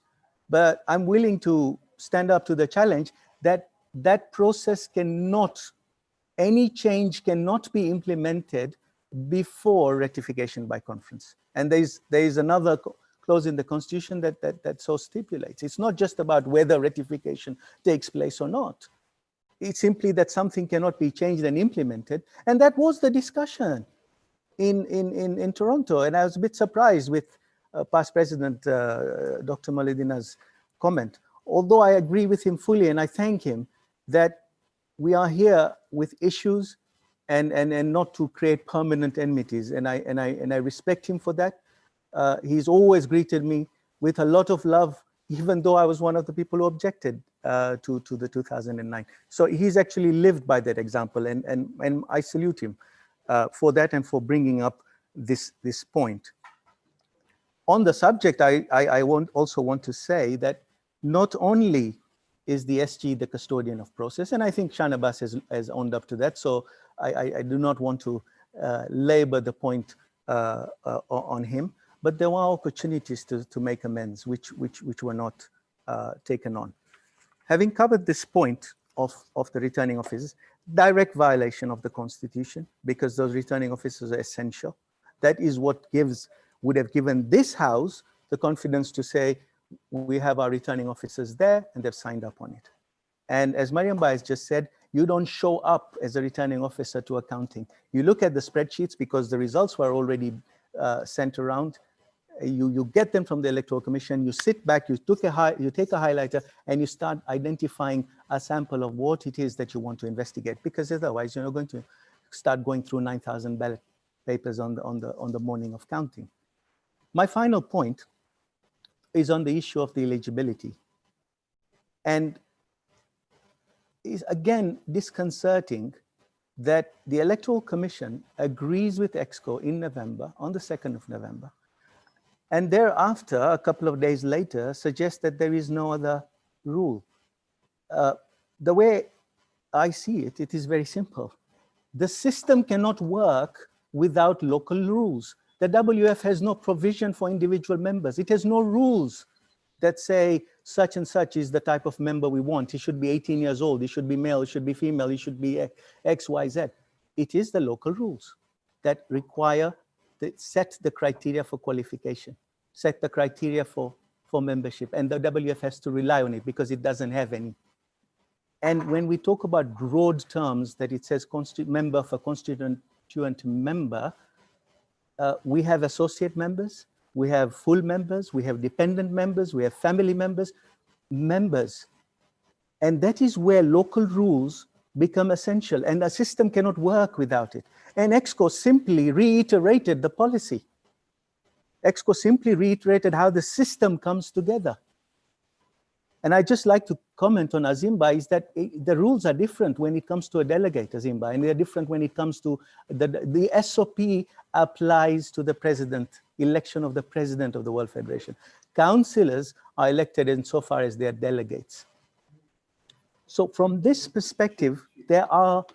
but I'm willing to stand up to the challenge that that process cannot, any change cannot be implemented before ratification by conference. And there is another clause in the Constitution that so stipulates. It's not just about whether ratification takes place or not. It's simply that something cannot be changed and implemented. And that was the discussion in Toronto. And I was a bit surprised with past President Dr. Maulidina's comment. Although I agree with him fully and I thank him that we are here with issues and not to create permanent enmities. And I respect him for that. He's always greeted me with a lot of love, even though I was one of the people who objected to the 2009. So he's actually lived by that example, and I salute him for that and for bringing up this point. On the subject, I also want to say that not only is the SG the custodian of process, and I think Shanabas has owned up to that, so I do not want to labor the point on him, but there were opportunities to make amends which were not taken on. Having covered this point of the returning officers, direct violation of the Constitution, because those returning officers are essential. That is what would have given this House the confidence to say, we have our returning officers there and they've signed up on it. And as Mariam Bai has just said, you don't show up as a returning officer to accounting. You look at the spreadsheets because the results were already sent around. You get them from the Electoral Commission, you sit back, you take a highlighter and you start identifying a sample of what it is that you want to investigate, because otherwise you're not going to start going through 9,000 ballot papers on the morning of counting. My final point is on the issue of the eligibility. And it's again disconcerting that the Electoral Commission agrees with ExCo in November, on the 2nd of November, and thereafter, a couple of days later, suggests that there is no other rule. The way I see it, it is very simple. The system cannot work without local rules. The WF has no provision for individual members. It has no rules that say such and such is the type of member we want. He should be 18 years old. He should be male. He should be female. He should be X, Y, Z. It is the local rules that require, that set the criteria for qualification, set the criteria for membership. And the WF has to rely on it because it doesn't have any. And when we talk about broad terms that it says member for constituent member, we have associate members, we have full members, we have dependent members, we have family members. And that is where local rules become essential, and a system cannot work without it. And ExCo simply reiterated the policy. ExCo simply reiterated how the system comes together. And I'd just like to comment on Azimba is that the rules are different when it comes to a delegate, Azimba, and they're different when it comes to the SOP applies to the president, election of the president of the World Federation. Councillors are elected insofar as they are delegates. So from this perspective, there are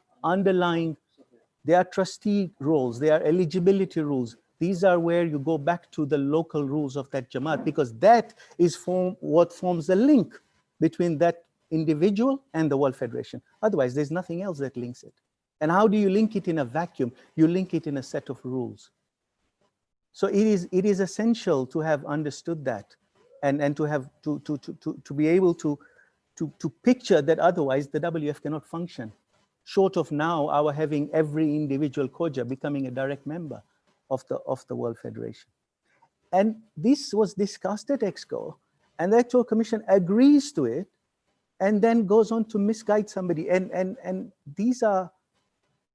trustee roles, there are eligibility rules, These are where you go back to the local rules of that Jamaat, because that is what forms the link between that individual and the World Federation. Otherwise, there's nothing else that links it. And how do you link it in a vacuum? You link it in a set of rules. So it is essential to have understood that, and to have to be able to picture that. Otherwise, the WF cannot function. Short of now our having every individual Khoja becoming a direct member of the World Federation. And this was discussed at ExCo, and the Electoral Commission agrees to it, and then goes on to misguide somebody. And these are,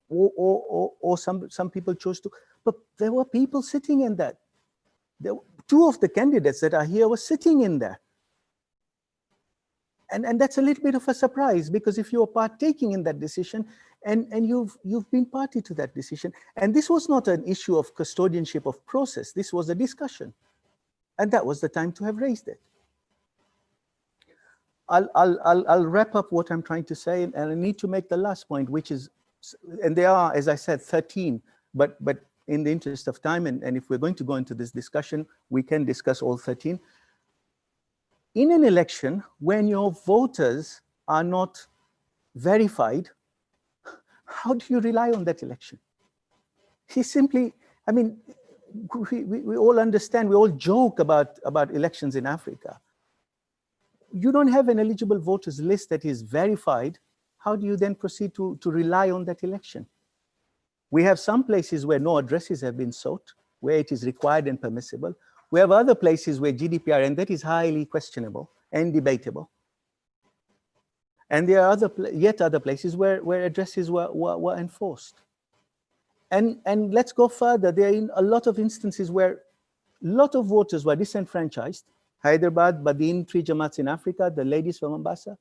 or some people chose to, but there were people sitting in that. Two of the candidates that are here were sitting in there. And that's a little bit of a surprise, because if you're partaking in that decision, and you've been party to that decision, and this was not an issue of custodianship of process, this was a discussion, and that was the time to have raised it. I'll wrap up what I'm trying to say, and I need to make the last point, which is, and there are, as I said, 13, but in the interest of time, and if we're going to go into this discussion, we can discuss all 13. In an election, when your voters are not verified, how do you rely on that election? He simply, I mean, we all understand, we all joke about elections in Africa. You don't have an eligible voters list that is verified. How do you then proceed to rely on that election? We have some places where no addresses have been sought, where it is required and permissible. We have other places where GDPR, and that is highly questionable and debatable. And there are yet other places where addresses were enforced. And let's go further. There are a lot of instances where a lot of voters were disenfranchised. Hyderabad, Badin, 3 Jamaats in Africa, the ladies from Mombasa.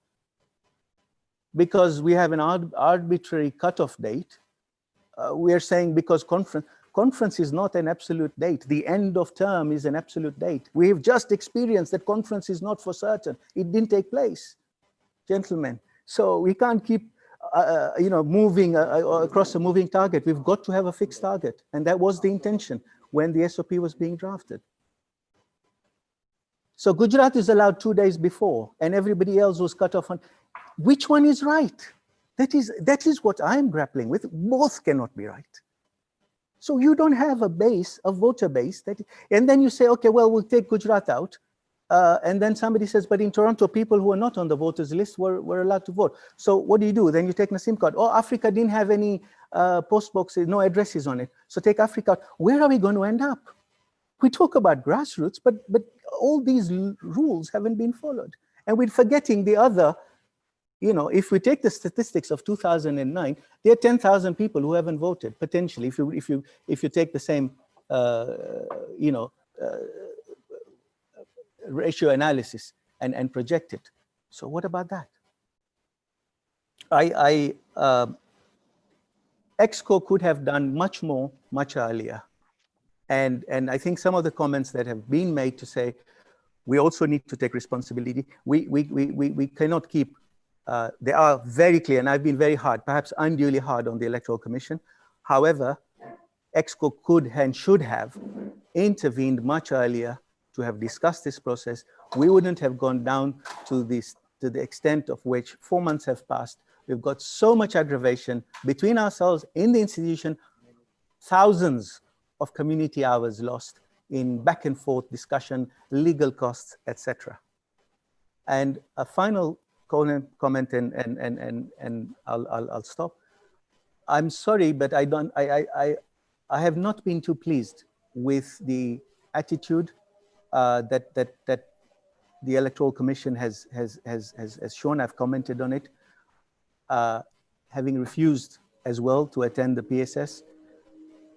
Because we have an arbitrary cutoff date, we are saying because conference is not an absolute date. The end of term is an absolute date. We have just experienced that conference is not for certain. It didn't take place, gentlemen. So we can't keep moving across a moving target. We've got to have a fixed target. And that was the intention when the SOP was being drafted. So Gujarat is allowed 2 days before, and everybody else was cut off on. Which one is right? That is what I'm grappling with. Both cannot be right. So you don't have a base, a voter base, and then you say, okay, well, we'll take Gujarat out. And then somebody says, but in Toronto, people who are not on the voters list were allowed to vote. So what do? Then you take a SIM card. Oh, Africa didn't have any post boxes, no addresses on it. So take Africa out. Where are we going to end up? We talk about grassroots, but all these rules haven't been followed. And we're forgetting the other, if we take the statistics of 2009, there are 10,000 people who haven't voted, potentially, if you take the same, ratio analysis and project it. So what about that? ExCo could have done much more, much earlier. And I think some of the comments that have been made to say, we also need to take responsibility. We cannot keep, they are very clear, and I've been very hard, perhaps unduly hard on the Electoral Commission. However, ExCo could and should have intervened much earlier to have discussed this process. We wouldn't have gone down to the extent of which 4 months have passed. We've got so much aggravation between ourselves in the institution, thousands of community hours lost in back and forth discussion, legal costs, etc. And a final comment, and I'll stop. I'm sorry, but I have not been too pleased with the attitude that the Electoral Commission has shown. I've commented on it, having refused as well to attend the PSS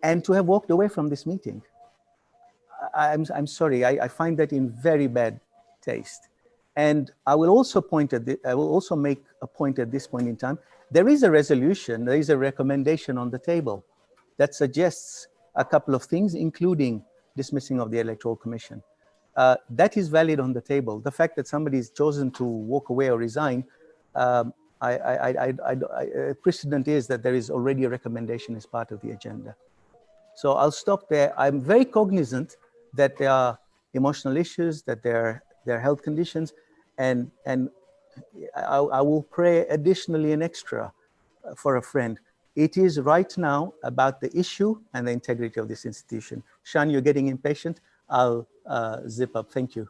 and to have walked away from this meeting. I'm sorry, I find that in very bad taste. And I will also make a point at this point in time. There is a resolution, there is a recommendation on the table that suggests a couple of things, including dismissing of the Electoral Commission. That is valid on the table. The fact that somebody's chosen to walk away or resign, precedent is that there is already a recommendation as part of the agenda. So I'll stop there. I'm very cognizant that there are emotional issues, that there are health conditions, and I will pray additionally and extra for a friend. It is right now about the issue and the integrity of this institution. Shan, you're getting impatient. I'll zip up. Thank you.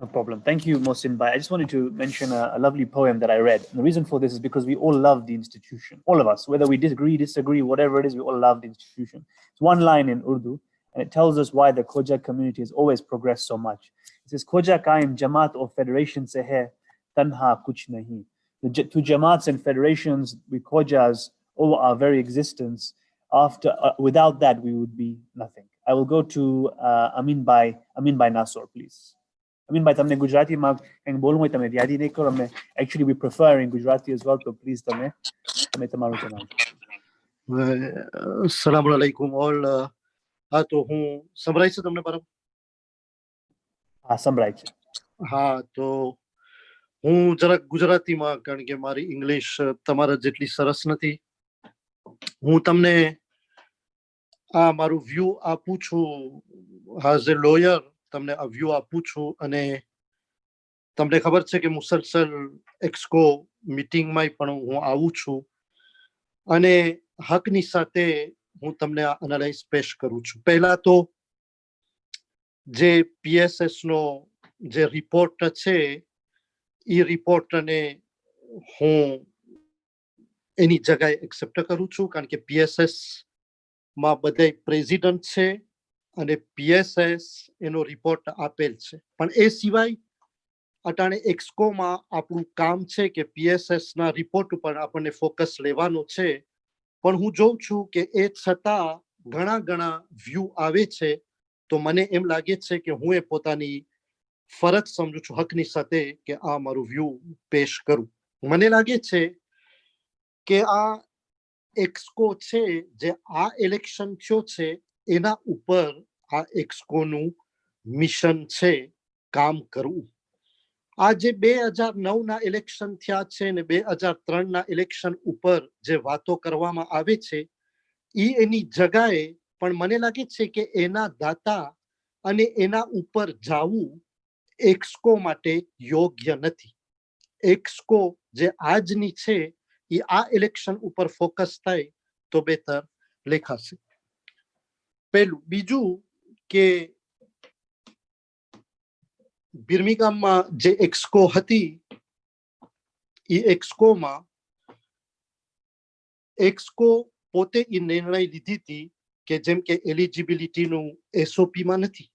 No problem. Thank you, Mohsin Bhai. I just wanted to mention a lovely poem that I read. And the reason for this is because we all love the institution, all of us, whether we disagree, whatever it is, we all love the institution. It's one line in Urdu, and it tells us why the Khoja community has always progressed so much. It says, Khoja Kaim Jamaat or Federation se hai, tanha kuch nahi. To Jamaats and federations, we Khojas owe our very existence. Without that, we would be nothing. I will go to Amin Bhai Nasor, please. Amin Bhai, તમને ગુજરાતીમાં કંઈક બોલવું હોય તમે યાદી નહીં કરો. અમે actually we prefer in Gujarati as well, so please તમે તમારું જણાવો. Assalamu alaikum all. હા તો હું સંભળાય છે તમને બરાબર? હા સંભળાય છે. હા તો હું જરાક ગુજરાતીમાં, કારણ કે મારી ઇંગ્લિશ તમારા જેટલી સરસ નથી. હું તમને મારું વ્યૂ આપું છું એઝ એ લોયર. તમને આ વ્યૂ આપું છું અને તમને ખબર છે કે મુસલસલ એક્સકો મીટિંગમાં પણ હું આવું છું અને હકની સાથે હું તમને આ એનાલાઇઝ પેશ કરું છું. પહેલા તો જે PSS નો જે રિપોર્ટ છે એ રિપોર્ટને હું એની જગ્યાએ એક્સેપ્ટ કરું છું, કારણ કે PSS માં બધા પ્રેસિડેન્ટ છે અને PSS એનો રિપોર્ટ આપેલ છે. પણ એ સિવાય અટાણે એક્સકોમાં આપણું કામ છે કે PSS ના રિપોર્ટ ઉપર આપણને ફોકસ લેવાનો છે. પણ હું જોઉં છું કે એ છતાં ઘણા વ્યૂ આવે છે, તો મને એમ લાગે છે કે હું એ પોતાની ફરજ સમજુ છું હકની સાથે કે આ મારું વ્યૂ પેશ કરું. મને લાગે છે કે આ એક્સકો છે જે આ ઇલેક્શન થયો છે એના ઉપર આ એક્સકોનું મિશન છે કામ કરવું. આ જે 2009ના ઇલેક્શન થયા છે ને 2003ના ઇલેક્શન ઉપર જે વાતો કરવામાં આવે છે એ એની જગાએ, પણ મને લાગે છે કે એના દાતા અને એના ઉપર જાવું એક્સકો માટે યોગ્ય નથી. એક્સકો જે આજની છે એ આ ઇલેક્શન ઉપર ફોકસ થાય તો બેતર લેખાશે. પહેલું. બીજું કે બિર્મિંગહામમાં જે એક્સકો હતી એ એક્સકોમાં એક્સકો પોતે એ નિર્ણય લીધી હતી કે જેમ કે એલિજિબિલિટીનું SOPમાં નથી,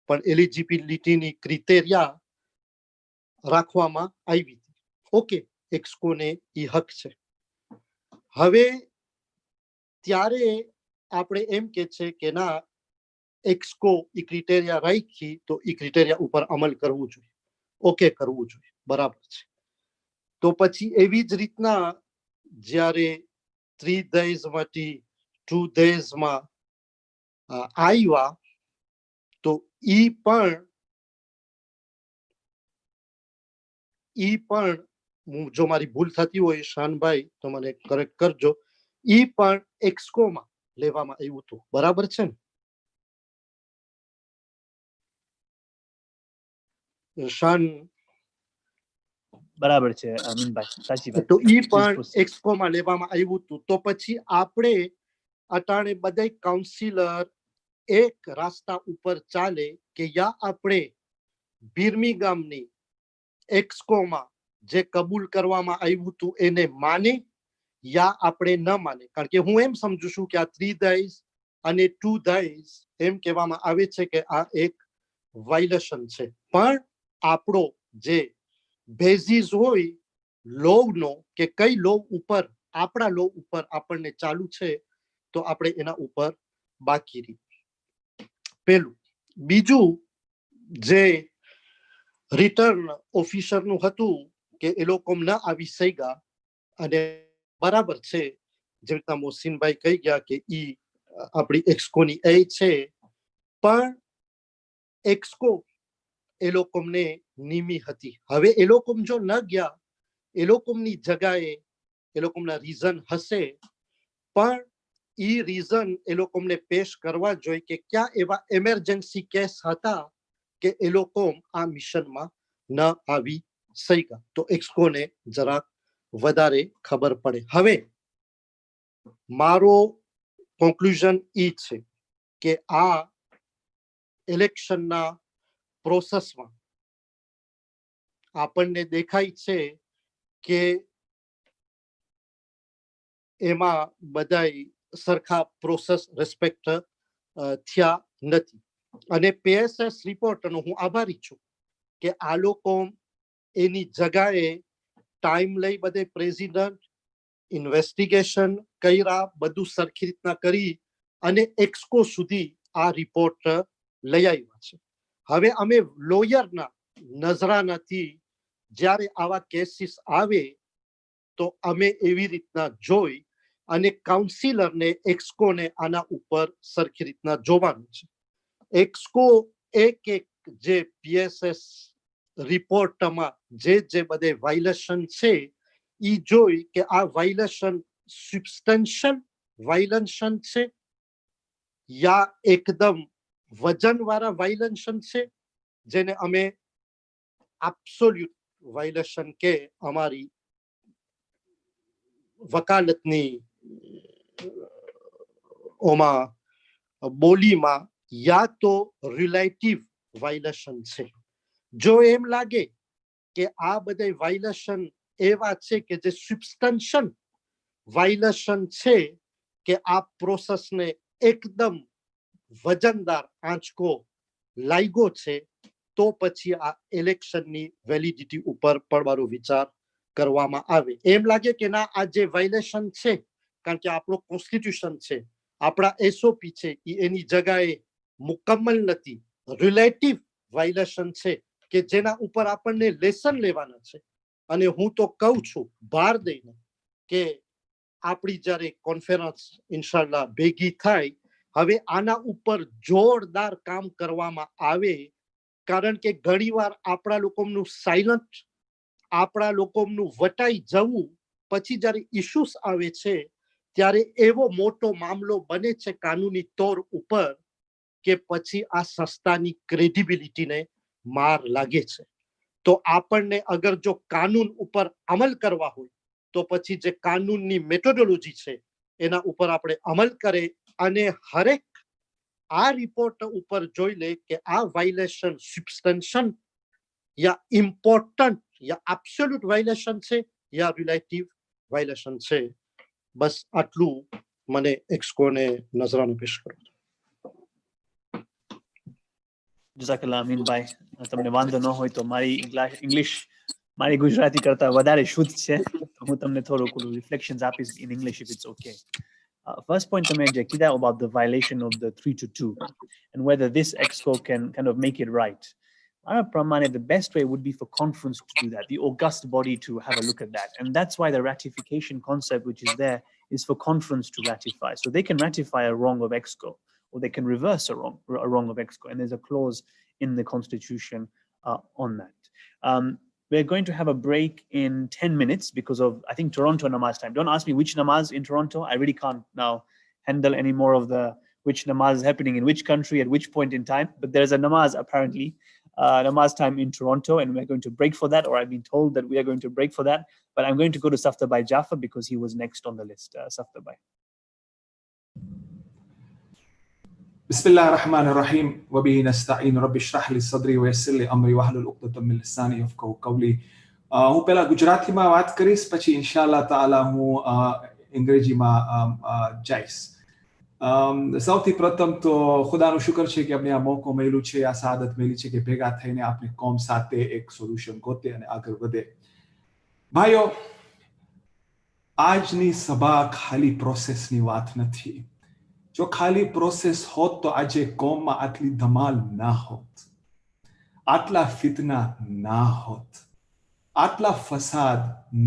પણ એલિજિબિલિટીની ક્રિટેરિયા રાખવામાં આવી હતી. ઓકે, એક્સકોને એ હક છે. હવે ત્યારે આપણે એમ કે છે કે ના, એક્સકો એ ક્રિટેરિયા રાખી તો એ ક્રિટેરિયા ઉપર અમલ કરવું જોઈએ. ઓકે, કરવું જોઈએ, બરાબર છે. તો પછી એવી જ રીતના જ્યારે 3 daysમાંથી 2 daysમાં આવ્યા તો ઈ પણ જો મારી ભૂલ થતી હોય શાનભાઈ તો મને કરેક્ટ કરજો, ઈ પણ એક્સકોમાં લેવામાં આવ્યું હતું. બરાબર છે ને શાન? બરાબર છે અમીનભાઈ, સાચી વાત. તો ઈ પણ એક્સકોમાં લેવામાં આવ્યું હતું. તો પછી આપણે અટાણે બધા કાઉન્સિલર એક રાસ્તા ઉપર ચાલે કે યા આપણે બિર્મિંગહામની એક્સકોમાં જે કબૂલ કરવામાં આવ્યું હતું એને માને યા આપણે ન માને. કારણ કે હું એમ સમજુ છું કે આ 3 days અને 2 days એમ કહેવામાં આવે છે કે આ એક વાયોલેશન છે. પણ આપણો જે બેઝિસ હોય લોનો કે કઈ લો ઉપર આપણા લો ઉપર આપણને ચાલુ છે તો આપણે એના ઉપર બાકી રહી. પહેલું. બીજું જે રિટર્ન ઓફિસરનું હતું કે એ લોકો ન આવી શક્યા અને બરાબર છે જે રીતના મોહસિનભાઈ કહી ગયા કે ઈ આપણી એક્સકોની એ છે, પણ એક્સકો એ લોકોને નિમી હતી. હવે એ લોકો જો ન ગયા, એ લોકોની જગાએ એ લોકોના રીઝન હશે, પણ ઈ રીઝન એ લોકો અમને પેશ કરવા જોઈએ કે ક્યાં એવા એમરજન્સી કેસ હતા કે એ લોકો આ મિશનમાં ન આવી શક્યા. તો એક્સકોને જરાક વધારે ખબર પડે. હવે મારો કોન્ક્લુઝન ઈ છે કે આ ઇલેક્શનના પ્રોસેસમાં આપણને દેખાય છે કે એમાં બધાય સરખા પ્રોસેસ રિસ્પેક્ટ થયા નથી. અને PSS રિપોર્ટનો હું આભારી છું કે આ લોકો એની જગાએ ટાઈમ લઈ બધે પ્રેસિડન્ટ ઇન્વેસ્ટિગેશન કર્યા, બધું સરખી રીતના કરી અને એક્સકો સુધી આ રિપોર્ટ લઈ આવ્યા છે. હવે અમે લોયરના નજરાનાથી જ્યારે આવા કેસીસ આવે તો અમે એવી રીતના જોઈ અને કાઉન્સિલરને એક્સકોને આના ઉપર સરખી રીતના જોવાનું છે. એક્સકો એક જે PSS રિપોર્ટમાં જે બધે વાયલેશન છે ઈ જોઈ કે આ વાયલેશન સબસ્ટેન્શિયલ વાયલેશન છે યા એકદમ વજનવાળા વાયલેશન છે, જેને અમે એબ્સોલ્યુટ વાયલેશન કે અમારી વકાલતની ઓમાં બોલીમાં યા તો રિલેટિવ વાયલેશન છે. જો એમ લાગે કે આ બધા વાયલેશન એવા છે કે જે સબસ્ટેન્શિયલ વાયલેશન છે કે આ પ્રોસેસને એકદમ વજનદાર આંચકો લાગ્યો છે તો પછી આ ઇલેક્શનની વેલિડિટી ઉપર પડવાનો વિચાર કરવામાં આવે. એમ લાગે કે ના આ જે વાયલેશન છે, કારણ કે આપણો કોન્સ્ટિટ્યુશન છે, આપણા SOP છે, એની જગાએ મુકમ્મલ નથી, રિલેટિવ વાયલેશન છે કે જેના ઉપર આપણને લેસન લેવાના છે. અને હું તો કહું છું ભાર દઈને કે આપણી જ્યારે કોન્ફરન્સ ઇન્શાલ્લાહ ભેગી થાય, હવે આના ઉપર જોરદાર કામ કરવામાં આવે. કારણ કે ઘણીવાર આપણા લોકોનું સાયલન્ટ, આપણા લોકોનું વટાઈ જવું પછી જ્યારે ઇશ્યુઝ આવે છે ત્યારે એવો મોટો મામલો બને છે કાનૂની તોર ઉપર કે પછી આ સંસ્થાની ક્રેડિબિલિટીને માર લાગે છે. તો આપણને અગર જો કાનૂન ઉપર અમલ કરવા હોય તો પછી જે કાનૂનની મેથોડોલોજી છે એના ઉપર આપણે અમલ કરે અને હરેક આ રિપોર્ટ ઉપર જોઈ લે કે આ વાયલેશન સબસ્ટેન્શિયલ યા ઇમ્પોર્ટન્ટ યા એબ્સોલ્યુટ વાયલેશન છે યા રિલેટિવ વાયલેશન છે. બસ આટલું મને એક્સકોને નજરાનું પેશ કરો. જઝાકલ્લાહ અમીનભાઈ, તમને વાંધો ન હોય તો મારી ઇંગ્લિશ મારી ગુજરાતી કરતા વધારે શુદ્ધ છે, તો હું તમને થોડુંક રિફ્લેક્શન્સ આપીશ in English if it's okay. First point તમે જે કીધા about the violation of the 3-2 and whether this ExCo can kind of make it right. Pramane, the best way would be for conference to do that, the august body to have a look at that. And that's why the ratification concept which is there is for conference to ratify. So they can ratify a wrong of ExCo, or they can reverse a wrong of ExCo. And there's a clause in the constitution on that. We're going to have a break in 10 minutes because of, I think, Toronto namaz time. Don't ask me which namaz in Toronto. I really can't now handle any more of the which namaz is happening in which country at which point in time. But there's a namaz apparently, namaz time in Toronto, and we're going to break for that, or I've been told that we are going to break for that. But I'm going to go to Saftabai Jaffa because he was next on the list. Saftabai. بسم الله الرحمن الرحيم وبه نستعين رب اشرح لي صدري ويسر لي امري واحلل عقدة من لساني يفقهوا قولي. હું પહેલા ગુજરાતીમાં વાત કરીશ, પછી ઇન્શાઅલ્લાહ તાઆલા હું અંગ્રેજીમાં જઈશ. સૌથી પ્રથમ તો ખુદાનો શુકર છે કે અમને આ મોકો મળ્યું છે, આ સાદત મળી છે કે ભેગા થઈને આપણે કોમ સાથે એક સોલ્યુશન ગોતે અને આગળ વધે. ભાઈઓ, આજની સભા ખાલી પ્રોસેસની વાત નથી. જો ખાલી પ્રોસેસ હોત તો આજે કોમમાં આટલી ધમાલ ના હોત, આટલા ફિતના ના હોત, આટલા ફસાદ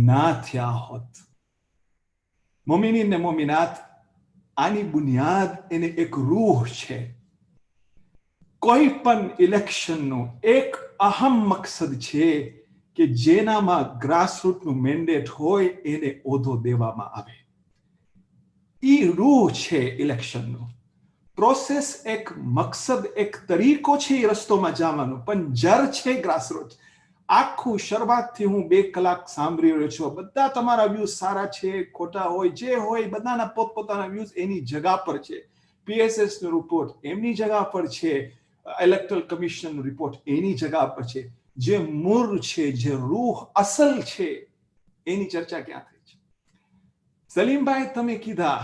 ના થયા હોત. મોમિનીન ને મોમિનાત, આની બુનિયાદ એને એક રૂહ છે. કોઈ પણ ઇલેક્શનનો એક અહમ મકસદ છે કે જેનામાં ગ્રાસરૂટનું મેન્ડેટ હોય એને ઓધો દેવામાં આવે. ઈ રૂહ છે ઇલેક્શનનું. પ્રોસેસ એક મકસદ એક તરીકો છે એ રસ્તોમાં જવાનો, પણ જર છે ગ્રાસરૂટ. આખું શરૂઆતથી હું 2 કલાક સાંભળી રહ્યો છું. બધા તમારા વ્યૂઝ સારા છે, ખોટા હોય, જે હોય, બધાના પોતપોતાના વ્યૂઝ એની જગા પર છે. PSS નો રિપોર્ટ એમની જગા પર છે, ઇલેક્ટરલ કમિશન રિપોર્ટ એની જગા પર છે. જે મૂળ છે, જે રૂહ અસલ છે, એની ચર્ચા ક્યાં થઈ છે? સલીમભાઈ, તમે કીધા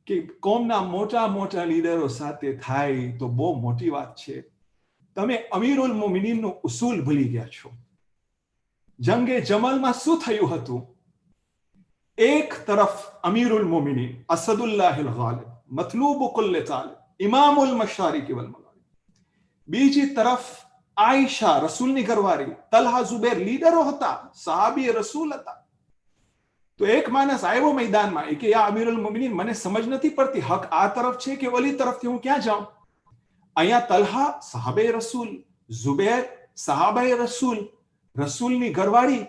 કે કોમના મોટા મોટા લીડરો સાથે થાય તો બહુ મોટી વાત છે. તમે અમીરુલ મોમિનીનનો ઉસૂલ ભૂલી ગયા છો. જંગે જમલમાં શું થયું હતું? એક તરફ અમીરુલ મોમિનીન અસદુલ્લાહિલ ગાલિબ, મતલૂબ કુલ્લ તાલિબ, ઇમામુલ મશારિક વલ મગારિબ. બીજી તરફ આયશા રસૂલની ઘરવાળી, તલહા ઝુબૈર લીડરો હતા, સહાબી રસૂલ હતા. તો એક માણસ આવ્યો મેદાનમાં કે યા અમીરુલ મોમિનીન, મને સમજ નથી પડતી, હક આ તરફ છે કે ઓલી તરફથી, હું ક્યાં જાઉં? અહીંયા તલહા સહાબે રસૂલ, ઝુબૈર સહાબે રસૂલ, રસૂલની ઘરવાળી,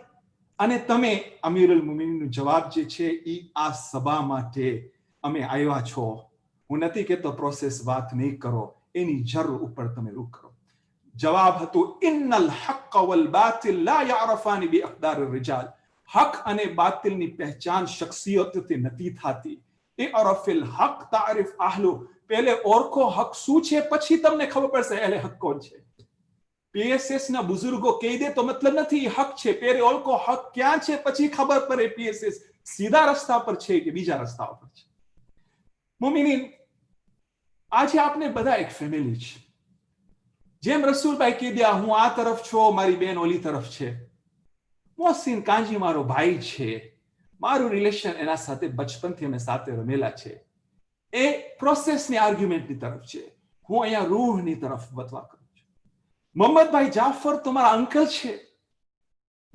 અને તમે અમીરુલ મોમિનીનનો જવાબ જે છે એ આ સભા માટે અમે આવ્યા છો. હું નથી કહેતો પ્રોસેસ વાત નહીં કરો, એની જરૂર ઉપર તમે રૂખ કરો. જવાબ હતો ઇન્નલ હક્ક વલ બાતિલ લા યઅરફાની બી અકદાર રિજાલ. હક અને બાતિલની પહેચાન શખ્સિયતથી નથી થતી. એ અરફિલ હક તારીફ આહલુ. પહેલે ઓળખો હક શું છે, પછી તમને ખબર પડશે અહેલે હક કોણ છે. PSS ના બુઝુર્ગો કહી દે તો મતલબ નથી હક છે. પહેલે ઓળખો હક ક્યાં છે, પછી ખબર પડે PSS સીધા રસ્તા પર છે કે બીજા રસ્તા પર છે. મોમિનીન, આજે આપણે બધા એક ફેમિલી છે. જેમ રસૂલભાઈ કહી દે હું આ તરફ છું, મારી બેન ઓલી તરફ છે. મોહસિન કાંજી મારો ભાઈ છે, મારું રિલેશન એના સાથે બચપનથી અમે સાથે રમેલા છે. એ પ્રોસેસની આર્ગ્યુમેન્ટની તરફ છે. હું અહીંયા રૂહની તરફ વતવા કરું છું. મોહમ્મદભાઈ જાફર તો મારા અંકલ છે.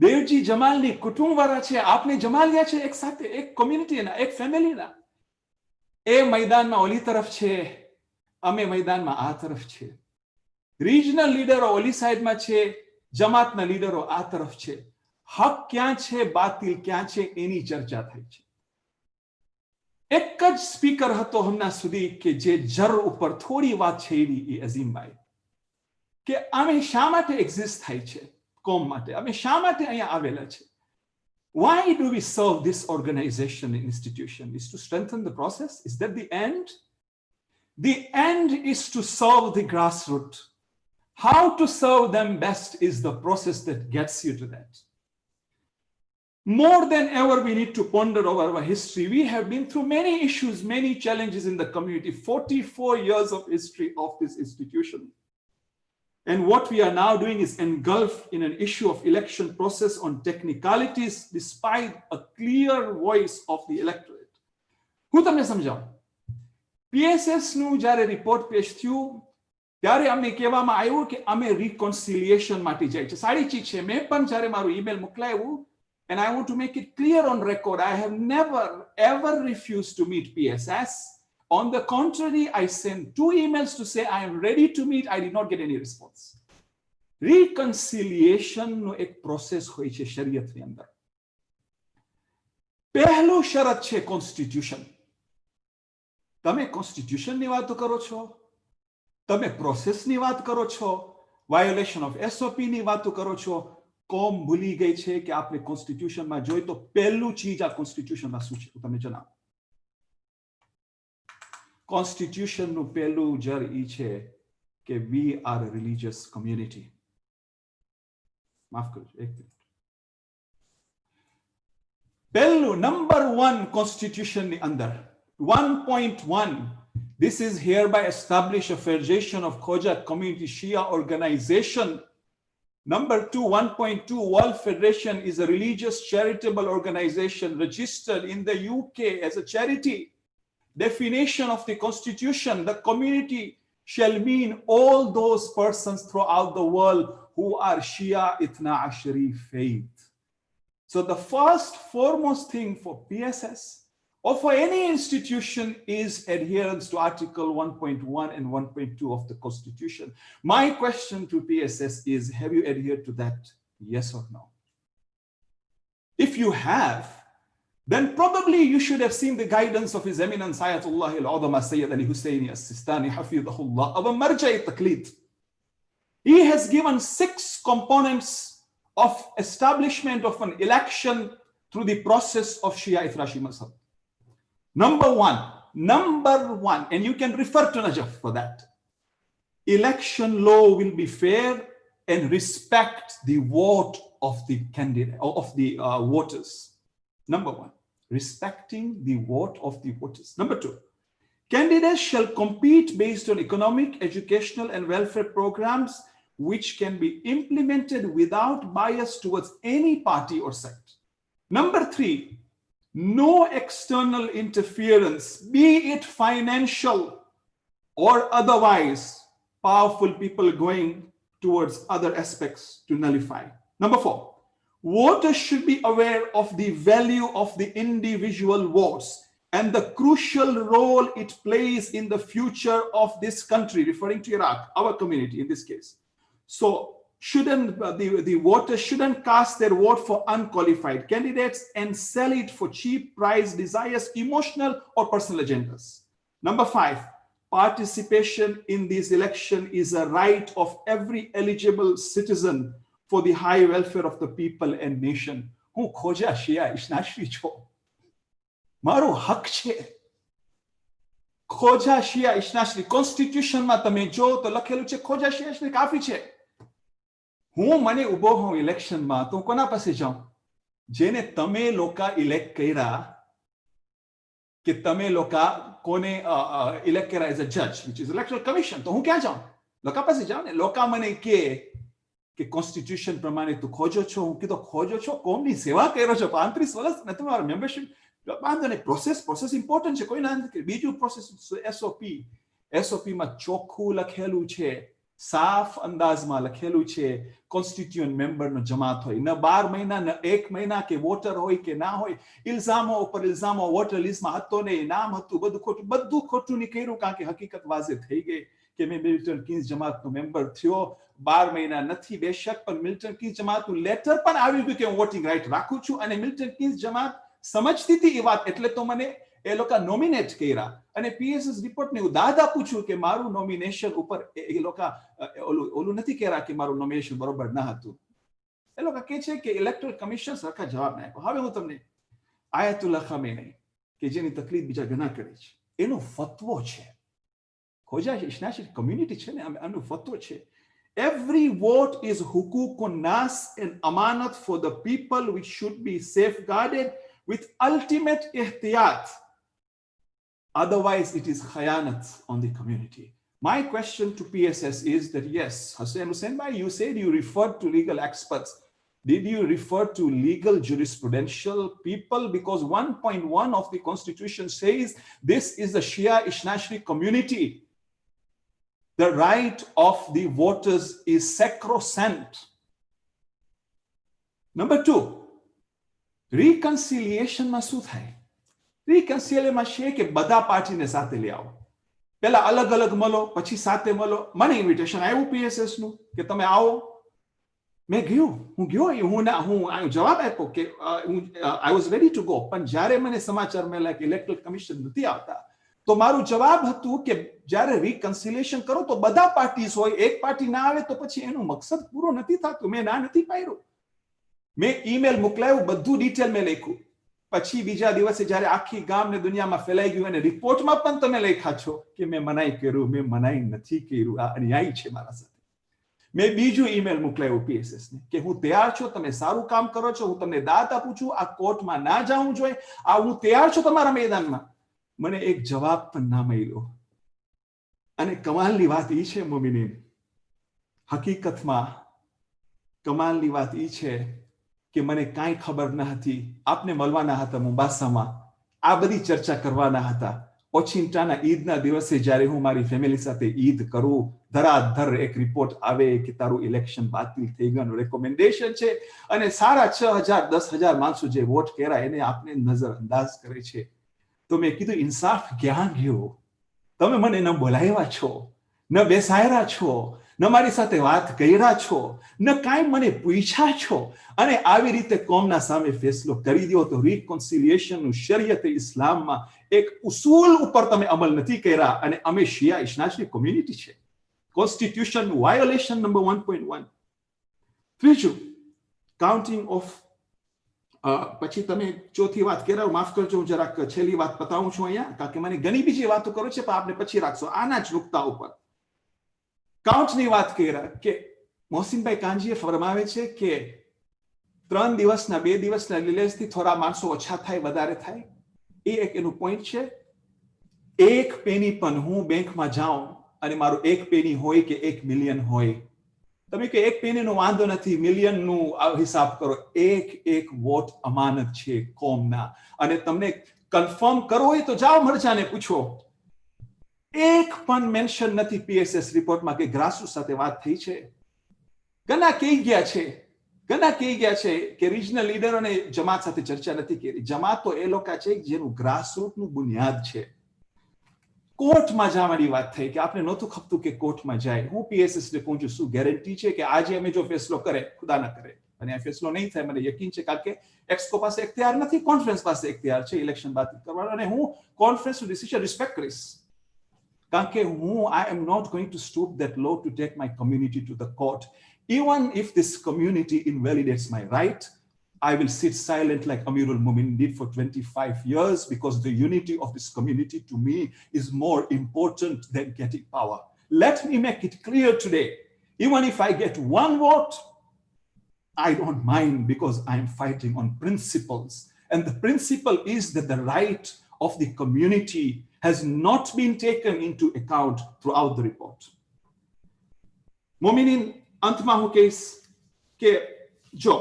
દેવજી જમાલની કુટુંબવાળા છે. આપને જમાલિયા છે, એક સાથે, એક કોમ્યુનિટીના, એક ફેમિલીના. એ મેદાનમાં ઓલી તરફ છે, અમે મેદાનમાં આ તરફ છે. રિજનલ લીડરો ઓલી સાઈડમાં છે, જમાતના લીડરો આ તરફ છે. હક ક્યાં છે, બાતિલ ક્યાં છે, એની ચર્ચા થઈ છે. એક જ સ્પીકર હતો હમણાં સુધી કે જે જર ઉપર થોડી વાત છેડી, એ અઝીમભાઈ, કે અમે શા માટે એક્ઝિસ્ટ થાય છે કોમ માટે, અમે શા માટે અહીંયા આવેલા છે. Why do we serve this organization and institution? Is to strengthen the process? Is that the end? The end is to serve the grassroots. How to serve them best is the process that gets you to that. More than ever, we need to ponder over our history. We have been through many issues, many challenges in the community, 44 years of history of this institution. And what we are now doing is engulfed in an issue of election process on technicalities, despite a clear voice of the electorate. હું તમને સમજાવું. PSS નું જ્યારે report પેશ થયું, ત્યારે અમને કહેવામાં આવ્યું કે અમે રિકોન્સિલિએશન માટે જાય છે. સારી ચીજ છે. મેં પણ જ્યારે મારું email મોકલાયું, and I want to make it clear on record, I have never ever refused to meet PSS. On the contrary, I sent 2 emails to say I am ready to meet. I did not get any response. Reconciliation નો એક process હોય છે શરીયતની અંદર. પહેલો શરત છે constitution. તમે કોન્સ્ટિટ્યુશનની વાત કરો છો, તમે પ્રોસેસની વાત કરો છો, વાયોલેશન ઓફ SOP ની વાત કરો છો. કોમ ભૂલી ગઈ છે કે આપણે કોન્સ્ટિટ્યુશનમાં જોઈ તો પહેલું ચીજ આ કોન્સ્ટિટ્યુશનમાં શું છે તમને જણાવો. કોન્સ્ટિટ્યુશનનું પહેલું જર ઈ છે કે we are a religious community. માફ કરજો, એક મિનિટ. પહેલું નંબર 1 કોન્સ્ટિટ્યુશનની અંદર 1.1, this is hereby establish a federation of Khoja community Shia organization. Number 2, 1.2, World Federation is a religious charitable organization registered in the UK as a charity. Definition of the constitution, the community shall mean all those persons throughout the world who are Shia Ithna Ashari faith. So the first foremost thing for PSS or for any institution is adherence to Article 1.1 and 1.2 of the Constitution. My question to PSS is, have you adhered to that? Yes or no? If you have, then probably you should have seen the guidance of His Eminence Ayatollah al-Adhama Sayyid Ali Husseini as-Sistani Hafidhahullah of a marja' taqlid. He has given 6 components of establishment of an election through the process of Shia Ithrashi Mazhab. Number one, and you can refer to Najaf for that. Election law will be fair and respect the vote of the candidate, of the voters. Number 1, respecting the vote of the voters. Number 2, candidates shall compete based on economic, educational, and welfare programs which can be implemented without bias towards any party or sect. Number 3, no external interference, be it financial or otherwise, powerful people going towards other aspects to nullify. Number 4, voters should be aware of the value of the individual votes and the crucial role it plays in the future of this country, referring to Iraq, our community in this case. So the voters shouldn't cast their vote for unqualified candidates and sell it for cheap price desires, emotional or personal agendas. Number 5, participation in this election is a right of every eligible citizen for the high welfare of the people and nation. Hu khoja Shia Ishnashri cho. Maro hak che. Khoja Shia Ishnashri. Constitution ma tame jo to lakhelu che khoja Shia Ishnashri kafi che. હું મને ઉભો હોઉં ઇલેક્શનમાં તો કોના પાસે જાઉં જેને તમે લોકા ઇલેક્ટ કર્યા કે તમે લોકા કોને ઇલેક્ટ કર્યા એઝ અ જજ which is Electoral Commission તો હું ક્યાં જાઉં લોકા પાસે જાઉં ને લોકા મને કહે કે કોન્સ્ટિટ્યુશન પ્રમાણે તું ખોજો છો હું કીધું ખોજો છો કોમની સેવા કર્યો છો 35 વર્ષ ને તમારો મેમ્બરશિપ વાંધો નહીં પ્રોસેસ ઇમ્પોર્ટન્ટ છે કોઈ ના નથી બીજું પ્રોસેસ SOP માં ચોખ્ખું લખેલું છે સાફ અંદાજમાં લખેલું છે કોન્સ્ટિટ્યુઅન્ટ મેમ્બરનો જમાત હોય ન 12 મહિના ન 1 મહિના કે વોટર હોય કે ના હોય ઇલ્ઝામો ઉપર ઇલ્ઝામો વોટર લિસ્ટમાં હતો ને નામ હતું બધું ખોટું નીકળ્યું કારણ કે હકીકત વાઝે થઈ ગઈ કે મેં મિલ્ટન કીન્સ જમાતનો મેમ્બર થયો 12 મહિના નથી બેશક પણ મિલ્ટન કીન્સ જમાતનું લેટર પણ આવી ગયું કે હું વોટિંગ રાઇટ રાખું છું અને મિલ્ટન કીન્સ જમાત સમજતી હતી એ વાત એટલે તો મને એ લોકો નોમિનેટ કર્યા અને PSS રિપોર્ટને હું દાદ આપું છું કે મારું નોમિનેશન ઉપર એ લોકો ઓલું નથી કહેતા કે મારું નોમિનેશન બરોબર ન હતું એ લોકો કહે છે કે ઇલેક્ટરલ કમિશન સરખા જવાબ ના આપ્યો હવે હું તમને આયતુલ્લા ખમેની કે જેની તકલીફ બીજા ઘણા કરી છે એનો ફતવો છે ખોજા ઇસ્લામિક કમ્યુનિટી છે ને આનો ફતવો છે every vote is hukukun nas and amanat for the people which should be safeguarded with ultimate ihtiyat. Otherwise, it is khayanat on the community. My question to PSS is that, yes, Hussein Bhai, you said you referred to legal experts. Did you refer to legal jurisprudential people? Because 1.1 of the Constitution says this is the Shia Ishnashri community. The right of the voters is sacrosanct. Number 2, reconciliation માં શું થાય reconciliation છે કે બધા પાર્ટીને સાથે લઈ આવો પહેલા અલગ અલગ મળો પછી સાથે મળો મને ઇન્વિટેશન આવ્યું PSS નું કે તમે આવો મેં હું જવાબ આપ્યો કે I was ready to go પણ જ્યારે મને સમાચાર મળ્યા કે ઇલેક્ટરલ કમિશન નથી આવતા તો મારું જવાબ હતું કે જ્યારે reconciliation કરો તો બધા પાર્ટીઝ હોય એક પાર્ટી ના આવે તો પછી એનું મકસદ પૂરો નથી થતું મેં ના નથી પાડ્યું મેં ઈમેલ મોકલાયું બધું ડિટેલ મેં લખ્યું પછી બીજા દિવસે જ્યારે આખી ગામને દુનિયામાં ફેલાઈ ગયું અને રિપોર્ટમાં પણ તમે લખ્યા છો કે મેં મનાઈ કર્યું મેં મનાઈ નથી કર્યું આ અન્યાય છે મારા સાથે મેં બીજું ઈમેલ મોકલાયું PSS ને કે હું તૈયાર છું તમે સારું કામ કરો છો હું તમને દાત આપું છું આ કોર્ટમાં ના જાવું જોઈએ આ હું તૈયાર છું તમારા મેદાનમાં મને એક જવાબ પણ ના મળ્યો અને કમાલની વાત એ છે મોમિનીન હકીકતમાં કમાલની વાત એ છે કે મને કાંઈ ખબર ન હતી આપને મળવાના હતા મુંબાસામાં આ બધી ચર્ચા કરવાના હતા ઓચિંતાના ઈદના દિવસે જ્યારે હું મારી ફેમિલી સાથે ઈદ કરું ધરાધર એક રિપોર્ટ આવે કે તારું ઇલેક્શન બાતિલ થઈ ગયું રેકોમેન્ડેશન છે અને 6,500 10,000 માણસો જે વોટ કર્યા એને આપને નજરઅંદાજ કરે છે તો મેં કીધું ઇન્સાફ ક્યાં ગયો તમે મને ન બોલાવ્યા છો ન બેસાયરા છો ન મારી સાથે વાત કર્યા છો, ન કાંઈ મને પૂછ્યા છો, અને આવી રીતે કોમના સામે ફેસલો કરી દો તો રિકન્સિલિએશનનું શરિયત ઇસ્લામમાં એક ઉસૂલ ઉપર તમે અમલ નથી કર્યા. અને અમે શિયા ઇસ્લામિક કોમ્યુનિટી છે. Constitution violation number 1.1. ત્રીજું, કાઉન્ટિંગ ઓફ. પછી તમે ચોથી વાત કર્યા, માફ કરજો, હું જરાક છેલ્લી વાત બતાવું છું અહીંયા, કારણ કે મને ઘણી બીજી વાતો કરો છે, પણ આપણે પછી રાખશો આના જ નુકતા ઉપર. કાઉન્ટની વાત કર્યા કે મોહસિનભાઈ કાંજીએ ફરમાવે છે કે 3 દિવસના 2 દિવસના રિલેઝથી થોડા માણસો ઓછા થાય, વધારે થાય. એ એક એનું પોઈન્ટ છે. એક પેની પણ હું બેંકમાં જાઉં અને મારું એક પેની હોય કે 1 મિલિયન હોય, તમે કે એક પેનીનો વાંધો નથી, મિલિયનનું હિસાબ કરો. એક વોટ અમાનત છે કોમના. અને તમને કન્ફર્મ કરવો હોય તો જાઓ મરજાને પૂછો. એક પણ મેન્શન નથી પીએસએસ રિપોર્ટમાં કે ગ્રાસરૂટ સાથે વાત થઈ છે. ઘણા કહી ગયા છે કે રિજનલ લીડરોને જમાત સાથે ચર્ચા નથી કરી. જમાત તો એ લોકો છે જેનું ગ્રાસરૂટનું બુનિયાદ છે. કોર્ટમાં જવાની વાત થઈ કે આપણે નહોતું ખપતું કે કોર્ટમાં જાય. હું પીએસએસ ને કહું છું, શું ગેરંટી છે કે આજે અમે જો ફેસલો કરે, ખુદા ના કરે, અને આ ફેસલો નહીં થાય, મને યકીન છે, કારણ કે એક્સકો પાસે એખતિયાર નથી, કોન્ફરન્સ પાસે એખતિયાર છે ઇલેક્શન બાદ કરવાનો. અને હું કોન્ફરન્સનું ડિસિઝન રિસ્પેક્ટ કરીશ, કારણ કે I am not going to stoop that low to take my community to the court. Even if this community invalidates my right, I will sit silent like Amirul Mu'minin did for 25 years, because the unity of this community to me is more important than getting power. Let me make it clear today. Even if I get 1 vote, I don't mind, because I am fighting on principles. And the principle is that the right of the community has not been taken into account throughout the report. Mominin antma હું કહીશ કે જો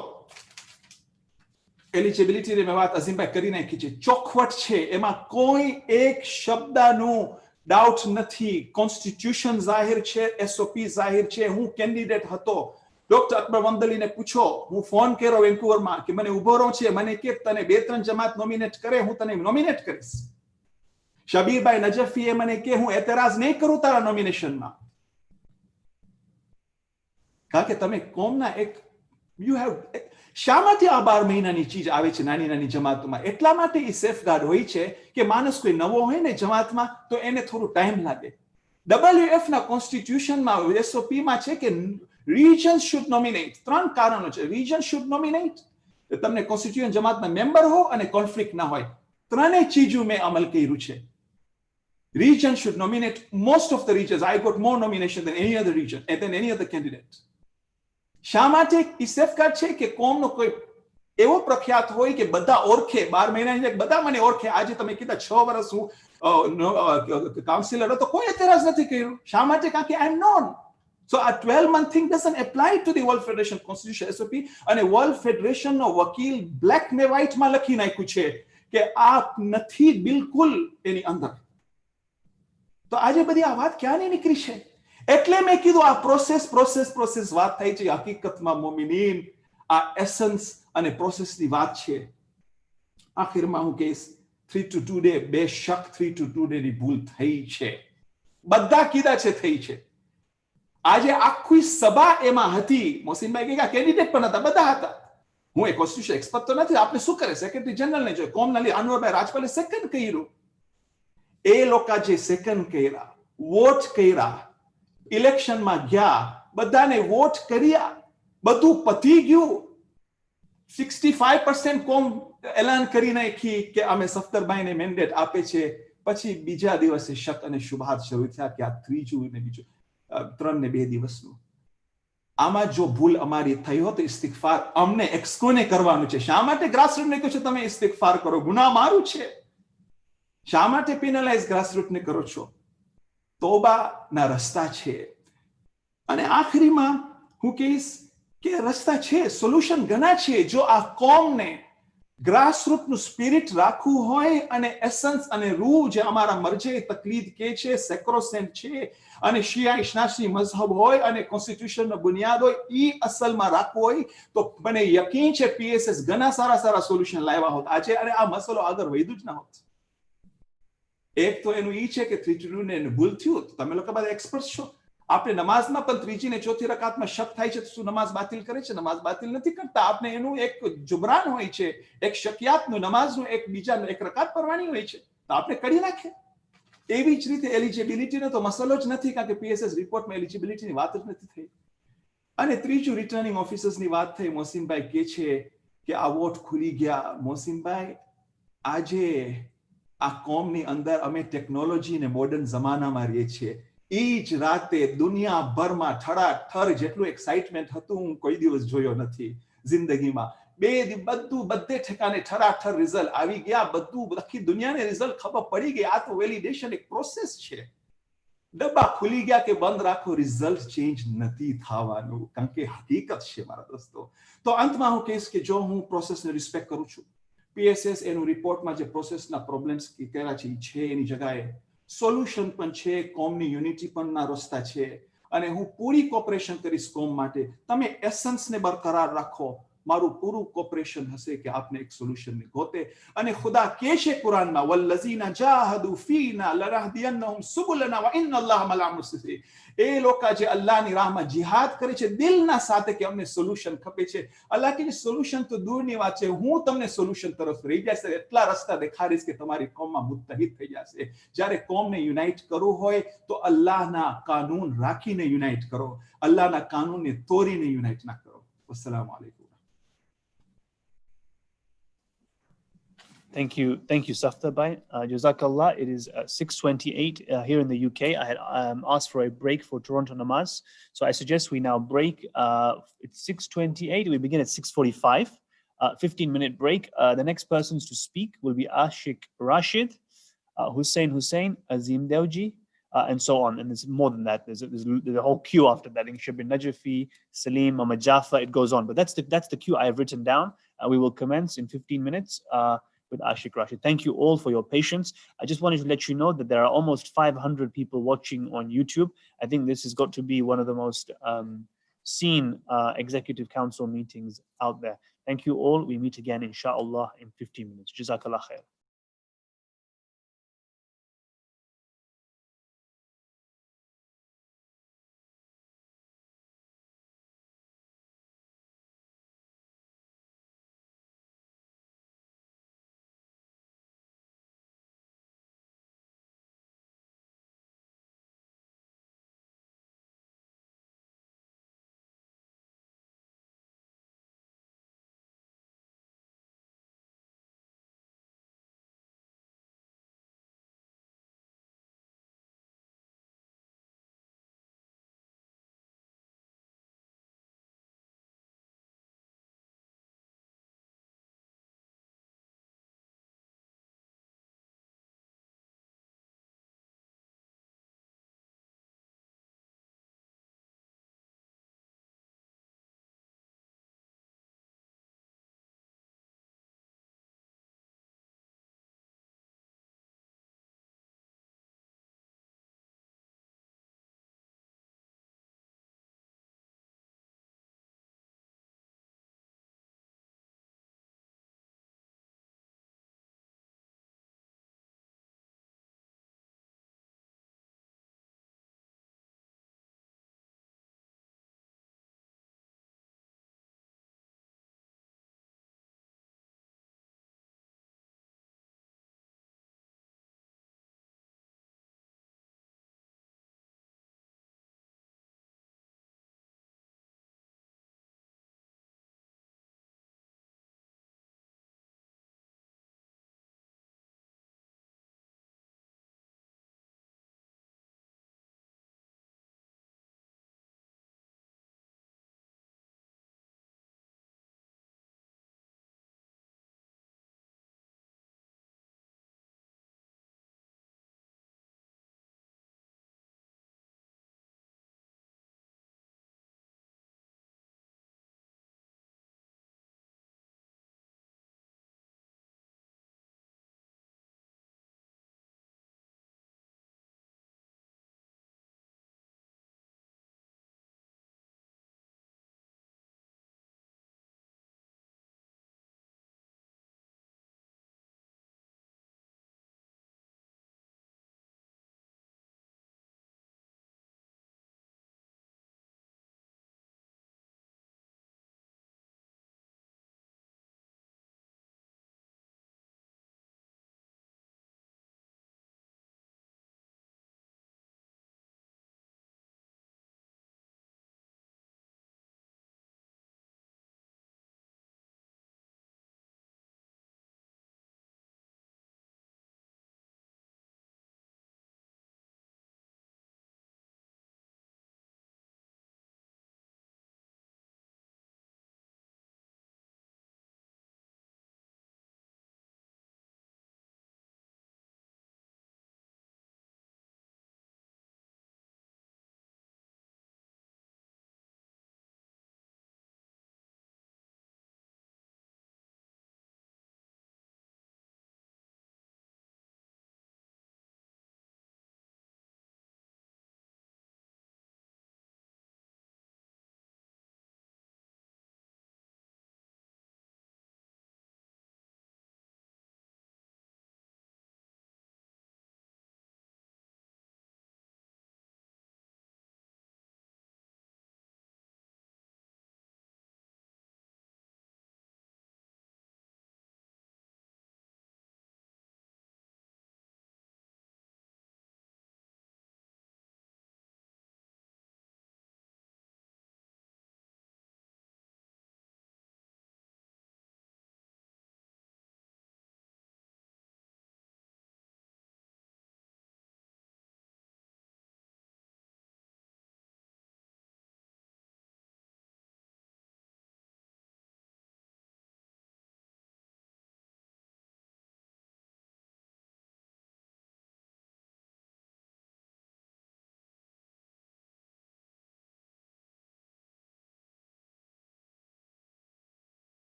eligibility ની વાત અઝીમભાઈ કરી નાખી છે, ચોખવટ છે, એમાં કોઈ એક શબ્દનું ડાઉટ નથી. કોન્સ્ટિટ્યુશન જાહેર છે, એસઓપી જાહેર છે. હું કેન્ડિડેટ હતો, ડોક્ટર અકબર વંદલીને પૂછો, હું ફોન કર્યો વેન્કુવરમાં કે મને ઉભો રહો છે, મને કે તને 2-3 જમાત નોમિનેટ કરે, હું તને નોમિનેટ કરીશ. શબીરભાઈ નજફીએ મને કે હું એતરાજ નહીં કરું તારા નોમિનેશનમાં, કારણ કે તમે કોમના એક યુ હેવ. શા માટે આ 12 મહિનાની ચીજ આવે છે નાની નાની જમાતોમાં? એટલા માટે એ સેફગાર્ડ હોય છે કે માણસ કોઈ નવો હોય ને જમાતમાં તો એને થોડું ટાઈમ લાગે. WF ના કોન્સ્ટિટ્યુશનમાં એસઓપીમાં છે કે regions should nominate. 3 કારણો છે. region should nominate, તમને કોન્સ્ટિટ્યુઅન્ટ જમાતના મેમ્બર હો અને કોન્ફ્લિક્ટ ના હોય. ત્રણેય ચીજો મેં અમલ કર્યું છે. Region should nominate. Most of the regions, I got more nomination than any other region and than any other candidate. શા માટે ઈ સેફગાર્ડ છે કે કોમનો કોઈ એવો પ્રખ્યાત હોય કે બધા ઓળખે, 12 મહિનાની બધા મને ઓળખે. આજે તમે કીધા 6 વર્ષ હું કાઉન્સિલર હતો, કોઈ એતરાજ નથી કર્યું. શા માટે? કારણ કે I am known. So a 12-month thing doesn't apply to the World Federation Constitution SOP. અને World Federation નો વકીલ બ્લેક ને વ્હાઇટ માં લખી નાખ્યું છે કે આ નથી બિલકુલ એની અંદર. તો આજે બધી આ વાત ક્યાંની નીકળી છે? એટલે મેં કીધું આ પ્રોસેસ વાત થઈ છે. હકીકતમાં મોમિનીન આ એસન્સ અને પ્રોસેસની વાત છે. આખિરમાં હું કહીશ 3 to 2 day, બેશક 3 to 2 day ની ભૂલ થઈ છે. બધા કીધા છે થઈ છે. આજે આખી સભા એમાં હતી. મોહસિનભાઈ કે કેન્ડિડેટ પણ હતા, બધા હતા. હું એક કોન્સ્ટિટ્યુશન એક્સપર્ટ તો નથી. આપણે શું કરે? સેક્રેટરી જનરલ ને જોઈએ, કોમના લી અનવરભાઈ રાજપાલે સેકન્ડ કર્યું. એ લોકો જે સેકન્ડ કર્યા, વોટ કર્યા, ઇલેક્શનમાં ગયા, બધાને વોટ કર્યા, બધું પતી ગયું. 65% કોમ એલાન કરી નાખી કે અમે સફદરભાઈને મેન્ડેટ આપે છે. પછી બીજા દિવસે શક અને શુભાત શરૂ થયા કે આ ત્રીજું ને બીજું 3 ને 2 દિવસનું. આમાં જો ભૂલ અમારી થઈ હોય તો ઇસ્તિગફાર અમને એક્સકોને કરવાનું છે. શા માટે ગ્રાસરૂટને કહો છો તમે ઇસ્તિગફાર કરો? ગુનાહ મારું છે. શા માટે પેનલાઇઝ ગ્રાસરૂટને કરો છો? તોબાના રસ્તા છે. અને આખરીમાં હું કહીશ કે રસ્તા છે, સોલ્યુશન ઘણા છે. જો આ કોમને ગ્રાસરૂટનું સ્પિરિટ રાખવું હોય અને એસન્સ અને રૂહ જે અમારા મરજે તકલીદ કે છે, સેક્રોસેન્ટ છે, અને શિયા ઇસ્લામી મઝહબ હોય અને કોન્સ્ટિટ્યુશનનો બુનિયાદ હોય, ઈ અસલમાં રાખવું હોય તો મને યકીન છે પીએસએસ ઘણા સારા સોલ્યુશન લાવ્યા હોત આજે, અને આ મસલો આગળ વધ્યું જ ના હોત. એક તો એનું ઈ છે કે 3 to 2 ને ભૂલ થયું. તમે લોકો બધા એક્સપર્ટ છો. આપણે નમાઝમાં પણ ત્રીજી ને ચોથી રકાતમાં શક થાય છે તો શું નમાઝ બાતિલ કરે છે? નમાઝ બાતિલ નથી કરતા. આપણે એનું એક જુબરાન હોય છે, એક શક્યાતનું નમાઝનું એક બીજાનું એક રકાત પરવાની હોય છે, તો આપણે કરી નાખીએ. એવી જ રીતે એલિજિબિલિટીનો તો મસલો જ નથી, કારણ કે પીએસએસ રિપોર્ટમાં એલિજિબિલિટીની વાત જ નથી થઈ. અને ત્રીજું રિટર્નિંગ ઓફિસર્સની વાત થઈ. મોહસિનભાઈ કહે છે કે આ વોટ ખુલી ગયા. મોહસિનભાઈ, આજે આ કોમની અંદર અમે ટેકનોલોજી ને મોડર્ન જમાનામાં રહીએ છીએ. એ જ રાતે દુનિયાભરમાં ઠરાઠર જેટલું એક્સાઇટમેન્ટ હતું હું કોઈ દિવસ જોયો નથી જિંદગીમાં. બધે ઠેકાને ઠરાઠર રિઝલ્ટ આવી ગયા. બધું આખી દુનિયાને રિઝલ્ટ ખબર પડી ગઈ. આ તો વેલિડેશન એક પ્રોસેસ છે. ડબ્બા ખુલી ગયા કે બંધ રાખો, રિઝલ્ટ ચેન્જ નથી થવાનું, કારણ કે હકીકત છે મારા દોસ્તો. તો અંતમાં હું કહીશ કે જો હું પ્રોસેસને રિસ્પેક્ટ કરું છું, પીએસએસ એનું રિપોર્ટમાં જે પ્રોસેસના પ્રોબ્લેમ્સ કર્યા છે એની જગાએ સોલ્યુશન પણ છે, કોમની યુનિટી પણ ના રસ્તા છે, અને હું પૂરી કોપરેશન કરીશ કોમ માટે. તમે એસન્સને બરકરાર રાખો, મારું પૂરું કોપરેશન હશે કે આપને એક સોલ્યુશન ગોતે. અને ખુદા કહે છે કુરાનમાં, વલ્લઝીના જાહદુ ફીના લનહદિયન્નહુમ સુબુલના વ ઇન્નલ્લાહ મઅલ મુહસિન. એ લોકો જે અલ્લાહની રાહમાં જિહાદ કરે છે દિલના સાથે કે અમને સોલ્યુશન ખપે છે. અલ્લાહ કે સોલ્યુશન તો દૂરની વાત છે, હું તમને સોલ્યુશન તરફ રહી જશે, એટલા રસ્તા દેખાડીશ કે તમારી કોમમાં મુત્તહિદ થઈ જશે. જ્યારે કોમને યુનાઇટ કરવું હોય તો અલ્લાહના કાનૂન રાખીને યુનાઇટ કરો, અલ્લાહના કાનૂનને તોડીને યુનાઇટ ના કરો. અસ્સલામુ અલૈકુમ. Thank you, Safdar. Jazakallah. It is 6:28 here in the UK. I had asked for a break for Toronto Namaz, so I suggest we now break. It's 6:28. We begin at 6:45. 15-minute break. The next persons to speak will be Ashik Rashid, Hussein, Azim Dewji, and so on. And there's more than that. There's a whole queue after that. Shabir Najafi, Salim, Muhammad Jaffa. It goes on. But that's the queue I have written down. We will commence in 15 minutes. With Ashik Rashid. Thank you all for your patience. I just wanted to let you know that there are almost 500 people watching on YouTube. I think this has got to be one of the most seen Executive Council meetings out there. Thank you all. We meet again, inshallah, in 15 minutes. Jazakallah khair.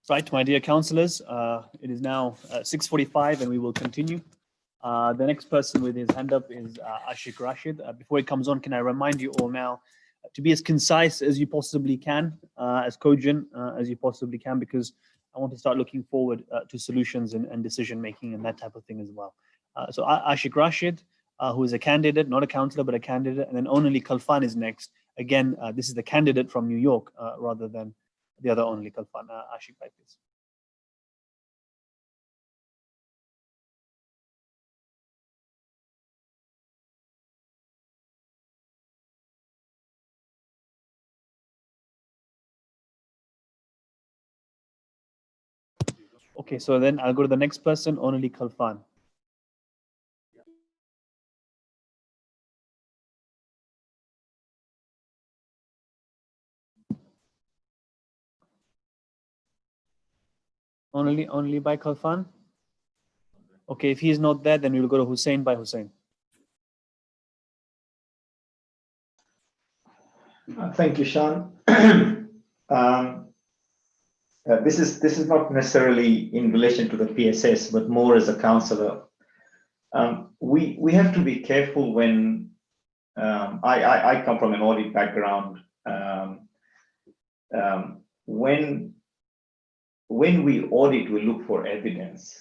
Right, my dear councillors, it is now 6:45 and we will continue. The next person with his hand up is Ashik Rashid. Before he comes on, can I remind you all now to be as concise as you possibly can, as cogent as you possibly can, because I want to start looking forward to solutions and decision making and that type of thing as well. So Ashik Rashid, who is a candidate, not a councillor, but a candidate, and then Onali Khalfan is next. Again, this is the candidate from New York rather than the other Onali Khalfan. Ashik, please. Okay, so then I'll go to the next person, Onali Khalfan. Only by Khalfan? Okay, if he's not there, then we'll go to Hussein by Hussein. Thank you, Sean. This is not necessarily in relation to the PSS, but more as a councillor. We have to be careful when I come from an audit background. When we audit, we look for evidence.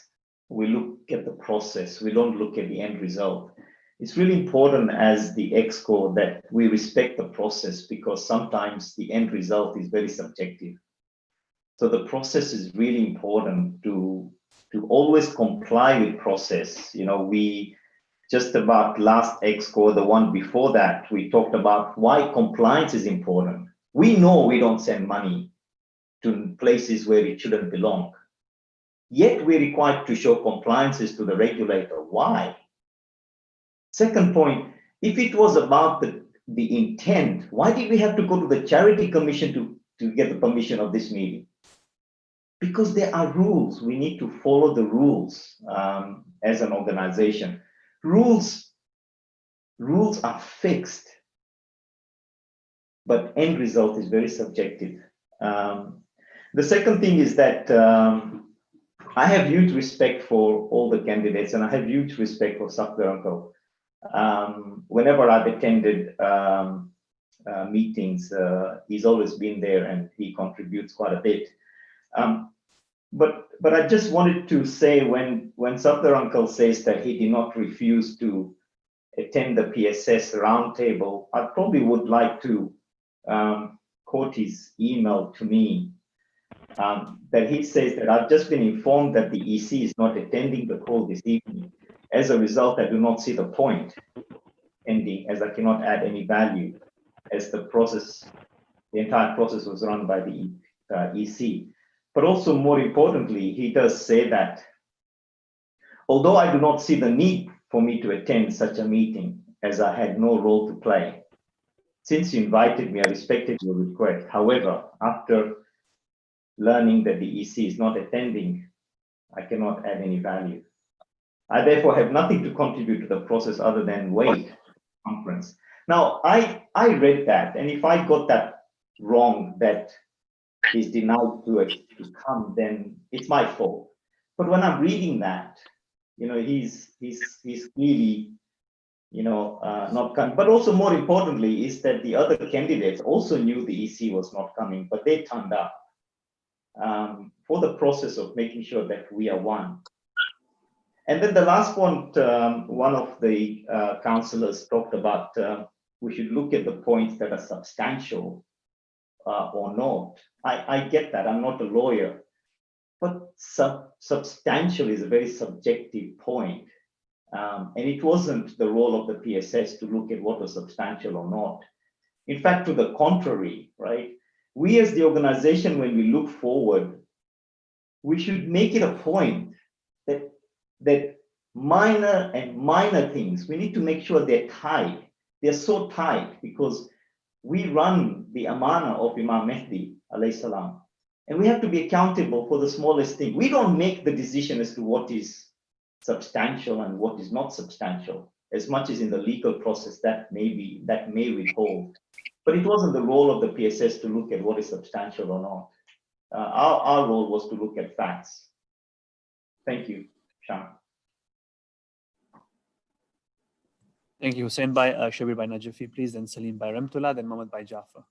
We look at the process. We don't look at the end result. It's really important as the ExCo that we respect the process, because sometimes the end result is very subjective. So the process is really important to always comply with process. You know, we just about last ExCo, the one before that, we talked about why compliance is important. We know we don't send money to places where it shouldn't belong. Yet we're required to show compliances to the regulator. Why? Second point, if it was about the intent, why did we have to go to the Charity Commission to get the permission of this meeting? Because there are rules. We need to follow the rules as an organization. Rules are fixed, but end result is very subjective. The second thing is that I have huge respect for all the candidates, and I have huge respect for Safdar Uncle. Whenever I've attended meetings, he's always been there and he contributes quite a bit. But I just wanted to say, when Safdar Uncle says that he did not refuse to attend the PSS roundtable, I probably would like to quote his email to me, that he says that I've just been informed that the EC is not attending the call this evening. As a result, I do not see the point ending, as I cannot add any value, as the entire process was run by the EC. But also, more importantly, he does say that although I do not see the need for me to attend such a meeting, as I had no role to play, since you invited me, I respected your request. However, after learning that the EC is not attending, I cannot add any value. I therefore have nothing to contribute to the process other than wait conference. Now, I read that, and if I got that wrong, that he's denied to come, then it's my fault. But when I'm reading that, you know, he's clearly, you know, not coming. But also, more importantly, is that the other candidates also knew the EC was not coming, but they turned up for the process of making sure that we are one. And then the last point, one of the councillors talked about, we should look at the points that are substantial or not. I get that, I'm not a lawyer, but substantial is a very subjective point. And it wasn't the role of the PSS to look at what was substantial or not. In fact, to the contrary, right? We as the organization, when we look forward, we should make it a point that minor things, we need to make sure they're tight. They're so tight because we run the amana of Imam Mahdi, alayhi salam, and we have to be accountable for the smallest thing. We don't make the decision as to what is substantial and what is not substantial, as much as in the legal process that may withhold. But it wasn't the role of the PSS to look at what is substantial or not. Our role was to look at facts. Thank you, Sham. Thank you, Hussein Bhai, Shabir Bhai Najafi, please, then Salim Bhai Ramtullah, then Mohammed Bhai Jafar.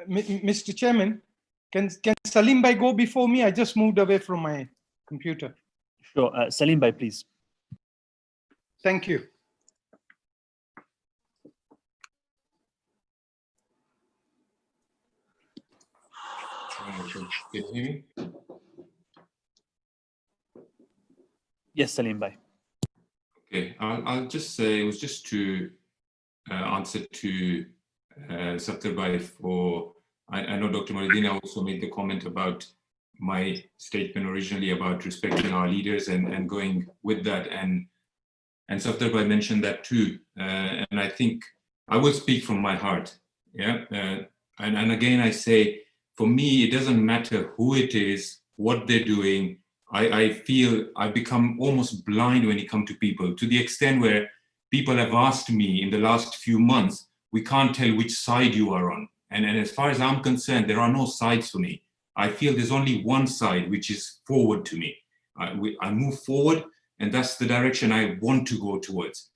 Mr. Chairman, can Salim Bhai go before me? I just moved away from my computer. Sure, Salim Bhai, please. Thank you. Can you hear me? Yes, Salim Bhai. Okay, I'll just say it was just to answer to Sattar Bhai for, I know Dr. Maridina also made the comment about my statement originally about respecting our leaders and going with that, and Sattar Bhai mentioned that too, and I think I will speak from my heart, yeah, and again I say, for me it doesn't matter who it is, what they're doing. I feel I become almost blind when it comes to people, to the extent where people have asked me in the last few months, we can't tell which side you are on. And as far as I'm concerned, there are no sides for me. I feel there's only one side, which is forward to me. I move forward, and that's the direction I want to go towards.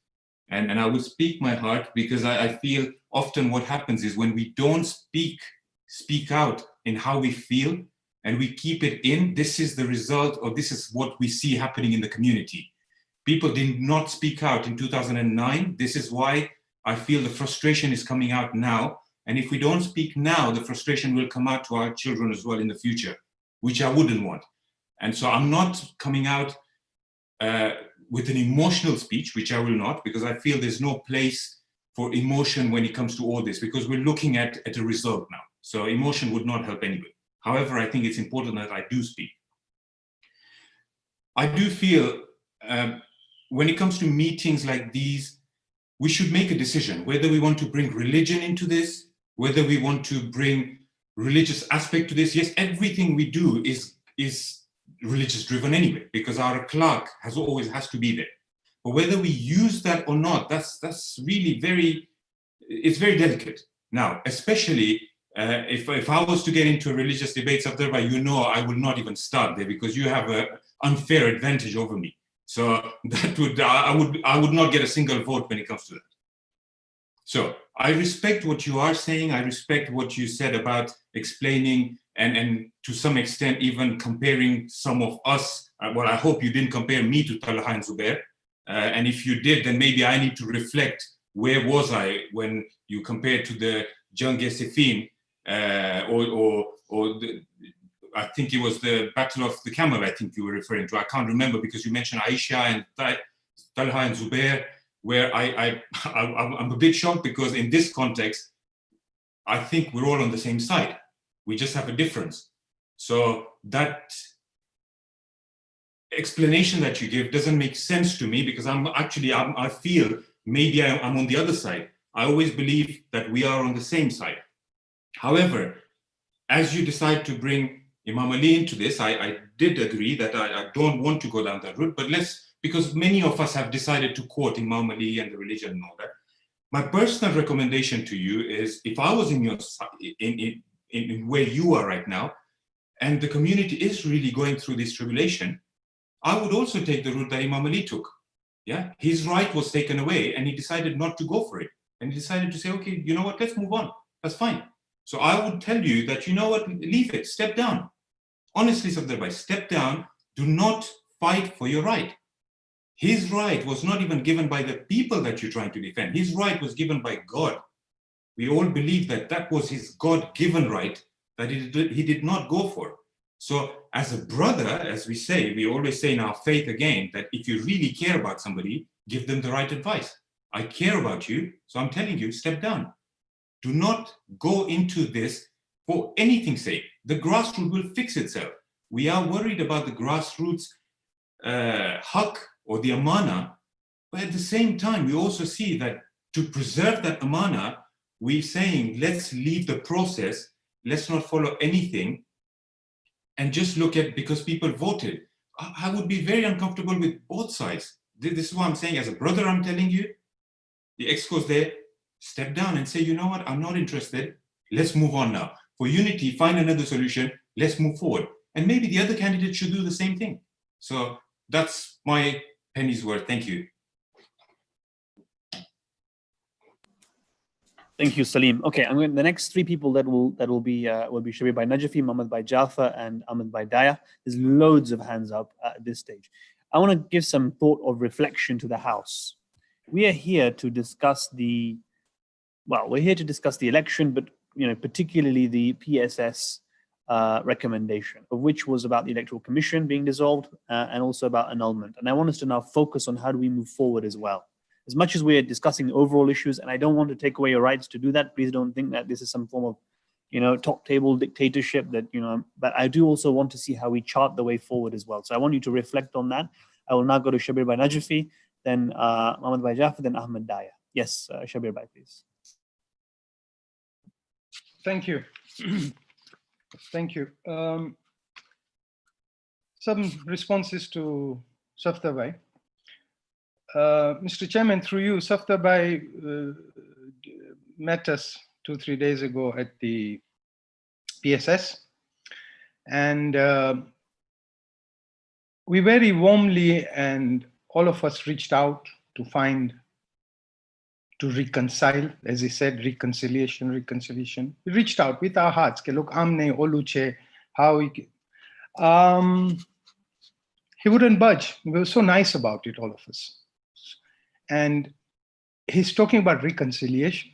And I will speak my heart, because I feel often what happens is when we don't speak out in how we feel, and we keep it in, this is the result, or this is what we see happening in the community. People did not speak out in 2009. This is why I feel the frustration is coming out now. And if we don't speak now, the frustration will come out to our children as well in the future, which I wouldn't want. And so I'm not coming out with an emotional speech, which I will not, because I feel there's no place for emotion when it comes to all this, because we're looking at a result now. So emotion would not help anybody. However, I think it's important that I do speak. I do feel when it comes to meetings like these, we should make a decision whether we want to bring religion into this, whether we want to bring religious aspect to this. Yes, everything we do is religious driven anyway, because our clerk always has to be there. But whether we use that or not, that's really it's very delicate. Now, especially if I was to get into a religious debate, you know I will not even start there, because you have an unfair advantage over me. So that I would not get a single vote when it comes to that. So I respect what you are saying. I respect what you said about explaining and to some extent even comparing some of us. Well, I hope you didn't compare me to Talha and Zubair. And if you did, then maybe I need to reflect, where was I when you compared to the Jang-e-Siffin, I think it was the Battle of the Camel, I think you were referring to. I can't remember, because you mentioned Aisha and Talha and Zubair, where I'm a bit shocked, because in this context, I think we're all on the same side. We just have a difference. So that explanation that you give doesn't make sense to me, because I feel maybe I'm on the other side. I always believe that we are on the same side. However, as you decide to bring Imam Ali into this, I did agree that I don't want to go down that route, but because many of us have decided to quote Imam Ali and the religion and all that. My personal recommendation to you is, if I was in your in where you are right now, and the community is really going through this tribulation, I would also take the route that Imam Ali took. Yeah, his right was taken away, and he decided not to go for it, and he decided to say, okay, you know what, let's move on. That's fine. So I would tell you that, you know what, leave it, step down. Honestly, Sadr, step down. Do not fight for your right. His right was not even given by the people that you're trying to defend. His right was given by God. We all believe that that was his God-given right that he did not go for. So as a brother, as we say, we always say in our faith again, that if you really care about somebody, give them the right advice. I care about you, so I'm telling you, step down. Do not go into this for anything's sake. The grassroots will fix itself. We are worried about the grassroots haq or the amana, but at the same time, we also see that to preserve that amana, we're saying, let's leave the process, let's not follow anything, and just look at, because people voted. I would be very uncomfortable with both sides. This is what I'm saying. As a brother, I'm telling you, the ExCo's there, step down and say, you know what, I'm not interested. Let's move on now. For unity, find another solution. Let's move forward. And maybe the other candidates should do the same thing. So that's my penny's worth. Thank you. Thank you, Salim. Okay, I'm going. The next three people that will be Shabir Bhai Najafi, Mohammed Bhai Jafar, and Ahmed Bhai Daya. There's loads of hands up at this stage. I want to give some thought of reflection to the House. We are here to discuss we're here to discuss the election, but particularly the PSS recommendation, of which was about the Electoral Commission being dissolved and also about annulment. And I want us to now focus on how do we move forward as well. As much as we're discussing overall issues, and I don't want to take away your rights to do that, please don't think that this is some form of top table dictatorship but I do also want to see how we chart the way forward as well. So I want you to reflect on that. I will now go to Shabir Bhai Najafi, then Mohammed Bhai Jafar, then Ahmed Daya. Yes, Shabir Bhai, please. Thank you. Thank you. Some responses to Safdar Bhai. Mr. Chairman, through you, Safdar Bhai met us 2-3 days ago at the PSS, and we very warmly and all of us reached out to reconcile, as he said, reconciliation. We reached out with our hearts. Ke look, amne oluche, how he wouldn't budge. We were so nice about it, all of us. And he's talking about reconciliation.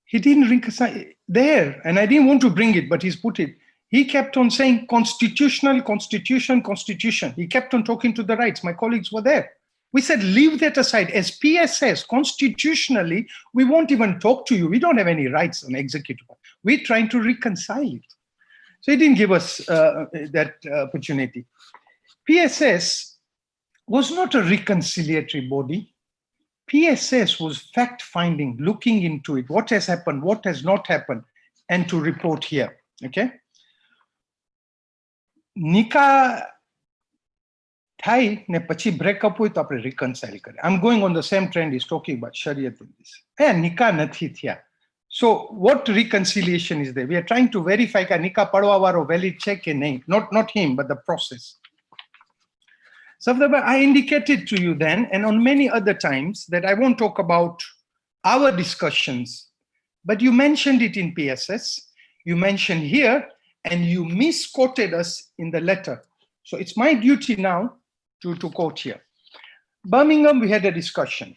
He didn't reconcile there, and I didn't want to bring it, but he's put it. He kept on saying constitutional, constitution. He kept on talking to the rights. My colleagues were there. We said, leave that aside. As PSS, constitutionally, we won't even talk to you. We don't have any rights on executive. We're trying to reconcile it. So he didn't give us that opportunity. PSS was not a reconciliatory body. PSS was fact-finding, looking into it, what has happened, what has not happened, and to report here, okay? Nikah thai ne pachi breakup hoy to apne reconcile kare. I'm going on the same trend he's talking about Shariat in this. Nikah nathi thya. So what reconciliation is there? We are trying to verify ka nikah padwa waro valid check ke nahi. Not him, but the process. Safdar Bhai, I indicated to you then, and on many other times, that I won't talk about our discussions, but you mentioned it in PSS, you mentioned here, and you misquoted us in the letter. So it's my duty now to quote here. Birmingham, we had a discussion,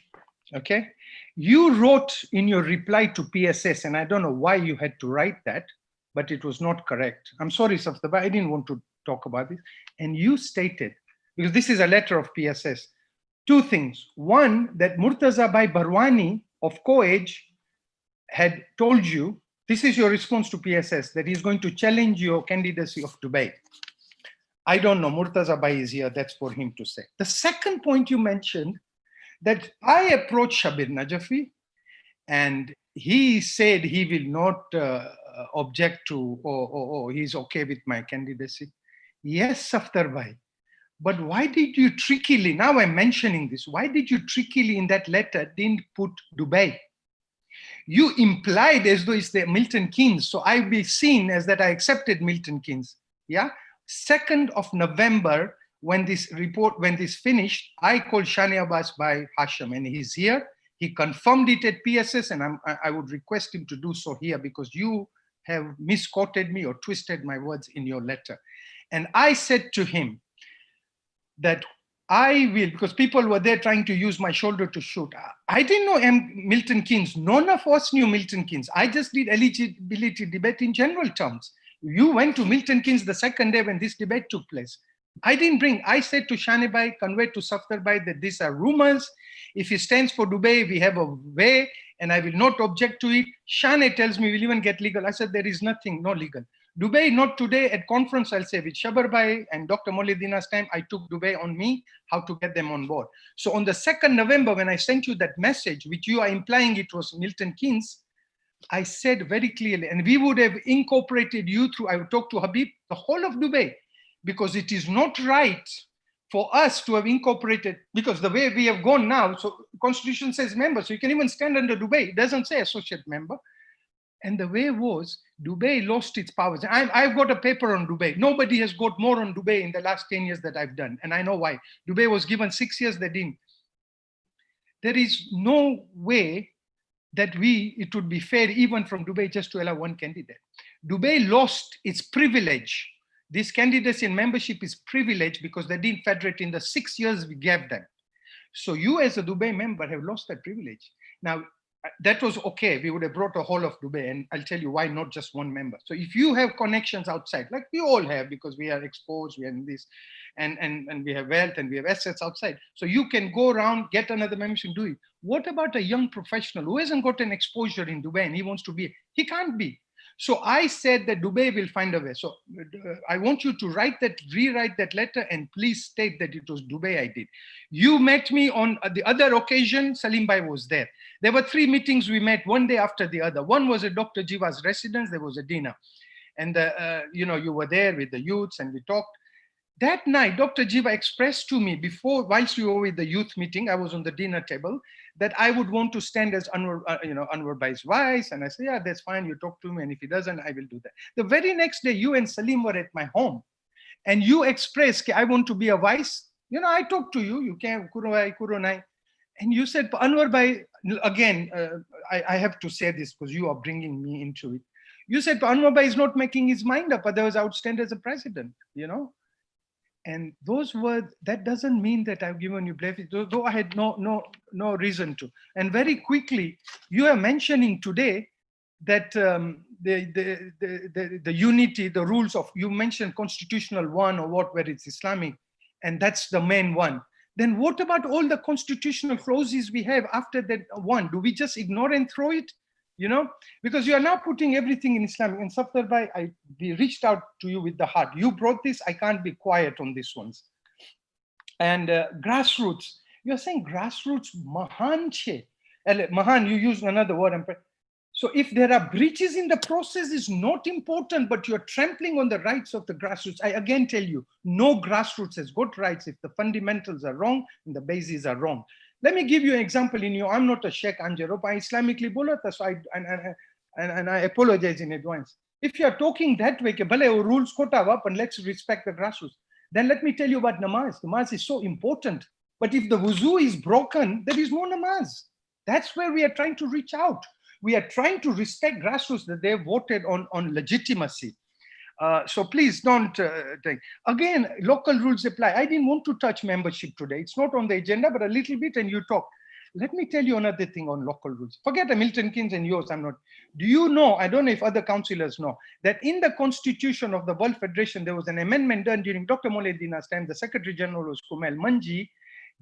okay? You wrote in your reply to PSS, and I don't know why you had to write that, but it was not correct. I'm sorry, Safdar Bhai, I didn't want to talk about this. And you stated, because this is a letter of PSS, two things. One, that Murtaza Bhai Barwani of CoEdge had told you, this is your response to PSS, that he's going to challenge your candidacy of Dubai. I don't know, Murtaza Bhai is here, that's for him to say. The second point you mentioned, that I approached Shabir Najafi, and he said he will not object to, or he's okay with my candidacy. Yes, Safdar Bhai. But why did you trickily, now I'm mentioning this, why did you trickily in that letter didn't put Dubai? You implied as though it's the Milton Keynes, so I'll be seen as that I accepted Milton Keynes, yeah? 2nd of November, when this finished, I called Shani Abbas by Hashim, and he's here. He confirmed it at PSS, and I would request him to do so here because you have misquoted me or twisted my words in your letter. And I said to him, that I will, because people were there trying to use my shoulder to shoot. I didn't know Milton Keynes. None of us knew Milton Keynes. I just did eligibility debate in general terms. You went to Milton Keynes the second day when this debate took place. I didn't bring, I said to Shani Bhai, convey to Safdar Bhai that these are rumors. If he stands for Dubai, we have a way and I will not object to it. Shani tells me we'll even get legal. I said, there is nothing, no legal. Dubai, not today, at conference, I'll say with Shabar Bhai and Dr. Molidina's time, I took Dubai on me, how to get them on board. So on the 2nd November, when I sent you that message, which you are implying it was Milton Keynes, I said very clearly, and we would have incorporated you through, I would talk to Habib, the whole of Dubai, because it is not right for us to have incorporated, because the way we have gone now, so Constitution says member, so you can even stand under Dubai. It doesn't say associate member. And the way was, Dubai lost its powers. I've got a paper on Dubai. Nobody has got more on Dubai in the last 10 years that I've done. And I know why. Dubai was given 6 years, they didn't. There is no way that it would be fair even from Dubai just to allow one candidate. Dubai lost its privilege. These candidates in membership is privilege because they didn't federate in the 6 years we gave them. So you as a Dubai member have lost that privilege. Now, that was okay. We would have brought a whole of Dubai, and I'll tell you why not just one member. So if you have connections outside, like we all have, because we are exposed, we are in this, and we have wealth and we have assets outside. So you can go around, get another membership, and do it. What about a young professional who hasn't got an exposure in Dubai and he wants to be? He can't be. So I said that Dubai will find a way. So I want you to rewrite that letter, and please state that it was Dubai I did. You met me on the other occasion, Salaam Bhai was there. There were 3 meetings we met one day after the other. One was at Dr. Jiva's residence, there was a dinner. And you were there with the youths and we talked. That night, Dr. Jiva expressed to me whilst we were with the youth meeting, I was on the dinner table, that I would want to stand as Anwar Bhai's vice. And I said, yeah, that's fine. You talk to me. And if he doesn't, I will do that. The very next day, you and Salaam were at my home and you expressed, I want to be a vice. I talked to you. You can't, Kurunai. And you said, Anwar Bhai, again, I have to say this because you are bringing me into it. You said, Anwar Bhai is not making his mind up. Otherwise, I would stand as a president, And those words, that doesn't mean that I've given you blame, though I had no reason to. And very quickly, you are mentioning today that the unity, the rules of, you mentioned constitutional one or what, where it's Islamic, and that's the main one. Then what about all the constitutional clauses we have after that one? Do we just ignore and throw it? Because you are now putting everything in Islamic. And Safdar Bhai, we reached out to you with the heart. You brought this, I can't be quiet on this ones. And grassroots, you're saying grassroots, mahan che. Mahan, you used another word. So if there are breaches in the process, is not important, but you're trampling on the rights of the grassroots. I again tell you, no grassroots has got rights if the fundamentals are wrong and the bases are wrong. Let me give you an example. I'm not a Sheikh Anjarop. I Islamically bolata, so I apologize in advance. If you are talking that way, rules up and let's respect the grassroots. Then let me tell you about namaz. Namaz is so important. But if the wuzu is broken, there is no namaz. That's where we are trying to reach out. We are trying to respect grassroots that they voted on legitimacy. So please don't think. Again, local rules apply. I didn't want to touch membership today. It's not on the agenda, but a little bit, and you talk. Let me tell you another thing on local rules. Forget the Milton Keynes and yours, I'm not. Do you know, I don't know if other councillors know, that in the constitution of the World Federation, there was an amendment done during Dr. Moledina's time, the Secretary General was Kumail Manji,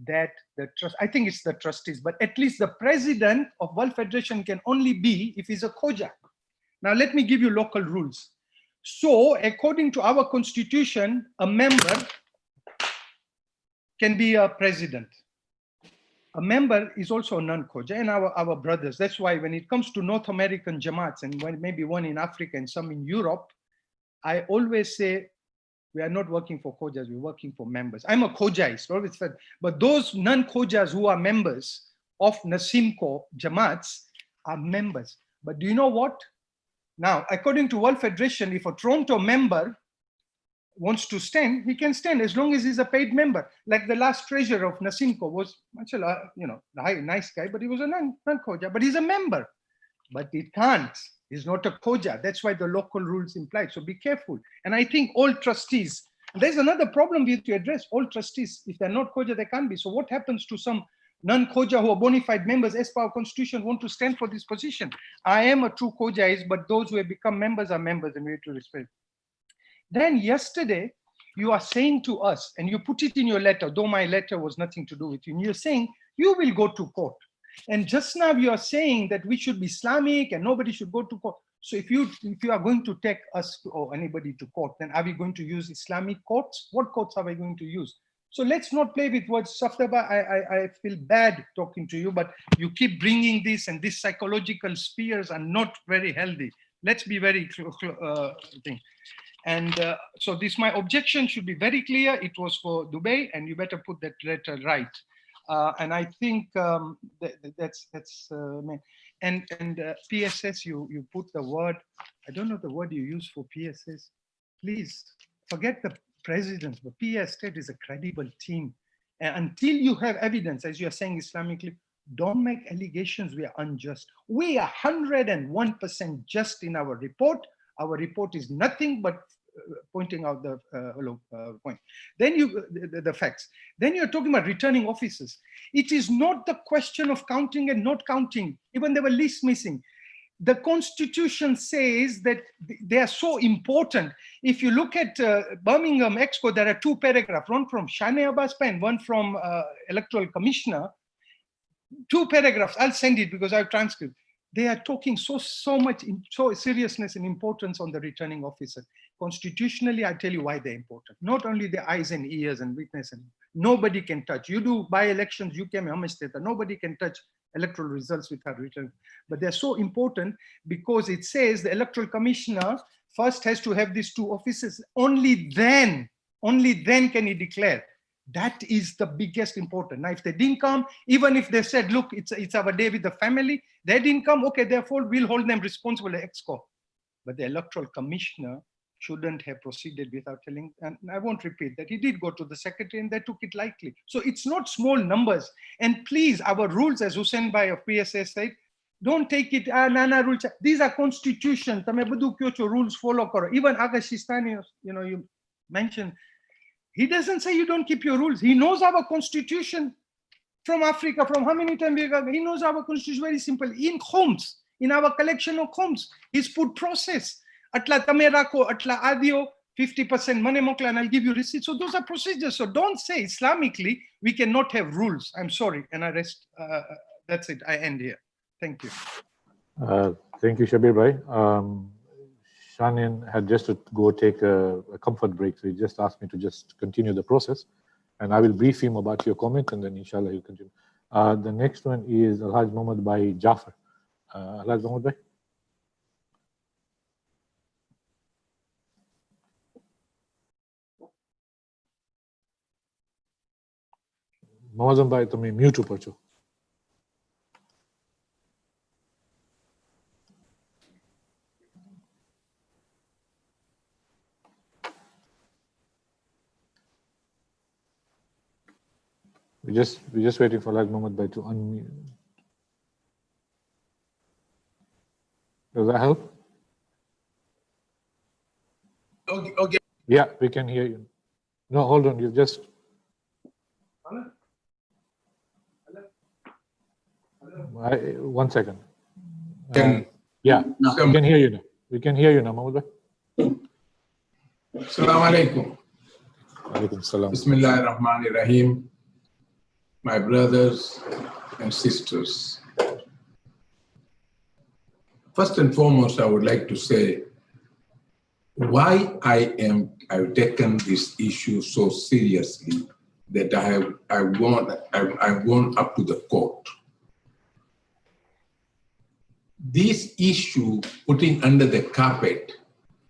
that the trust, I think it's the trustees, but at least the president of World Federation can only be if he's a Khoja. Now, let me give you local rules. So, according to our constitution, a member can be a president. A member is also a non-Khoja, and our brothers. That's why when it comes to North American Jamaats, and maybe one in Africa and some in Europe, I always say, we are not working for Khojas, we're working for members. I'm a Khojaist, always said, but those non-Khojas who are members of Nasimco Jamaats are members. But do you know what? Now, according to World Federation, if a Toronto member wants to stand, he can stand as long as he's a paid member. Like the last treasurer of Nasimco was, nice guy, but he was a non-Khoja, but he's a member. But it can't. He's not a Khoja. That's why the local rules imply. So be careful. And I think all trustees, there's another problem we have to address. All trustees, if they're not Khoja, they can't be. So what happens to some non-Khoja who are bona fide members as per our constitution want to stand for this position? I am a true Khojaist, but those who have become members are members and we have to respect. Then yesterday, you are saying to us, and you put it in your letter, though my letter was nothing to do with you, and you're saying you will go to court. And just now you are saying that we should be Islamic and nobody should go to court. So if you are going to take us or anybody to court, then are we going to use Islamic courts? What courts are we going to use? So let's not play with words. Saftaba, I feel bad talking to you, but you keep bringing this, and these psychological spheres are not very healthy. Let's be very thing. And so my objection should be very clear. It was for Dubai, and you better put that letter right. And I think that's and PSS, you put the word, I don't know the word you use for PSS. Please forget the presidents, but PS State is a credible team. And until you have evidence, as you are saying Islamically, don't make allegations we are unjust. We are 101% just in our report. Our report is nothing but pointing out the point. Then the facts. Then you're talking about returning officers. It is not the question of counting and not counting. Even there were lists missing. The Constitution says that they are so important. If you look at Birmingham ExCo, there are two paragraphs, one from Shane Abbas pen, one from Electoral Commissioner. Two paragraphs, I'll send it because I have transcript. They are talking so much seriousness and importance on the returning officer. Constitutionally, I tell you why they're important. Not only the eyes and ears and witness, and nobody can touch. You do by-elections, you came nobody can touch electoral results without return. But they're so important because it says the Electoral Commissioner first has to have these two offices. Only then can he declare. That is the biggest important. Now, if they didn't come, even if they said, look, it's our day with the family, they didn't come, okay, therefore we'll hold them responsible at ExCo. But the Electoral Commissioner shouldn't have proceeded without telling, and I won't repeat that. He did go to the secretary and they took it lightly. So it's not small numbers. And please, our rules, as Hussein Bhai of PSS said, don't take it, Nana rules. These are constitutions. Rules follow. Even Aga Shistani, you mentioned, he doesn't say you don't keep your rules. He knows our constitution from Africa, from how many times we got. He knows our constitution very simple. In homes, in our collection of homes, he's put process. Atla tamerako, atla adio, 50% money mokla, and I'll give you receipts. So those are procedures. So don't say Islamically we cannot have rules. I'm sorry, and I rest. That's it. I end here. Thank you. Thank you, Shabir Bhai. Shanin had just to go take a comfort break, so he just asked me to just continue the process, and I will brief him about your comment, and then inshallah he'll continue. The next one is Alhaj Mohammad Bhai Jafar. Alhaj Mohammad Bhai. Mohammad Bhai, तुम्हें mute ऊपर छो. We're just waiting for Alhaj Mohammad Bhai to unmute. Does that help? Okay. Yeah, we can hear you. No, hold on. You've just. One second. Yeah, we can hear you now. We can hear you now, Mohammad Bhai. Assalamu alaikum. Alaikum salam. Bismillahir Rahmanir Rahim. My brothers and sisters. First and foremost, I would like to say why I've taken this issue so seriously that I've gone up to the court. This issue, putting under the carpet,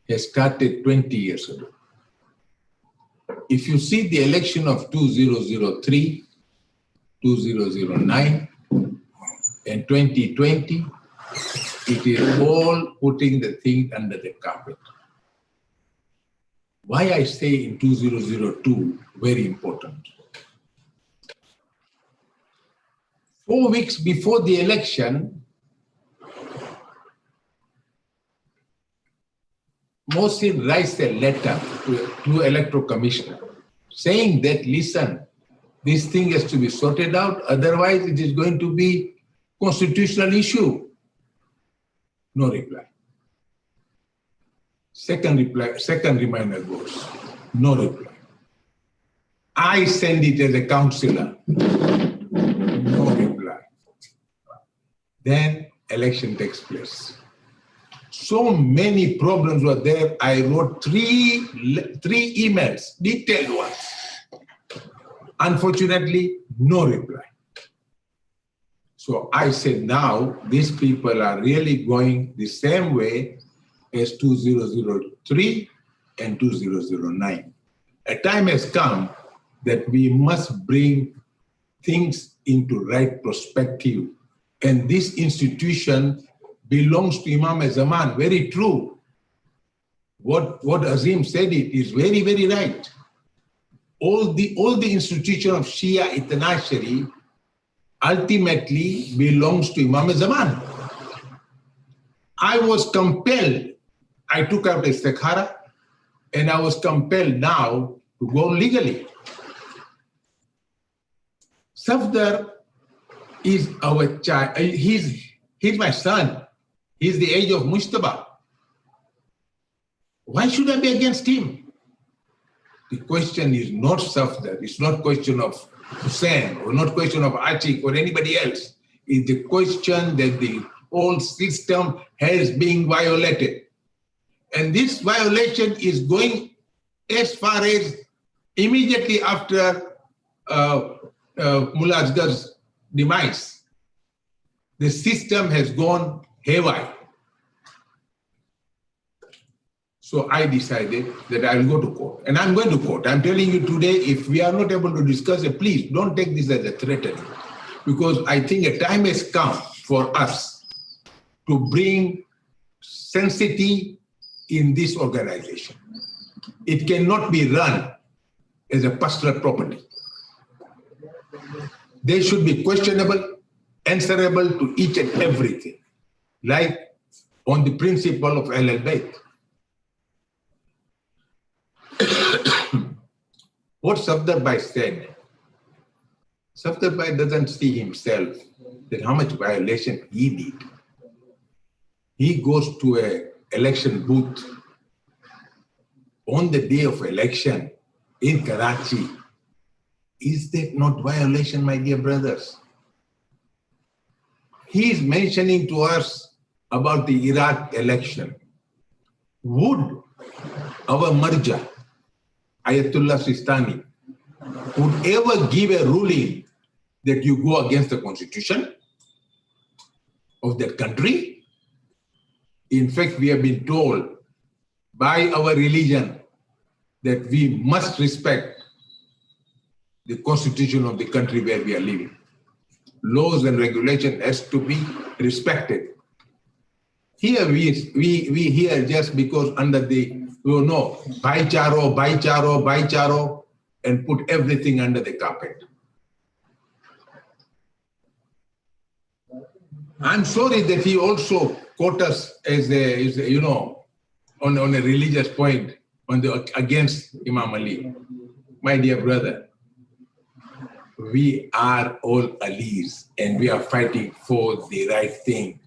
has started 20 years ago. If you see the election of 2003, 2009, and 2020, it is all putting the thing under the carpet. Why I say in 2002, very important. 4 weeks before the election, Mohsin writes a letter to Electoral Commission saying that, listen, this thing has to be sorted out, otherwise it is going to be constitutional issue. No reply. Second reminder goes, no reply. I send it as a councillor, no reply. Then election takes place. So many problems were there. I wrote three emails, detailed ones. Unfortunately, no reply. So I said, now these people are really going the same way as 2003, and 2009. A time has come that we must bring things into right perspective. And this institution belongs to Imam Zaman. Very true. What Azim said it is very, very right. All the institution of Shia Itnashari ultimately belongs to Imam Zaman. I was compelled, I took out a istikhara, and I was compelled now to go legally. Safdar is our child, he's my son. He's the age of Mujtaba. Why should I be against him? The question is not Safdar, it's not question of Hussein, or not question of Achik or anybody else. It's the question that the whole system has been violated. And this violation is going as far as immediately after Mullah Asgar's demise. The system has gone haywire. So I decided that I will go to court. And I'm going to court. I'm telling you today, if we are not able to discuss it, please don't take this as a threatening. Because I think a time has come for us to bring sanctity in this organization. It cannot be run as a personal property. They should be questionable, answerable to each and everything, like on the principle of Ahl-Bayt. What Safdar Bhai said, Safdar Bhai doesn't see himself that how much violation he did. He goes to an election booth on the day of election in Karachi. Is that not violation, my dear brothers? He is mentioning to us about the Iraq election. Would our Marja, Ayatollah Sistani, would ever give a ruling that you go against the constitution of that country? In fact, we have been told by our religion that we must respect the constitution of the country where we are living. Laws and regulation has to be respected. Here we hear just because under the, bhaicharo, and put everything under the carpet. I'm sorry that he also quote us as a on a religious point against Imam Ali. My dear brother, we are all Alis and we are fighting for the right thing.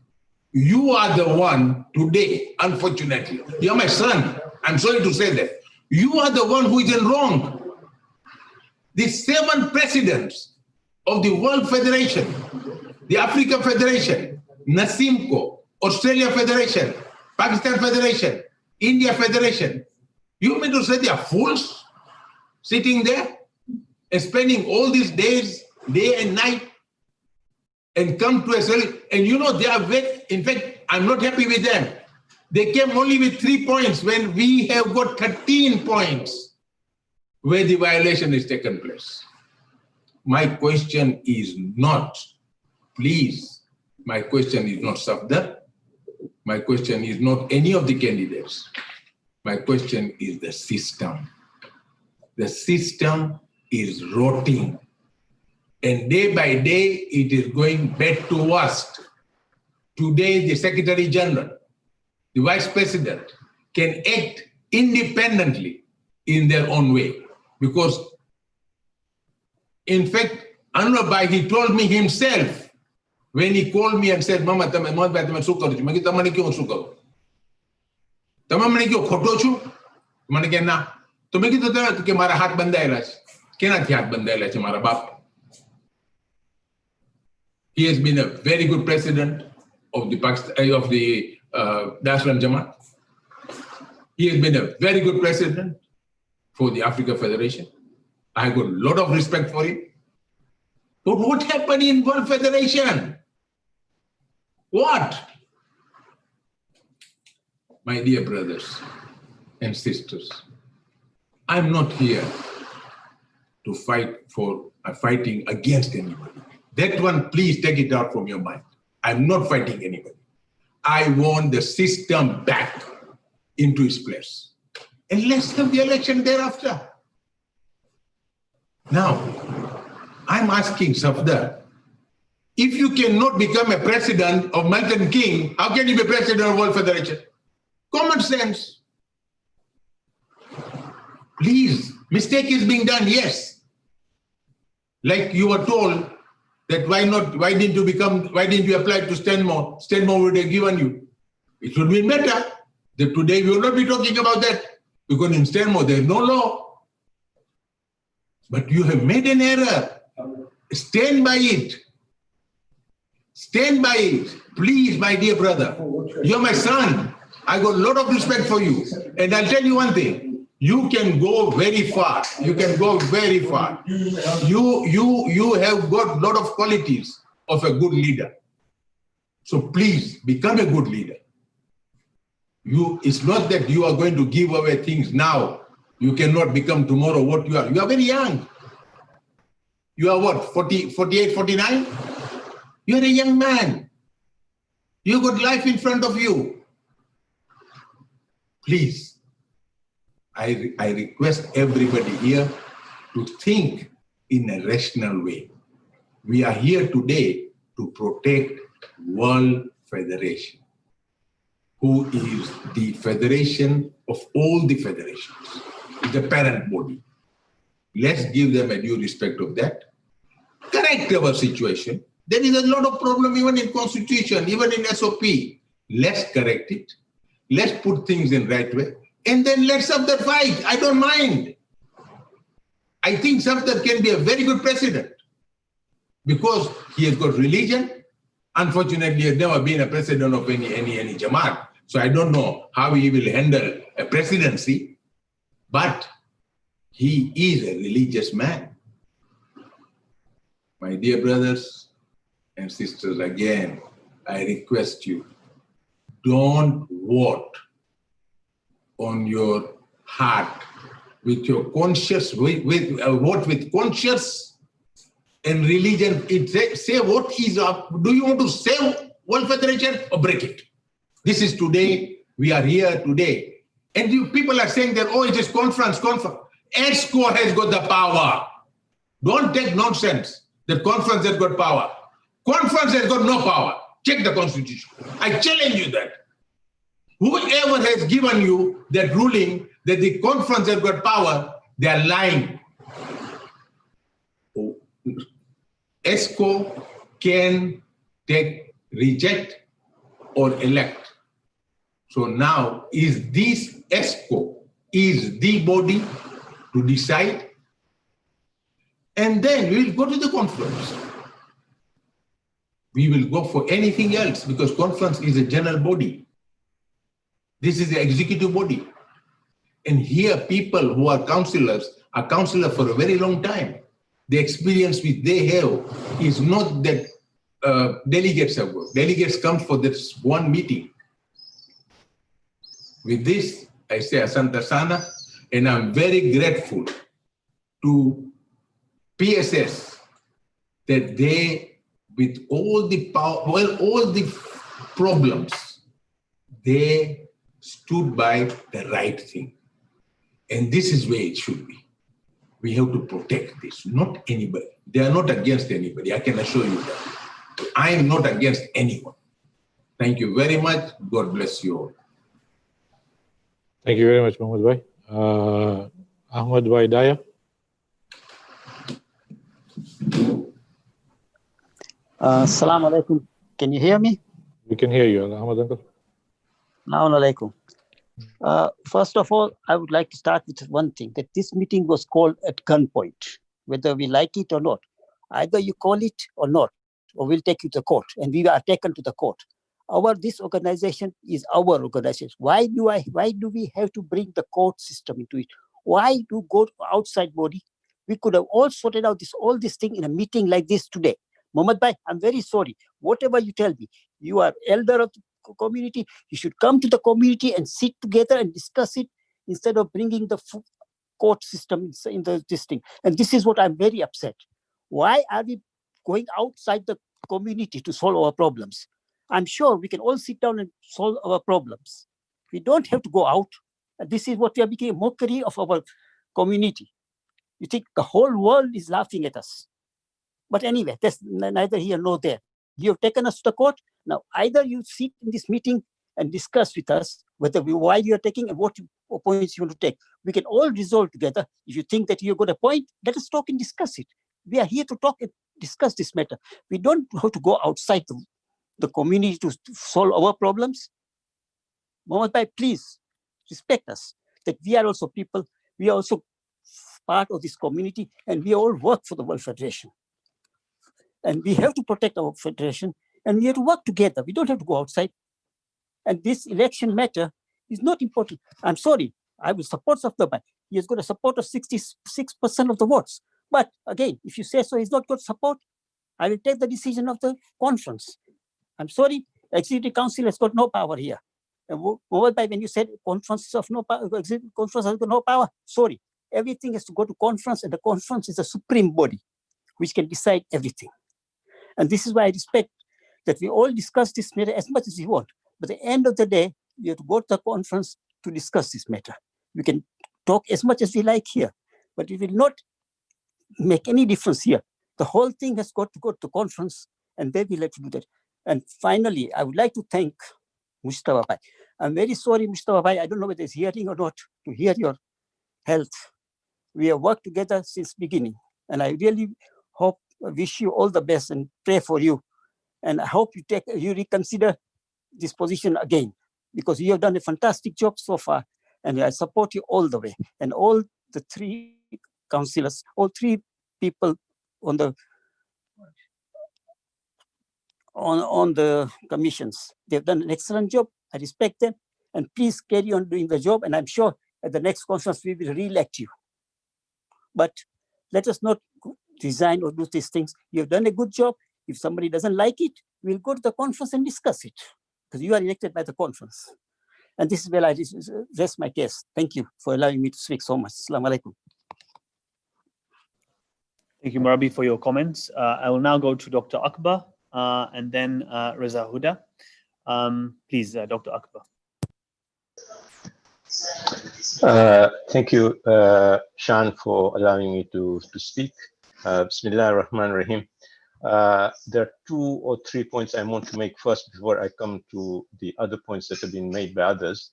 You are the one today, unfortunately. You're my son. I'm sorry to say that. You are the one who is in wrong. The 7 presidents of the World Federation, the Africa Federation, Nasimco, Australia Federation, Pakistan Federation, India Federation. You mean to say they are fools sitting there and spending all these days, day and night, and come to a solution? And they are in fact, I'm not happy with them. They came only with 3 points when we have got 13 points where the violation has taken place. My question is not, please, my question is not Safdar. My question is not any of the candidates. My question is the system. The system is rotting. And day by day, it is going bad to worst. Today, the Secretary General, the Vice President can act independently in their own way. Because, in fact, Anwar Bhai, he told me himself, when he called me and said, Mama, tama su karu chu? Magi tamane kyon su karu? Tamane kyo khoto chu? Mane ke na. To magi to tara ke mara hath bandayela chhe. Kena thi hath bandayela chhe mara bap. He has been a very good president of the National Jamaat. He has been a very good president for the Africa Federation. I got a lot of respect for him. But what happened in World Federation? What? My dear brothers and sisters, I'm not here to fighting against anybody. That one, please take it out from your mind. I'm not fighting anybody. I want the system back into its place. And let's have the election thereafter. Now, I'm asking Safdar, if you cannot become a president of Malton King, how can you be president of World Federation? Common sense. Please, mistake is being done, yes. Like you were told that why didn't you apply to Stanmore? Stanmore would have given you. It would be better that today we will not be talking about that, because in Stanmore there is no law. But you have made an error. Stand by it. Stand by it. Please, my dear brother. You're my son. I got a lot of respect for you. And I'll tell you one thing. You can go very far. You can go very far. You have got a lot of qualities of a good leader. So please become a good leader. It's not that you are going to give away things now. You cannot become tomorrow what you are. You are very young. You are what, 48, 49? You are a young man. You got life in front of you. Please, I request everybody here to think in a rational way. We are here today to protect World Federation, who is the federation of all the federations, the parent body. Let's give them a due respect of that. Correct our situation. There is a lot of problem even in Constitution, even in SOP. Let's correct it. Let's put things in right way. And then let's have the fight. I don't mind. I think Safdar can be a very good president because he has got religion. Unfortunately, he has never been a president of any Jamaat. So I don't know how he will handle a presidency, but he is a religious man. My dear brothers and sisters, again, I request you, don't vote on your heart, with your conscience, vote with conscience and religion. Say what is up. Do you want to save World Federation or break it? This is today. We are here today. And you people are saying that, oh, it is conference. ExCo has got the power. Don't take nonsense that conference has got power. Conference has got no power. Check the constitution. I challenge you that. Whoever has given you that ruling that the conference has got power, they are lying. ExCo can reject or elect. So now, is this ExCo is the body to decide? And then we will go to the conference. We will go for anything else because conference is a general body. This is the executive body. And here people who are counselors for a very long time. The experience which they have is not that delegates have got. Delegates come for this one meeting. With this, I say Asante Sana, and I'm very grateful to PSS that they, with all the power, all the problems, they stood by the right thing. And this is where it should be. We have to protect this, not anybody. They are not against anybody, I can assure you that. I am not against anyone. Thank you very much. God bless you all. Thank you very much, Mohammed Bhai. Ahmad Bhai Daya. Assalamu alaikum. Can you hear me? We can hear you, Ahmad uncle. Assalamu alaikum. First of all, I would like to start with one thing, that this meeting was called at gunpoint, whether we like it or not. Either you call it or not, or we'll take you to court, and we are taken to the court. This organization is our organization. Why do we have to bring the court system into it? Why do go to outside body? We could have all sorted out all this thing in a meeting like this today. Mohammed Bhai, I'm very sorry. Whatever you tell me, you are elder of the community. You should come to the community and sit together and discuss it. instead of bringing the court system in this thing. And this is what I'm very upset. Why are we going outside the community to solve our problems? I'm sure we can all sit down and solve our problems. We don't have to go out. And this is what we are making a mockery of our community. You think the whole world is laughing at us. But anyway, that's neither here nor there. You have taken us to the court. Now, either you sit in this meeting and discuss with us why you are taking and what points you want to take. We can all resolve together. If you think that you've got a point, let us talk and discuss it. We are here to talk and discuss this matter. We don't have to go outside the community to solve our problems. Mohammed Bhai, please respect us, that we are also people. We are also part of this community, and we all work for the World Federation. And we have to protect our federation, and we have to work together. We don't have to go outside. And this election matter is not important. I'm sorry, I will support Safdar Bhai. He has got a support of 66% of the votes. But again, if you say so, he's not got support, I will take the decision of the conference. I'm sorry, Executive Council has got no power here. And Mohammed Bhai, when you said conference of no power, Executive Conference has got no power, sorry. Everything has to go to conference, and the conference is a supreme body which can decide everything. And this is why I respect that we all discuss this matter as much as we want. But at the end of the day, we have to go to the conference to discuss this matter. We can talk as much as we like here, but it will not make any difference here. The whole thing has got to go to the conference, and they will have to do that. And finally, I would like to thank Mustafa Bhai. I'm very sorry, Mustafa Bhai, I don't know whether he's hearing or not, to hear your health. We have worked together since beginning, and I really hope, wish you all the best and pray for you. And I hope you reconsider this position again, because you have done a fantastic job so far, and I support you all the way. And all the three councillors, all three people on the commissions, they've done an excellent job. I respect them, and please carry on doing the job. And I'm sure at the next conference we will re-elect you. But let us not resign or do these things. You have done a good job. If somebody doesn't like it, we'll go to the conference and discuss it, because you are elected by the conference. And this is where I rest my case. Thank you for allowing me to speak so much. Assalamu alaikum. Thank you, Murabi, for your comments. I will now go to Dr. Akbar and then Reza Huda. Please, Dr. Akbar. Thank you, Shan, for allowing me to speak. Bismillah ar-Rahman ar-Rahim. There are 2 or 3 points I want to make first before I come to the other points that have been made by others.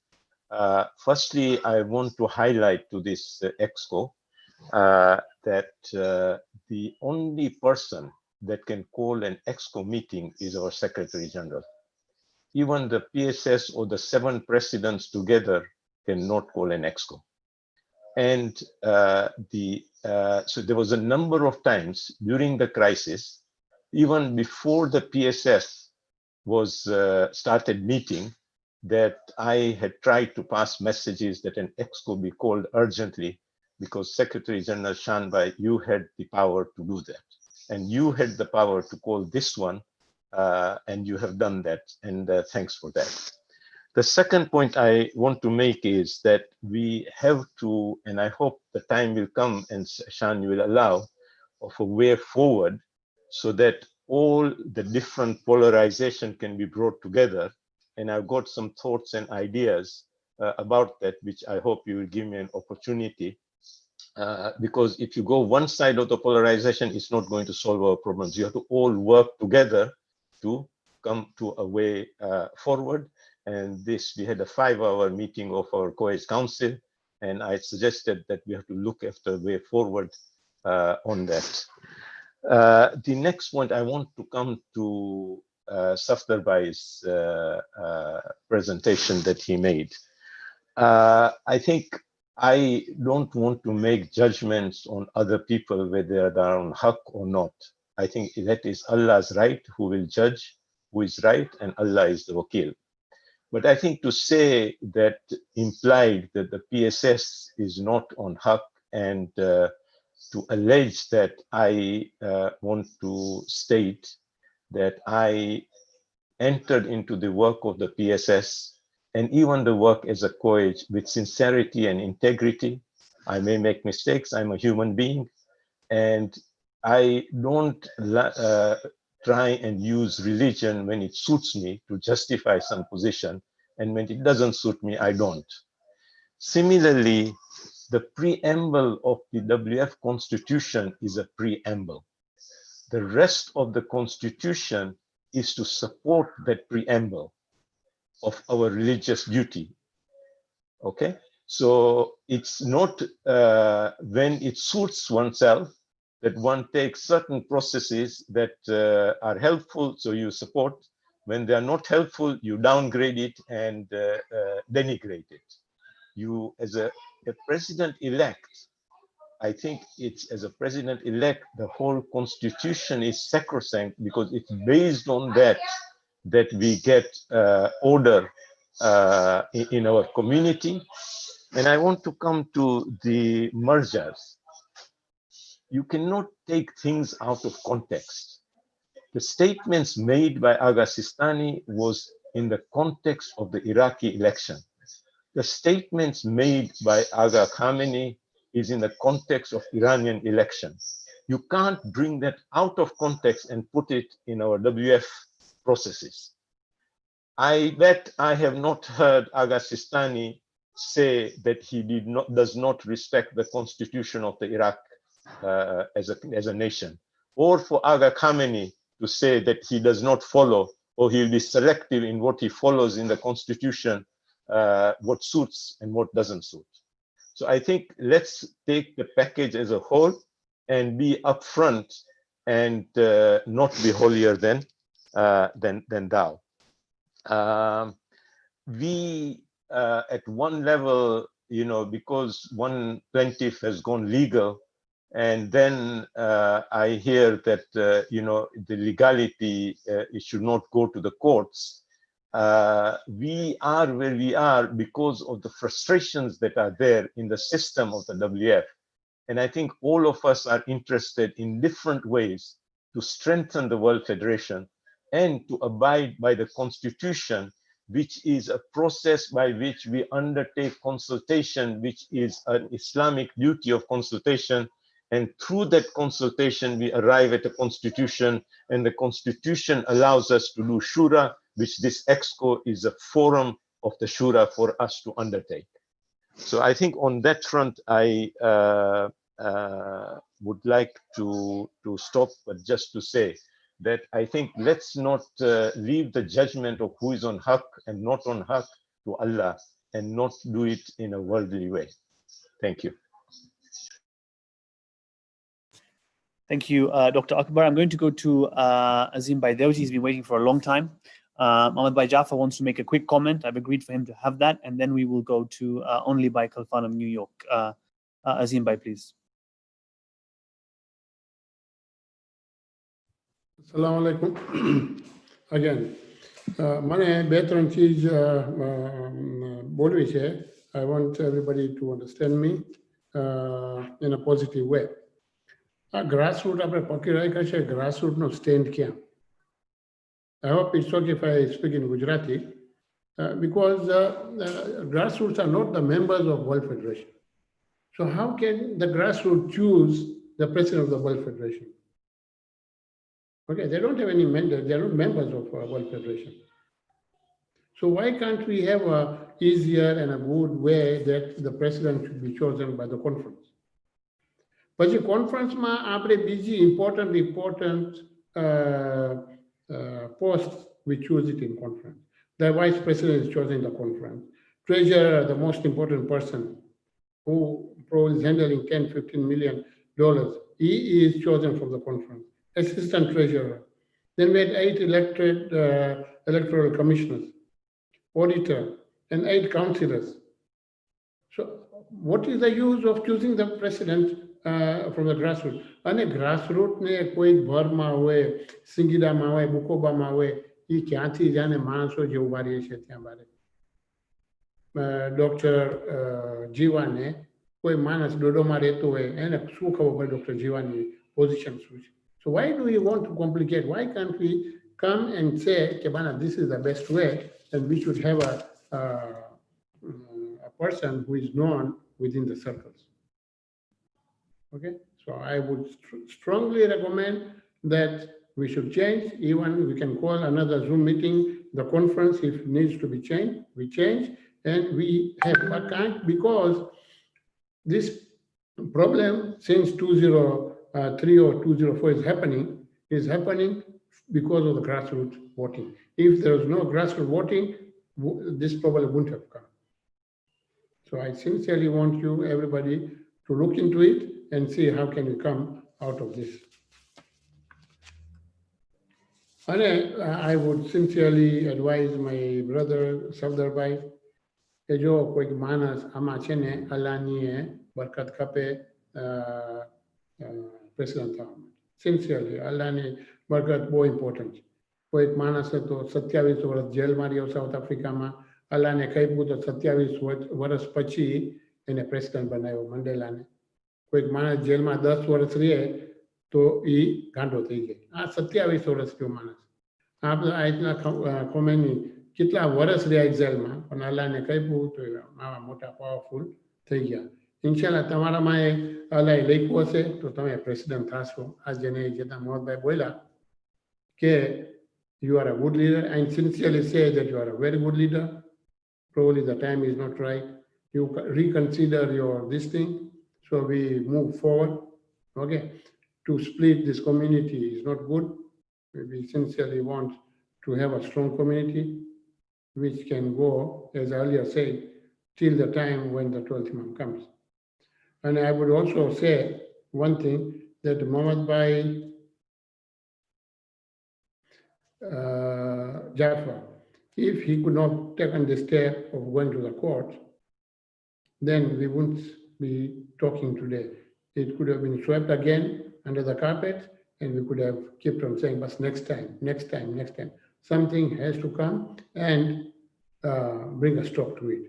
Firstly, I want to highlight to this ExCo that the only person that can call an ExCo meeting is our Secretary General. Even the PSS or the 7 presidents together cannot call an ExCo. And so there was a number of times during the crisis, even before the PSS was started meeting, that I had tried to pass messages that an ExCo be called urgently, because Secretary General Shan Bhai, you had the power to do that. And you had the power to call this one, and you have done that, and thanks for that. The second point I want to make is that we have to, and I hope the time will come, and Shan will allow, of a way forward so that all the different polarization can be brought together. And I've got some thoughts and ideas about that, which I hope you will give me an opportunity. Because if you go one side of the polarization, it's not going to solve our problems. You have to all work together to come to a way forward. And this, we had a 5-hour meeting of our co-ed council, and I suggested that we have to look after a way forward on that. The next point, I want to come to Safdar Bhai's presentation that he made. I think I don't want to make judgments on other people whether they are on haq or not. I think that is Allah's right, who will judge who is right, and Allah is the wakil. But I think to say that implied that the PSS is not on haq, and to allege that I want to state that I entered into the work of the PSS and even the work as a co-ed with sincerity and integrity. I may make mistakes, I'm a human being, and I don't try and use religion when it suits me to justify some position, and when it doesn't suit me, I don't. Similarly, the preamble of the WF Constitution is a preamble. The rest of the Constitution is to support that preamble of our religious duty. Okay, so it's not when it suits oneself that one takes certain processes that are helpful, so you support. When they are not helpful, you downgrade it and denigrate it. You, as a president-elect, I think it's as a president-elect, the whole constitution is sacrosanct because it's based on that we get order in our community. And I want to come to the mergers. You cannot take things out of context. The statements made by Agha Sistani was in the context of the Iraqi election. The statements made by Agha Khamenei is in the context of Iranian election. You can't bring that out of context and put it in our WF processes. I bet I have not heard Agha Sistani say that he does not respect the constitution of the Iraq as a nation, or for Agha Khamenei to say that he does not follow, or he'll be selective in what he follows in the constitution, what suits and what doesn't suit. So I think let's take the package as a whole and be upfront and not be holier than thou. We at one level, you know, because one plaintiff has gone legal, and then I hear that you know, the legality it should not go to the courts. We are where we are because of the frustrations that are there in the system of the WF. And I think all of us are interested in different ways to strengthen the World Federation and to abide by the Constitution, which is a process by which we undertake consultation, which is an Islamic duty of consultation. And through that consultation, we arrive at a constitution, and the constitution allows us to do shura, which this ExCo is a forum of the shura for us to undertake. So I think on that front, I would like to stop, but just to say that I think let's not leave the judgment of who is on haq and not on haq to Allah, and not do it in a worldly way. Thank you. Thank you, Dr. Akbar. I'm going to go to Azim Baidewji. He's been waiting for a long time. Mohammed Bai Jafar wants to make a quick comment. I've agreed for him to have that, and then we will go to Only by Khalfan of New York. Azim Bai, please. Assalamu alaikum. Again, mane betran cheez bolwi che. I want everybody to understand me in a positive way. Grassroots apne pakirai kashe grassroots no stand kya. I hope it's okay if I speak in Gujarati, because grassroots are not the members of World Federation. So how can the grassroots choose the president of the World Federation? Okay, they don't have any mandate. They are not members of World Federation. So why can't we have a easier and a good way that the president should be chosen by the conference? But the conference ma apne busy important posts, we choose it in conference. The vice president is chosen in the conference. Treasurer, the most important person who is handling $10, $15 million, he is chosen from the conference. Assistant treasurer. Then we had 8 elected electoral commissioners, auditor, and 8 councillors. So what is the use of choosing the president from the grassroots? And a grassroots ne koi Burma way, Singida mawe, Bukoba mawe, he kyanti jane manso je ubari shetya bare. Dr. Jiwane, koi manas dodoma reto way, and a suka over Dr. Jiwane position switch. So why do we want to complicate? Why can't we come and say, Kebana, this is the best way, and we should have a person who is known within the circles. Okay, so I would strongly recommend that we should change. Even we can call another Zoom meeting, the conference, if needs to be changed, we change, and we have what kind, because this problem since 2003 or 2004 is happening because of the grassroots voting. If there was no grassroots voting, this problem wouldn't have come. So I sincerely want you, everybody, to look into it and see how can we come out of this. And I would sincerely advise my brother Safdar Bhai, Ejo koi manas ama chene alani barkat kape President Ahmed. Sincerely, alani barkat bo important. Koi manas to 27 વર્ષ jail માર્યો south આફ્રિકામાં અલ્લાને કહ્યું તો 27 વર્ષ પછી એને president બનાવ્યો મંડેલાને. કોઈક માણસ જેલમાં 10 વર્ષ રહે તો એ ગાંડો થઈ જાય. આ 27 વર્ષ થયો માણસ. આ આજના કોમેની કેટલા વર્ષ રહ્યા જેલમાં, પણ અલ્લાને કહ્યું તો આવા મોટા પાવરફુલ થઈ ગયા. ઇન્શાલ્લાહ તમારામાં એ અલ્લાહ લખ્યું હશે તો તમે પ્રેસિડેન્ટ થશો. આ જેને જેતા મોહનભાઈ બોલ્યા કે you are a good leader, and sincerely say that you are a very good leader. Probably the time is not right. You reconsider your this thing, so we move forward. Okay, to split this community is not good. We sincerely want to have a strong community which can go, as earlier said, till the time when the 12th Imam comes. And I would also say one thing, that Muhammad Bhai Jafar, if he could not take on the step of going to the court, then we wouldn't be talking today. It could have been swept again under the carpet, and we could have kept on saying, but next time, next time, next time. Something has to come and bring a stop to it.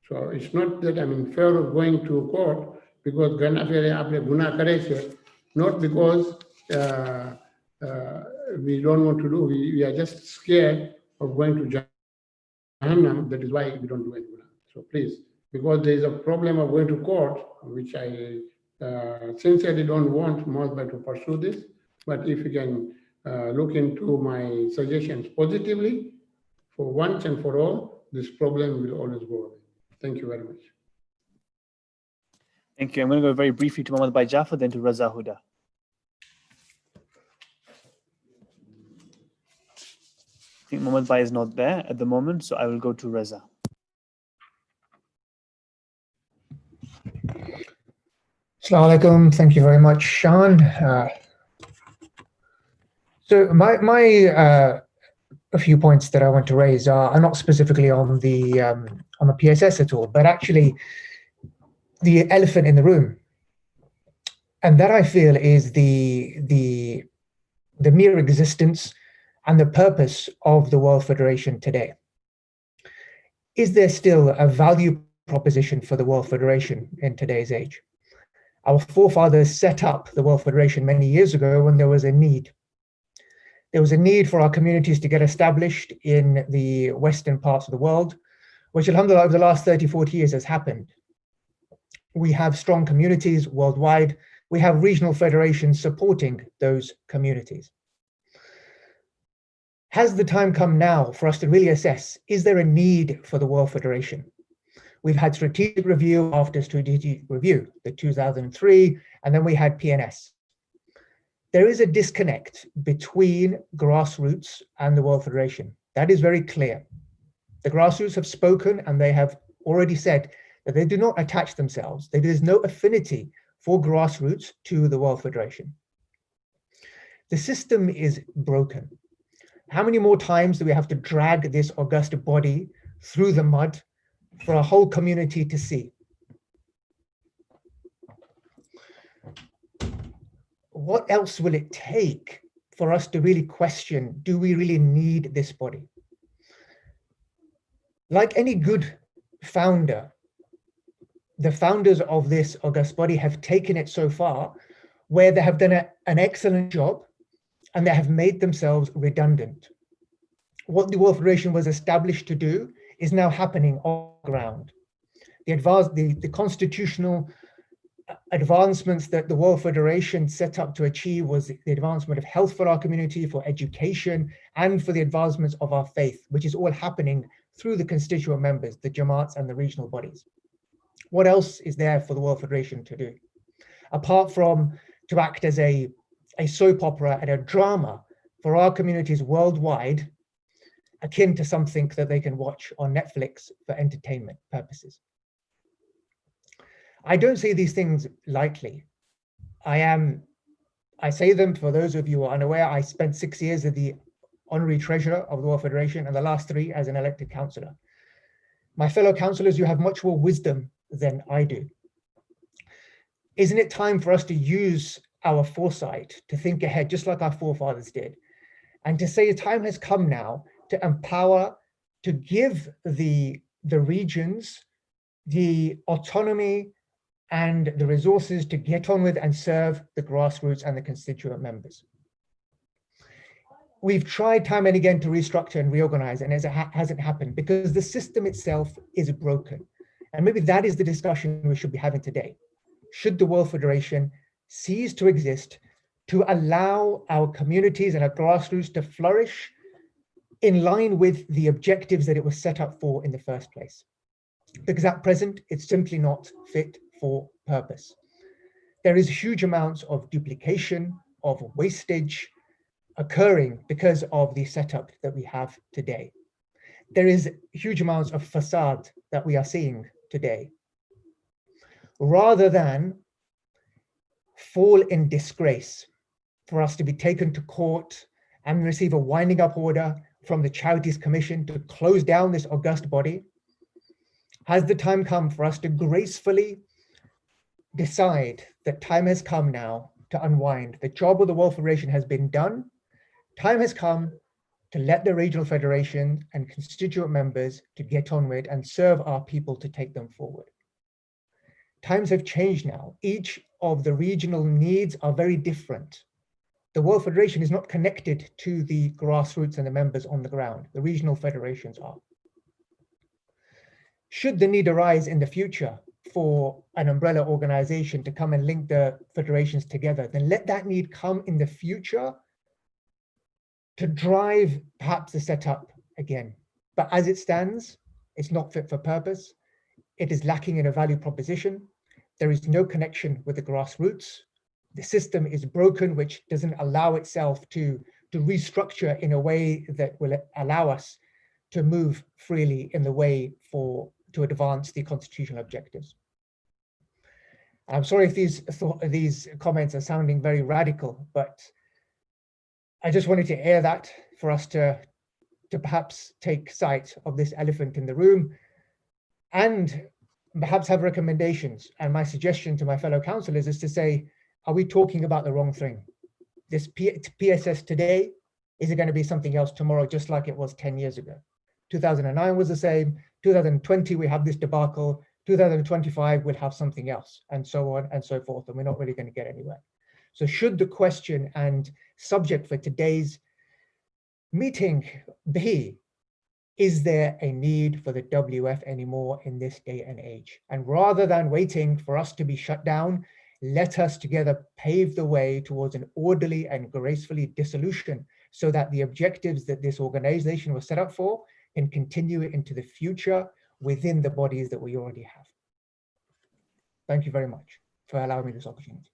So it's not that I'm in favor of going to court, because not because we don't want to do, we are just scared of going to Jahannam. That is why we don't do it. So please, because there is a problem of going to court, which I sincerely don't want Mohbad to pursue this, but if you can look into my suggestions positively, for once and for all, this problem will always go away. Thank you very much. Thank you. I'm going to go very briefly to Muhammad Bhai Jafar, then to Raza Huda. I think Muhammad Bhai is not there at the moment, so I will go to Reza. Assalamu alaikum. Thank you very much, Sean. So a few points that I want to raise are not specifically on the PSS at all, but actually the elephant in the room, and that I feel is the mere existence and the purpose of the World Federation today. Is there still a value proposition for the World Federation in today's age? Our forefathers set up the World Federation many years ago when there was a need. There was a need for our communities to get established in the Western parts of the world, which alhamdulillah over the last 30, 40 years has happened. We have strong communities worldwide. We have regional federations supporting those communities. Has the time come now for us to really assess, is there a need for the World Federation? We've had strategic review after strategic review, the 2003, and then we had PNS. There is a disconnect between grassroots and the World Federation. That is very clear. The grassroots have spoken and they have already said that they do not attach themselves. There is no affinity for grassroots to the World Federation. The system is broken. How many more times do we have to drag this august body through the mud for a whole community to see? What else will it take for us to really question, do we really need this body? Like any good founder, the founders of this august body have taken it so far where they have done an excellent job and they have made themselves redundant. What the World Federation was established to do is now happening on the ground. The constitutional advancements that the World Federation set up to achieve was the advancement of health for our community, for education, and for the advancements of our faith, which is all happening through the constituent members, the Jamaats and the regional bodies. What else is there for the World Federation to do? Apart from to act as a soap opera and a drama for our communities worldwide, akin to something that they can watch on Netflix for entertainment purposes. I don't say these things lightly. I say them for those of you who are unaware. I spent 6 years as the honorary treasurer of the World Federation and the last 3 as an elected councillor. My fellow councillors, you have much more wisdom than I do. Isn't it time for us to use our foresight to think ahead, just like our forefathers did, and to say the time has come now to empower, to give the regions the autonomy and the resources to get on with and serve the grassroots and the constituent members. We've tried time and again to restructure and reorganize, and it hasn't happened because the system itself is broken. And maybe that is the discussion we should be having today. Should the World Federation cease to exist to allow our communities and our grassroots to flourish in line with the objectives that it was set up for in the first place? Because at present, it's simply not fit for purpose. There is huge amounts of duplication, of wastage occurring because of the setup that we have today. There is huge amounts of facade that we are seeing today. Rather than fall in disgrace, for us to be taken to court and receive a winding up order from the Charities Commission to close down this august body, has the time come for us to gracefully decide that time has come now to unwind? The job of the World Federation has been done. Time has come to let the regional federation and constituent members to get on with and serve our people to take them forward. Times have changed now. Each of the regional needs are very different. The World Federation is not connected to the grassroots and the members on the ground. The regional federations are. Should the need arise in the future for an umbrella organization to come and link the federations together, then let that need come in the future to drive perhaps the setup again. But as it stands, it's not fit for purpose. It is lacking in a value proposition. There is no connection with the grassroots. The system is broken, which doesn't allow itself to restructure in a way that will allow us to move freely in the way to advance the constitutional objectives. I'm sorry if these comments are sounding very radical, but I just wanted to air that for us to perhaps take sight of this elephant in the room and perhaps have recommendations. And my suggestion to my fellow councillors is to say, are we talking about the wrong thing? This PSS today, is it going to be something else tomorrow, just like it was 10 years ago? 2009 was the same. 2020, we have this debacle. 2025, we'll have something else, and so on and so forth, and we're not really going to get anywhere. So should the question and subject for today's meeting be, is there a need for the WF anymore in this day and age? And rather than waiting for us to be shut down, let us together pave the way towards an orderly and gracefully dissolution so that the objectives that this organization was set up for can continue into the future within the bodies that we already have. Thank you very much for allowing me this opportunity.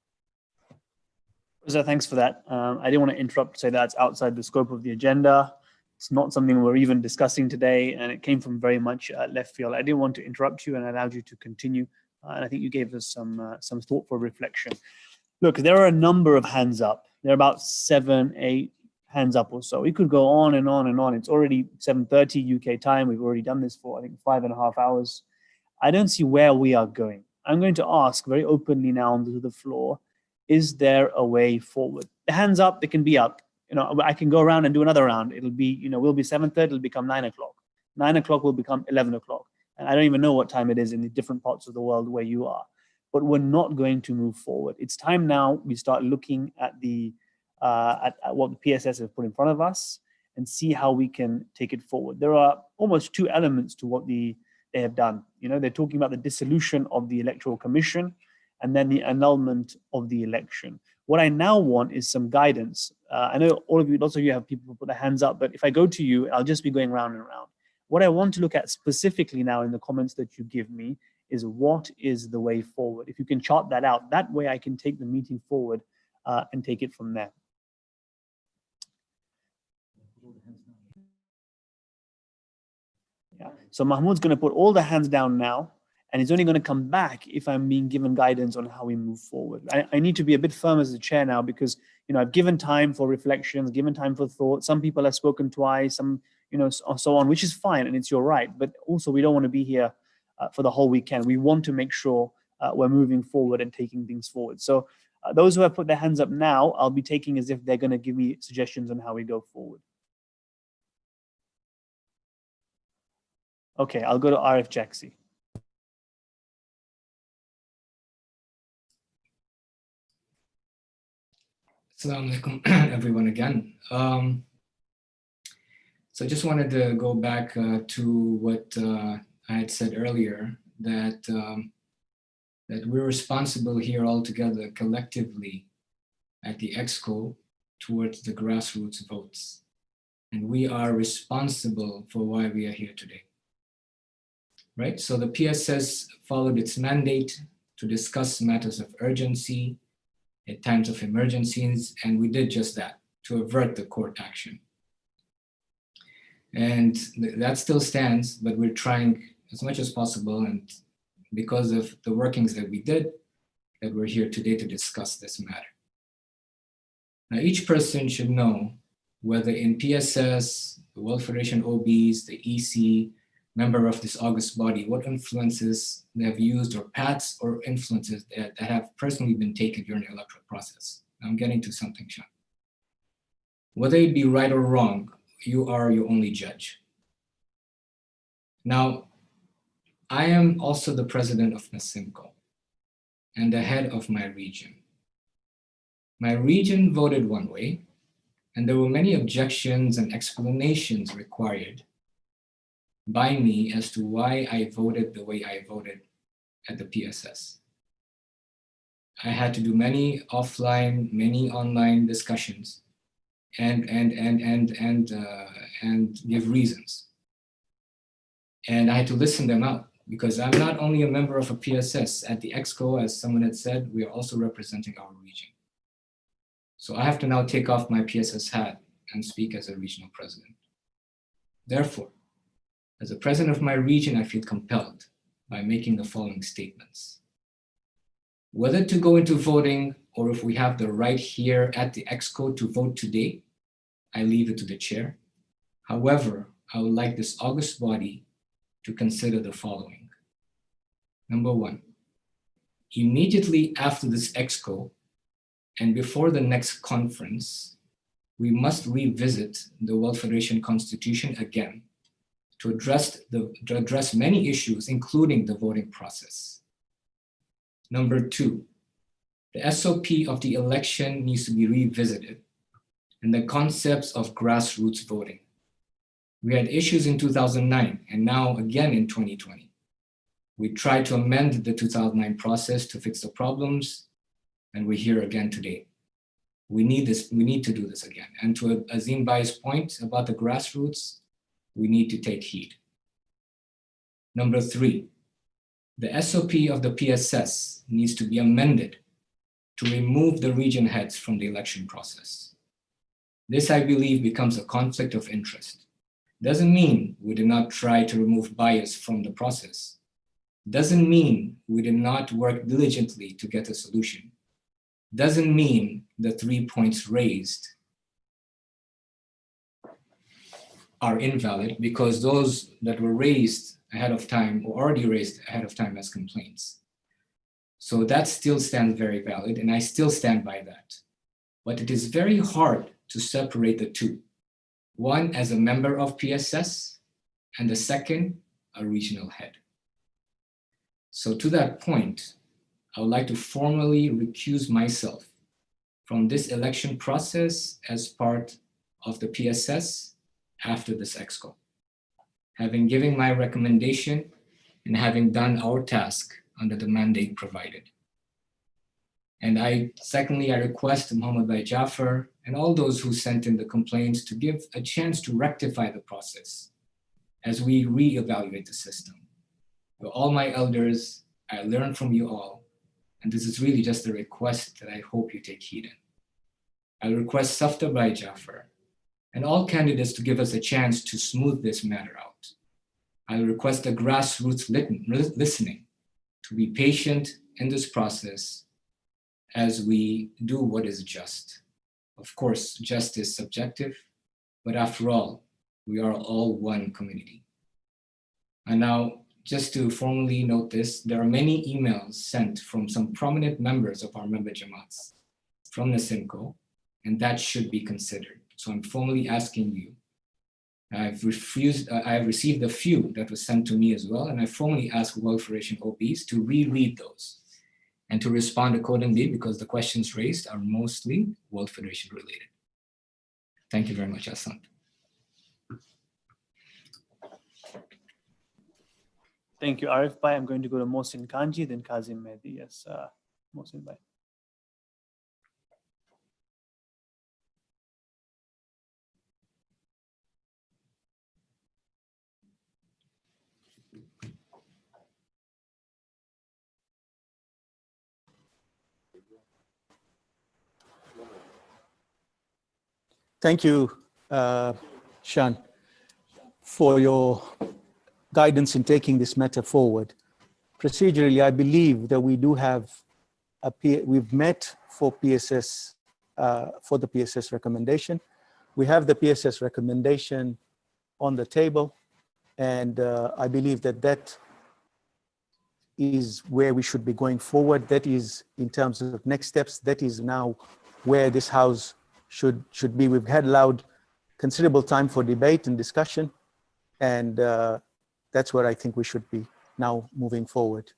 So thanks for that. I didn't want to interrupt to say that's outside the scope of the agenda. It's not something we're even discussing today, and it came from very much left field. I didn't want to interrupt you and allowed you to continue. And I think you gave us some thoughtful reflection. Look, there are a number of hands up. There are about 7, 8 hands up or so. We could go on and on and on. It's already 7:30 UK time. We've already done this for, I think, 5.5 hours. I don't see where we are going. I'm going to ask very openly now onto the floor, is there a way forward? The hands up, they can be up. I can go around and do another round. It'll be, we'll be 7:30, it'll become 9 o'clock. 9 o'clock will become 11 o'clock. And I don't even know what time it is in the different parts of the world where you are. But we're not going to move forward. It's time now we start looking at at what the PSS has put in front of us and see how we can take it forward. There are almost two elements to what they have done. They're talking about the dissolution of the Electoral Commission and then the annulment of the election. What I now want is some guidance. I know lots of you have people who put their hands up, but if I go to you, I'll just be going round and round. What I want to look at specifically now in the comments that you give me is what is the way forward. If you can chart that out, that way I can take the meeting forward and take it from there. Yeah. So Mahmoud's going to put all the hands down now, and he's only going to come back if I'm being given guidance on how we move forward. I need to be a bit firm as the chair now because I've given time for reflections, given time for thought. Some people have spoken twice, some so on, which is fine, and it's your right. But also, we don't want to be here for the whole weekend. We want to make sure we're moving forward and taking things forward. So those who have put their hands up now, I'll be taking as if they're going to give me suggestions on how we go forward. Okay, I'll go to Arif Jaxi. Assalamu alaikum, everyone again. So I just wanted to go back to what I had said earlier, that we're responsible here all together collectively at the ExCo towards the grassroots votes. And we are responsible for why we are here today. Right? So the PSS followed its mandate to discuss matters of urgency at times of emergencies, and we did just that to avert the court action. And that still stands, but we're trying as much as possible, and because of the workings that we did, that we're here today to discuss this matter. Now, each person should know whether in PSS, the World Federation OBs, the EC, member of this august body, what influences they have used or paths or influences that have personally been taken during the electoral process. I'm getting to something, Sean. Whether it be right or wrong, you are your only judge. Now, I am also the president of NASIMCO and the head of my region. My region voted one way, and there were many objections and explanations required by me as to why I voted the way I voted at the PSS. I had to do many offline, many online discussions and give reasons. And I had to listen them out because I'm not only a member of a PSS at the ExCo, as someone had said, we are also representing our region. So I have to now take off my PSS hat and speak as a regional president. Therefore, as the president of my region, I feel compelled by making the following statements. Whether to go into voting or if we have the right here at the ExCo to vote today, I leave it to the chair. However, I would like this august body to consider the following. Number one, immediately after this ExCo and before the next conference, we must revisit the World Federation Constitution again to address many issues, including the voting process. Number two, the SOP of the election needs to be revisited and the concepts of grassroots voting. We had issues in 2009 and now again in 2020. We tried to amend the 2009 process to fix the problems, and we're here again today. We need to do this again. And to Azim Bai's point about the grassroots, we need to take heed. Number three, the SOP of the PSS needs to be amended to remove the region heads from the election process. This, I believe, becomes a conflict of interest. Doesn't mean we did not try to remove bias from the process. Doesn't mean we did not work diligently to get a solution. Doesn't mean the 3 points raised are invalid because those that were raised ahead of time or already raised ahead of time as complaints. So that still stands very valid, and I still stand by that. But it is very hard to separate the two. One as a member of PSS, and the second, a regional head. So to that point, I would like to formally recuse myself from this election process as part of the PSS after this ExCo. Having given my recommendation and having done our task under the mandate provided. And secondly, I request Muhammad Bhai Jafar and all those who sent in the complaints to give a chance to rectify the process as we reevaluate the system. You're all my elders, I learn from you all, and this is really just a request that I hope you take heed in. I request Safta Bhai Jafar and all candidates to give us a chance to smooth this matter out. I request the grassroots listening to be patient in this process as we do what is just. Of course, just is subjective, but after all, we are all one community. And now, just to formally note this, there are many emails sent from some prominent members of our member Jamaats from the SIMCO, and that should be considered. So I'm formally asking you. I've received a few that was sent to me as well, and I formally ask World Federation OBs to reread those and to respond accordingly because the questions raised are mostly World Federation related. Thank you very much, Asant. Thank you, Arif Bhai. I'm going to go to Mohsin Kanji, then Kazim Mehdi. Yes, Mohsin Bhai. Thank you, Shan, for your guidance in taking this matter forward. Procedurally, I believe that we do have we've met for PSS, for the PSS recommendation. We have the PSS recommendation on the table, and I believe that that is where we should be going forward. That is, in terms of next steps, that is now where this House should be. We've had allowed considerable time for debate and discussion, and that's where I think we should be now moving forward.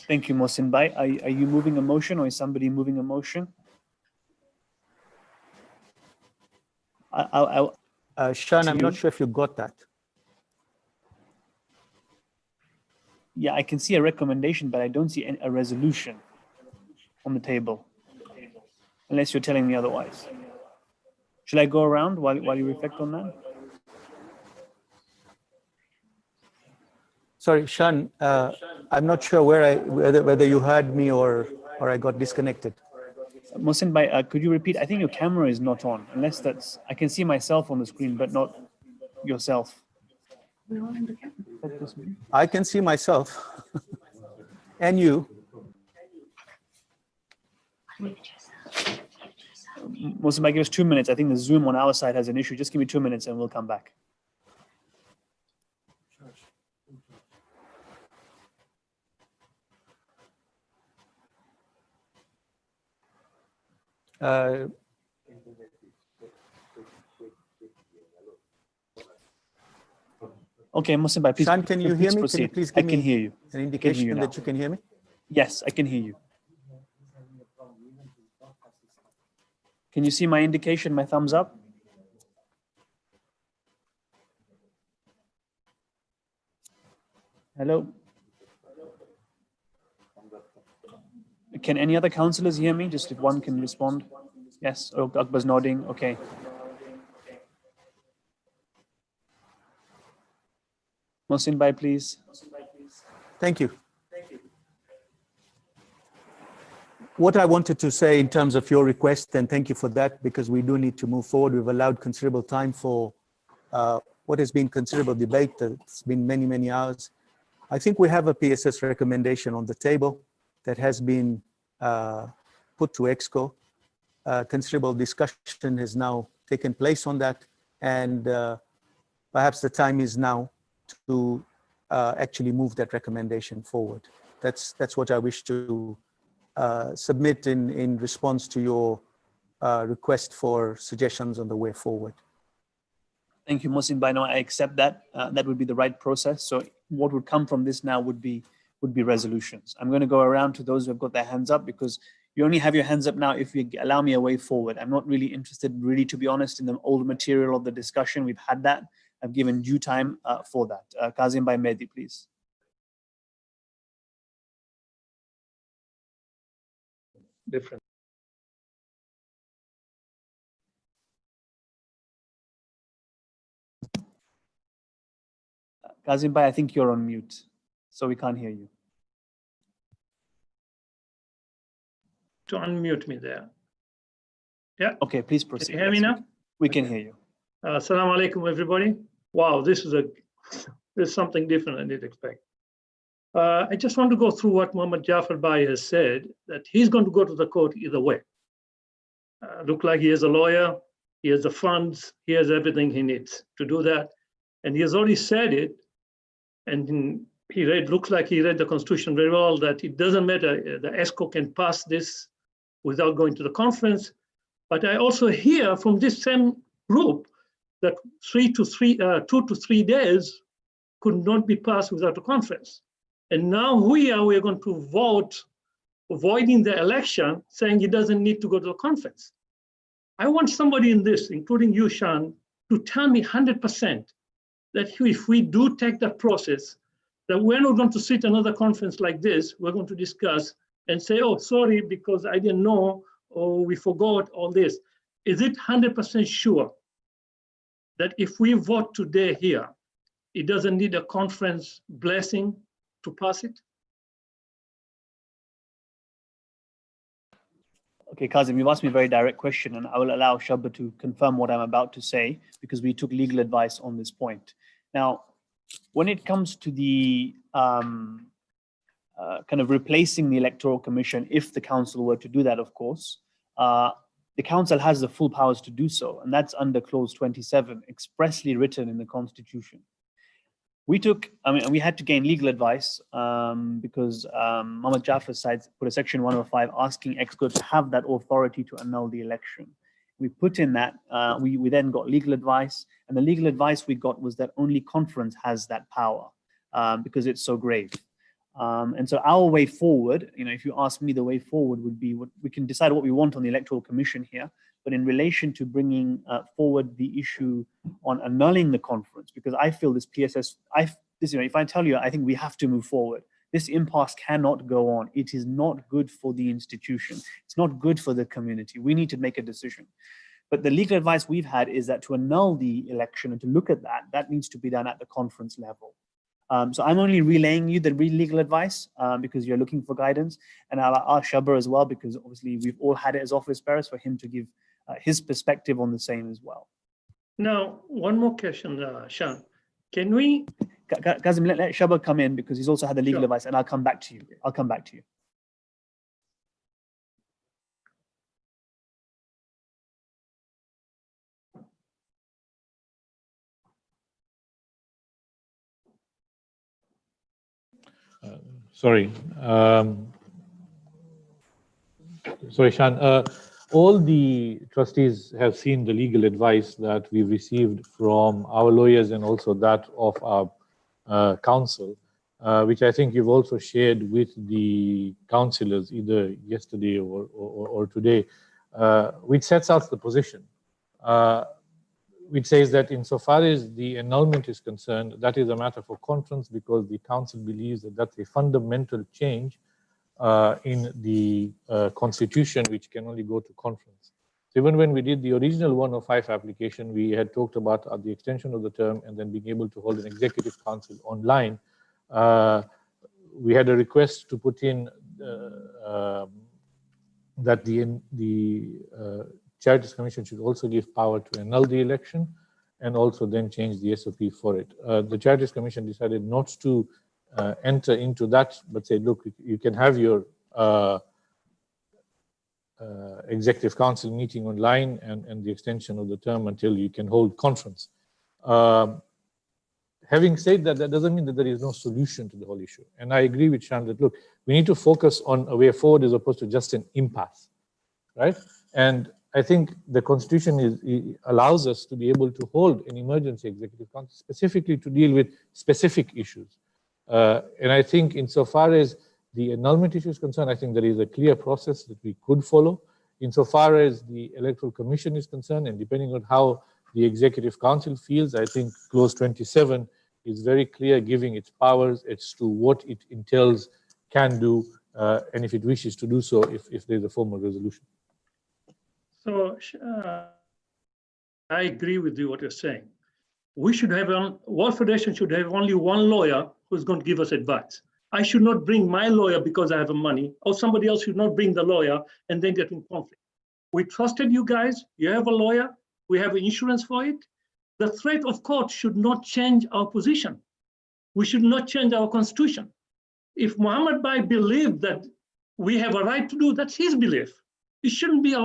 Thank you, Mohsin Bhai. Are you moving a motion or is somebody moving a motion? Shan, I'm not sure if you got that. Yeah, I can see a recommendation, but I don't see a resolution on the table, unless you're telling me otherwise. Should I go around while you reflect on that? Sorry, Shan, I'm not sure whether you heard me or I got disconnected. Mohsin Bhai, could you repeat? I think your camera is not on, unless that's, I can see myself on the screen, but not yourself. I can see myself and you. Mohsin Bhai, give us 2 minutes. I think the Zoom on our side has an issue. Just give me 2 minutes and we'll come back. Okay, Mohsin Bhai, please. Shan, can you hear me? Proceed. Can you please I give can me hear you. an indication that you can hear me? Yes, I can hear you. Can you see my indication, my thumbs up? Hello? Can any other councillors hear me? Just if one can respond. Yes, oh, Akbar's nodding, okay. Mohsin Bhai, please. Thank you. What I wanted to say in terms of your request, and thank you for that, because we do need to move forward. We've allowed considerable time for what has been considerable debate. It's been many, many hours. I think we have a PSS recommendation on the table that has been put to ExCo. Considerable discussion has now taken place on that, and perhaps the time is now to actually move that recommendation forward. That's what I wish to submit in response to your request for suggestions on the way forward. Thank you, Mohsin Bhai. No, I accept that. That would be the right process. So what would come from this now would be would be resolutions. I'm going to go around to those who have got their hands up, because you only have your hands up now if you allow me a way forward. I'm not really interested, really, to be honest, in the old material of the discussion. We've had that. I've given due time for that. Kazim by Mehdi, please. Different. Kazim Bhai, I think you're on mute, so we can't hear you. To unmute me there. Yeah. Okay, please proceed. Can you hear me now? We can hear you. Assalamu alaikum, everybody. Wow, this is something different I didn't expect. I just want to go through what Muhammad Jafar Bhai has said, that he's going to go to the court either way. Look like he has a lawyer, he has the funds, he has everything he needs to do that. And he has already said it, and looks like he read the Constitution very well, that it doesn't matter, the ExCo can pass this without going to the conference. But I also hear from this same group that 2 to 3 days could not be passed without a conference. And now we are going to vote avoiding the election, saying it doesn't need to go to the conference. I want somebody in this, including you, Shan, to tell me 100% that if we do take that process, that we're not going to sit another conference like this, we're going to discuss and say, oh, sorry, because I didn't know, or we forgot all this. Is it 100% sure that if we vote today here, it doesn't need a conference blessing to pass it? Okay, Kazim, you've asked me a very direct question, and I will allow Shabba to confirm what I'm about to say, because we took legal advice on this point. Now, when it comes to the kind of replacing the Electoral Commission, if the council were to do that, of course, the council has the full powers to do so, and that's under clause 27, expressly written in the Constitution. We had to gain legal advice because Muhammad Jafar's side put a section 105 asking ExCo to have that authority to annul the election. We put in that, we then got legal advice, and the legal advice we got was that only conference has that power because it's so grave. And so our way forward, if you ask me, the way forward would be, we can decide what we want on the Electoral Commission here, but in relation to bringing forward the issue on annulling the conference, because I feel this PSS, if I tell you, I think we have to move forward. This impasse cannot go on. It is not good for the institution. It's not good for the community. We need to make a decision. But the legal advice we've had is that to annul the election and to look at that needs to be done at the conference level. So I'm only relaying you the legal advice because you're looking for guidance, and I'll ask Shabba as well, because obviously we've all had it as office bearers, for him to give his perspective on the same as well. Now, one more question, Shan. Can we... Kazim, let Shabba come in, because he's also had the legal advice, and I'll come back to you. I'll come back to you. Sorry. Sorry, Shan. All the trustees have seen the legal advice that we received from our lawyers and also that of our council, which I think you've also shared with the councillors either yesterday or today, which sets out the position, which says that insofar as the annulment is concerned, that is a matter for conference, because the council believes that that's a fundamental change in the constitution, which can only go to conference. So even when we did the original 105 application, we had talked about the extension of the term and then being able to hold an executive council online. We had a request to put in that the Charities Commission should also give power to annul the election and also then change the SOP for it. The Charities Commission decided not to enter into that, but said, look, you can have your executive council meeting online and the extension of the term until you can hold conference. Having said that, that doesn't mean that there is no solution to the whole issue. And I agree with Shan that, look, we need to focus on a way forward as opposed to just an impasse, right? And I think the Constitution allows us to be able to hold an emergency executive council specifically to deal with specific issues. And I think insofar as the annulment issue is concerned, I think there is a clear process that we could follow. Insofar as the Electoral Commission is concerned, and depending on how the Executive Council feels, I think clause 27 is very clear, giving its powers as to what it entails, can do, and if it wishes to do so, if there's a formal resolution. So I agree with you what you're saying. We should have, World Federation should have only one lawyer who's going to give us advice. I should not bring my lawyer because I have money, or somebody else should not bring the lawyer and then get in conflict. We trusted you guys, you have a lawyer, we have insurance for it. The threat of court should not change our position. We should not change our constitution. If Muhammad Bai believed that we have a right to do, that's his belief. It shouldn't be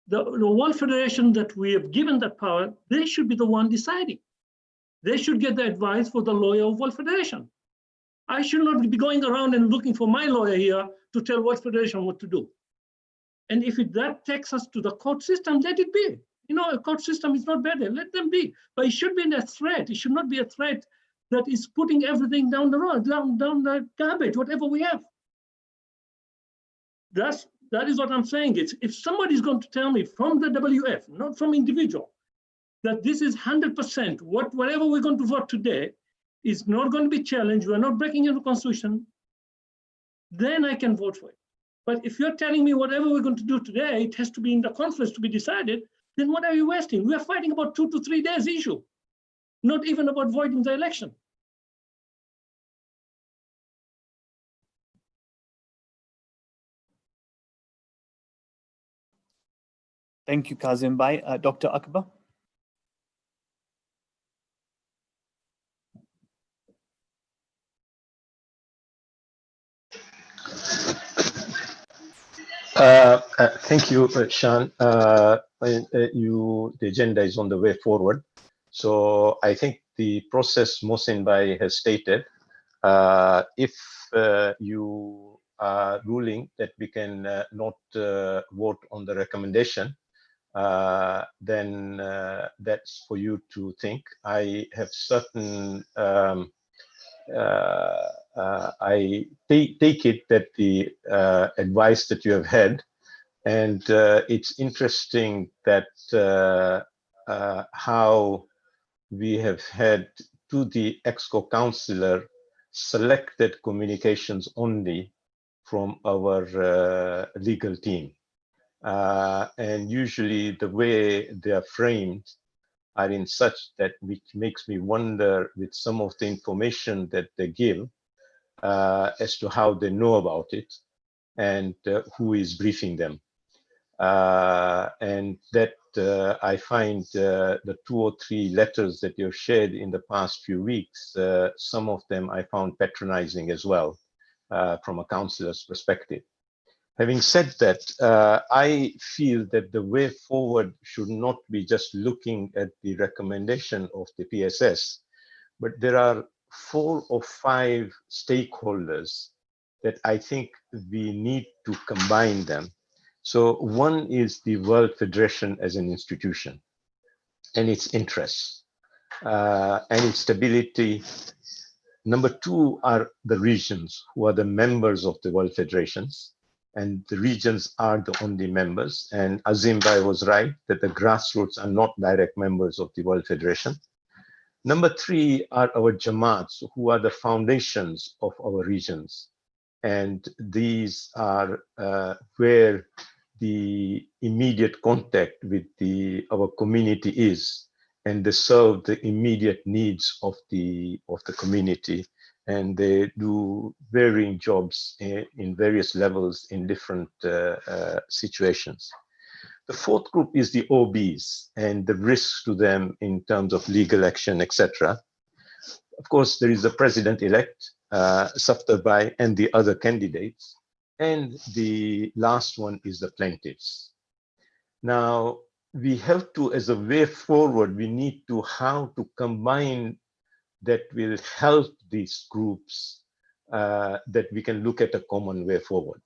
the World Federation that we have given that power, they should be the one deciding. They should get the advice for the lawyer of World Federation. I should not be going around and looking for my lawyer here to tell World Federation what to do. And if that takes us to the court system, let it be. You know, a court system is not bad, let them be. But it should be a threat. It should not be a threat that is putting everything down the road, down the garbage, whatever we have. That is what I'm saying. It's if somebody's going to tell me from the WF, not from individual, that this is 100%, whatever we're going to vote today is not going to be challenged, we're not breaking into the Constitution, then I can vote for it. But if you're telling me whatever we're going to do today, it has to be in the conference to be decided, then what are you wasting? We are fighting about 2 to 3 days issue, not even about voiding the election. Thank you, Kazim Bhai. Dr. Akbar. Thank you, Sean. The agenda is on the way forward. So I think the process Mohsin Bhai has stated, if you are ruling that we can not vote on the recommendation, then that's for you to think. I have certain I take it that the advice that you have had, and it's interesting that how we have had to the ExCo councillor selected communications only from our legal team. And usually the way they are framed are in such that which makes me wonder with some of the information that they give as to how they know about it and who is briefing them. And that I find the 2 or 3 letters that you've shared in the past few weeks, some of them I found patronizing as well from a councillor's perspective. Having said that, I feel that the way forward should not be just looking at the recommendation of the PSS, but there are 4 or 5 stakeholders that I think we need to combine them. So one is the World Federation as an institution and its interests and its stability. Number 2 are the regions who are the members of the World Federations. And the regions are the only members. And Azim Bhai was right that the grassroots are not direct members of the World Federation. Number 3 are our Jamaats, who are the foundations of our regions. And these are where the immediate contact with our community is, and they serve the immediate needs of the community. And they do varying jobs in various levels in different situations. The 4th group is the OBs and the risks to them in terms of legal action, etc. Of course, there is the president-elect, Safdar Bhai, and the other candidates. And the last one is the plaintiffs. Now, we have to, as a way forward, we need to how to combine that will help these groups that we can look at a common way forward.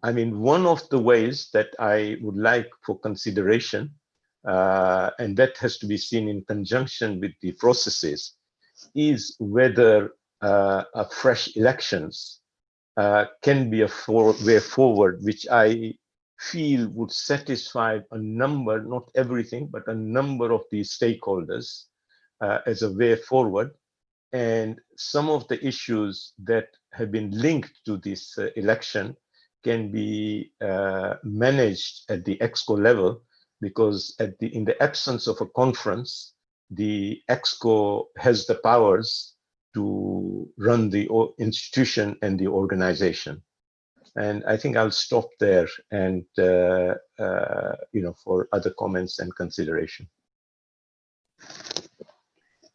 I mean, one of the ways that I would like for consideration, and that has to be seen in conjunction with the processes, is whether fresh elections can be a way forward, which I feel would satisfy a number, not everything, but a number of these stakeholders as a way forward. And some of the issues that have been linked to this election can be managed at the ExCo level, because in the absence of a conference, the ExCo has the powers to run the institution and the organization. And I think I'll stop there and for other comments and consideration.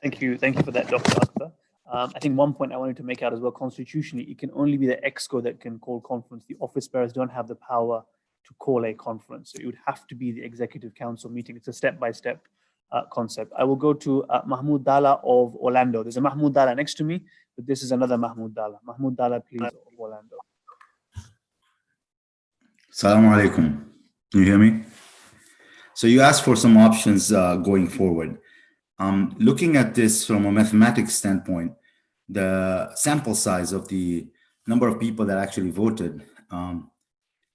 Thank you for that, Dr. Akhtar. I think one point I wanted to make out as well, constitutionally, it can only be the ExCo that can call conference. The office bearers don't have the power to call a conference. So it would have to be the Executive Council meeting. It's a step-by-step concept. I will go to Mahmoud Dalla of Orlando. There's a Mahmoud Dalla next to me, but this is another Mahmoud Dalla. Mahmoud Dalla, please, of Orlando. Assalamu alaikum. Can you hear me? So you asked for some options going forward. Looking at this from a mathematics standpoint, the sample size of the number of people that actually voted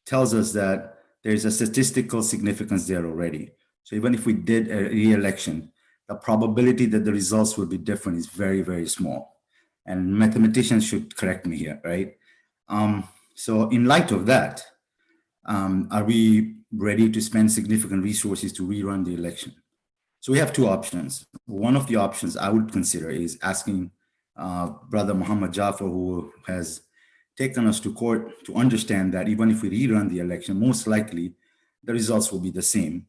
tells us that there's a statistical significance there already. So even if we did a re-election, the probability that the results will be different is very, very small. And mathematicians should correct me here, right? So in light of that, are we ready to spend significant resources to rerun the election? So we have two options. One of the options I would consider is asking Brother Muhammad Jafar, who has taken us to court, to understand that even if we rerun the election, most likely the results will be the same,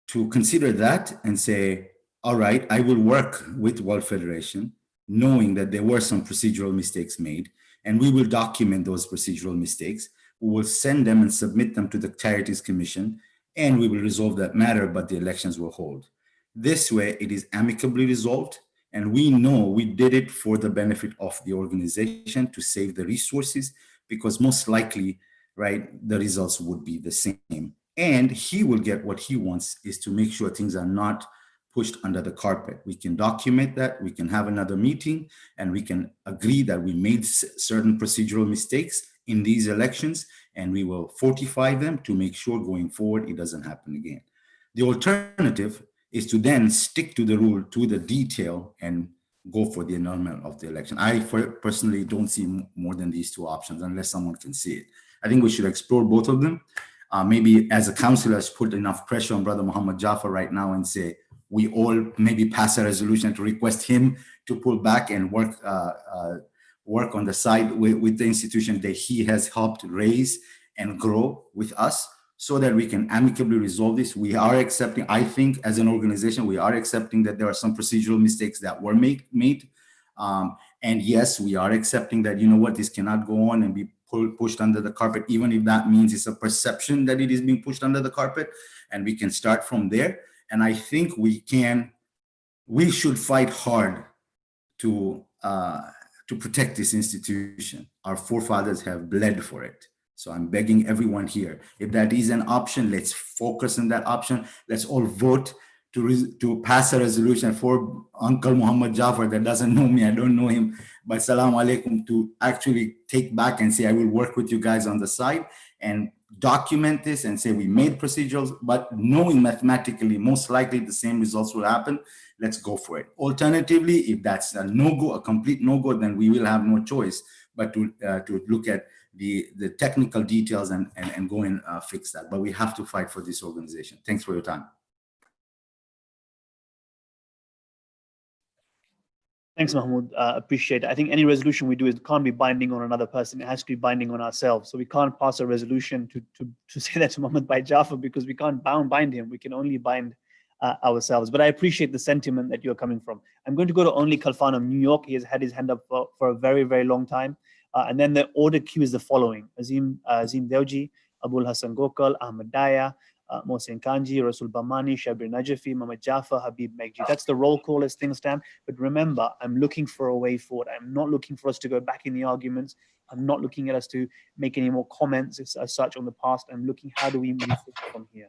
to consider that and say, all right, I will work with World Federation, knowing that there were some procedural mistakes made, and we will document those procedural mistakes. We will send them and submit them to the Charities Commission, and we will resolve that matter, but the elections will hold. This way, it is amicably resolved, and we know we did it for the benefit of the organization to save the resources, because most likely, right, the results would be the same. And he will get what he wants, is to make sure things are not pushed under the carpet. We can document that, we can have another meeting, and we can agree that we made certain procedural mistakes in these elections, and we will fortify them to make sure going forward it doesn't happen again. The alternative is to then stick to the rule, to the detail, and go for the annulment of the election. I personally don't see more than these two options unless someone can see it. I think we should explore both of them. Maybe as a councillors, put enough pressure on Brother Muhammad Jafar right now and say, we all maybe pass a resolution to request him to pull back and work on the side with the institution that he has helped raise and grow with us, so that we can amicably resolve this. We are accepting, I think as an organization, we are accepting that there are some procedural mistakes that were made. And yes, we are accepting that, you know what, this cannot go on and be pushed under the carpet, even if that means it's a perception that it is being pushed under the carpet, and we can start from there. And I think we should fight hard to protect this institution. Our forefathers have bled for it. So I'm begging everyone here, if that is an option, let's focus on that option. Let's all vote to pass a resolution for Uncle Muhammad Jafar that doesn't know me, I don't know him, but Salaam alaikum, to actually take back and say, I will work with you guys on the side and document this and say we made procedurals, but knowing mathematically most likely the same results will happen. Let's go for it. Alternatively, if that's a no-go, a complete no-go, then we will have no choice but to look at the technical details and go and fix that. But we have to fight for this organization. Thanks for your time. Thanks, Mahmoud. Appreciate it. I think any resolution we do, it can't be binding on another person. It has to be binding on ourselves. So we can't pass a resolution to say that to Muhammad Bhai Jafar, because we can't bind him. We can only bind ourselves. But I appreciate the sentiment that you're coming from. I'm going to go to Only Khalfan of New York. He has had his hand up for a very, very long time. And then the order queue is the following: Azim Dewji, Abul Hassan Gokal, Ahmed Daya, Mohsen Kanji, Rasul Bamani, Shabir Najafi, Muhammad Jafar, Habib Megji. That's the roll call as things stand. But remember, I'm looking for a way forward. I'm not looking for us to go back in the arguments. I'm not looking at us to make any more comments as such on the past. I'm looking, how do we move forward from here?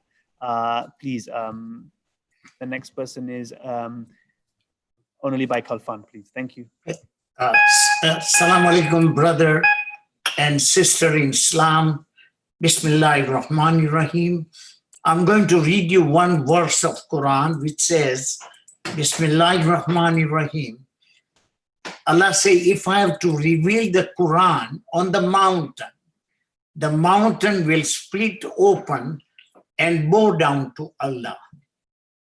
Please, the next person is Only by Khalfan, please. Thank you. Salaam alaikum, brother and sister in Islam. Bismillahir Rahmanir Rahim. I'm going to read you one verse of Quran which says, Bismillahir Rahmanir Rahim. Allah say, if I have to reveal the Quran on the mountain will split open and bow down to Allah.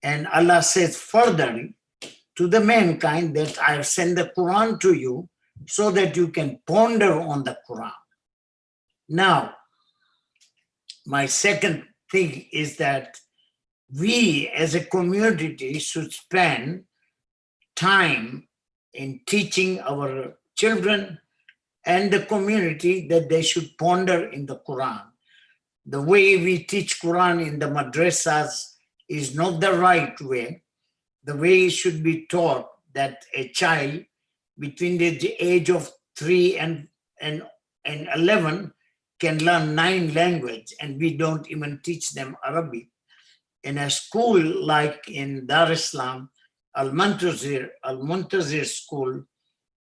And Allah says further to the mankind that I have sent the Quran to you so that you can ponder on the Quran. Now, my second thing is that we as a community should spend time in teaching our children and the community that they should ponder in the Quran. The way we teach Quran in the madrasas is not the right way. The way it should be taught that a child between the age of 3 and 11 can learn 9 languages, and we don't even teach them Arabic. In a school like in Dar es Salaam, Al-Muntazir school,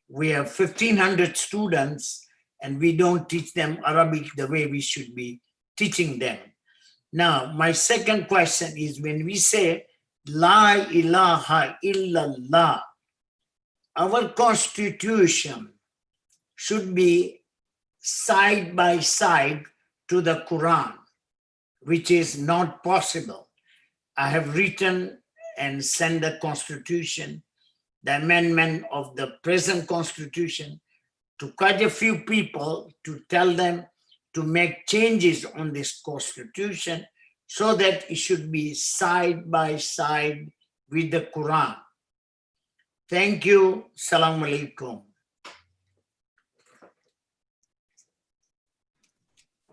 we have 1,500 students and we don't teach them Arabic the way we should be teaching them. Now, my second question is when we say, La ilaha illallah, our constitution should be side by side to the Quran, which is not possible. I have written and sent the constitution, the amendment of the present constitution, to quite a few people to tell them to make changes on this constitution so that it should be side by side with the Quran. Thank you. Salaam alaikum.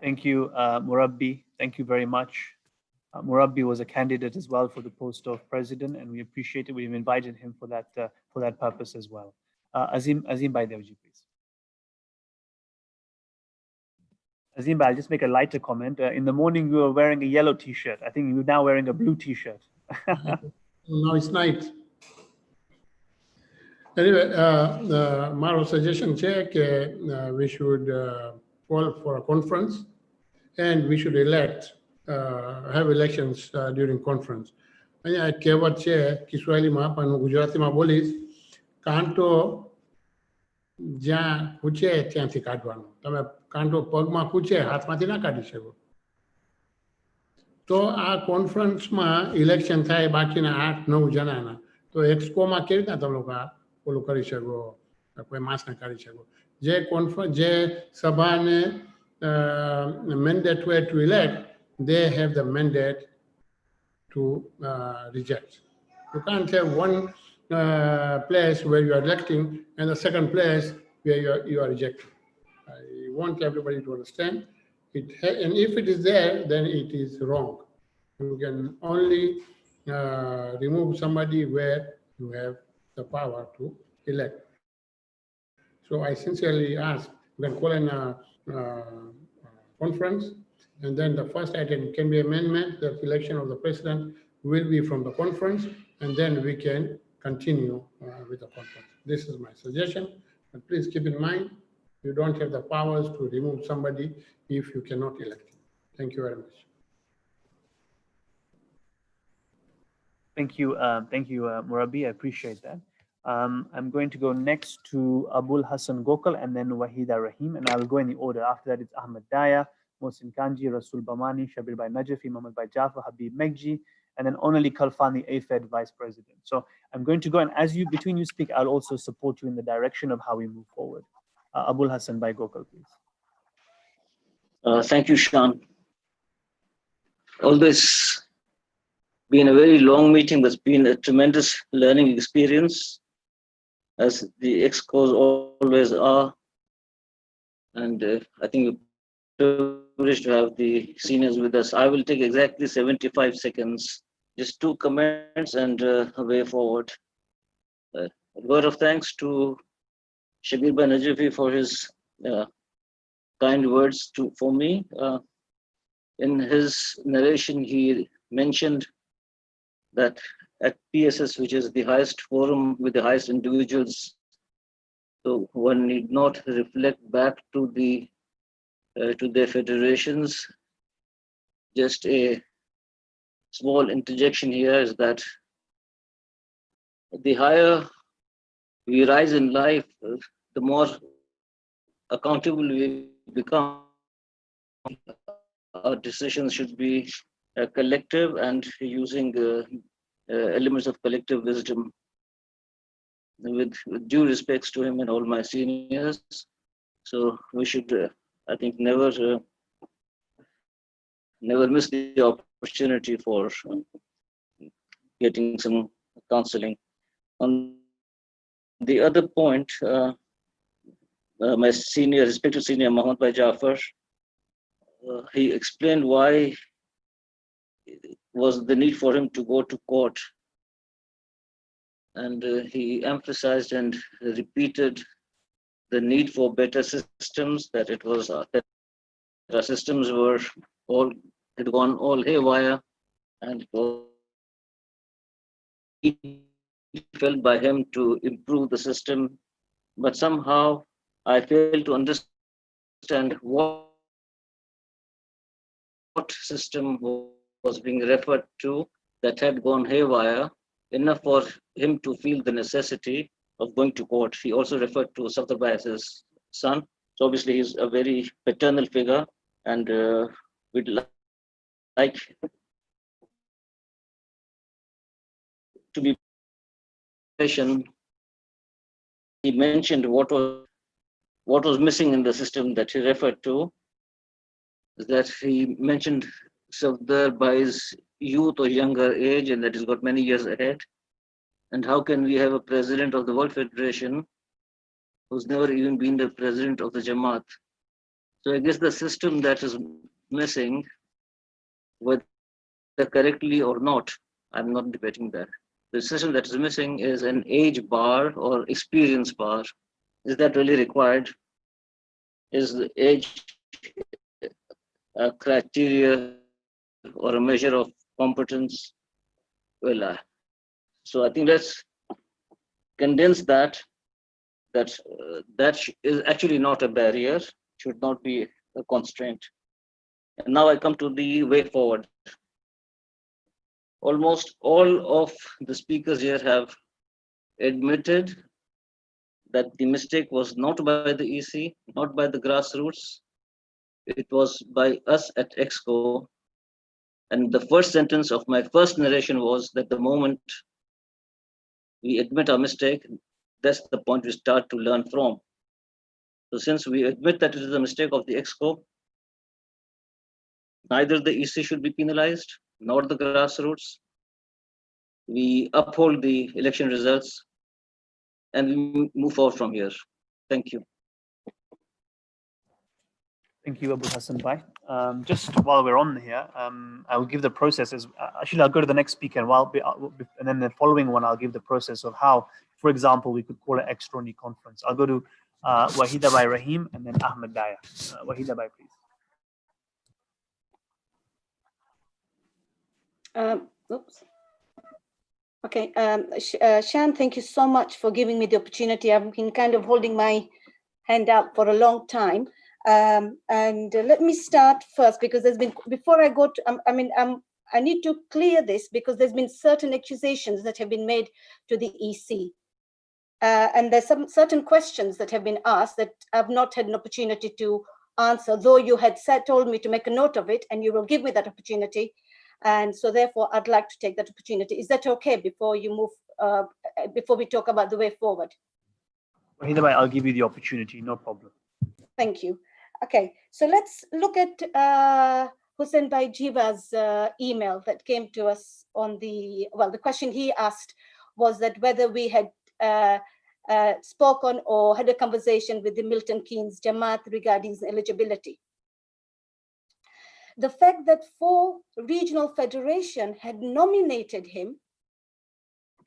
Thank you, Murabbi. Thank you very much. Murabbi was a candidate as well for the post of president, and we appreciate it. We've invited him for that purpose as well. Azim Baidevji, please. Azim, I'll just make a lighter comment. In the morning, you were wearing a yellow T-shirt. I think you're now wearing a blue T-shirt. Now it's night. Anyway, my suggestion check, we should call for a conference and we should have elections during conference. અહીંયા કહેવત છે કિસ્વાલીમાં પણ ગુજરાતીમાં બોલીશ કાંટો જ્યાં ખૂચે ત્યાંથી કાઢવાનો. તમે કાંટો પગમાં ખૂચે હાથમાંથી ના કાઢી શકો. તો આ કોન્ફરન્સમાં ઇલેક્શન થાય બાકીના 8-9 જણાના. તો એક્સકોમાં કેવી રીતના તમે લોકો ઓલું કરી શકો, કોઈ માસને કાઢી શકો. જે સભાને mandate way to elect, they have the mandate to reject. You can't have one place where you are electing and the second place where you are rejecting. I want everybody to understand it, and if it is there, then it is wrong. You can only remove somebody where you have the power to elect. So I sincerely ask, we can call in a conference, and then the first item can be amendment, the election of the president will be from the conference, and then we can continue with the conference. This is my suggestion, but please keep in mind, you don't have the powers to remove somebody if you cannot elect him. Thank you very much. Thank you, Murabbi. I appreciate that. I'm going to go next to Abul Hassan Gokal and then Wahida Rahim, and I'll go in the order. After that, it's Ahmed Daya, Mohsin Kanji, Rasul Bamani, Shabir Bhai Najafi, Mohammad Bhai Jafar, Habib Megji, and then Onali Kalfani, AFED Vice President. So I'm going to go, and between you speak, I'll also support you in the direction of how we move forward. Abul Hassan Bhai Gokal, please. Thank you, Sean. Although it's been a very long meeting, but it's been a tremendous learning experience, as the ExCos always are. And I think we're privileged to have the seniors with us. I will take exactly 75 seconds, just 2 comments and a way forward. A word of thanks to Shabir Bhai Najafi for his kind words for me. In his narration, he mentioned that at PSS, which is the highest forum with the highest individuals So one need not reflect back to their federations. Just a small interjection here is that the higher we rise in life, the more accountable we become. Our decisions should be collective and using elements of collective wisdom. With due respects to him and all my seniors, so we should, I think, never miss the opportunity for getting some counseling. On the other point, my respected senior Mohammad Bhai Jafar, he explained why was the need for him to go to court, and he emphasized and repeated the need for better systems, that it was that our systems had gone all haywire, and it was felt by him to improve the system. But somehow I fail to understand what system was being referred to that had gone haywire enough for him to feel the necessity of going to court. He also referred to Safdar Bhai as his son. So obviously he's a very paternal figure, and we'd like to be patient. He mentioned what was missing in the system that he referred to, is that he mentioned Safdar Bhai's youth or younger age, and that he's got many years ahead. And how can we have a president of the World Federation who's never even been the president of the Jamaat? So I guess the system that is missing, whether correctly or not, I'm not debating that. The system that is missing is an age bar or experience bar. Is that really required? Is the age a criteria or a measure of competence? Well, so I think let's condense that is actually not a barrier, should not be a constraint. And now I come to the way forward. Almost all of the speakers here have admitted that the mistake was not by the EC, not by the grassroots. It was by us at ExCo. And the first sentence of my first narration was that the moment we admit our mistake, that's the point we start to learn from. So since we admit that it is a mistake of the ExCo, neither the EC should be penalized, nor the grassroots. We uphold the election results and we move forward from here. Thank you. Thank you, Abu Hassan Bhai. Just while we're on here, I will give the processes. Actually, I'll go to the next speaker, and then the following one, I'll give the process of how, for example, we could call an extraordinary conference. I'll go to Wahida Bhai Rahim and then Ahmed Daya. Wahida Bhai, please. Oops. Okay, Shan, thank you so much for giving me the opportunity. I've been kind of holding my hand out for a long time. And let me start first, because there's been, before I go to, I need to clear this, because there's been certain accusations that have been made to the EC. And there's some certain questions that have been asked that I've not had an opportunity to answer, though you had told me to make a note of it, and you will give me that opportunity. And so therefore, I'd like to take that opportunity. Is that okay before you move, before we talk about the way forward? Wahida Bhai, I'll give you the opportunity, no problem. Thank you. Okay, so let's look at Hussein Bhai Jiva's email that came to us on the, well, the question he asked was that whether we had spoken or had a conversation with the Milton Keynes Jamaat regarding his eligibility. The fact that 4 regional federations had nominated him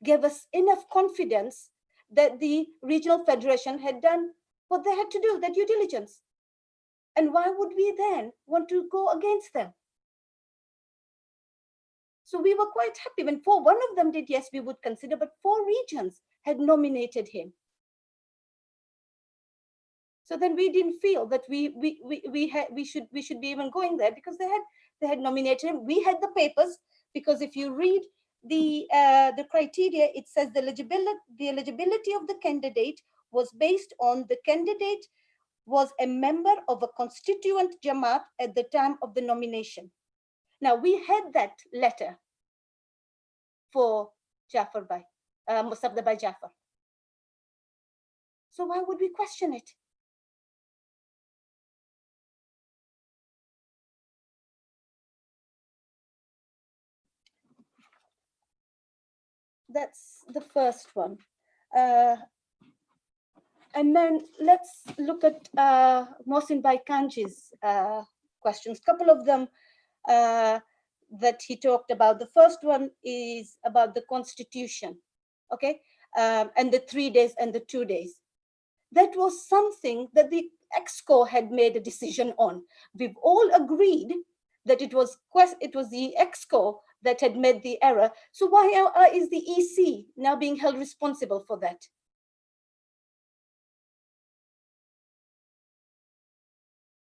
gave us enough confidence that the regional federation had done what they had to do, their due diligence. And why would we then want to go against them? So we were quite happy when one of them did, yes, we would consider, but 4 regions had nominated him. So then we didn't feel that we should be even going there, because they had nominated him. We had the papers, because if you read the criteria, it says the eligibility of the candidate was based on the candidate was a member of a constituent Jamaat at the time of the nomination. Now we had that letter for Jafar Bhai, Musafdar Bhai Jafar. So why would we question it? That's the first one. And then let's look at Mohsin Bhai Kanji's questions. Couple of them that he talked about. The first one is about the constitution, okay? And the 3 days and the 2 days. That was something that the ExCo had made a decision on. We've all agreed that it was the ExCo that had made the error. So why is the EC now being held responsible for that?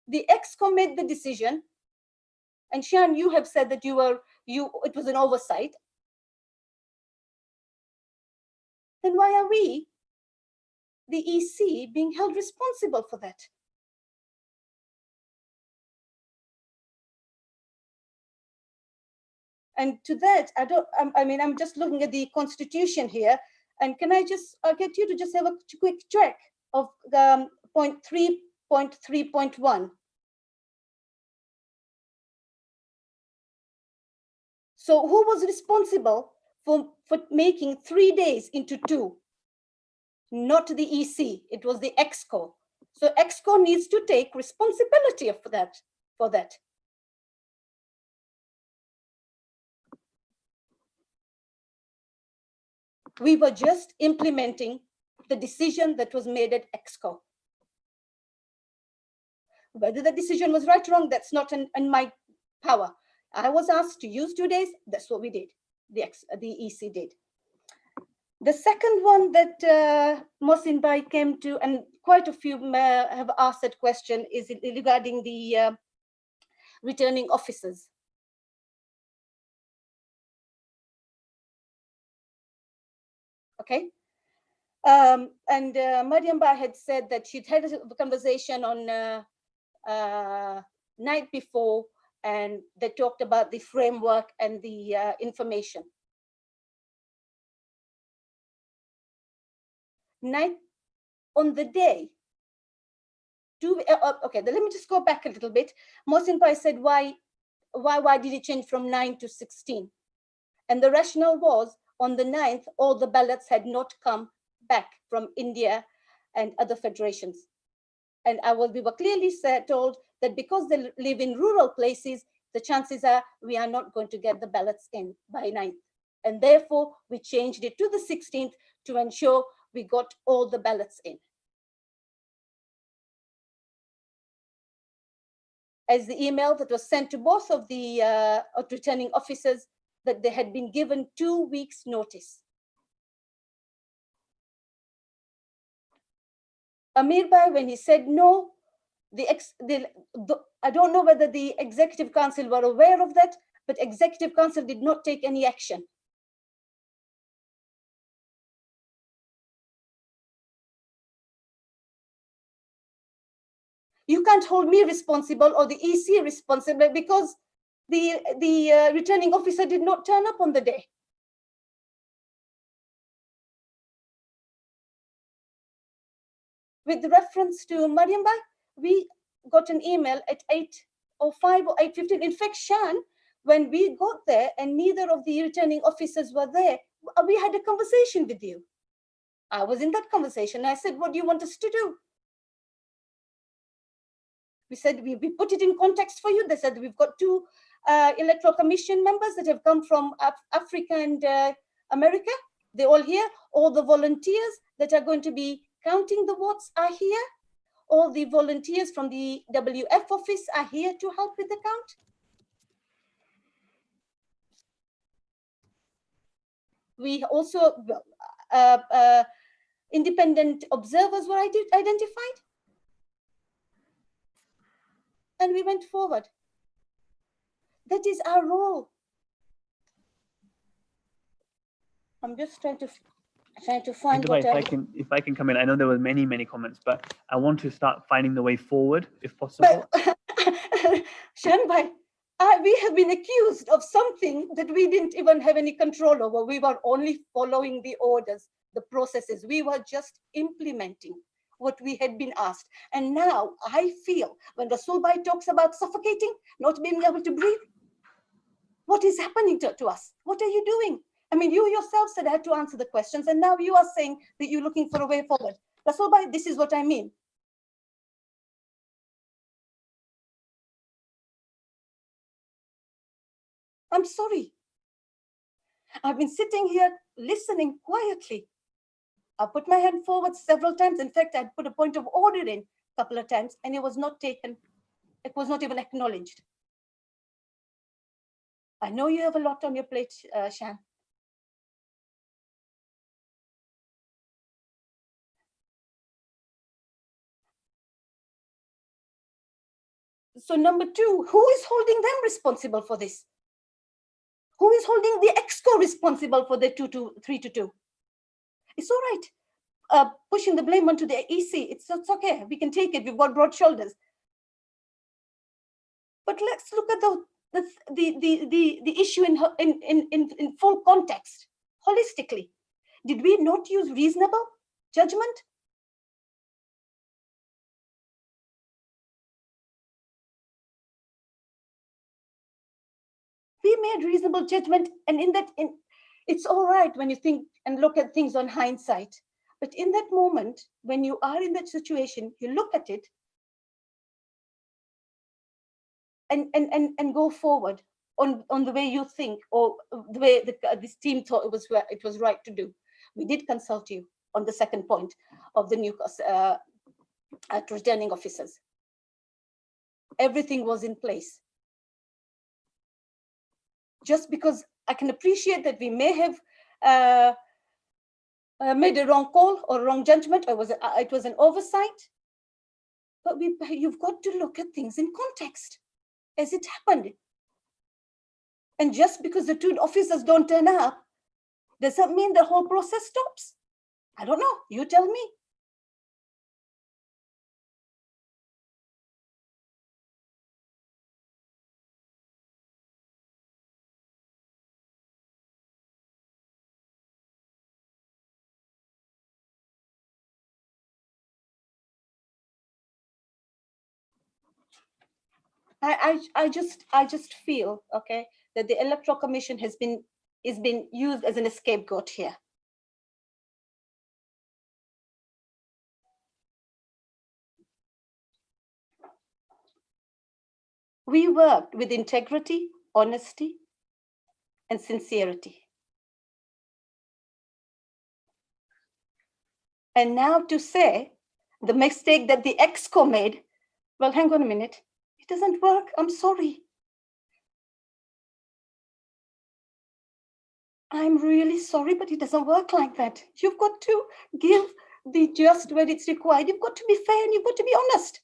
The ExCo made the decision, and Shan, you have said that it was an oversight. Then why are we, the EC, being held responsible for that? And to that, I'm just looking at the constitution here, and can I just get you to just have a quick check of the point 3.3.1. So who was responsible for making 3 days into 2? Not the EC, it was the ExCo. So ExCo needs to take responsibility for that. We were just implementing the decision that was made at ExCo. Whether the decision was right or wrong, that's not in my power. I was asked to use 2 days, that's what we did, the EC did. The second one that Mohsin Bhai came to, and quite a few have asked that question, is regarding the returning officers. Okay. And Mariam Bhai had said that she'd had a conversation on night before, and they talked about the framework and the information. Night on the day. Okay, let me just go back a little bit. Mohsin Bhai said, why did it change from 9 to 16? And the rationale was, on the 9th, all the ballots had not come back from India and other federations. And we were clearly told that because they live in rural places, the chances are we are not going to get the ballots in by 9th. And therefore, we changed it to the 16th to ensure we got all the ballots in. As the email that was sent to both of the returning officers, that they had been given 2 weeks notice. Amir Bhai, when he said no, I don't know whether the Executive Council were aware of that, but Executive Council did not take any action. You can't hold me responsible or the EC responsible because the returning officer did not turn up on the day. With reference to Mariam Bhai, we got an email at 8:05 or 8:15. In fact, Shan, when we got there and neither of the returning officers were there, we had a conversation with you. I was in that conversation. I said, what do you want us to do? We said, we put it in context for you. They said, we've got 2 Electoral Commission members that have come from Africa and America. They're all here. All the volunteers that are going to be counting the votes are here. All the volunteers from the WF office are here to help with the count. We also, independent observers were identified. and we went forward. That is our role. I'm just trying to find what if I can come in, I know there were many comments, but I want to start finding the way forward, if possible. Shanbhai, we have been accused of something that we didn't even have any control over. We were only following the orders, the processes. We were just implementing what we had been asked. And now I feel when Rasul Bhai talks about suffocating, not being able to breathe, what is happening to us? What are you doing? I mean, you yourself said I had to answer the questions, and now you are saying that you're looking for a way forward. Rasul Bhai, this is what I mean. I'm sorry. I've been sitting here listening quietly. I put my hand forward several times. In fact, I put a point of order in a couple of times, and it was not taken. It was not even acknowledged. I know you have a lot on your plate, Shan. So number two, who is holding them responsible for this? Who is holding the ExCo responsible for the 3-2? It's all right. Pushing the blame onto the EC, it's okay. We can take it. We've got broad shoulders. But let's look at the issue in full context, holistically. Did we not use reasonable judgment? We made reasonable judgment, and it's all right when you think and look at things on hindsight. But in that moment, when you are in that situation, you look at it and go forward on the way you think, or the way this team thought it was right to do. We did consult you on the second point of the new returning officers. Everything was in place. Just because I can appreciate that we may have made a wrong call or wrong judgment, or it was an oversight, but you've got to look at things in context as it happened. And just because the 2 officers don't turn up, does that mean the whole process stops? I don't know, you tell me. I just feel, okay, that the Electoral Commission is been used as an scapegoat here. We worked with integrity, honesty, and sincerity. And now to say the mistake that the ExCo made, well, hang on a minute. It doesn't work. I'm sorry. I'm really sorry, but it doesn't work like that. You've got to give the just where it's required. You've got to be fair and you've got to be honest.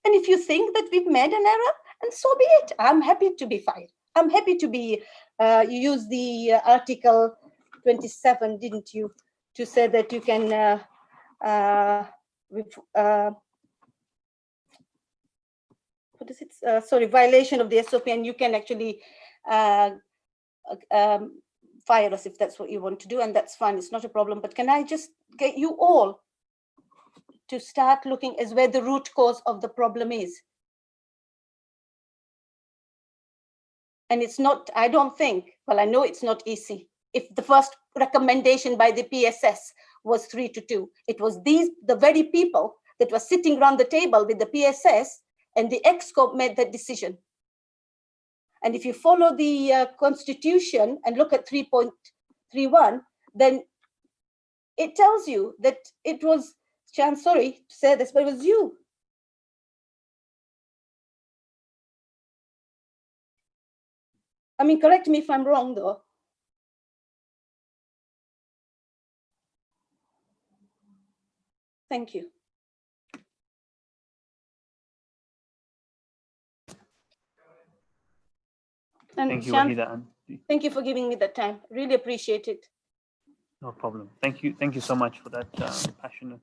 And if you think that we've made an error, and so be it. I'm happy to be fired. I'm happy to be, you used the Article 27, didn't you, to say that you can, what is it? Sorry, violation of the SOP, and you can actually fire us if that's what you want to do, and that's fine, it's not a problem. But can I just get you all to start looking as where the root cause of the problem is? And it's not, I don't think, well, I know it's not easy. If the first recommendation by the PSS was 3-2, it was the very people that were sitting around the table with the PSS and the ExCo made that decision. And if you follow the constitution and look at 3.31, then it tells you that it was, Chan, sorry to say this, but it was you. I mean, correct me if I'm wrong though. Thank you. And Thank you, Shan, Wahida. thank you for giving me the time. Really appreciate it. No problem. Thank you so much for that passionate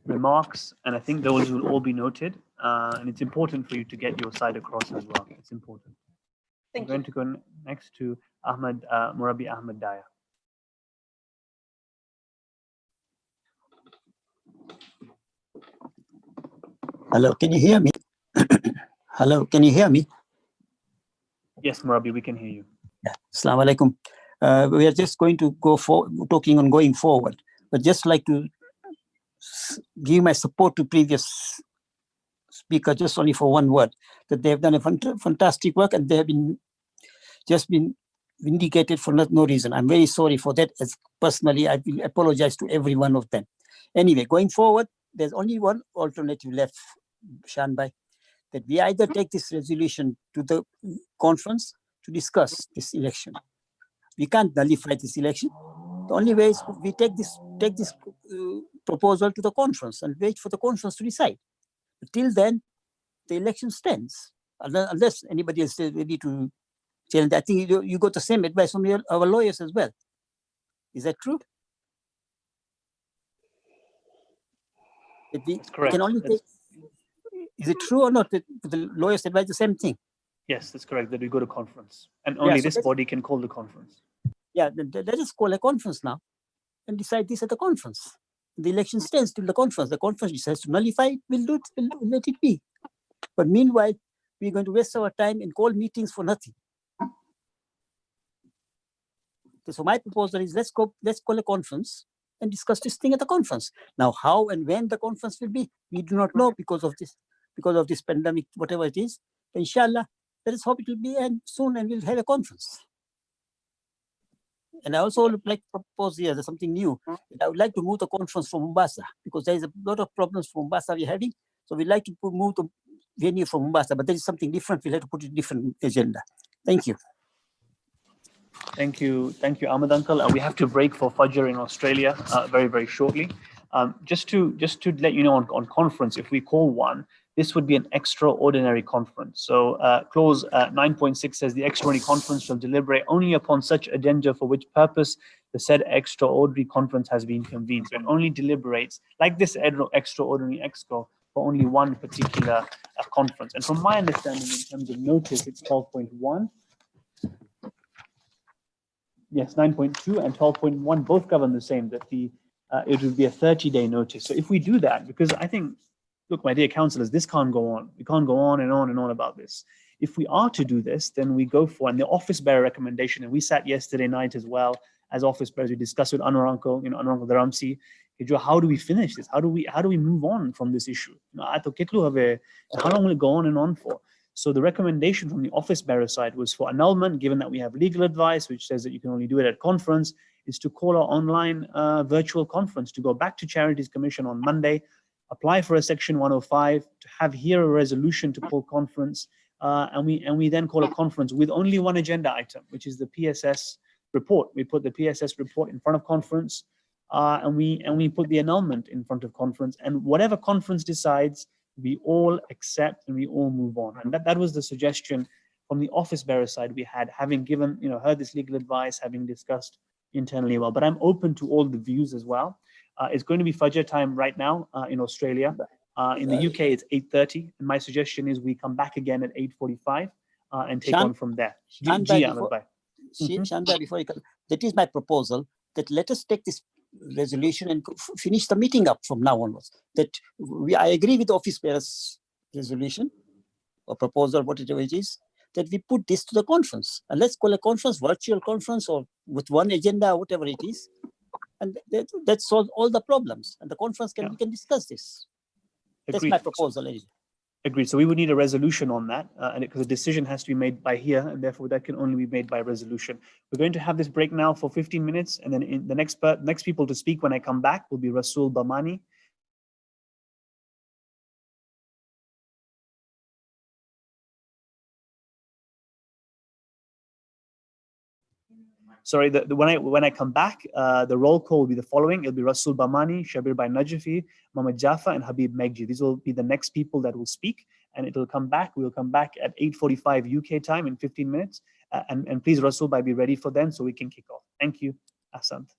remarks. And I think those will all be noted. And it's important for you to get your side across as well. It's important. Thank I'm going to go next to Ahmed Murabi Ahmed Daya. Hello, can you hear me? Hello, can you hear me? Yes, Murabi, we can hear you. Yeah. Assalamu alaikum. We are just going to go for talking on going forward, but just like to give my support to previous speaker just only for one word, that they have done a fantastic work and they have been vindicated for no reason. I'm very sorry for that. As personally, I will apologize to every one of them. Anyway, going forward, there's only one alternative left, Shanbai, that we either take this resolution to the conference to discuss this election. We can't nullify this election. The only way is we take this proposal to the conference and wait for the conference to decide. But till then, the election stands, unless anybody is ready to challenge. I think you got the same advice from our lawyers as well. Is that true? That's correct. Can only take, is it true or not that the lawyers advise the same thing? Yes, that's correct, that we go to conference. And only so this body can call the conference. Yeah, let us call a conference now and decide this at the conference. The election stands till the conference. The conference decides to nullify it, we'll let it be. But meanwhile, we're going to waste our time and call meetings for nothing. Okay, so my proposal is let's call a conference and discuss this thing at the conference. Now, how and when the conference will be, we do not know because of this pandemic, whatever it is. But inshallah, let us hope it will be soon and we'll have a conference. And I also would like to propose here something new. I would like to move the conference from Mombasa because there is a lot of problems from Mombasa we're having. So we'd like to move the venue from Mombasa, but there is something different. We'll have to put it in a different agenda. Thank you. Thank you, Ahmed Uncle. We have to break for Fajr in Australia very, very shortly. Just to let you know on conference, if we call one, this would be an extraordinary conference. So clause 9.6 says the extraordinary conference shall deliberate only upon such agenda for which purpose the said extraordinary conference has been convened. So it only deliberates, like this extraordinary ExCo, for only one particular conference. And from my understanding in terms of notice, it's 12.1. Yes, 9.2 and 12.1 both govern the same, that it would be a 30-day notice. So if we do that, because I think, look, my dear councillors, this can't go on. We can't go on and on and on about this. If we are to do this, then we go for, and the office bearer recommendation, and we sat yesterday night as well as office bearers, we discussed with Anwar Uncle, Anwar Uncle Dharamsi, how do we finish this? How do we move on from this issue? How long will it go on and on for? So the recommendation from the office bearer side was for annulment, given that we have legal advice, which says that you can only do it at conference, is to call our online virtual conference, to go back to Charities Commission on Monday, apply for a Section 105, to have here a resolution to call conference, and we then call a conference with only one agenda item, which is the PSS report. We put the PSS report in front of conference, and we put the annulment in front of conference, and whatever conference decides, we all accept and we all move on. And that was the suggestion from the office bearer side we had, having given, heard this legal advice, having discussed internally well. But I'm open to all the views as well. It's going to be Fajr time right now in Australia. In the UK, it's 8:30. And my suggestion is we come back again at 8:45 and take on from there. Shanbai, before you come, that is my proposal, that let us take this resolution and finish the meeting up from now onwards. I agree with the office bearers resolution or proposal, whatever it is, that we put this to the conference. And let's call a conference, virtual conference, or with one agenda, whatever it is. And that solves all the problems. And the conference we can discuss this. That's Agreed. my proposal. Agreed. So we would need a resolution on that, and because the decision has to be made by here, and therefore that can only be made by resolution. We're going to have this break now for 15 minutes, and then in the next people to speak when I come back will be Rasul Bamani. Sorry, when I come back, the roll call will be the following. It'll be Rasul Bamani, Shabir Bhai Najafi, Mohammed Jaffa, and Habib Megji. These will be the next people that will speak. and it'll come back. We'll come back at 8:45 UK time in 15 minutes. And please, Rasul, be ready for then so we can kick off. Thank you. Asant.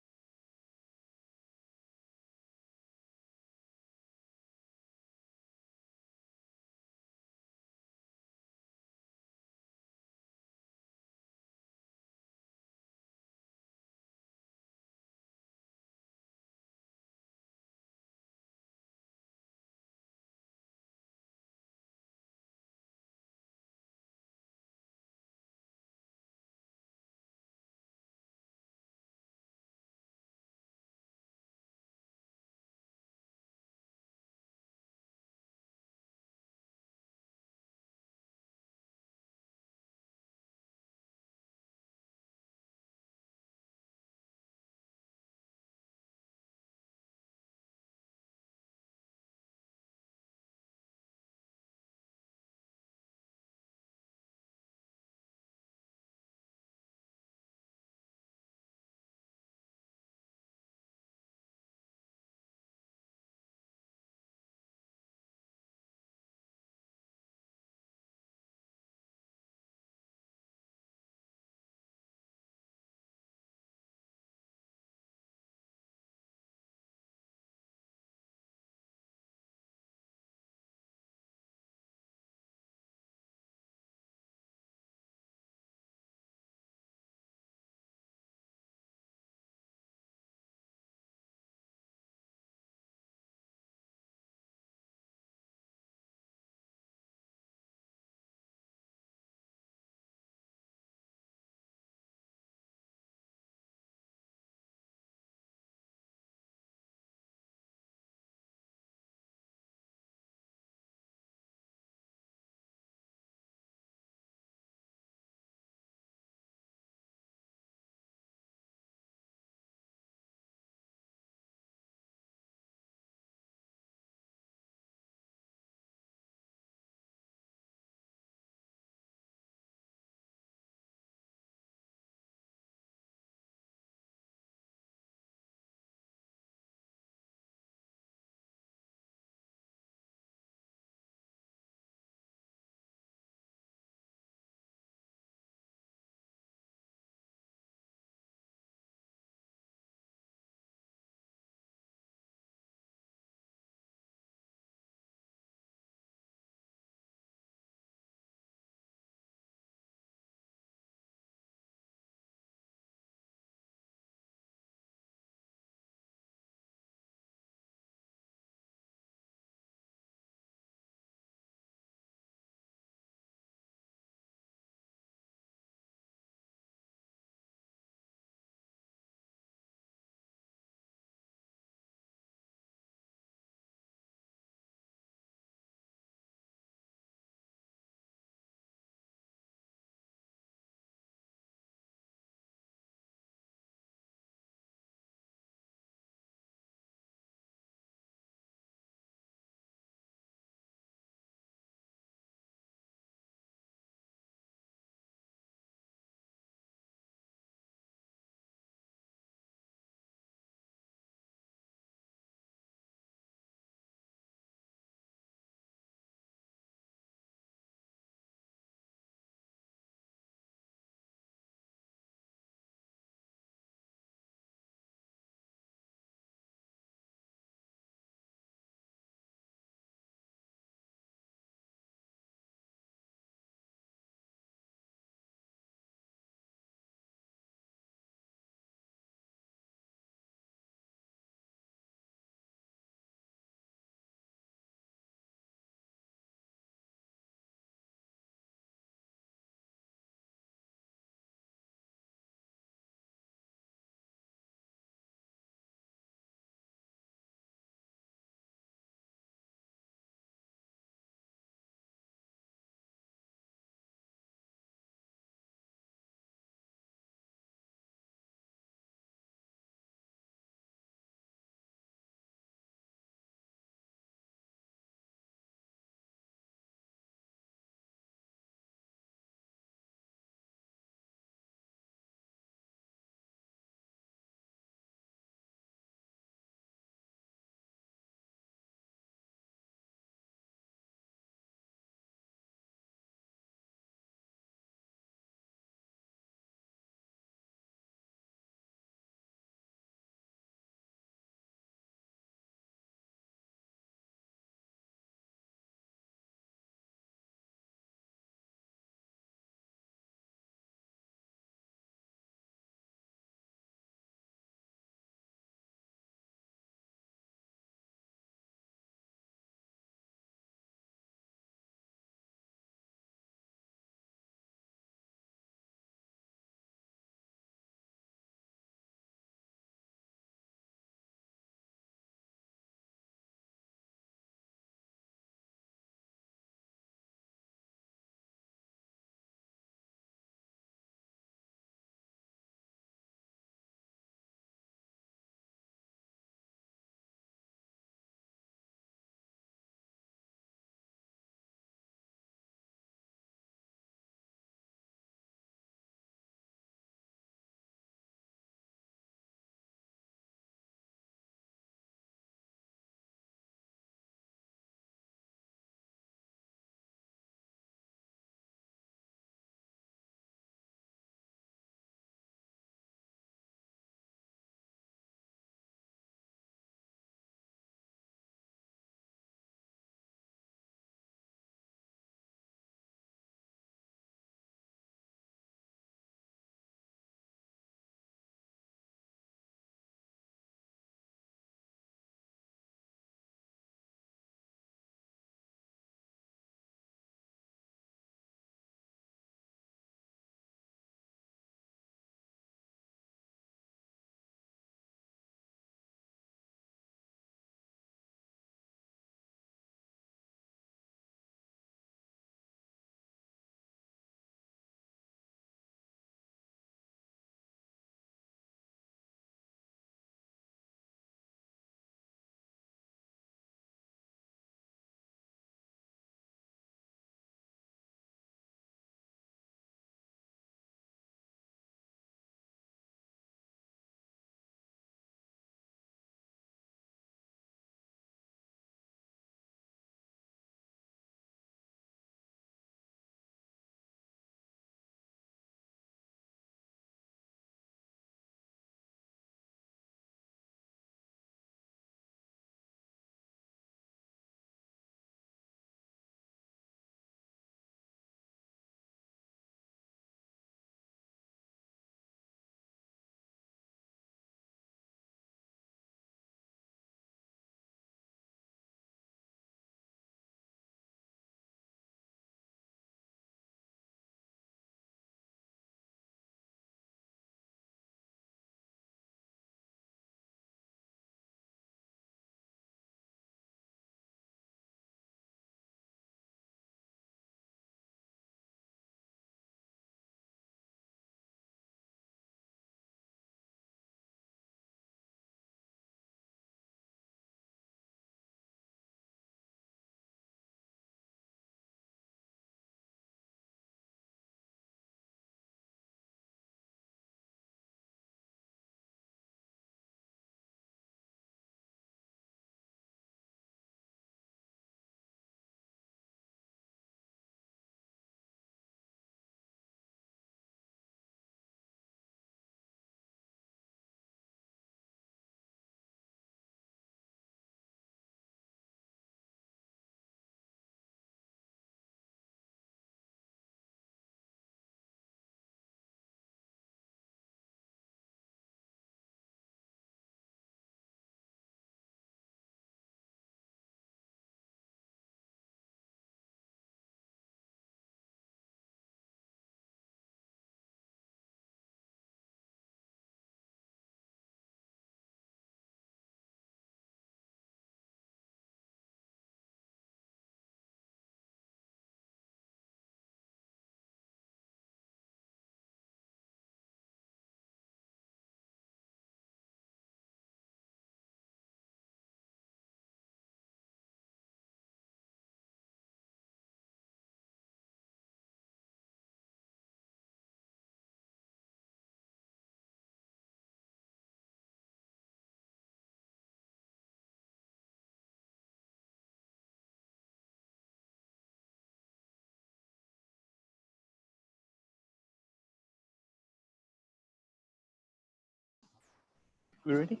We ready?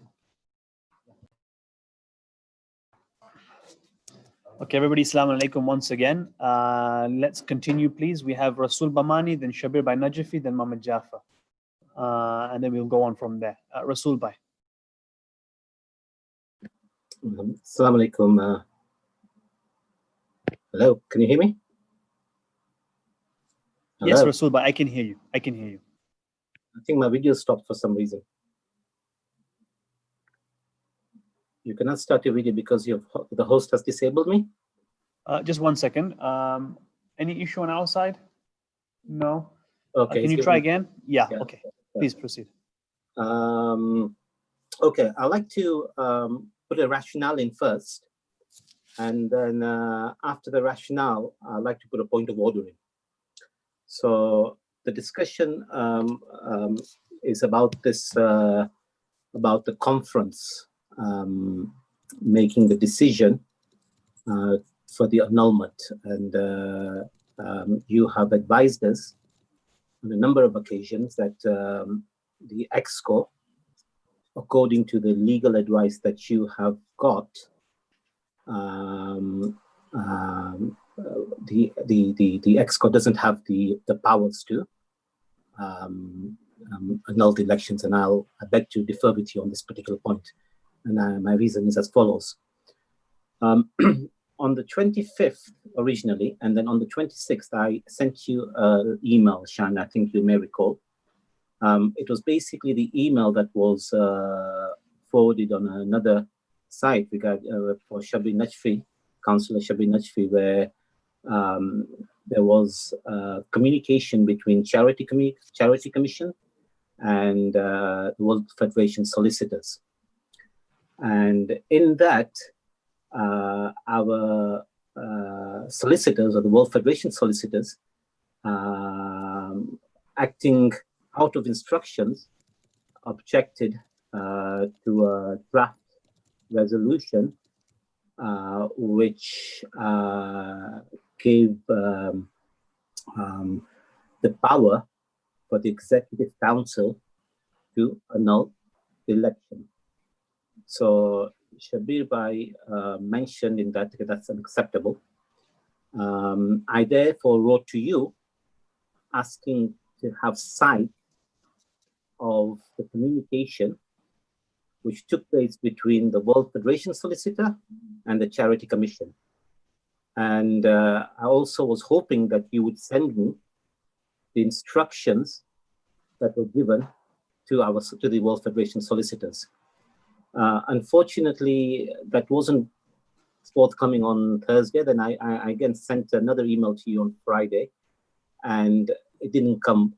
Okay, everybody, Assalamu alaikum once again. Let's continue, please. We have Rasul Bamani, then Shabir by Najafi, then Muhammad Jafar. And then we'll go on from there. Rasul Bhai. Assalamu alaikum. Hello, can you hear me? Hello? Yes, Rasul Bhai, I can hear you. I can hear you. I think my video stopped for some reason. You cannot start your video because the host has disabled me? Just 1 second. Any issue on our side? No. Okay. Can you try again? Yeah, okay. Please proceed. Okay, I'd like to put a rationale in first. And then after the rationale, I'd like to put a point of order in. So the discussion is about this, about the conference making the decision for the annulment. And you have advised us on a number of occasions that the ExCo, according to the legal advice that you have got, the ExCo doesn't have the powers to annul the elections, and I beg to differ with you on this particular point. And my reason is as follows. On the 25th originally, and then on the 26th, I sent you an email, Shan, I think you may recall. It was basically the email that was forwarded on another site for Shabir Najfi, Councillor Shabir Najfi, where there was communication between Charity Commission and the World Federation solicitors. And in that, our solicitors, or the World Federation solicitors, acting out of instructions, objected to a draft resolution which gave the power for the Executive Council to annul the election. So Shabir Bhai mentioned in that that's unacceptable. I therefore wrote to you asking to have sight of the communication which took place between the World Federation Solicitor and the Charity Commission. And I also was hoping that you would send me the instructions that were given to the World Federation Solicitors. Unfortunately, that wasn't forthcoming on Thursday. Then I again sent another email to you on Friday, and it didn't come.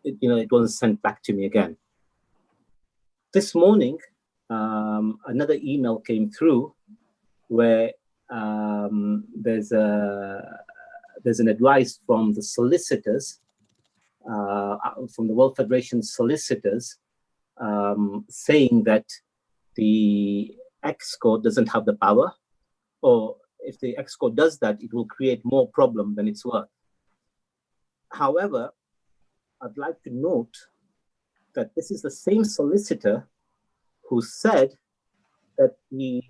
It wasn't sent back to me again. This morning, another email came through where there's an advice from the solicitors, from the World Federation solicitors, saying that the ExCo doesn't have the power, or if the ExCo does that, it will create more problem than it's worth. However, I'd like to note that this is the same solicitor who said that the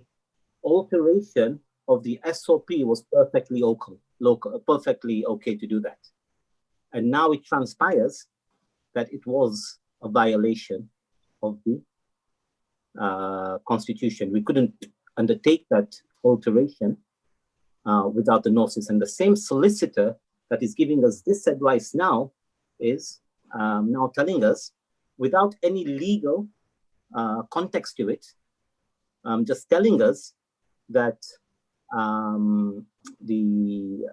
alteration of the SOP was perfectly okay to do that. And now it transpires that it was a violation of the Constitution. We couldn't undertake that alteration without the notice. And the same solicitor that is giving us this advice now is now telling us, without any legal context to it, just telling us that the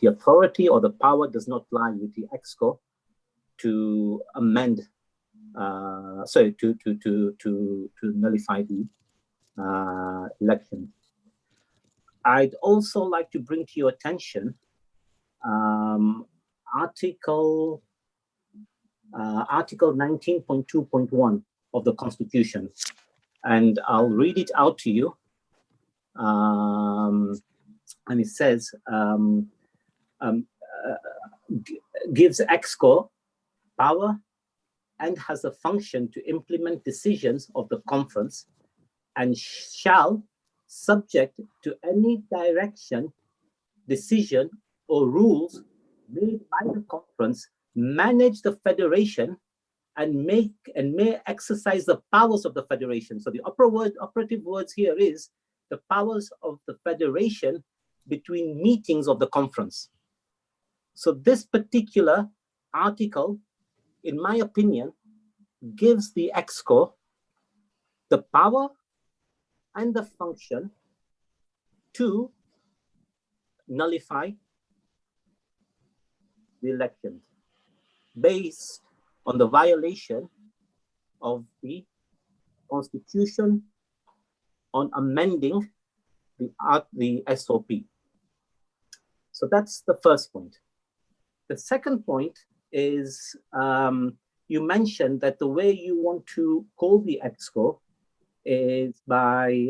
authority or the power does not lie with the ExCo to amend, to nullify the election. I'd also like to bring to your attention Article 19.2.1 of the Constitution, and I'll read it out to you. And it says, gives ExCo power and has a function to implement decisions of the conference, and shall, subject to any direction, decision, or rules made by the conference, manage the federation and may exercise the powers of the federation. So the operative words here is the powers of the federation between meetings of the conference. So this particular article, in my opinion, gives the ExCo the power and the function to nullify the elections based on the violation of the Constitution on amending the SOP. So that's the first point. The second point is you mentioned that the way you want to call the ExCo is by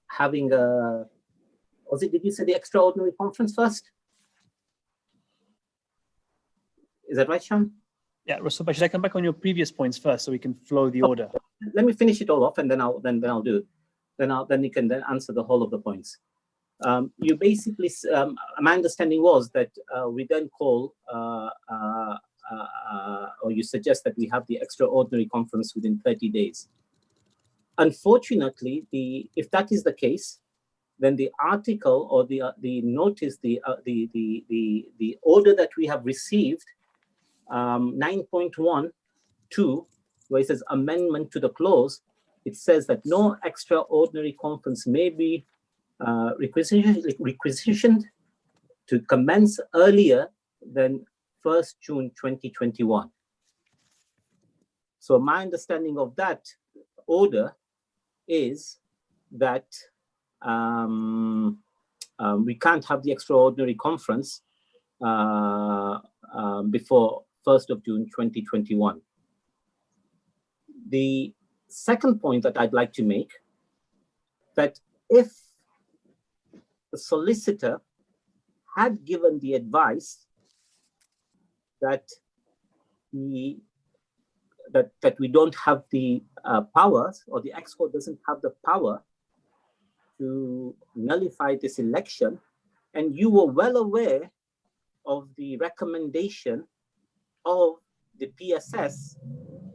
having a, did you say the extraordinary conference first? Is that right, Sean? Yeah, Rasul, should I come back on your previous points first so we can flow the order? Let me finish it all off, and then I'll do it. Then you can then answer the whole of the points. You basically, my understanding was that we then call, or you suggest that we have the extraordinary conference within 30 days. Unfortunately, if that is the case, then the article or the notice, the order that we have received, 9.1.2, where it says amendment to the clause, it says that no extraordinary conference may be requisitioned to commence earlier than 1st June 2021. So my understanding of that order is that we can't have the extraordinary conference before 1st of June 2021. The second point that I'd like to make, that if the solicitor had given the advice that we don't have the powers, or the ExCo doesn't have the power to nullify this election, and you were well aware of the recommendation of the PSS,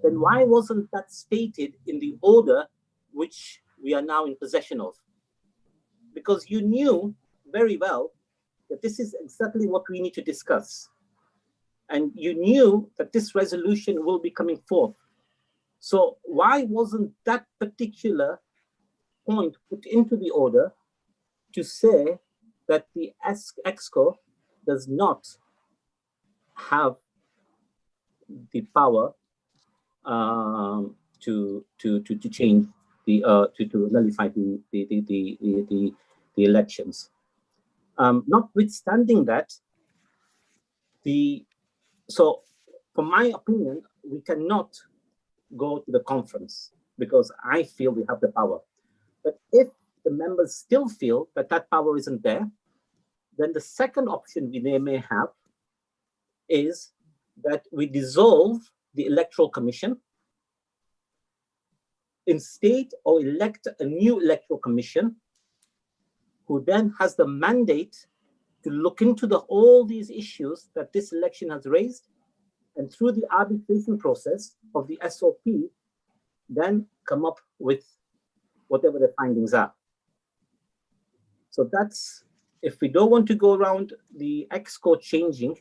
then why wasn't that stated in the order which we are now in possession of? Because you knew very well that this is exactly what we need to discuss. And you knew that this resolution will be coming forth. So why wasn't that particular point put into the order to say that the ExCo does not have the power to change the to nullify the elections? Notwithstanding that, so from my opinion, we cannot go to the conference because I feel we have the power. But if the members still feel that that power isn't there, then the second option we may have is that we dissolve the Electoral Commission, instate or elect a new Electoral Commission, who then has the mandate to look into all these issues that this election has raised, and through the arbitration process of the SOP, then come up with whatever the findings are. So that's, if we don't want to go around the ExCo changing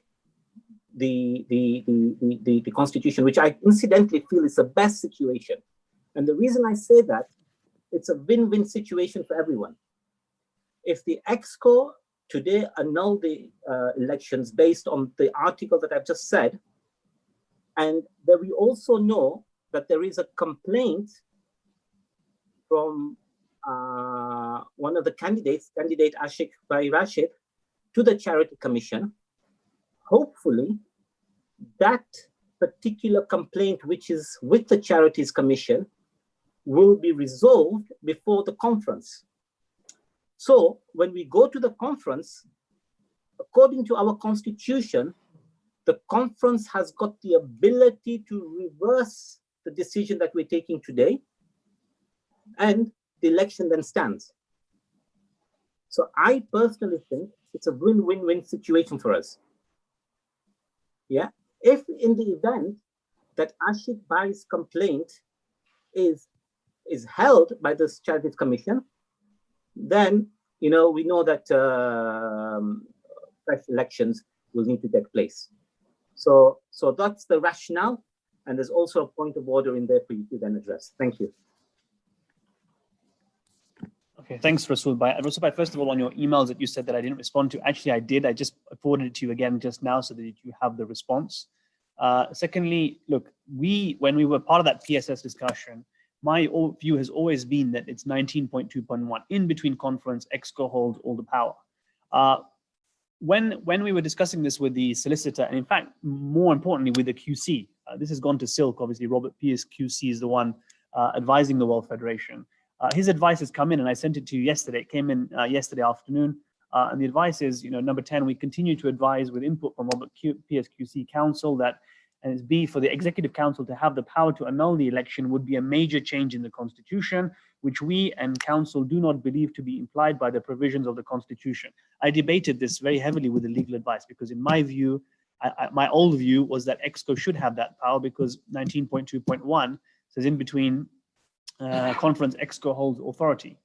the constitution, which I incidentally feel is the best situation. And the reason I say that, it's a win-win situation for everyone. If the ExCo today annul the elections based on the article that I've just said, and that we also know that there is a complaint from one of the candidates, candidate Ashik Bhai Rashid, to the Charity Commission, hopefully that particular complaint, which is with the Charities Commission, will be resolved before the conference. So when we go to the conference, according to our constitution, the conference has got the ability to reverse the decision that we're taking today, and the election then stands. So I personally think it's a win-win-win situation for us. Yeah, if in the event that Ashik Bai's complaint is held by the Strategic Commission, then we know that fresh elections will need to take place. So that's the rationale, and there's also a point of order in there for you to then address. Thank you. Okay, thanks, Rasool Bhai. Rasool Bhai, first of all, on your emails that you said that I didn't respond to, actually I did. I just forwarded it to you again just now so that you have the response. Secondly, look, when we were part of that PSS discussion, my view has always been that it's 19.2.1, in between conference, ExCo holds all the power. When we were discussing this with the solicitor, and in fact, more importantly, with the QC, this has gone to Silk, obviously, Robert Pierce QC is the one advising the World Federation. His advice has come in, and I sent it to you yesterday. It came in yesterday afternoon. And the advice is, number 10, we continue to advise with input from Robert Pierce QC Council that, and it's B, for the Executive Council to have the power to annul the election would be a major change in the Constitution, which we and Council do not believe to be implied by the provisions of the Constitution. I debated this very heavily with the legal advice because in my view, my old view was that ExCo should have that power because 19.2.1 says in between conference, ExCo holds authority.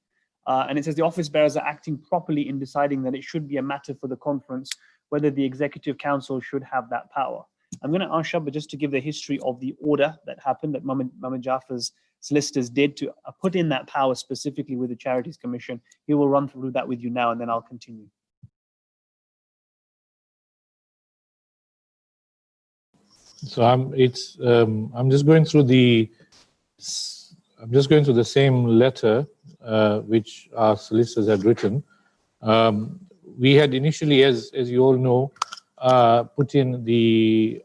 And it says the office bearers are acting properly in deciding that it should be a matter for the conference whether the Executive Council should have that power. I'm going to ask Shabba just to give the history of the order that happened that Mohammed Jafar's solicitors did to put in that power specifically with the Charities Commission. He will run through that with you now, and then I'll continue. So I'm just going through the same letter which our solicitors had written. We had initially, as you all know, put in the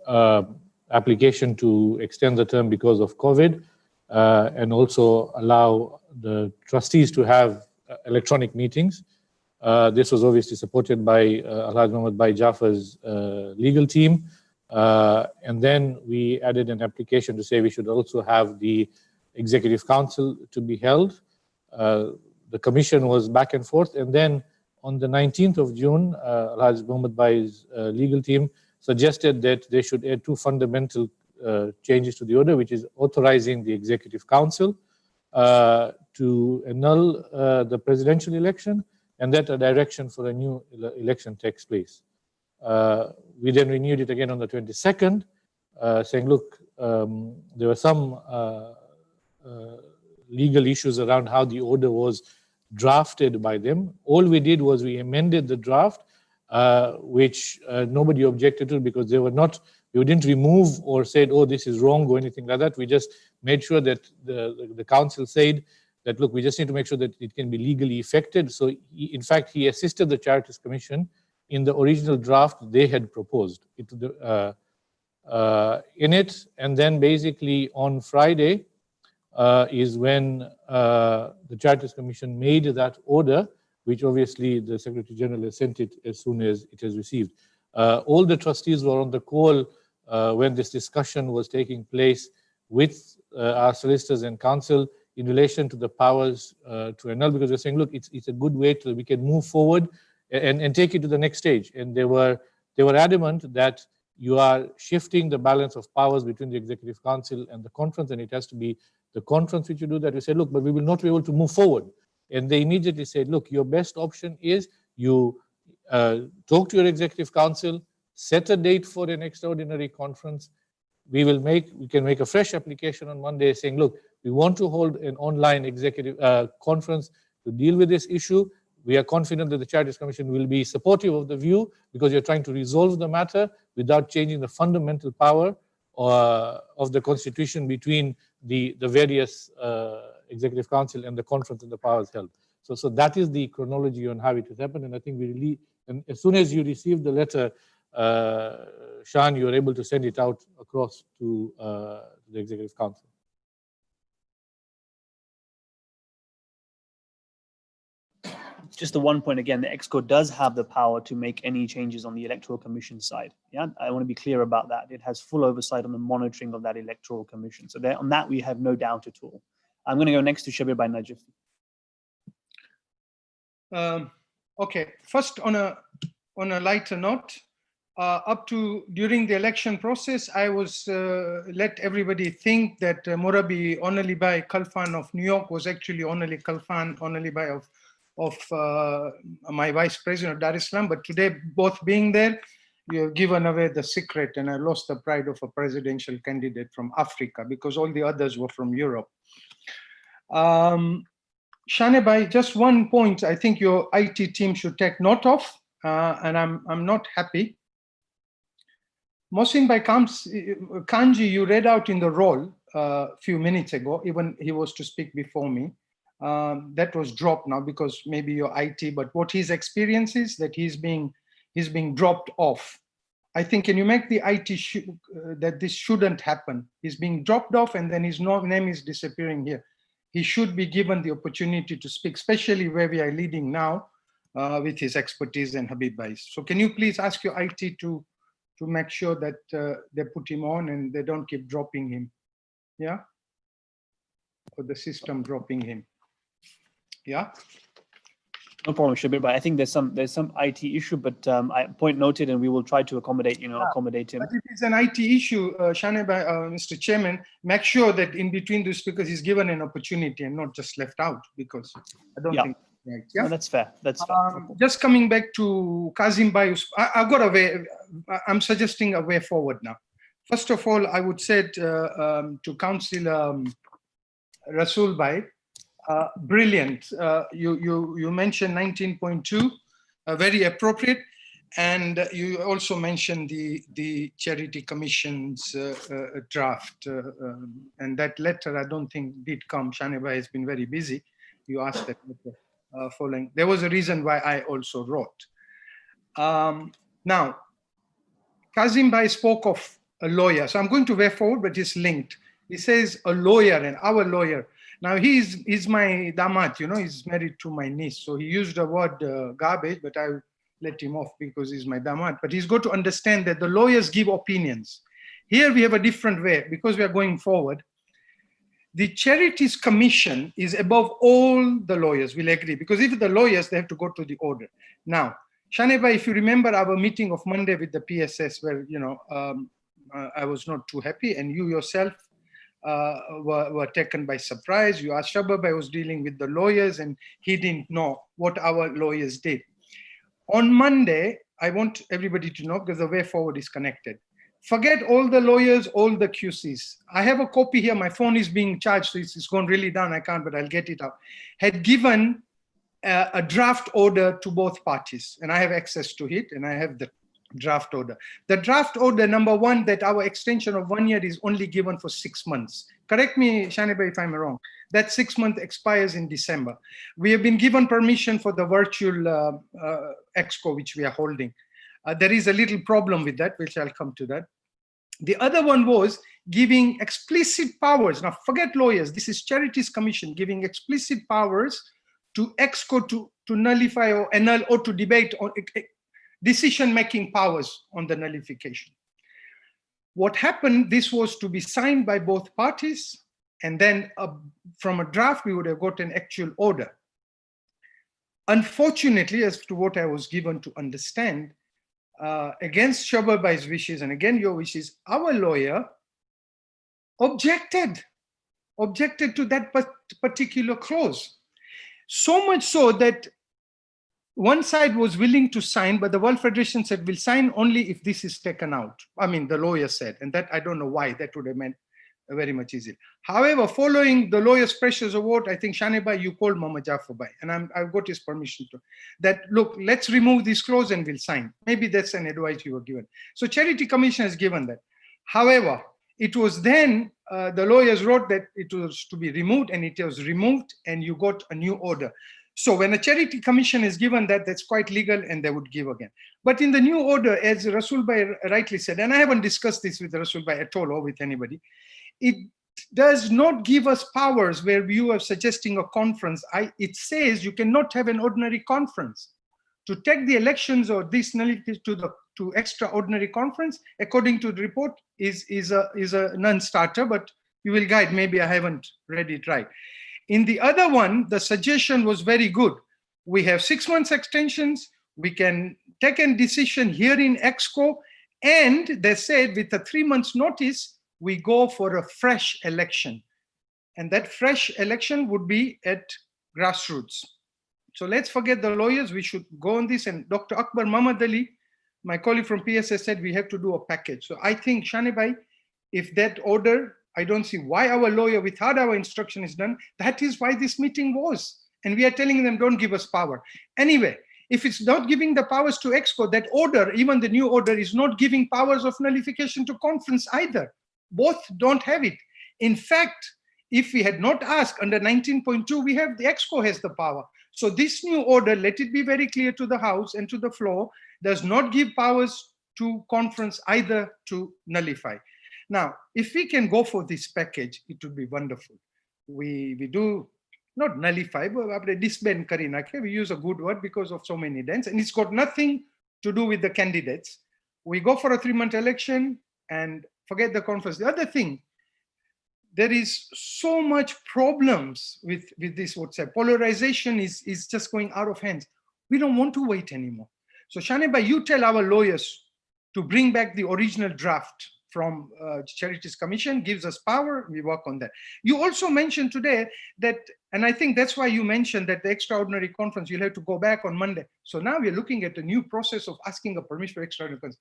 application to extend the term because of COVID and also allow the trustees to have electronic meetings. This was obviously supported by Alhaj Mohammed Bhai Jafar's legal team. And then we added an application to say we should also have the Executive Council to be held. The commission was back and forth, and then on the 19th of June, Alhaj Mohammed Bhai's legal team suggested that they should add two fundamental changes to the order, which is authorizing the Executive Council to annul the presidential election, and that a direction for a new election takes place. We then renewed it again on the 22nd, saying, look, there were some legal issues around how the order was drafted by them. All we did was we amended the draft, which nobody objected to because they were not, we didn't remove or said, oh, this is wrong or anything like that. We just made sure that the council said that, look, we just need to make sure that it can be legally effected. So in fact, he assisted the Charities Commission in the original draft they had proposed in it. And then basically on Friday is when the Charities Commission made that order, which obviously the Secretary General has sent it as soon as it has received. All the trustees were on the call when this discussion was taking place with our solicitors and counsel in relation to the powers to annul, because we're saying, look, it's a good way to we can move forward and take it to the next stage. And they were adamant that you are shifting the balance of powers between the Executive Council and the conference, and it has to be the conference which you do that. We said, look, but we will not be able to move forward. And they immediately said, look, your best option is you talk to your Executive Council, set a date for an extraordinary conference. We can make a fresh application on Monday saying, look, we want to hold an online executive conference to deal with this issue. We are confident that the Charities Commission will be supportive of the view because you're trying to resolve the matter without changing the fundamental power of the Constitution between the various Executive Council and the conference and the powers held. So that is the chronology on how it has happened. And I think and as soon as you receive the letter, Shan, you are able to send it out across to the Executive Council. just the one point again, the ExCo does have the power to make any changes on the Electoral Commission side. Yeah, I want to be clear about that. It has full oversight on the monitoring of that Electoral Commission. So there, on that, we have no doubt at all. I'm going to go next to Shabir by Najif. Okay, first on a lighter note, up to during the election process, I was let everybody think that Murabi Onalibai Kalfan of New York was actually Onali Kalfan Onalibai of my vice president of Dar es Salaam. But today, both being there, you have given away the secret, and I lost the pride of a presidential candidate from Africa because all the others were from Europe. Shanebai, just one point I think your IT team should take note of, and I'm not happy. Mohsin Bhai Kanji, you read out in the roll a few minutes ago, even he was to speak before me. That was dropped now because maybe your IT, but what his experience is that he's being dropped off. I think, can you make the IT that this shouldn't happen? He's being dropped off and then his name is disappearing here. He should be given the opportunity to speak, especially where we are leading now with his expertise and Habib Bhai. So can you please ask your IT to make sure that they put him on and they don't keep dropping him, yeah? Or the system dropping him, yeah? No problem, Shabir, but I think there's some IT issue, but I point noted, and we will try to accommodate accommodate him. But if it's an IT issue, Mr. Chairman, make sure that in between the speakers he's given an opportunity and not just left out, because I don't think. Right. Yeah, no, that's fair. That's fair. Just coming back to Kazim Bhai, I've got a way. I'm suggesting a way forward now. First of all, I would say to Councillor Rasool Bhai, brilliant. You mentioned 19.2, very appropriate, and you also mentioned the Charity Commission's draft, and that letter I don't think did come. Shanebai has been very busy. You asked that letter. Following. There was a reason why I also wrote. Now, Kazim Bhai spoke of a lawyer. So I'm going to way forward, but it's linked. He says a lawyer and our lawyer. Now he's my damat, you know, he's married to my niece. So he used the word garbage, but I let him off because he's my damat. But he's got to understand that the lawyers give opinions. Here we have a different way because we are going forward. The Charities Commission is above all the lawyers, we'll agree, because if the lawyers, they have to go to the order. Now, Shanebai, if you remember our meeting of Monday with the PSS, where, you know, I was not too happy, and you yourself were taken by surprise. You asked Shabab, I was dealing with the lawyers, and he didn't know what our lawyers did. On Monday, I want everybody to know, because the way forward is connected. Forget all the lawyers, all the QCs. I have a copy here. My phone is being charged, so it's gone really down. I can't, but I'll get it out. Had given a draft order to both parties, and I have access to it, and I have the draft order. The draft order, number one, that our extension of 1 year is only given for 6 months. Correct me, Shanebai, if I'm wrong. That 6 month expires in December. We have been given permission for the virtual ExCo, which we are holding. There is a little problem with that, which I'll come to that. The other one was giving explicit powers. Now, forget lawyers. This is Charities Commission giving explicit powers to ExCo to nullify or annul or to debate on decision-making powers on the nullification. What happened, this was to be signed by both parties, and then from a draft, we would have got an actual order. Unfortunately, as to what I was given to understand, against Shabab Bhai's wishes and again your wishes, our lawyer objected to that particular clause. So much so that one side was willing to sign, but the World Federation said, we'll sign only if this is taken out. I mean, the lawyer said, and that I don't know why, that would have meant very much easier. However, following the lawyer's pressures of what, I think, Shanebai, you called Muhammad Jafar Bhai, and I've got his permission to, that, look, let's remove this clause and we'll sign. Maybe that's an advice you were given. So Charity Commission has given that. However, it was then, the lawyers wrote that it was to be removed, and it was removed, and you got a new order. So when a Charity Commission is given that, that's quite legal, and they would give again. But in the new order, as Rasool Bhai rightly said, and I haven't discussed this with Rasool Bhai at all or with anybody, does not give us powers where you are suggesting a conference. It says you cannot have an ordinary conference. To take the elections or this to extraordinary conference, according to the report, is a non-starter, but you will guide. Maybe I haven't read it right. In the other one, the suggestion was very good. We have 6 months extensions. We can take a decision here in ExCo, and they said with a 3 months notice, we go for a fresh election. And that fresh election would be at grassroots. So let's forget the lawyers. We should go on this. And Dr. Akbar Muhammad Ali, my colleague from PSS, said we have to do a package. So I think, Shanibhai, if that order, I don't see why our lawyer, without our instruction, is done. That is why this meeting was. And we are telling them, don't give us power. Anyway, if it's not giving the powers to ExCo, that order, even the new order, is not giving powers of nullification to conference either. Both don't have it. In fact, if we had not asked under 19.2, we have the ExCo has the power. So this new order, let it be very clear to the House and to the floor, does not give powers to conference either to nullify. Now, if we can go for this package, it would be wonderful. We do not nullify, but disband karina. We use a good word because of so many dents, and it's got nothing to do with the candidates. We go for a 3-month election and forget the conference. The other thing, there is so much problems with this WhatsApp. Polarization is just going out of hands. We don't want to wait anymore. So Shanibhai, you tell our lawyers to bring back the original draft from Charities Commission, gives us power, we work on that. You also mentioned today that, and I think that's why you mentioned that the extraordinary conference, you'll have to go back on Monday. So now we're looking at a new process of asking a permission for extraordinary conference.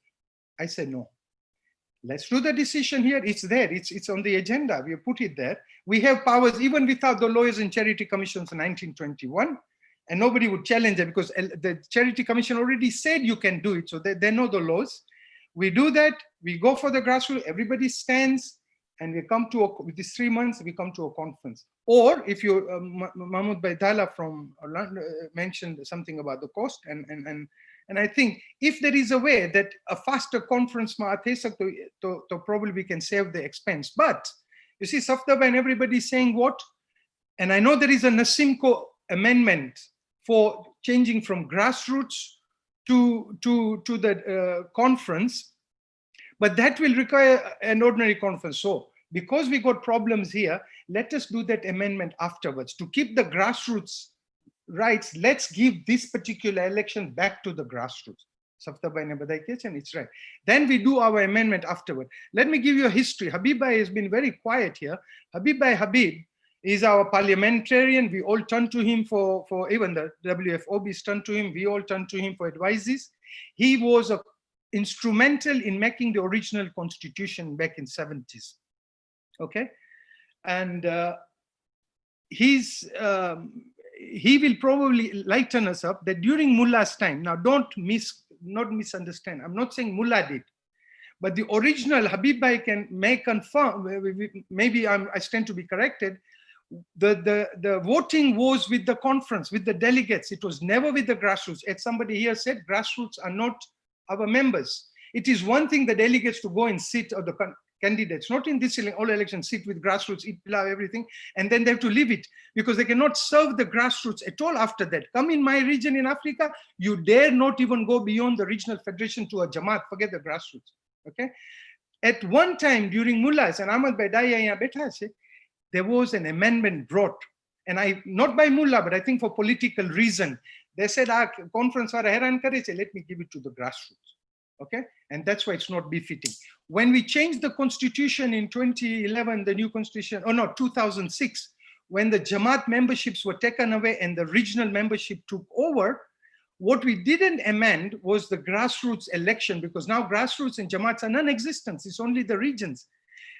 I said no. Let's do the decision here. It's there. It's on the agenda. We put it there. We have powers even without the lawyers in Charity Commissions in 1921, and nobody would challenge it because the Charity Commission already said you can do it. So they know the laws. We do that. We go for the grassroots. Everybody stands, and we come to with these 3 months. We come to a conference. Or if you, Mahmoud Baidala from London mentioned something about the cost, and I think if there is a way that a faster conference, probably we can save the expense. But you see, Safdaba and everybody saying what? And I know there is a Nasimco amendment for changing from grassroots to the conference, but that will require an ordinary conference. So because we got problems here, let us do that amendment afterwards to keep the grassroots rights. Let's give this particular election back to the grassroots. And it's right. Then we do our amendment afterward. Let me give you a history. Habib has been very quiet here. Habib is our parliamentarian. We all turn to him for even the WFOBs turn to him. We all turn to him for advices. He was instrumental in making the original constitution back in 70s. Okay, and he will probably lighten us up that during Mullah's time. Now, not misunderstand. I'm not saying Mullah did, but the original Habib may confirm. Maybe I stand to be corrected. The voting was with the conference, with the delegates. It was never with the grassroots. As somebody here said, grassroots are not our members. It is one thing the delegates to go and sit, or the candidates, not in this all elections, sit with grassroots, eat pilau, everything, and then they have to leave it because they cannot serve the grassroots at all after that. Come in my region in Africa, you dare not even go beyond the regional federation to a Jamaat, forget the grassroots, okay? At one time during Mullahs, and Ahmad Baidaya, there was an amendment brought, and not by Mullah, but I think for political reason. They said, conference, let me give it to the grassroots. Okay, and that's why it's not befitting. When we changed the constitution in 2011, the new constitution, 2006, when the Jamaat memberships were taken away and the regional membership took over, what we didn't amend was the grassroots election, because now grassroots and Jamaats are non-existent. It's only the regions.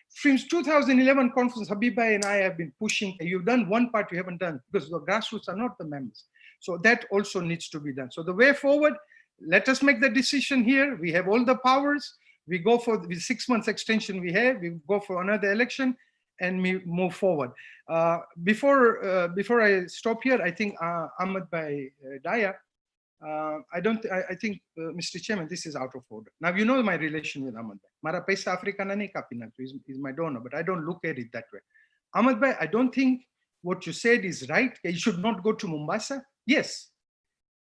Since 2011 conference, Habibai and I have been pushing. You've done one part you haven't done because the grassroots are not the members. So that also needs to be done. So the way forward, let us make the decision here. We have all the powers. We go for the 6 months extension we have. We go for another election and we move forward. Before I stop here, I think Ahmad Baidaya, I think, Mr. Chairman, this is out of order. Now, you know my relation with Ahmad. Mara paisa Africana nahi kapina, he's my donor, but I don't look at it that way. Ahmad Bhai, I don't think what you said is right. It should not go to Mombasa. Yes,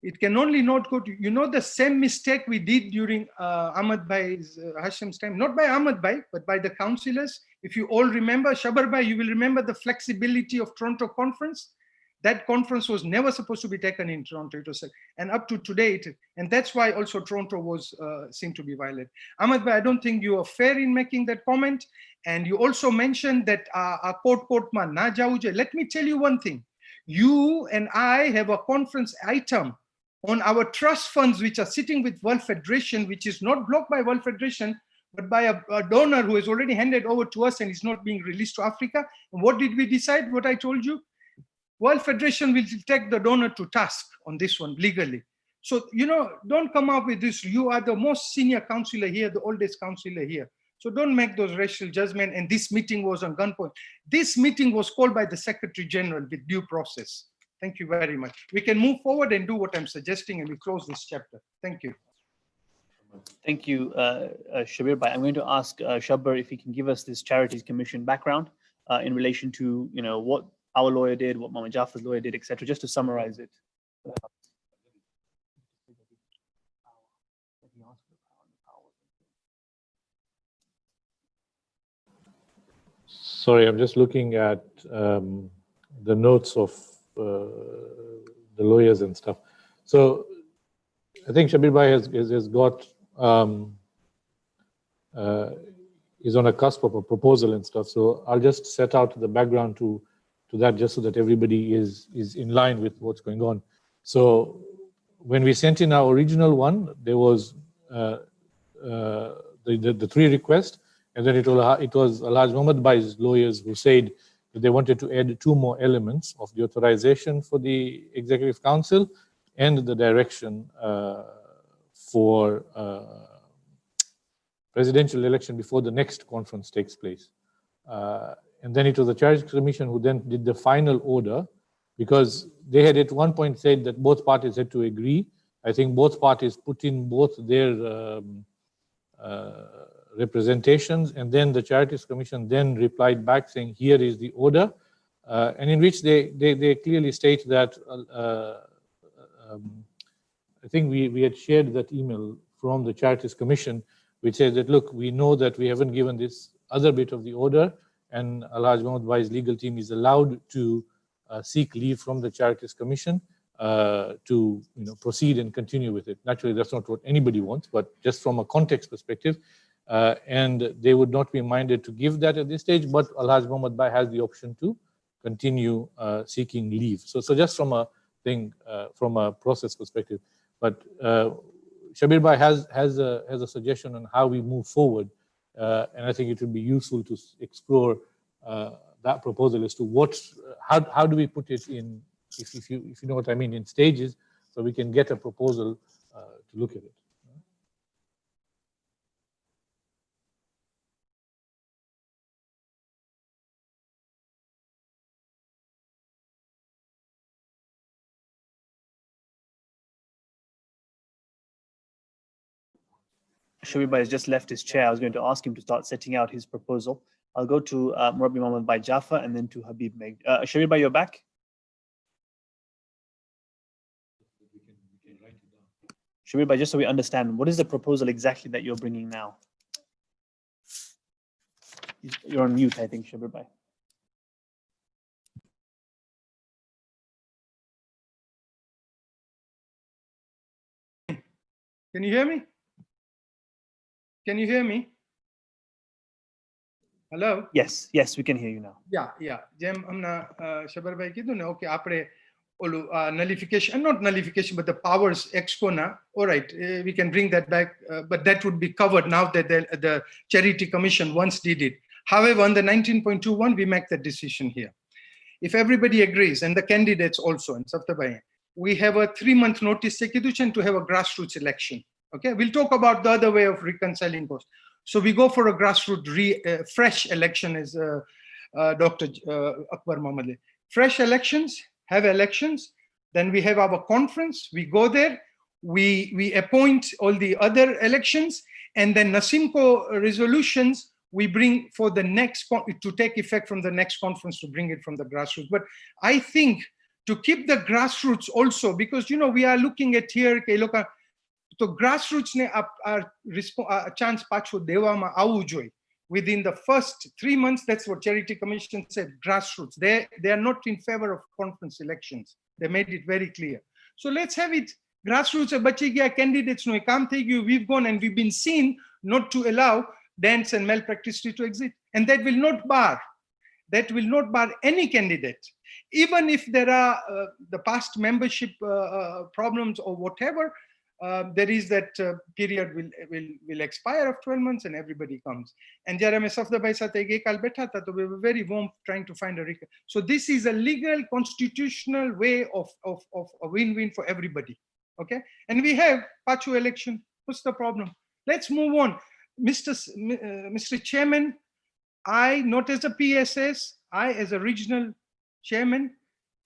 it can only not go to, the same mistake we did during Ahmad Bhai's Hashem's time, not by Ahmad Bhai, but by the councillors. If you all remember, Shabar Bhai, you will remember the flexibility of Toronto conference. That conference was never supposed to be taken in Toronto. It was, and up to today, and that's why also Toronto was seemed to be violated. Ahmad Bhai, I don't think you are fair in making that comment. And you also mentioned that court ma na jauje. Let me tell you one thing. You and I have a conference item on our trust funds, which are sitting with World Federation, which is not blocked by World Federation, but by a donor who has already handed over to us and is not being released to Africa. And what did we decide? What I told you? World Federation will take the donor to task on this one legally. So, don't come up with this. You are the most senior counselor here, the oldest counselor here. So don't make those racial judgments. And this meeting was on gunpoint. This meeting was called by the Secretary General with due process. Thank you very much. We can move forward and do what I'm suggesting, and we close this chapter. Thank you. Thank you, Shabir Bhai. I'm going to ask Shabir if he can give us this Charities Commission background in relation to, what our lawyer did, what Mohammed Jafar's lawyer did, etc., just to summarize it. Sorry, I'm just looking at the notes of the lawyers and stuff. So I think Shabir Bhai has got, is on a cusp of a proposal and stuff. So I'll just set out the background to that just so that everybody is in line with what's going on. So when we sent in our original one, there was the three requests, and then it was Alhaj Mohammed Bhai's lawyers who said that they wanted to add two more elements of the authorization for the Executive Council and the direction for presidential election before the next conference takes place. And then it was the Charities Commission who then did the final order, because they had at one point said that both parties had to agree. I think both parties put in both their representations, and then the Charities Commission then replied back saying, here is the order, and in which they clearly state that, I think we had shared that email from the Charities Commission, which says that, look, we know that we haven't given this other bit of the order, and Alhaj Mohammed Bhai's legal team is allowed to seek leave from the Charities Commission to proceed and continue with it. Naturally, that's not what anybody wants, but just from a context perspective, and they would not be minded to give that at this stage, but Alhaj Mohammed Bhai has the option to continue seeking leave. So just from a thing, from a process perspective, but Shabir Bhai has a suggestion on how we move forward, and I think it would be useful to explore that proposal as to how do we put it in, if you know what I mean, in stages, so we can get a proposal to look at it. Shabir Bhai has just left his chair. I was going to ask him to start setting out his proposal. I'll go to Murabi Mohammed Bhai Jafar and then to Habib Meg. Shabir Bhai, you're back? Shabir Bhai, just so we understand, what is the proposal exactly that you're bringing now? You're on mute, I think, Shabir Bhai. Can you hear me? Can you hear me? Hello? Yes, we can hear you now. Yeah. Jem amna Shabar bhai kidhu ne, okay, apre olu nullification, not nullification, but the powers ExCo na. All right, we can bring that back, but that would be covered now that the Charity Commission once did it. However, on the 19.21, we make that decision here. If everybody agrees, and the candidates also, and Sabta bhai, we have a 3-month notice to have a grassroots election. Okay, we'll talk about the other way of reconciling costs. So we go for a grassroots fresh election, as Dr. Akbar Mohammed. Fresh elections, have elections, then we have our conference, we go there, we appoint all the other elections, and then Nasimco resolutions we bring for the next, to take effect from the next conference, to bring it from the grassroots. But I think to keep the grassroots also, because, you know, we are looking at here, so grassroots ne chance pacho dewama avu joy. Within the first 3 months, that's what Charity Commission said, grassroots. They are not in favor of conference elections. They made it very clear. So let's have it grassroots. Candidates no kam thai gyu, we've gone and we've been seen not to allow dance and malpractice to exist. And that will not bar any candidate. Even if there are the past membership problems or whatever, there is that period will expire of 12 months and everybody comes. And we were very warm trying to find a record. So this is a legal constitutional way of a win-win for everybody. Okay, and we have Pachu election. What's the problem? Let's move on. Mr. Chairman, I, not as a PSS, I as a regional chairman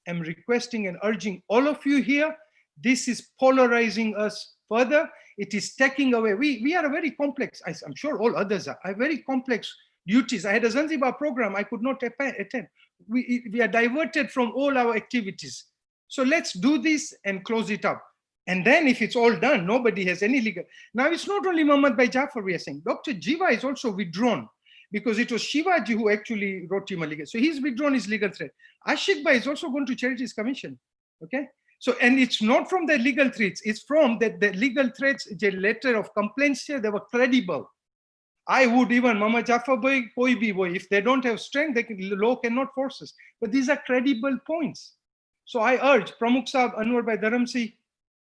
am requesting and urging all of you here. This is polarizing us further. It is taking away. We are a very complex, I'm sure all others are very complex duties. I had a Zanzibar program I could not attend. We are diverted from all our activities. So let's do this and close it up. And then if it's all done, nobody has any legal. Now it's not only Muhammad Bhai Jafar we are saying. Dr. Jiva is also withdrawn because it was Shivaji who actually wrote him a legal. So he's withdrawn his legal threat. Ashik Bhai is also going to Charities Commission. Okay. So, and it's not from the legal threats, it's from the legal threats, the letter of complaints here, they were credible. I would even, Mama Jaffa boy, koi bhi boy, if they don't have strength, law cannot force us. But these are credible points. So I urge Pramukh Sahab, Anwar Bhai Dharamsi,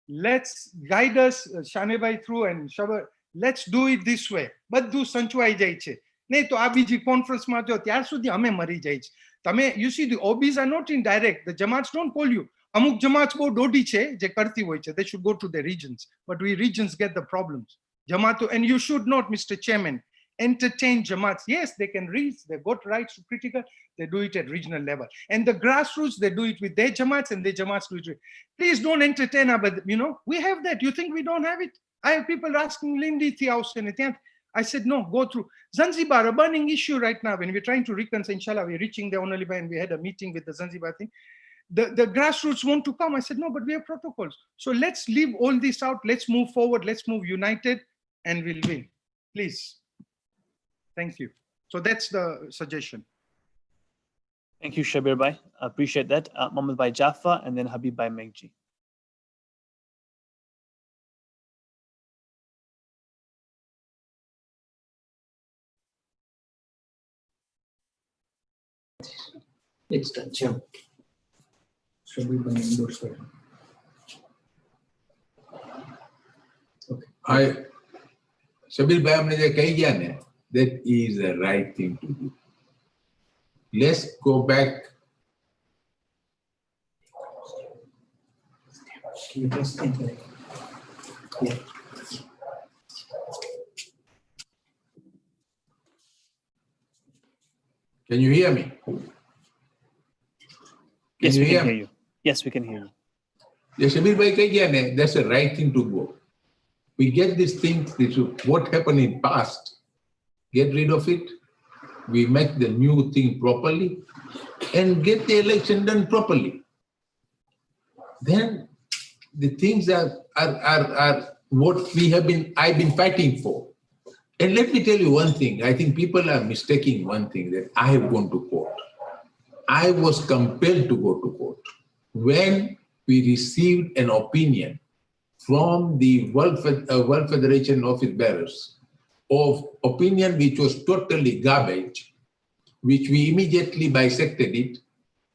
let's guide us, Shane Bhai through and Shabar, let's do it this way. Badhu sanchuai jai che. Nahi to abiji conference ma jo, tyar sudhi hame mari jai che. Tame, you see, the OBs are not indirect. The Jamaats don't call you. Amuk Jamaats bo dodi che, je karti hoy che. They should go to the regions. But we regions get the problems. Jamaatu, and you should not, Mr. Chairman, entertain Jamaats. Yes, they can reach, they've got rights to critical, they do it at regional level. And the grassroots, they do it with their Jamaats and their Jamaats do it. Please don't entertain, but you know, we have that. You think we don't have it? I have people asking Lindy Thiaus and I said, no, go through. Zanzibar, a burning issue right now, when we're trying to reconcile, inshallah, we're reaching there only by, and we had a meeting with the Zanzibar thing. The grassroots want to come. I said, no, but we have protocols. So let's leave all this out. Let's move forward. Let's move united and we'll win. Please. Thank you. So that's the suggestion. Thank you, Shabir Bhai. I appreciate that. Mohammed Bhai Jaffa and then Habib Bhai Megji. It's done, Jim. Shabir Bhai endorse that. Okay. Shabir Bhai हमने जो कही गया ना, that is the right thing to do. Let's go back. Can you hear me? Yes, we can hear you. Yes, we can hear you. The Shabir Bhai कही गया ना, that's the right thing to go. We get these things, what happened in past, get rid of it. We make the new thing properly and get the election done properly. Then the things are what I've been fighting for. And let me tell you one thing. I think people are mistaking one thing, that I have gone to court. I was compelled to go to court when we received an opinion from the World Federation Office Bearers of opinion which was totally garbage, which we immediately bisected it,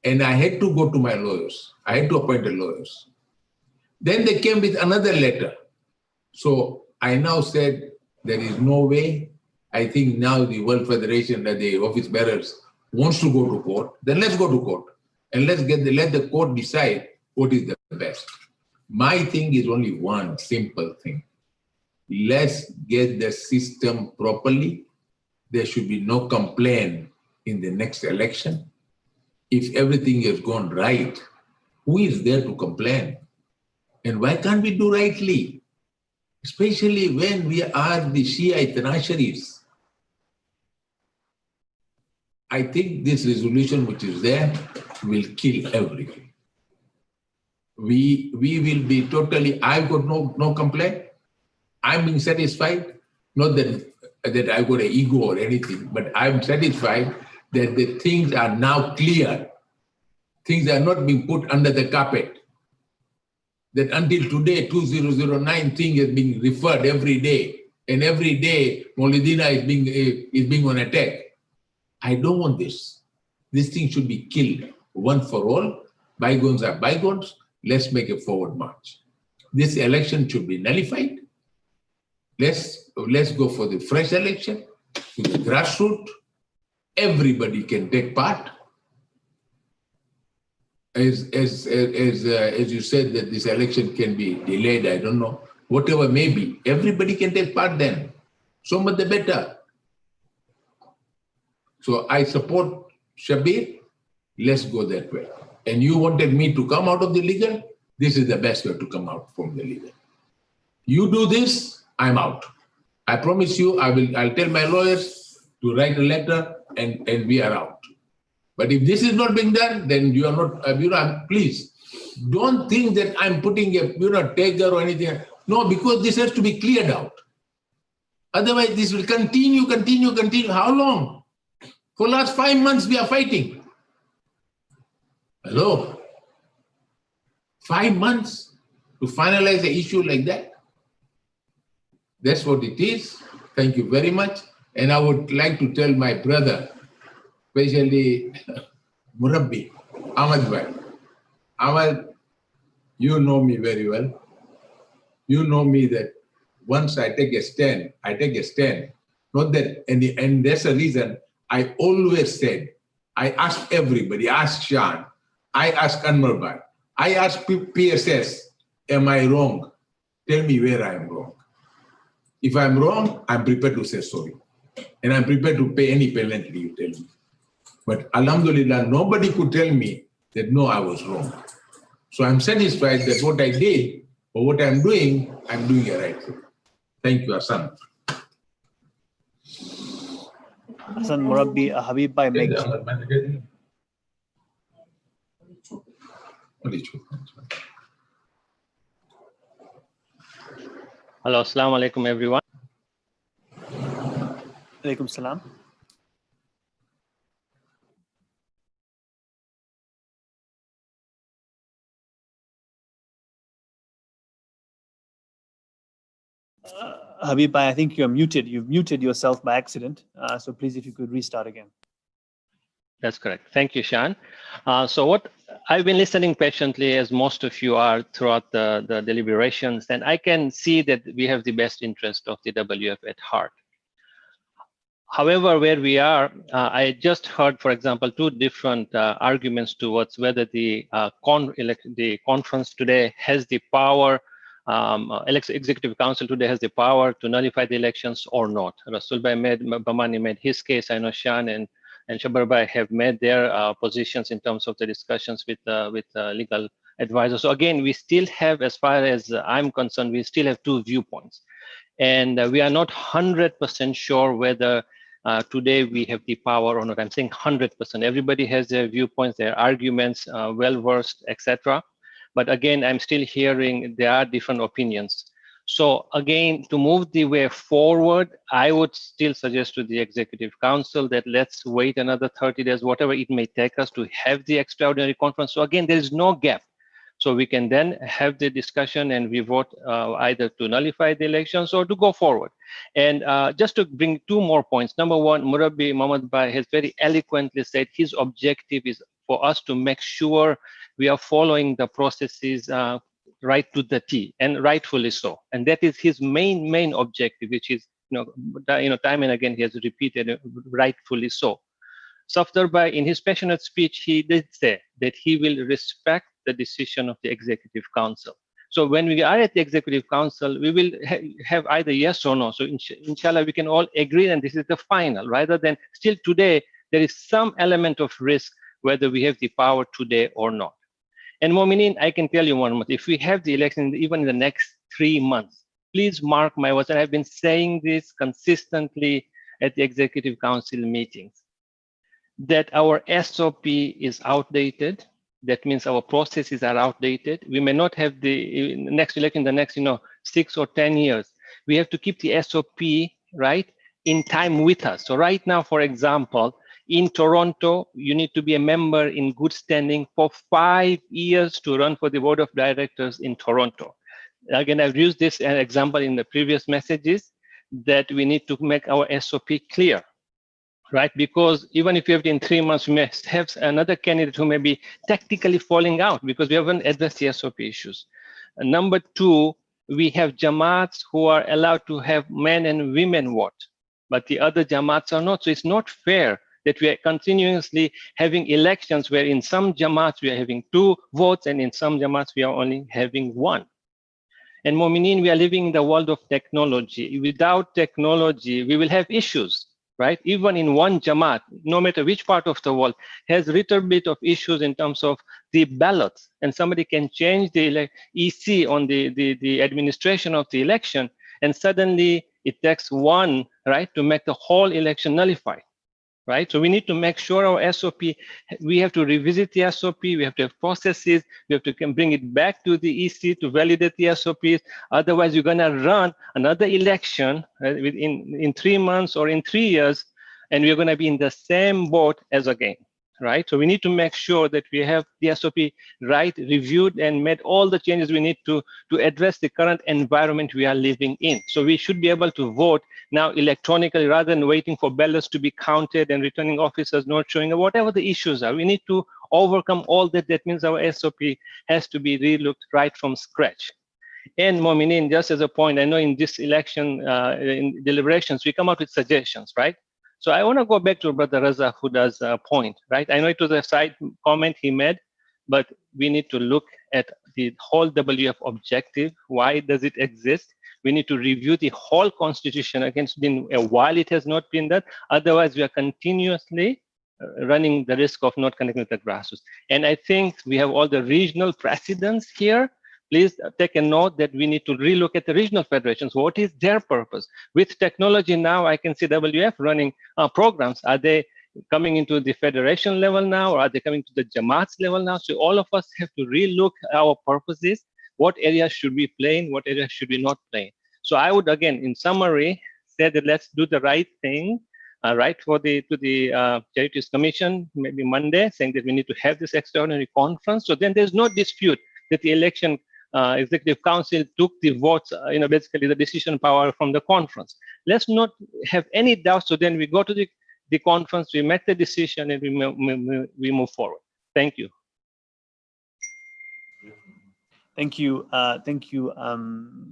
and I had to go to my lawyers. I had to appoint the lawyers. Then they came with another letter. So I now said, there is no way. I think now the World Federation, the office bearers, wants to go to court. Then let's go to court and let the court decide what is the best. My thing is only one simple thing. Let's get the system properly. There should be no complaint in the next election. If everything has gone right, who is there to complain? And why can't we do rightly? Especially when we are the Shiite Tanasharis. I think this resolution which is there will kill everything. We will be totally, I've got no complaint. I'm being satisfied, not that I've got an ego or anything, but I'm satisfied that the things are now clear. Things are not being put under the carpet. That until today, 2009 thing is being referred every day. And every day, Molidina is being on attack. I don't want this. This thing should be killed once for all. Bygones are bygones. Let's make a forward march. This election should be nullified. Let's go for the fresh election, to the grassroots. Everybody can take part. As you said that this election can be delayed, I don't know, whatever may be, everybody can take part then. So much the better. So I support Shabir. Let's go that way. And you wanted me to come out of the legal? This is the best way to come out from the legal. You do this, I'm out. I promise you, I'll tell my lawyers to write a letter and we are out. But if this is not being done, then you are not, please, don't think that I'm putting a, tagger or anything. No, because this has to be cleared out. Otherwise, this will continue. How long? For last 5 months, we are fighting. Hello? 5 months to finalize an issue like that? That's what it is. Thank you very much. And I would like to tell my brother, especially Murabbi, Ahmad Bhai. Ahmad, you know me very well. You know me that once I take a stand, I take a stand. Not that, and that's the reason I always said, I ask everybody, I ask Shan, I ask Anwar Bhai, I ask PSS, am I wrong? Tell me where I am wrong. If I'm wrong, I'm prepared to say sorry. And I'm prepared to pay any penalty you tell me. But Alhamdulillah, nobody could tell me that no, I was wrong. So I'm satisfied that what I did or what I'm doing the right thing. Thank you, Hassan. Hassan Murabbi, Habib Bhai Meg. Hello, assalamu alaikum everyone. Alaikum salam. Habib Bhai, I think you're muted. You've muted yourself by accident. So please, if you could restart again. That's correct. Thank you, Shan. So what I've been listening patiently, as most of you are, throughout the deliberations, and I can see that we have the best interest of the WF at heart. However, where we are, I just heard, for example, two different arguments towards whether the conference today has the power, Executive Council today has the power to nullify the elections or not. Rasul Bamani made his case. I know Shan and Shabar Bhai have made their positions in terms of the discussions with legal advisors. So again, we still have, as far as I'm concerned, we still have two viewpoints. And we are not 100% sure whether today we have the power or not. I'm saying 100%. Everybody has their viewpoints, their arguments, well-versed, etc. But again, I'm still hearing there are different opinions. So again, to move the way forward, I would still suggest to the Executive Council that let's wait another 30 days, whatever it may take us to have the extraordinary conference. So again, there is no gap. So we can then have the discussion and we vote either to nullify the elections or to go forward. And just to bring two more points. Number one, Murabbi Mohammad Bhai has very eloquently said his objective is for us to make sure we are following the processes right to the T, and rightfully so. And that is his main objective, which is, time and again he has repeated, rightfully so. Safdar Bhai, in his passionate speech, he did say that he will respect the decision of the Executive Council. So when we are at the Executive Council, we will have either yes or no. So inshallah, we can all agree, and this is the final, rather than still today, there is some element of risk whether we have the power today or not. And Mominin, I can tell you one more, if we have the election even in the next 3 months, please mark my words, and I've been saying this consistently at the Executive Council meetings. that our SOP is outdated. That means our processes are outdated. We may not have the next election, the next 6 or 10 years. We have to keep the SOP, right, in time with us. So right now, for example, in Toronto, you need to be a member in good standing for 5 years to run for the board of directors in Toronto. Again, I've used this example in the previous messages that we need to make our SOP clear, right? Because even if you have it in 3 months, we may have another candidate who may be tactically falling out because we haven't addressed the SOP issues. Number two, we have Jamaats who are allowed to have men and women vote, but the other Jamaats are not. So it's not fair that we are continuously having elections where in some Jamaats we are having 2 votes and in some Jamaats we are only having 1. And Mominin, we are living in the world of technology. Without technology, we will have issues, right? Even in one Jamaat, no matter which part of the world, has a little bit of issues in terms of the ballots. And somebody can change the EC on the administration of the election, and suddenly it takes one, right, to make the whole election nullified. Right, so we need to make sure our SOP, we have to revisit the SOP, we have to have processes, we have to bring it back to the EC to validate the SOPs. Otherwise, you're going to run another election in 3 months or in 3 years, and we're going to be in the same boat as again. Right, so we need to make sure that we have the SOP right, reviewed, and made all the changes we need to address the current environment we are living in. So we should be able to vote now electronically rather than waiting for ballots to be counted and returning officers not showing up, whatever the issues are. We need to overcome all that. That means our SOP has to be relooked right from scratch. And Mominin, just as a point, I know in this election, in deliberations, we come up with suggestions, right? So I want to go back to Brother Raza, who does a point, right? I know it was a side comment he made, but we need to look at the whole WF objective. Why does it exist? We need to review the whole constitution again. It's been a while it has not been done. Otherwise, we are continuously running the risk of not connecting with the grassroots. And I think we have all the regional precedents here. Please take a note that we need to relook at the regional federations. What is their purpose? With technology now, I can see WF running programs. Are they coming into the federation level now, or are they coming to the Jamaats level now? So all of us have to relook our purposes. What areas should we play in? What areas should we not play in? So I would, again, in summary, say that let's do the right thing, right, to the Charities Commission, maybe Monday, saying that we need to have this extraordinary conference. So then there's no dispute that the election Executive Council took the votes, basically the decision power from the conference. Let's not have any doubt. So then we go to the conference, we make the decision, and we move forward. Thank you. Thank you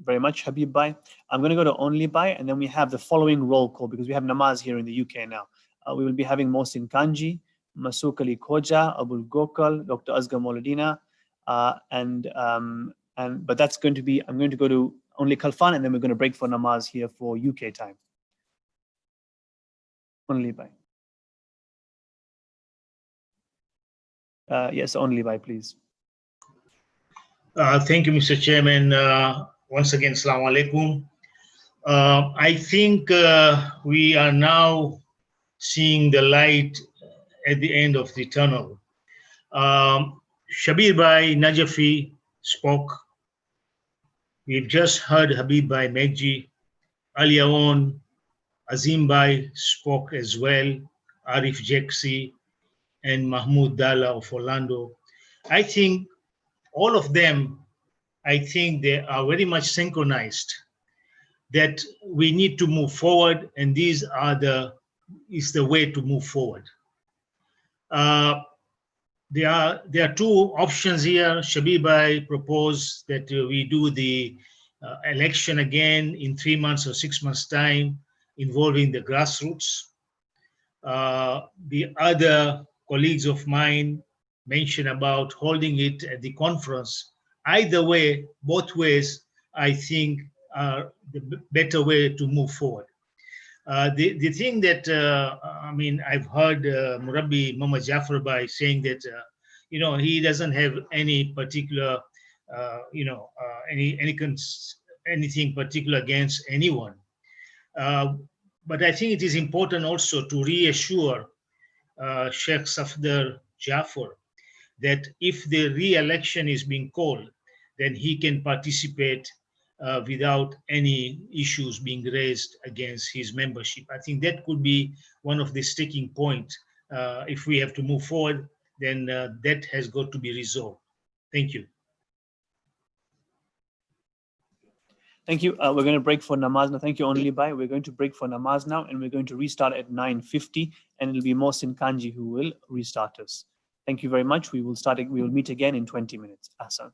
very much, Habib Bhai. I'm going to go to Only Bhai, and then we have the following roll call because we have namaz here in the UK now. We will be having Mohsin Kanji, Masuk Ali Khoja, Abul Gokal, Dr. Asghar Mouladina, but that's going to be, I'm going to go to Only Khalfan, and then we're going to break for namaz here for UK time. Only Bhai. Yes, Only Bhai, please. Thank you, Mr. Chairman. Once again, Assalamu alaikum. I think we are now seeing the light at the end of the tunnel. Shabir Bhai Najafi spoke. We've just heard Habib Bhai Megji. Earlier on, Azim Bhai spoke as well, Arif Jeksi, and Mahmoud Dalla of Orlando. I think all of them, I think they are very much synchronized that we need to move forward, and these are is the way to move forward. There are 2 options here. Shabir Bhai proposed that we do the election again in 3 months or 6 months' time, involving the grassroots. The other colleagues of mine mentioned about holding it at the conference. Either way, both ways, I think are the better way to move forward. The thing that, I've heard Murabbi Muhammad Jafar Bhai saying that, he doesn't have any particular, anything particular against anyone. But I think it is important also to reassure Sheikh Safdar Jafar that if the re-election is being called, then he can participate without any issues being raised against his membership. I think that could be one of the sticking points. If we have to move forward, then that has got to be resolved. Thank you. Thank you. We're going to break for namaz now. Thank you, Only Bhai. We're going to break for namaz now, and we're going to restart at 9:50, and it'll be Mohsin Kanji who will restart us. Thank you very much. We will meet again in 20 minutes. Ahsan.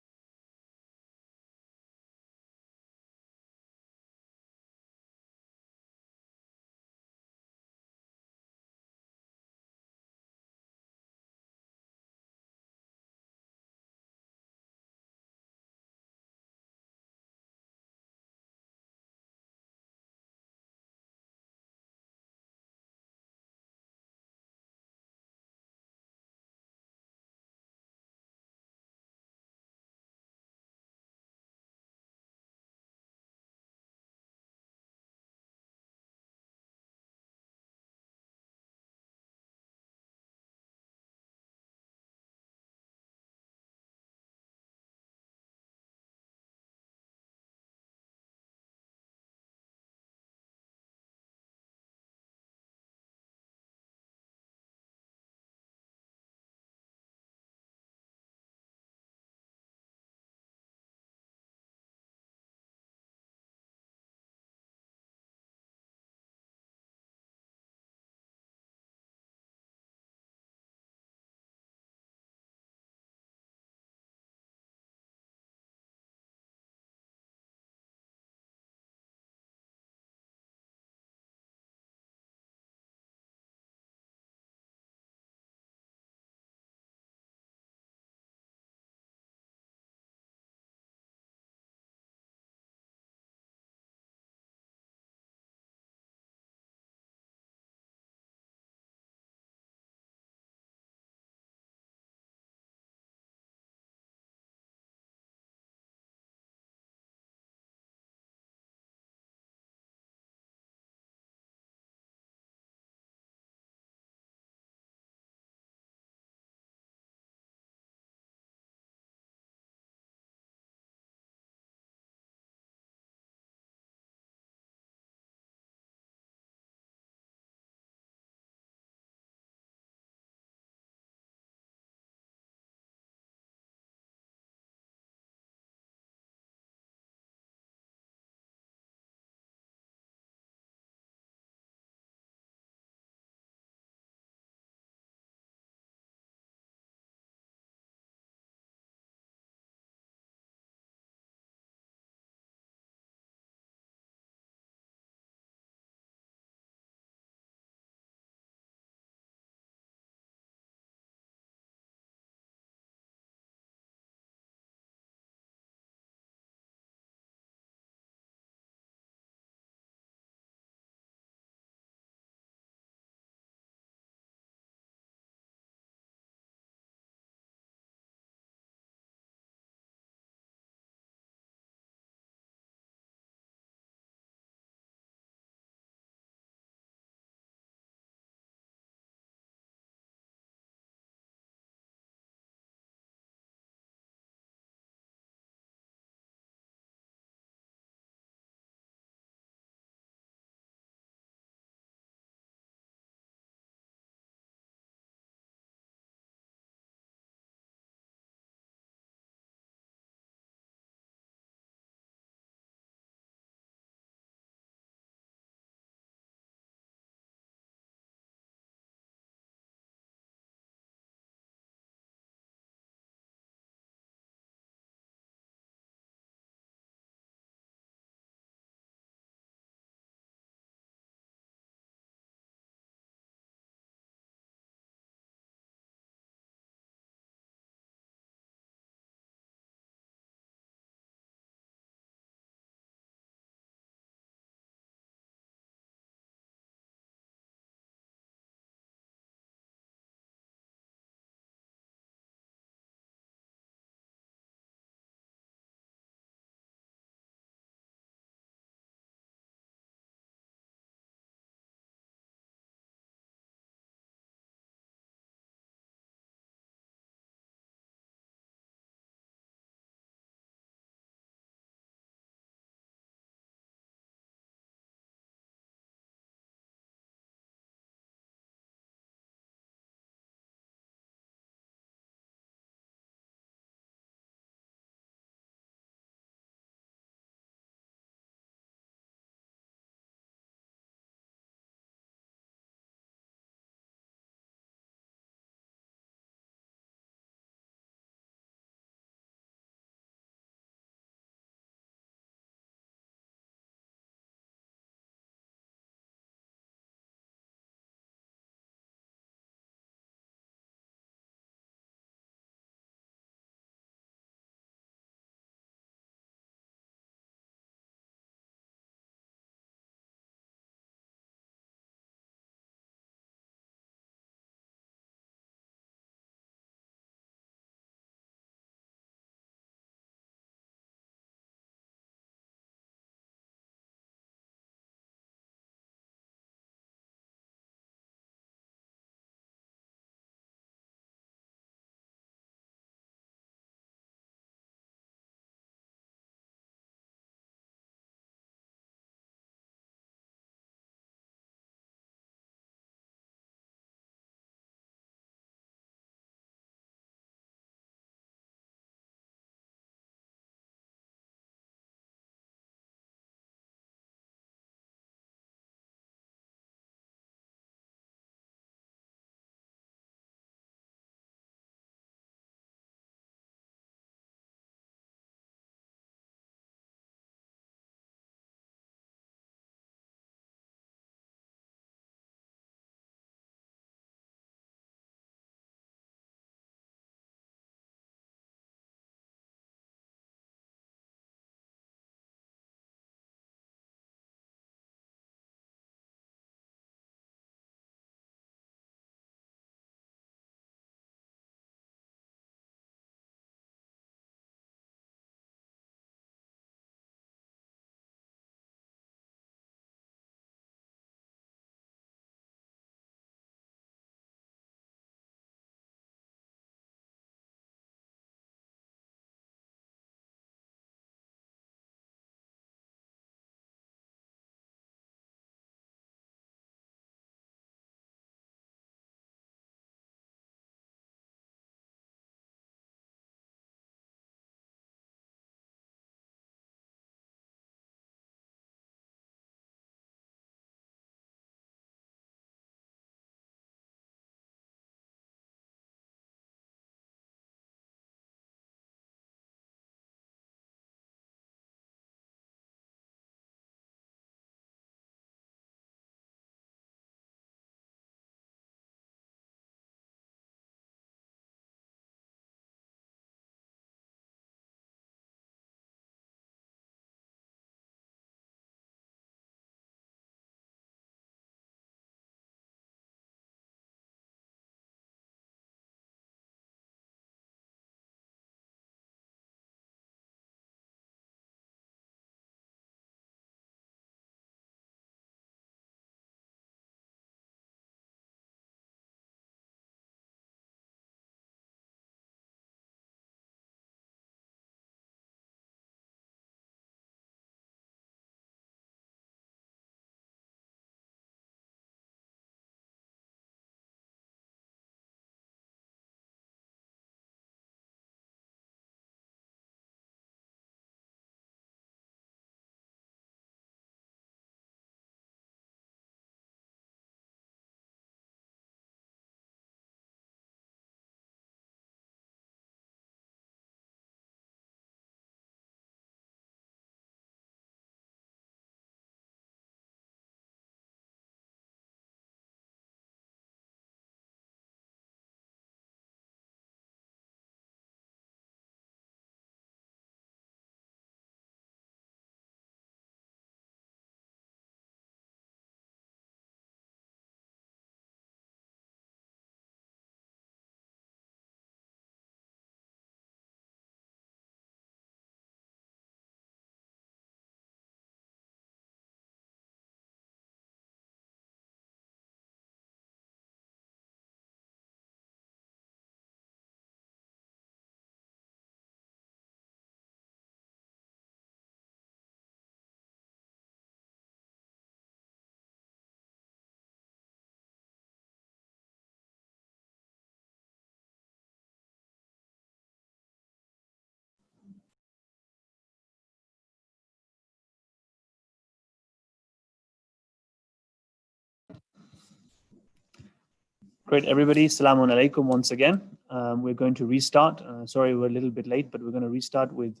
Great, everybody. Salaam alaikum once again. We're going to restart. Sorry, we're a little bit late, but we're going to restart with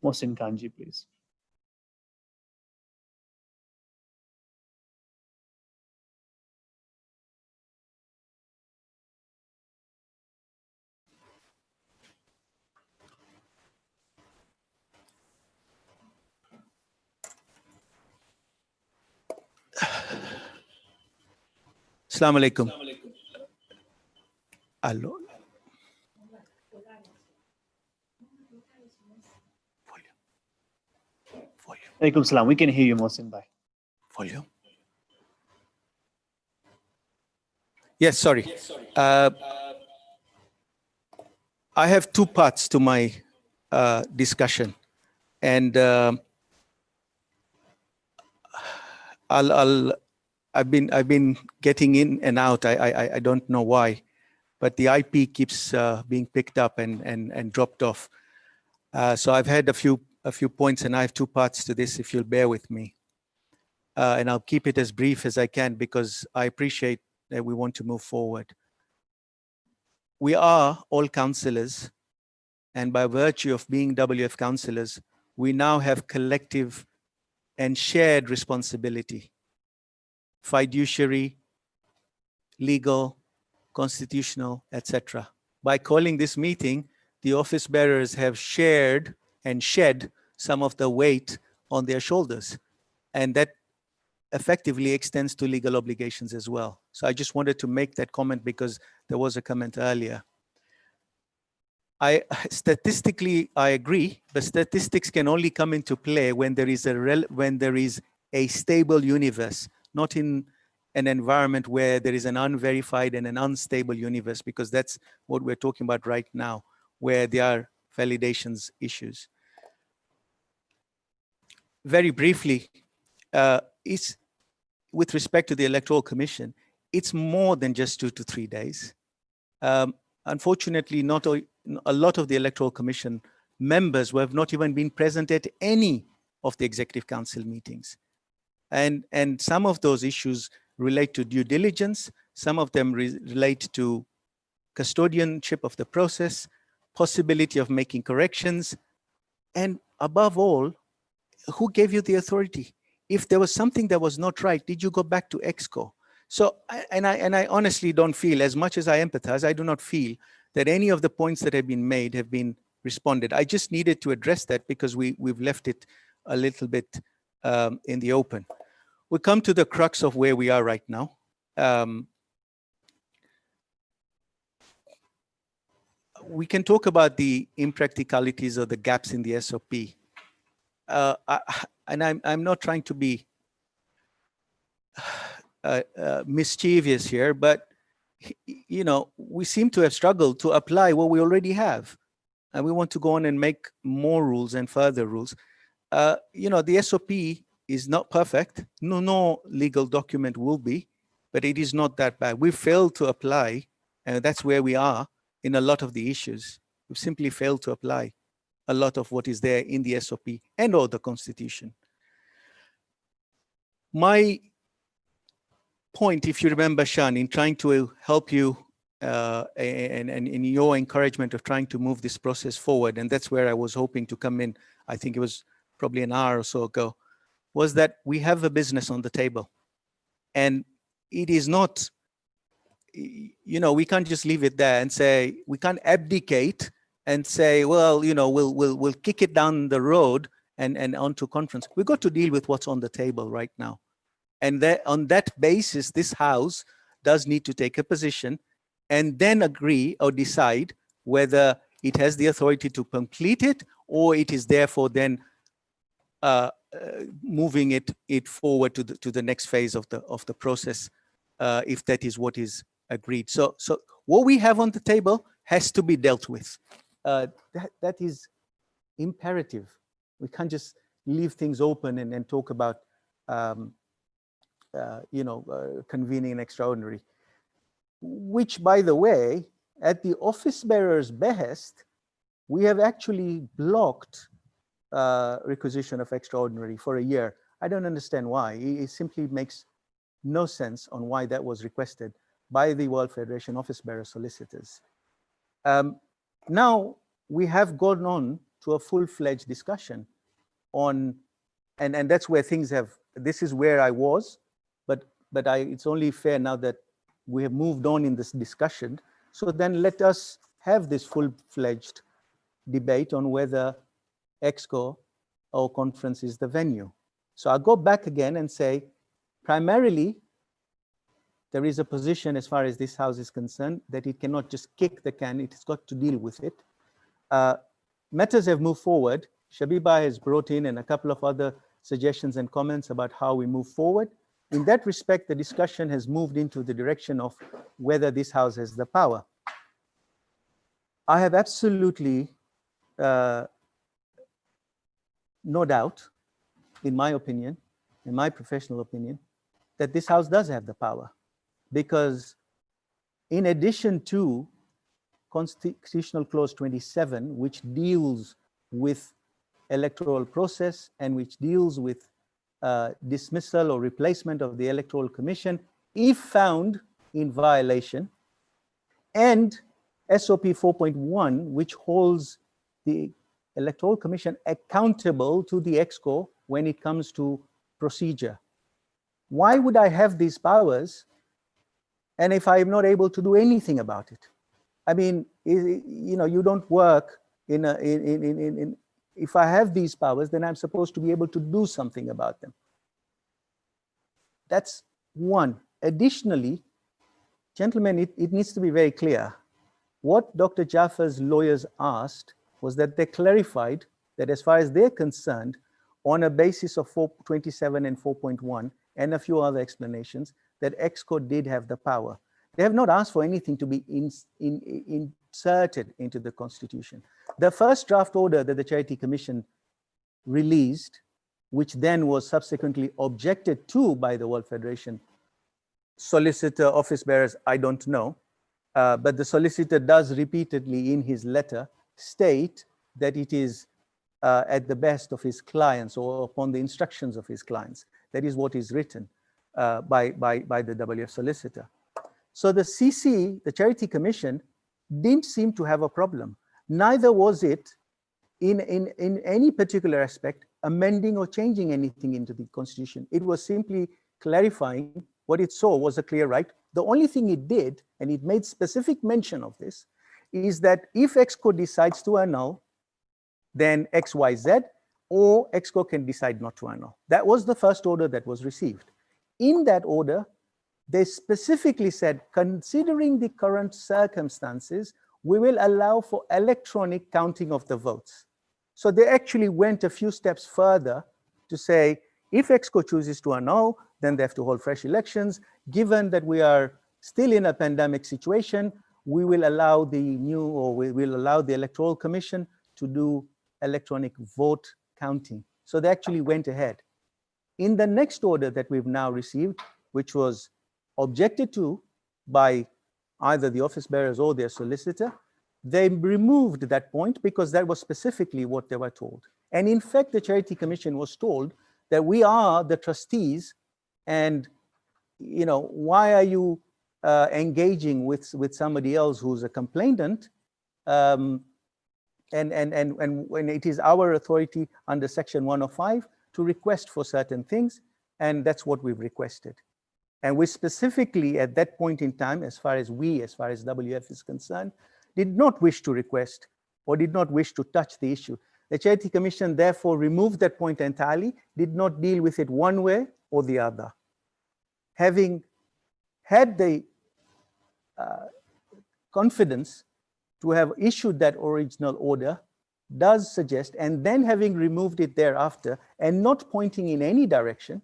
Mohsin Kanji, please. Assalamu alaikum. Hello. Alaikum salam. We can hear you, Mohsin Bhai. Volume. Yes, sorry. I have two parts to my discussion, and I've been getting in and out. I don't know why, but the IP keeps being picked up and dropped off. So I've had a few points, and I have two parts to this, if you'll bear with me. And I'll keep it as brief as I can because I appreciate that we want to move forward. We are all councillors, and by virtue of being WF councillors, we now have collective and shared responsibility. Fiduciary, legal, constitutional, etc. By calling this meeting, the office bearers have shared and shed some of the weight on their shoulders. And that effectively extends to legal obligations as well. So I just wanted to make that comment because there was a comment earlier. Statistically, I agree, but statistics can only come into play when there is a stable universe, not in an environment where there is an unverified and an unstable universe, because that's what we're talking about right now, where there are validations issues. Very briefly, with respect to the Electoral Commission, it's more than just 2 to 3 days. Unfortunately, not a lot of the Electoral Commission members who have not even been present at any of the Executive Council meetings. And some of those issues relate to due diligence, some of them relate to custodianship of the process, possibility of making corrections, and above all, who gave you the authority? If there was something that was not right, did you go back to ExCo? So, and I honestly don't feel, as much as I empathize, I do not feel that any of the points that have been made have been responded. I just needed to address that because we've left it a little bit in the open. We come to the crux of where we are right now. We can talk about the impracticalities or the gaps in the SOP. And I'm not trying to be mischievous here, but you know, we seem to have struggled to apply what we already have, and we want to go on and make more rules and further rules. You know, the SOP is not perfect. No legal document will be, but it is not that bad. We failed to apply, and that's where we are in a lot of the issues. We've simply failed to apply a lot of what is there in the SOP and or the Constitution. My point, if you remember, Shan, in trying to help you and in your encouragement of trying to move this process forward, and that's where I was hoping to come in, I think it was probably an hour or so ago, was that we have a business on the table. And it is not, you know, we can't just leave it there and say, we can't abdicate and say, well, you know, we'll kick it down the road and onto conference. We've got to deal with what's on the table right now. And that, on that basis, this House does need to take a position and then agree or decide whether it has the authority to complete it or it is therefore then moving it forward to the next phase of the process, if that is what is agreed. So what we have on the table has to be dealt with. That is imperative. We can't just leave things open and then talk about you know, convening an extraordinary, which, by the way, at the office bearer's behest, we have actually blocked requisition of extraordinary for a year. I don't understand why. It simply makes no sense on why that was requested. by the World Federation Office Bearer Solicitors. Now we have gone on to a full-fledged discussion on, and that's where things have, this is where I was, but it's only fair now that we have moved on in this discussion. So then let us have this full-fledged debate on whether ExCo or conference is the venue. So I'll go back again and say, primarily, there is a position as far as this House is concerned that it cannot just kick the can, it's got to deal with it. Matters have moved forward. Shabiba has brought in and a couple of other suggestions and comments about how we move forward. In that respect, the discussion has moved into the direction of whether this House has the power. I have absolutely no doubt, in my opinion, in my professional opinion, that this House does have the power, because in addition to Constitutional Clause 27, which deals with electoral process and which deals with dismissal or replacement of the Electoral Commission if found in violation, and SOP 4.1, which holds the Electoral Commission accountable to the ExCo when it comes to procedure. Why would I have these powers and if I'm not able to do anything about it? I mean, you know, you don't work if I have these powers, then I'm supposed to be able to do something about them. That's one. Additionally, gentlemen, it needs to be very clear. What Dr. Jaffer's lawyers asked was that they clarified that as far as they're concerned, on a basis of 427 and 4.1 and a few other explanations, that ExCo did have the power. They have not asked for anything to be inserted into the Constitution. The first draft order that the Charity Commission released, which then was subsequently objected to by the World Federation solicitor, office bearers, I don't know, but the solicitor does repeatedly in his letter state that it is at the best of his clients or upon the instructions of his clients. That is what is written by the WF solicitor. So the CC, the Charity Commission, didn't seem to have a problem. Neither was it in any particular aspect amending or changing anything into the Constitution. It was simply clarifying what it saw was a clear right. The only thing it did, and it made specific mention of this, is that if ExCo decides to annul, then X, Y, Z, or ExCo can decide not to annul. That was the first order that was received. In that order, they specifically said, considering the current circumstances, we will allow for electronic counting of the votes. So they actually went a few steps further to say, if ExCo chooses to annul, then they have to hold fresh elections. Given that we are still in a pandemic situation, we will allow we will allow the Electoral Commission to do electronic vote counting. So they actually went ahead. In the next order that we've now received, which was objected to by either the office bearers or their solicitor, they removed that point because that was specifically what they were told. And in fact, the Charity Commission was told that we are the trustees, and you know, why are you engaging with somebody else who's a complainant? And when it is our authority under Section 105 to request for certain things, and that's what we've requested. And we specifically, at that point in time, as far as WF is concerned, did not wish to request or did not wish to touch the issue. The Charity Commission therefore removed that point entirely, did not deal with it one way or the other. Having had the confidence to have issued that original order does suggest, and then having removed it thereafter and not pointing in any direction,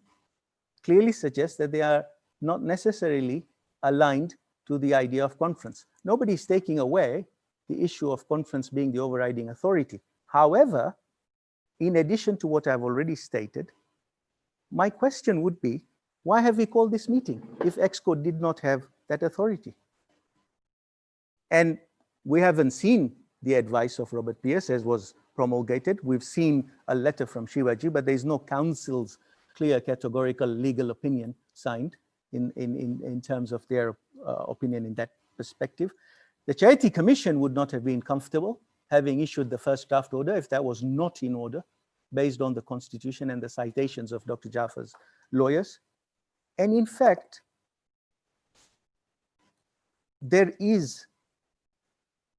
clearly suggests that they are not necessarily aligned to the idea of conference. Nobody's taking away the issue of conference being the overriding authority. However, in addition to what I've already stated, my question would be, why have we called this meeting if ExCo did not have that authority? And we haven't seen the advice of Robert Pierce as was promulgated. We've seen a letter from Shivaji, but there's no council's clear categorical legal opinion signed in terms of their opinion in that perspective. The Charity Commission would not have been comfortable having issued the first draft order if that was not in order, based on the Constitution and the citations of Dr. Jaffer's lawyers. And in fact, there is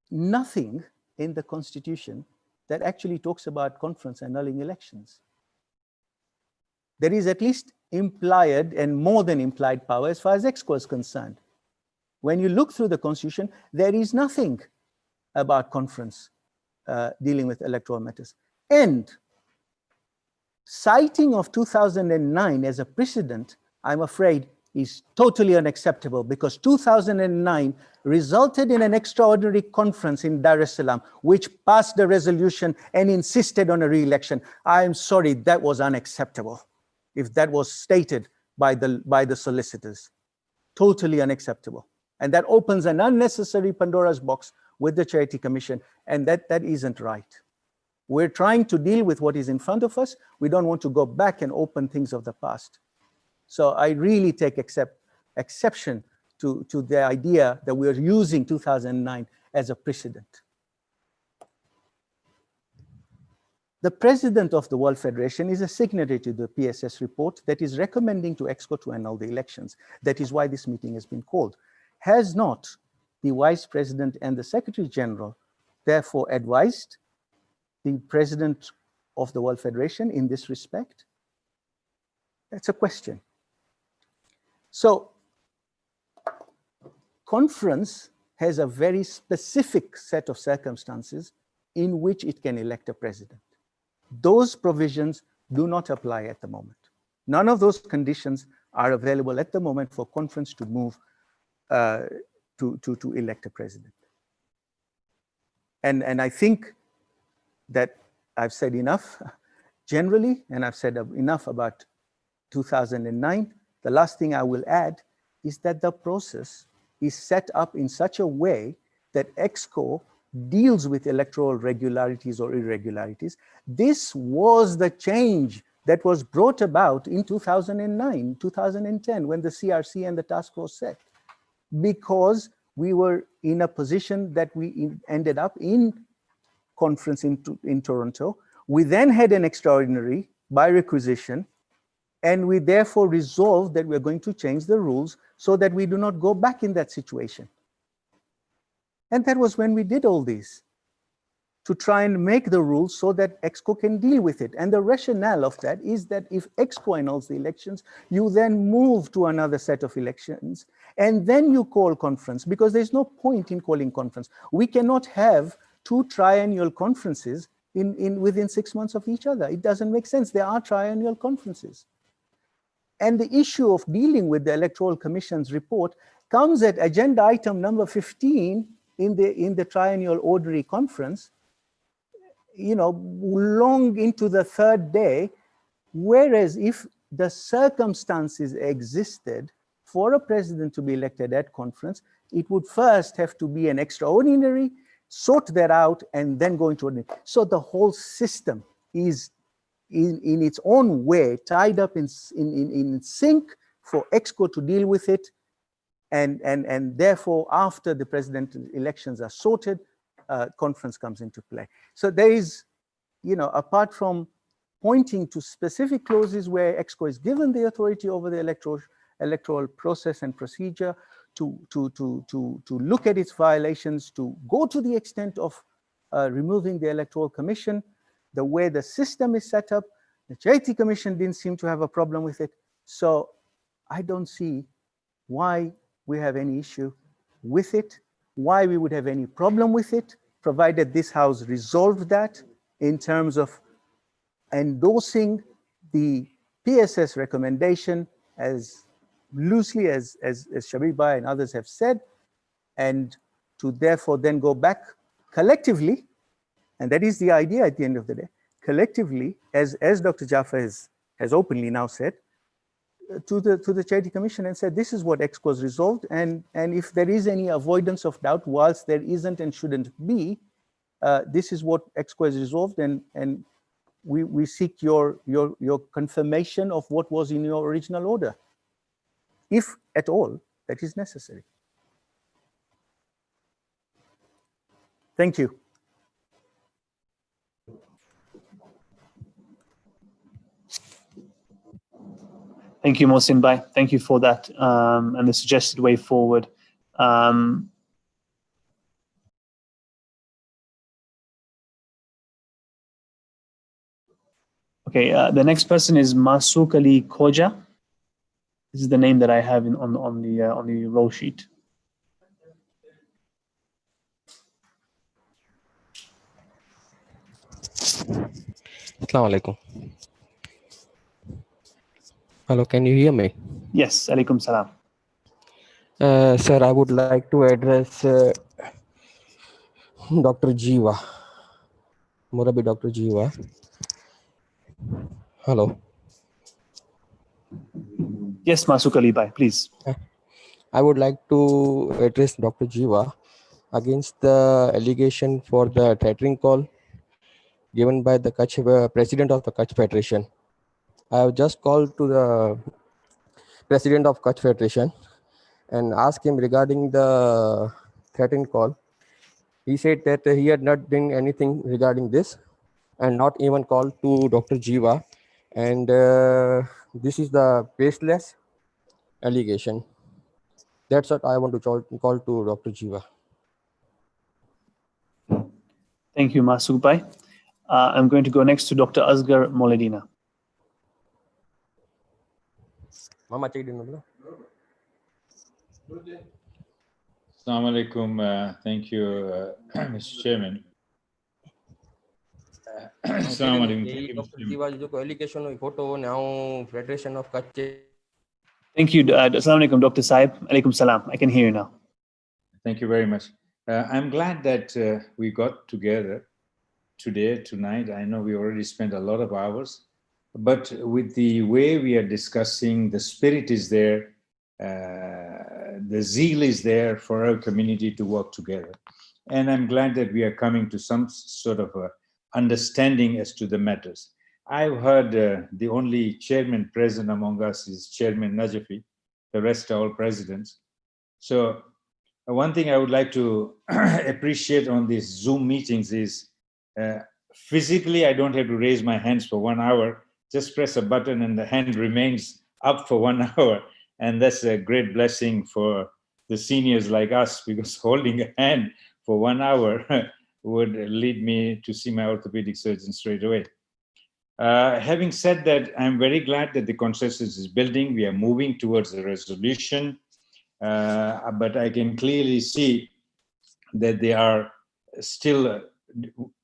nothing in the Constitution that actually talks about conference annulling elections. There is at least implied and more than implied power as far as ExCo is concerned. When you look through the Constitution, there is nothing about conference dealing with electoral matters. And citing of 2009 as a precedent, I'm afraid, is totally unacceptable, because 2009 resulted in an extraordinary conference in Dar es Salaam, which passed the resolution and insisted on a re-election. I am sorry, that was unacceptable. If that was stated by the solicitors, totally unacceptable. And that opens an unnecessary Pandora's box with the Charity Commission, and that isn't right. We're trying to deal with what is in front of us. We don't want to go back and open things of the past. So I really take exception to the idea that we're using 2009 as a precedent. The president of the World Federation is a signatory to the PSS report that is recommending to ExCo to annul the elections. That is why this meeting has been called. Has not the Vice President and the Secretary General therefore advised the President of the World Federation in this respect? That's a question. So, conference has a very specific set of circumstances in which it can elect a president. Those provisions do not apply at the moment. None of those conditions are available at the moment for conference to move to elect a president. And I think that I've said enough generally, and I've said enough about 2009. The last thing I will add is that the process is set up in such a way that ExCo deals with electoral regularities or irregularities. This was the change that was brought about in 2009, 2010, when the CRC and the task force set, because we were in a position that we ended up in conference in Toronto. We then had an extraordinary by requisition, and we therefore resolved that we're going to change the rules so that we do not go back in that situation. And that was when we did all this, to try and make the rules so that ExCo can deal with it. And the rationale of that is that if ExCo annuls the elections, you then move to another set of elections, and then you call conference, because there's no point in calling conference. We cannot have two triennial conferences within 6 months of each other. It doesn't make sense. There are triennial conferences. And the issue of dealing with the Electoral Commission's report comes at agenda item number 15 in the triennial ordinary conference, long into the third day, whereas if the circumstances existed for a president to be elected at conference, it would first have to be an extraordinary, sort that out, and then go into ordinary. So the whole system is in its own way tied up in sync for ExCo to deal with it, and therefore after the presidential elections are sorted, conference comes into play. So there is, apart from pointing to specific clauses where ExCo is given the authority over the electoral process and procedure to look at its violations, to go to the extent of removing the Electoral Commission, the way the system is set up, the Charity Commission didn't seem to have a problem with it. So I don't see why we have any issue with it, why we would have any problem with it, provided this House resolved that in terms of endorsing the PSS recommendation as loosely as Shabir Bhai and others have said, and to therefore then go back collectively, and that is the idea at the end of the day, collectively, as Dr. Jaffer has openly now said, to the Charity Commission and said, this is what ExCo has resolved, and if there is any avoidance of doubt, whilst there isn't and shouldn't be, this is what ExCo has resolved, and we seek your confirmation of what was in your original order, if at all that is necessary. Thank you. Thank you, Mohsin Bhai. Thank you for that and the suggested way forward. Okay, the next person is Masuk Ali Khoja. This is the name that I have on the roll sheet. Assalamu alaikum. Hello, can you hear me? Yes, alaikum salam. Sir, I would like to address Dr. Jiva, Murabi Dr. Jiva. Hello. Yes, Masuk Ali Bhai, please. I would like to address Dr. Jiva against the allegation for the tethering call given by the president of the Kutch Federation. I have just called to the president of Kutch Federation and asked him regarding the threatened call. He said that he had not done anything regarding this and not even called to Dr. Jiva. And this is the baseless allegation. That's what I want to call to Dr. Jiva. Thank you, Masuk Bhai. I'm going to go next to Dr. Asghar Moledina. Mama, check it. Assalamu alaikum. Thank you, Mr. Chairman. Assalamu alaikum. Thank you. Assalamu alaikum, Dr. Saib. Alaikum salam. I can hear you now. Thank you very much. I'm glad that we got together today, tonight. I know we already spent a lot of hours, but with the way we are discussing, the spirit is there, the zeal is there for our community to work together. And I'm glad that we are coming to some sort of a understanding as to the matters. I've heard the only chairman present among us is Chairman Najafi. The rest are all presidents. So one thing I would like to appreciate on these Zoom meetings is physically, I don't have to raise my hands for 1 hour. Just press a button and the hand remains up for 1 hour. And that's a great blessing for the seniors like us, because holding a hand for 1 hour would lead me to see my orthopedic surgeon straight away. Having said that, I'm very glad that the consensus is building. We are moving towards a resolution, but I can clearly see that there are still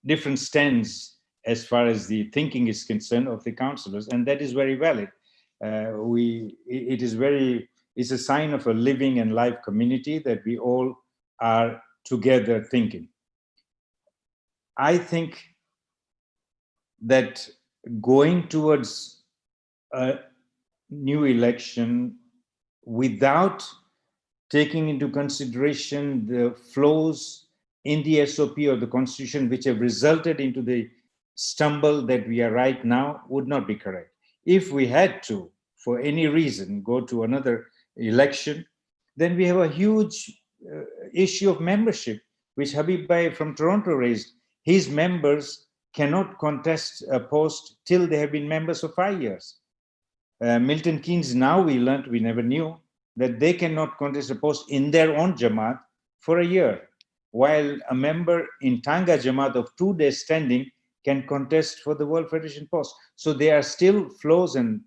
different stands as far as the thinking is concerned of the councillors, and that is very valid. It's a sign of a living and live community that we all are together thinking. I think that going towards a new election without taking into consideration the flaws in the SOP or the constitution which have resulted into the stumble that we are right now would not be correct. If we had to, for any reason, go to another election, then we have a huge issue of membership, which Habib Bhai from Toronto raised. His members cannot contest a post till they have been members for 5 years. Milton Keynes, now we learned, we never knew, that they cannot contest a post in their own Jamaat for a year, while a member in Tanga Jamaat of 2 days standing can contest for the World Federation post. So there are still flaws, and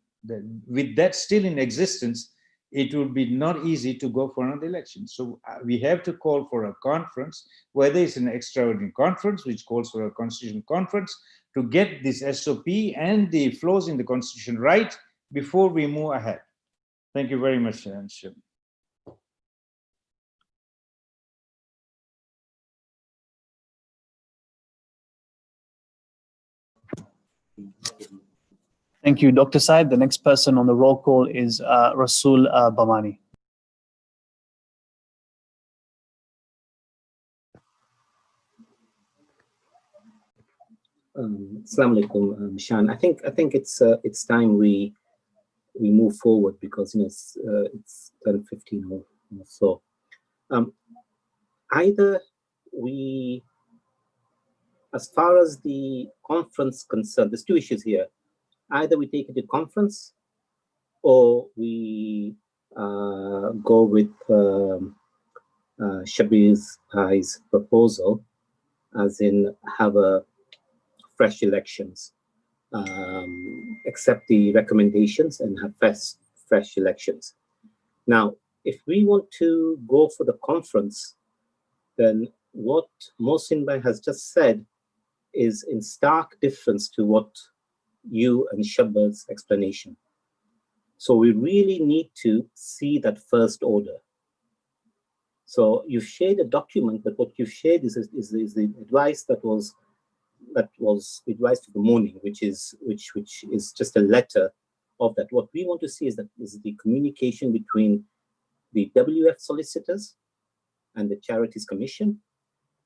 with that still in existence, it would be not easy to go for another election. So we have to call for a conference, whether it's an extraordinary conference, which calls for a constitutional conference, to get this SOP and the flaws in the constitution right before we move ahead. Thank you very much, Shab. Thank you, Dr. Saib. The next person on the roll call is Rasul Bamani. Assalamu alaikum, Shan. I think it's time we move forward, because it's 10:15 or so. Either we as far as the conference concerned, there's two issues here. Either we take it to conference or we go with Shabir Bhai's proposal, as in have a fresh elections, accept the recommendations and have fresh elections. Now, if we want to go for the conference, then what Mohsin Bhai has just said is in stark difference to what you and Shabir's explanation. So we really need to see that first order. So you've shared a document, but what you've shared is the advice that was advice for the morning, which is just a letter of that. What we want to see is the communication between the WF solicitors and the Charities Commission.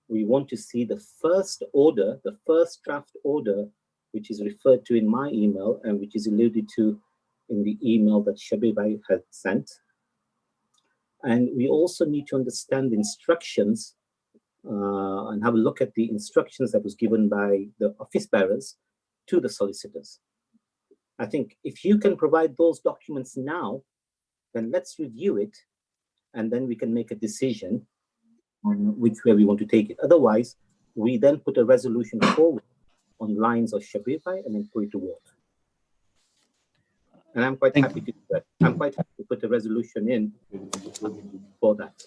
We want to see the first order, the first draft order, which is referred to in my email and which is alluded to in the email that Shabir Bhai had sent. And we also need to understand the instructions and have a look at the instructions that was given by the office bearers to the solicitors. I think if you can provide those documents now, then let's review it, and then we can make a decision on which way we want to take it. Otherwise, we then put a resolution forward on lines of Shabir Bhai and then put it to vote. And I'm quite happy to do that. I'm quite happy to put a resolution in for that.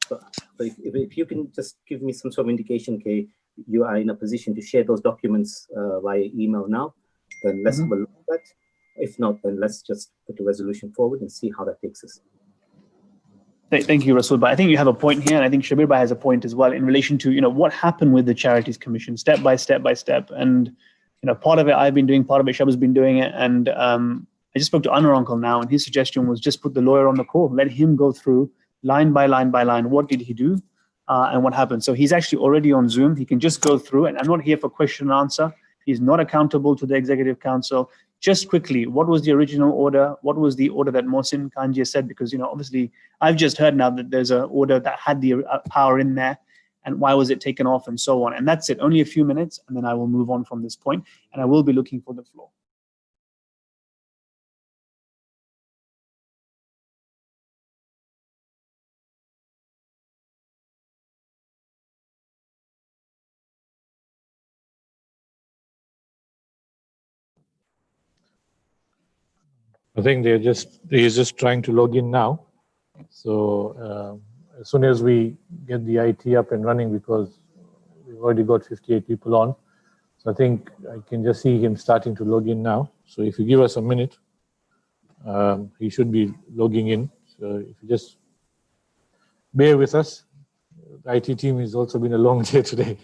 So if you can just give me some sort of indication, okay, you are in a position to share those documents via email now, then let's have a look at that. If not, then let's just put a resolution forward and see how that takes us. Thank you, Rasul. But I think you have a point here, and I think Shabir Bhai has a point as well in relation to what happened with the Charities Commission, step by step by step. And part of it I've been doing, part of it Shabir's been doing it, and I just spoke to Anwar Uncle now, and his suggestion was just put the lawyer on the call, let him go through line by line by line. What did he do, and what happened? So he's actually already on Zoom. He can just go through, and I'm not here for question and answer. He's not accountable to the Executive Council. Just quickly, what was the original order? What was the order that Mohsin Kanji said? Because, obviously, I've just heard now that there's an order that had the power in there, and why was it taken off and so on. And that's it, only a few minutes, and then I will move on from this point, and I will be looking for the floor. I think he's just trying to log in now. So as soon as we get the IT up and running, because we've already got 58 people on, so I think I can just see him starting to log in now. So if you give us a minute, he should be logging in. So if you just bear with us, the IT team has also been a long day today.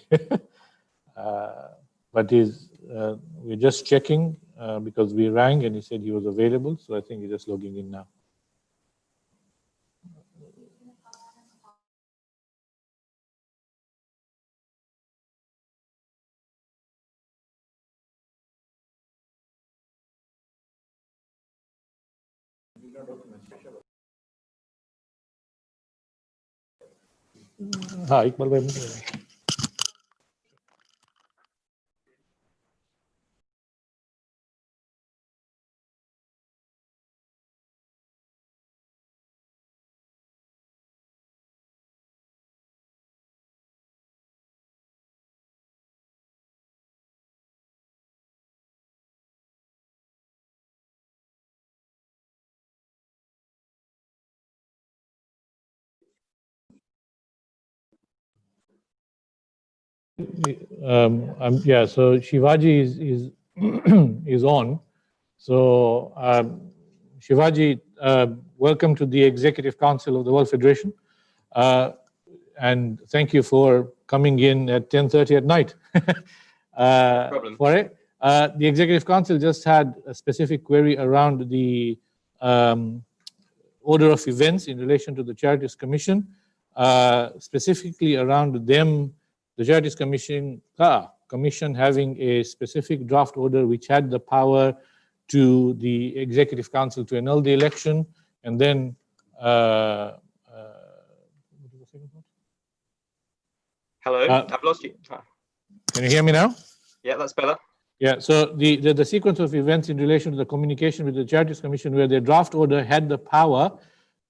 But we're just checking because we rang and he said he was available. So I think he's just logging in now. हाँ इकबाल भाई yeah, so Shivaji is is on. So Shivaji, welcome to the Executive Council of the World Federation, and thank you for coming in at 10:30 at night. For it. The Executive Council just had a specific query around the order of events in relation to the Charities Commission, specifically around them. The Charities Commission having a specific draft order which had the power to the Executive Council to annul the election, and then Hello, I've lost you. Can you hear me now? Yeah, that's better. Yeah, so the sequence of events in relation to the communication with the Charities Commission, where the draft order had the power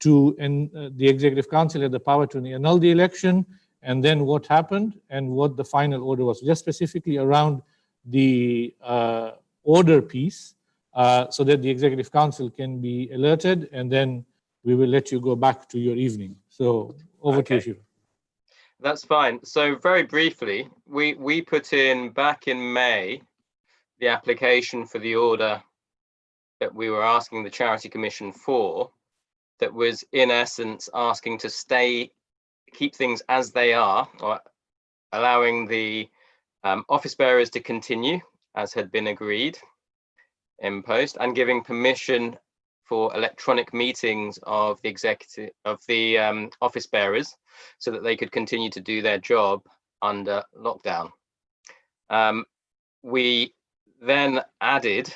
to, and the Executive Council had the power to annul the election, and then what happened and what the final order was, just specifically around the order piece, so that the Executive Council can be alerted, and then we will let you go back to your evening. So over to you, Shiva. That's fine. So very briefly, we put in back in May the application for the order that we were asking the Charity Commission for, that was in essence asking to keep things as they are, or allowing the office bearers to continue as had been agreed in post, and giving permission for electronic meetings of the office bearers so that they could continue to do their job under lockdown. We then added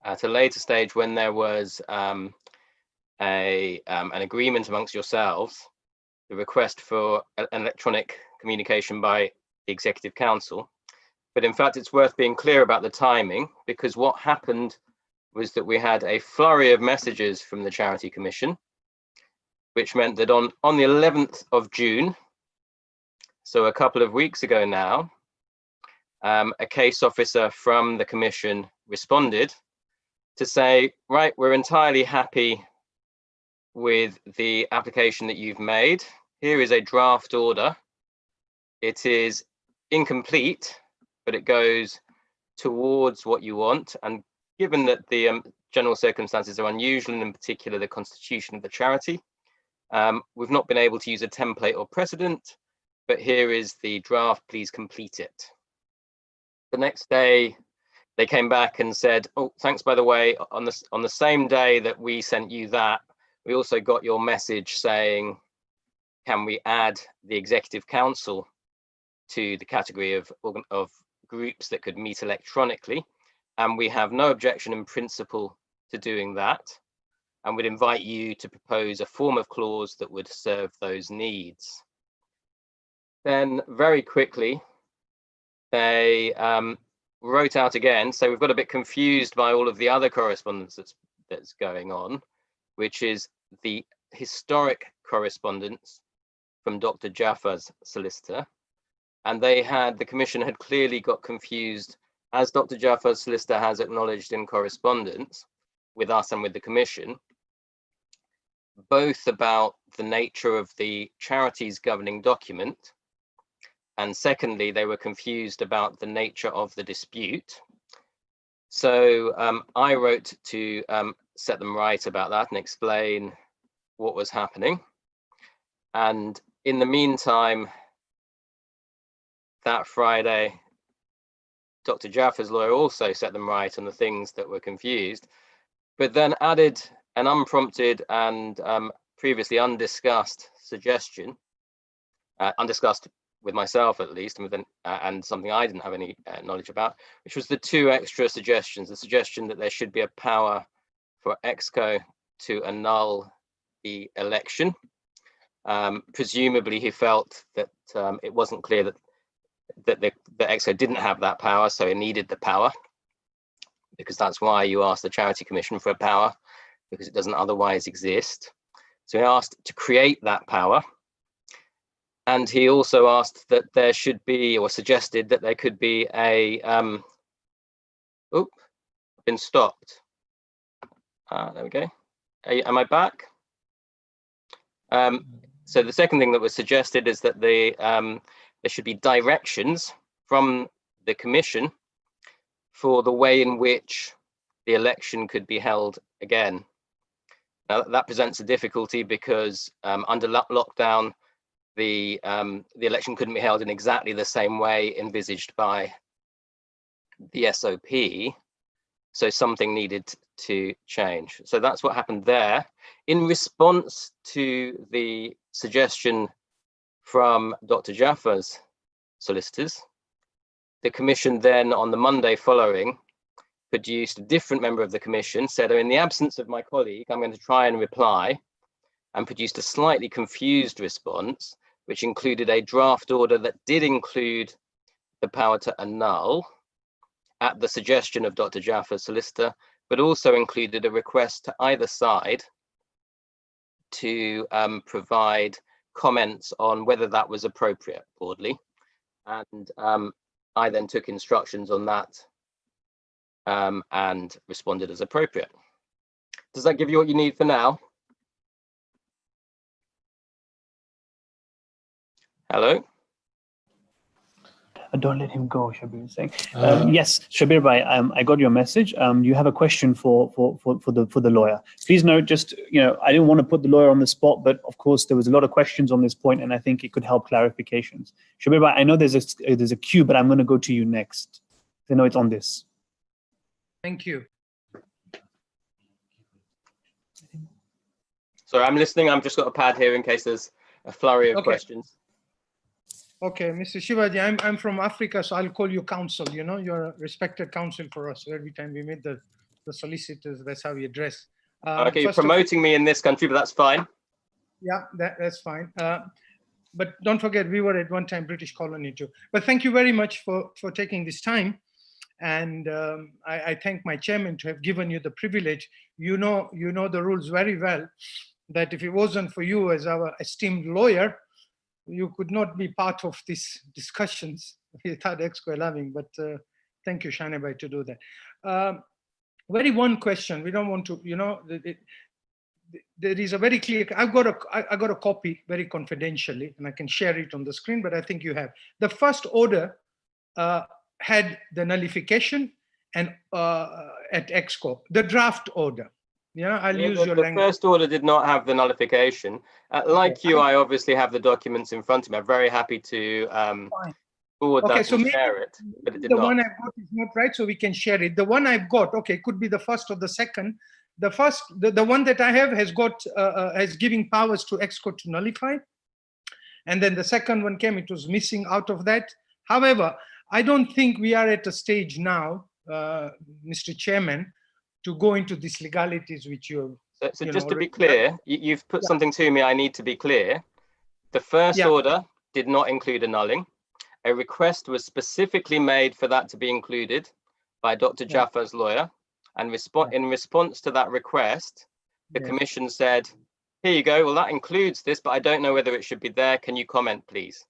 at a later stage, when there was an agreement amongst yourselves, the request for an electronic communication by the Executive Council. But in fact, it's worth being clear about the timing, because what happened was that we had a flurry of messages from the Charity Commission, which meant that on the 11th of June, so a couple of weeks ago now, a case officer from the Commission responded to say, right, we're entirely happy with the application that you've made. Here is a draft order. It is incomplete, but it goes towards what you want. And given that the general circumstances are unusual, and in particular the constitution of the charity, we've not been able to use a template or precedent, but here is the draft, please complete it. The next day, they came back and said, oh, thanks, by the way, on the same day that we sent you that, we also got your message saying, can we add the Executive Council to the category of groups that could meet electronically? And we have no objection in principle to doing that, and would invite you to propose a form of clause that would serve those needs. Then very quickly, they wrote out again, so we've got a bit confused by all of the other correspondence that's going on, which is the historic correspondence from Dr. Jaffar's solicitor. And the Commission had clearly got confused, as Dr. Jaffar's solicitor has acknowledged in correspondence with us and with the Commission, both about the nature of the charity's governing document, and secondly, they were confused about the nature of the dispute. So I wrote to set them right about that and explain what was happening. And in the meantime, that Friday, Dr. Jaffar's lawyer also set them right on the things that were confused, but then added an unprompted and previously undiscussed suggestion, undiscussed with myself at least, and something I didn't have any knowledge about, which was the two extra suggestions: the suggestion that there should be a power for ExCo to annul the election. Presumably he felt that it wasn't clear that ExCo didn't have that power, so it needed the power, because that's why you ask the Charity Commission for a power, because it doesn't otherwise exist. So he asked to create that power. And he also asked that there should be, or suggested that there could be a, been stopped. There we go. Am I back? So the second thing that was suggested is that there should be directions from the Commission for the way in which the election could be held again. Now that presents a difficulty because under lockdown, the election couldn't be held in exactly the same way envisaged by the SOP. So something needed to change. So that's what happened there. In response to the suggestion from Dr. Jaffar's solicitors, the Commission then on the Monday following produced a different member of the Commission, said, in the absence of my colleague, I'm going to try and reply, and produced a slightly confused response, which included a draft order that did include the power to annul at the suggestion of Dr. Jaffer's solicitor, but also included a request to either side to provide comments on whether that was appropriate broadly. And I then took instructions on that and responded as appropriate. Does that give you what you need for now? Hello? Don't let him go, Shabir is saying. Yes, Shabir Bhai, I got your message. You have a question for the lawyer. Please note, just, I didn't want to put the lawyer on the spot, but of course there was a lot of questions on this point, and I think it could help clarifications. Shabir Bhai, I know there's a queue, but I'm going to go to you next. I know it's on this. Thank you. Sorry, I'm listening. I've just got a pad here in case there's a flurry of questions. Okay, Mr. Shivaji, I'm from Africa, so I'll call you counsel. You're a respected counsel for us. Every time we meet the solicitors, that's how we address. Okay, you're promoting me in this country, but that's fine. Yeah, that's fine. But don't forget, we were at one time British colony too. But thank you very much for taking this time. And I thank my chairman to have given you the privilege. You know the rules very well, that if it wasn't for you as our esteemed lawyer, you could not be part of these discussions without ExCo allowing, but thank you, Shanabai, to do that. Very one question, we don't want to, there is a very clear, I got a copy very confidentially, and I can share it on the screen, but I think you have. The first order had the nullification and at ExCo, the draft order. I'll use your language. The first order did not have the nullification. Like you, I obviously have the documents in front of me. I'm very happy to forward that and share it, but it did not. The one I've got is not right, so we can share it. The one I've got, okay, could be the first or the second. The first, the one that I have has got, has giving powers to ExCo to nullify. And then the second one came, it was missing out of that. However, I don't think we are at a stage now, Mr. Chairman, to go into these legalities which you have. So just to be clear, you've put something to me I need to be clear. The first order did not include annulling. A request was specifically made for that to be included by Dr. Jaffer's lawyer. And in response to that request, the commission said, here you go, well, that includes this, but I don't know whether it should be there. Can you comment, please?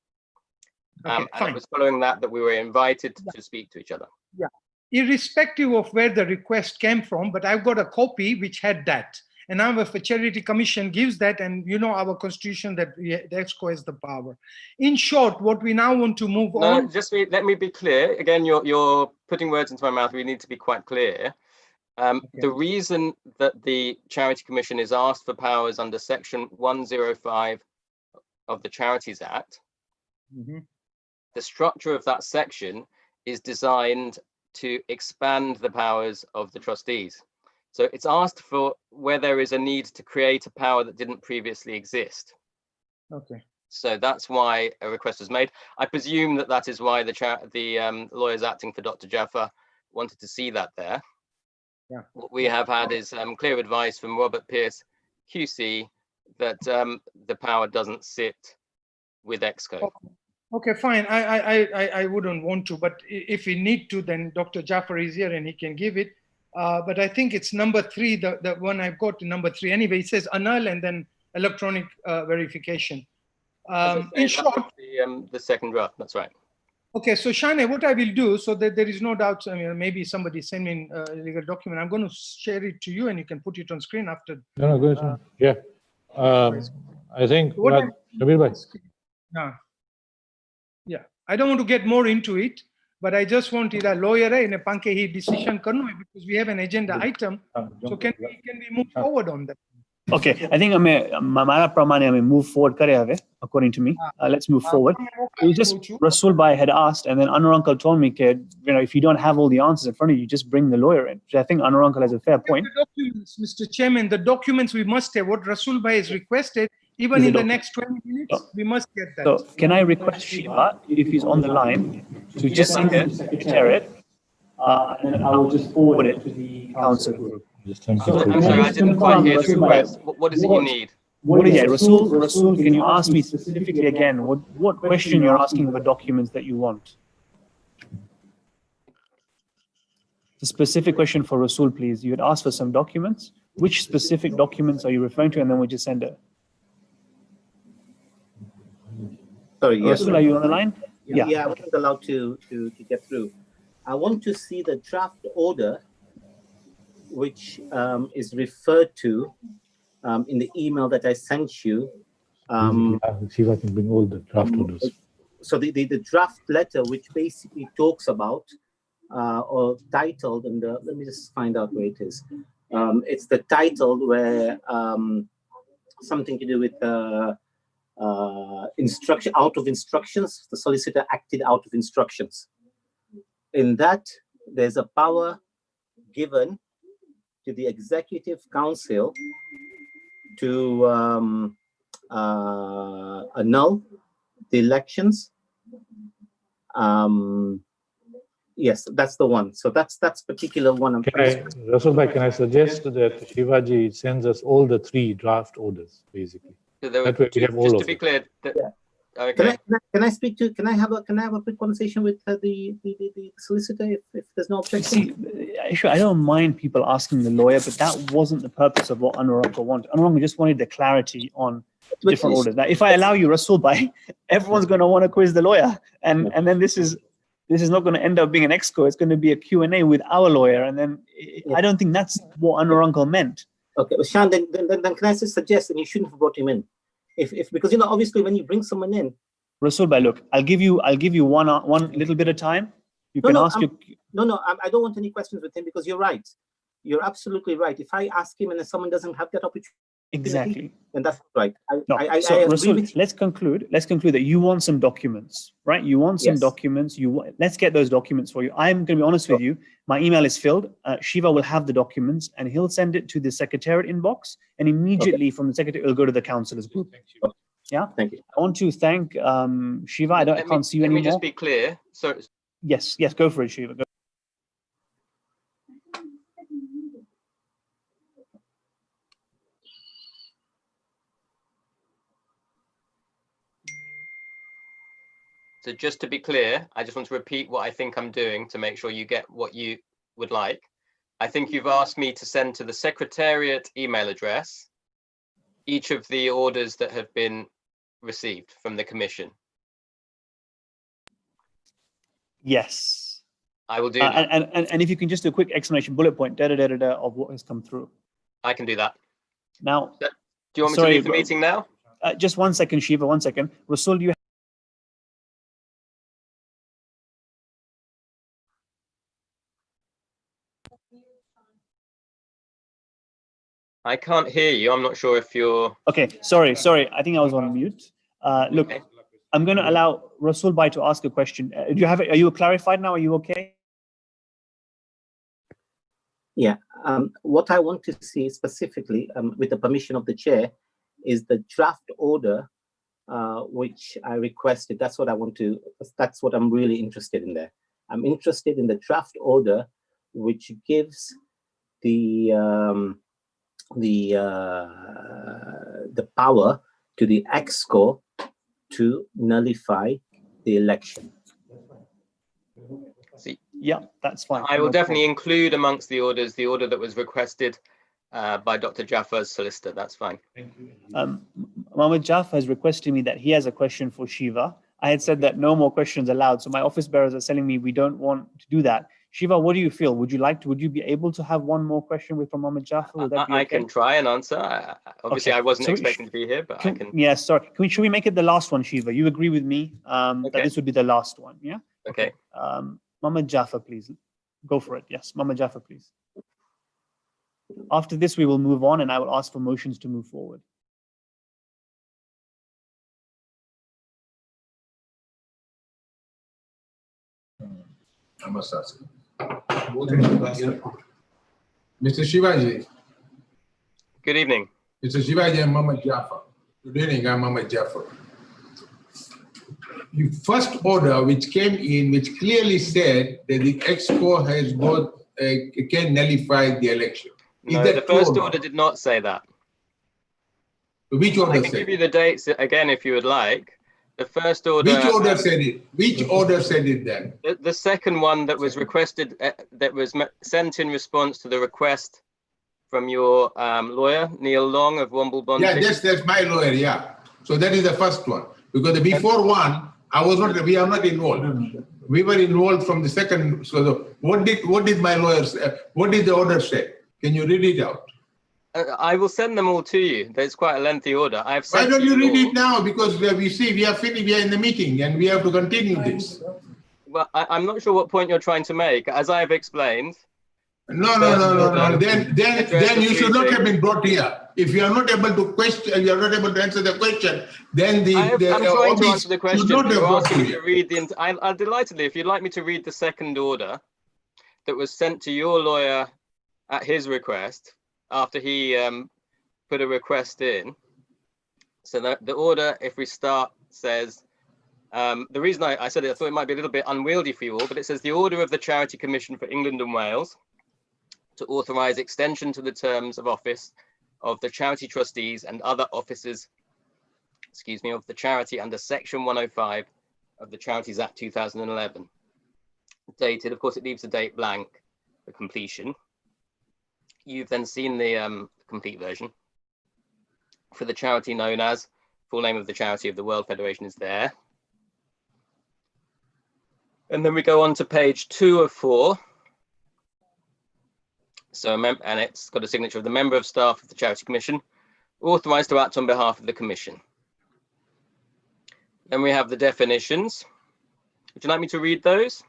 And it was following that we were invited to speak to each other. Yeah. Irrespective of where the request came from, but I've got a copy which had that. And now if a charity commission gives that, and our constitution that the ExCo has the power. In short, what we now want to move on. Just let me be clear. Again, you're putting words into my mouth. We need to be quite clear. The reason that the Charity Commission is asked for powers under Section 105 of the Charities Act, the structure of that section is designed to expand the powers of the trustees. So it's asked for where there is a need to create a power that didn't previously exist. Okay. So that's why a request was made. I presume that is why the lawyers acting for Dr. Jaffer wanted to see that there. Yeah. What we have had is clear advice from Robert Pierce, QC, that the power doesn't sit with ExCo. Okay, fine. I wouldn't want to, but if we need to, then Dr. Jaffer is here and he can give it. But I think it's number 3, the one I've got, number 3. Anyway, it says annul and then electronic verification. In short, the second draft. That's right. Okay, so Shane, what I will do, so that there is no doubt, maybe somebody send me a legal document. I'm going to share it to you, and you can put it on screen after. No, go ahead. Yeah. I think. Yeah, I don't want to get more into it, but I just want a lawyer in a panke decision because we have an agenda item. So can we move forward on that? Okay, I think move forward according to me. Let's move forward. It was just Rasul Bhai had asked, and then Anwar Uncle told me, if you don't have all the answers in front of you, just bring the lawyer in. Which I think Anwar Uncle has a fair point. The documents, Mr. Chairman, the documents we must have, what Rasul Bhai has requested, even in the next 20 minutes, we must get that. So can I request Shiva, if he's on the line, to just send it, share it, and then I will just forward it to the council group. I'm sorry, I didn't quite hear the request. What is it you need? Rasul, can you ask me specifically again what question you're asking of the documents that you want? The specific question for Rasul, please. You had asked for some documents. Which specific documents are you referring to? And then we'll just send it. Sorry, yes. Rasul, are you on the line? Yeah, I wasn't allowed to get through. I want to see the draft order, which is referred to in the email that I sent you. Shiva can bring all the draft orders. So the draft letter, which basically talks about or titled, and let me just find out where it is. It's the title where something to do with instruction out of instructions. The solicitor acted out of instructions. In that, there's a power given to the Executive Council to annul the elections. Yes, that's the one. So that's particular one. Rasul Bhai, can I suggest that Shivaji sends us all the 3 draft orders, basically? So there were That way we have all just of to be it. clear, okay. Can I speak to? Can I have a quick conversation with the solicitor if there's no objection? See, I don't mind people asking the lawyer, but that wasn't the purpose of what Anuranga wanted. Anuranga just wanted the clarity on different orders. Now, if I allow you, Rasul Bhai, everyone's going to want to quiz the lawyer, and then this is not going to end up being an ExCo. It's going to be a Q&A with our lawyer, and then I don't think that's what Anuranga meant. Okay, well, Shan, then can I just suggest that you shouldn't have brought him in, if because obviously when you bring someone in. Rasul Bhai, look, I'll give you one little bit of time. You can ask your. I don't want any questions with him because you're right. You're absolutely right. If I ask him and then someone doesn't have that opportunity, exactly, then that's right. So Rasul, let's conclude that you want some documents, right? You want some documents. Let's get those documents for you. I'm going to be honest with you. My email is filled. Shiva will have the documents and he'll send it to the secretariat inbox, and immediately from the secretary it'll go to the councillors group. Yeah. Thank you. I want to thank Shiva. I can't see you anymore. Let me just be clear. So yes, go for it, Shiva. Go. So just to be clear, I just want to repeat what I think I'm doing to make sure you get what you would like. I think you've asked me to send to the Secretariat email address each of the orders that have been received from the Commission. Yes. I will do that. And if you can just do a quick explanation, bullet point, of what has come through. I can do that. Now, do you want me to leave the meeting now? Just 1 second, Shiva, 1 second. Rasul, do you I can't hear you. I'm not sure if you're... Okay, sorry. I think I was on mute. Look, okay. I'm going to allow Rasul Bhai to ask a question. Are you clarified now? Are you okay? Yeah. What I want to see specifically, with the permission of the chair, is the draft order, which I requested. That's what I want to. That's what I'm really interested in there. I'm interested in the draft order, which gives the power to the ExCo to nullify the election. Yeah, that's fine. I will definitely include amongst the orders the order that was requested by Dr. Jaffar's solicitor. That's fine. Mohammed Jaffa has requested me that he has a question for Shiva. I had said that no more questions allowed. So my office bearers are telling me we don't want to do that. Shiva, what do you feel? Would you be able to have one more question from Mohammed Jaffa? Would that be okay? I can try and answer. Obviously, okay. I wasn't expecting to be here, but I can. Yeah, sorry. Should we make it the last one, Shiva? You agree with me that this would be the last one, yeah? Okay. Mohammed Jaffa, please. Go for it. Yes, Mohammed Jaffa, please. After this, we will move on and I will ask for motions to move forward. I must ask. Mr. Shivaji. Good evening. Mr. Shivaji and Mama Jaffa. Good evening, I'm Mama Jaffa. The first order which came in, which clearly said that the ExCo has got can nullify the election. No, the first order did not say that. Which order? I can give you the dates again if you would like. The first order. Which order said it? Which order said it then? The second one that was requested, that was sent in response to the request from your lawyer, Neil Long of Womble Bond. Yeah, that's my lawyer, yeah. So that is the first one. Because the before one, we are not involved. We were involved from the second. So what did my lawyer say? What did the order say? Can you read it out? I will send them all to you. There's quite a lengthy order. Why don't you read it now? Because we are finished, we are in the meeting and we have to continue this. Well, I'm not sure what point you're trying to make. As I have explained. No. Then you should not have been brought here. If you are not able to question, you are not able to answer the question, then I'm trying to answer the question. You're asking me to read the. I'll delightedly, if you'd like me to read the second order that was sent to your lawyer at his request after he put a request in. So the order, if we start, says. The reason I said it, I thought it might be a little bit unwieldy for you all, but it says the order of the Charity Commission for England and Wales to authorise extension to the terms of office of the charity trustees and other officers, of the charity under Section 105 of the Charities Act 2011. Dated, of course, it leaves the date blank for completion. You've then seen the complete version. For the charity known as, full name of the charity of the World Federation is there. And then we go on to page 2 of 4. So, and it's got a signature of the member of staff of the Charity Commission, authorised to act on behalf of the Commission. Then we have the definitions. Would you like me to read those?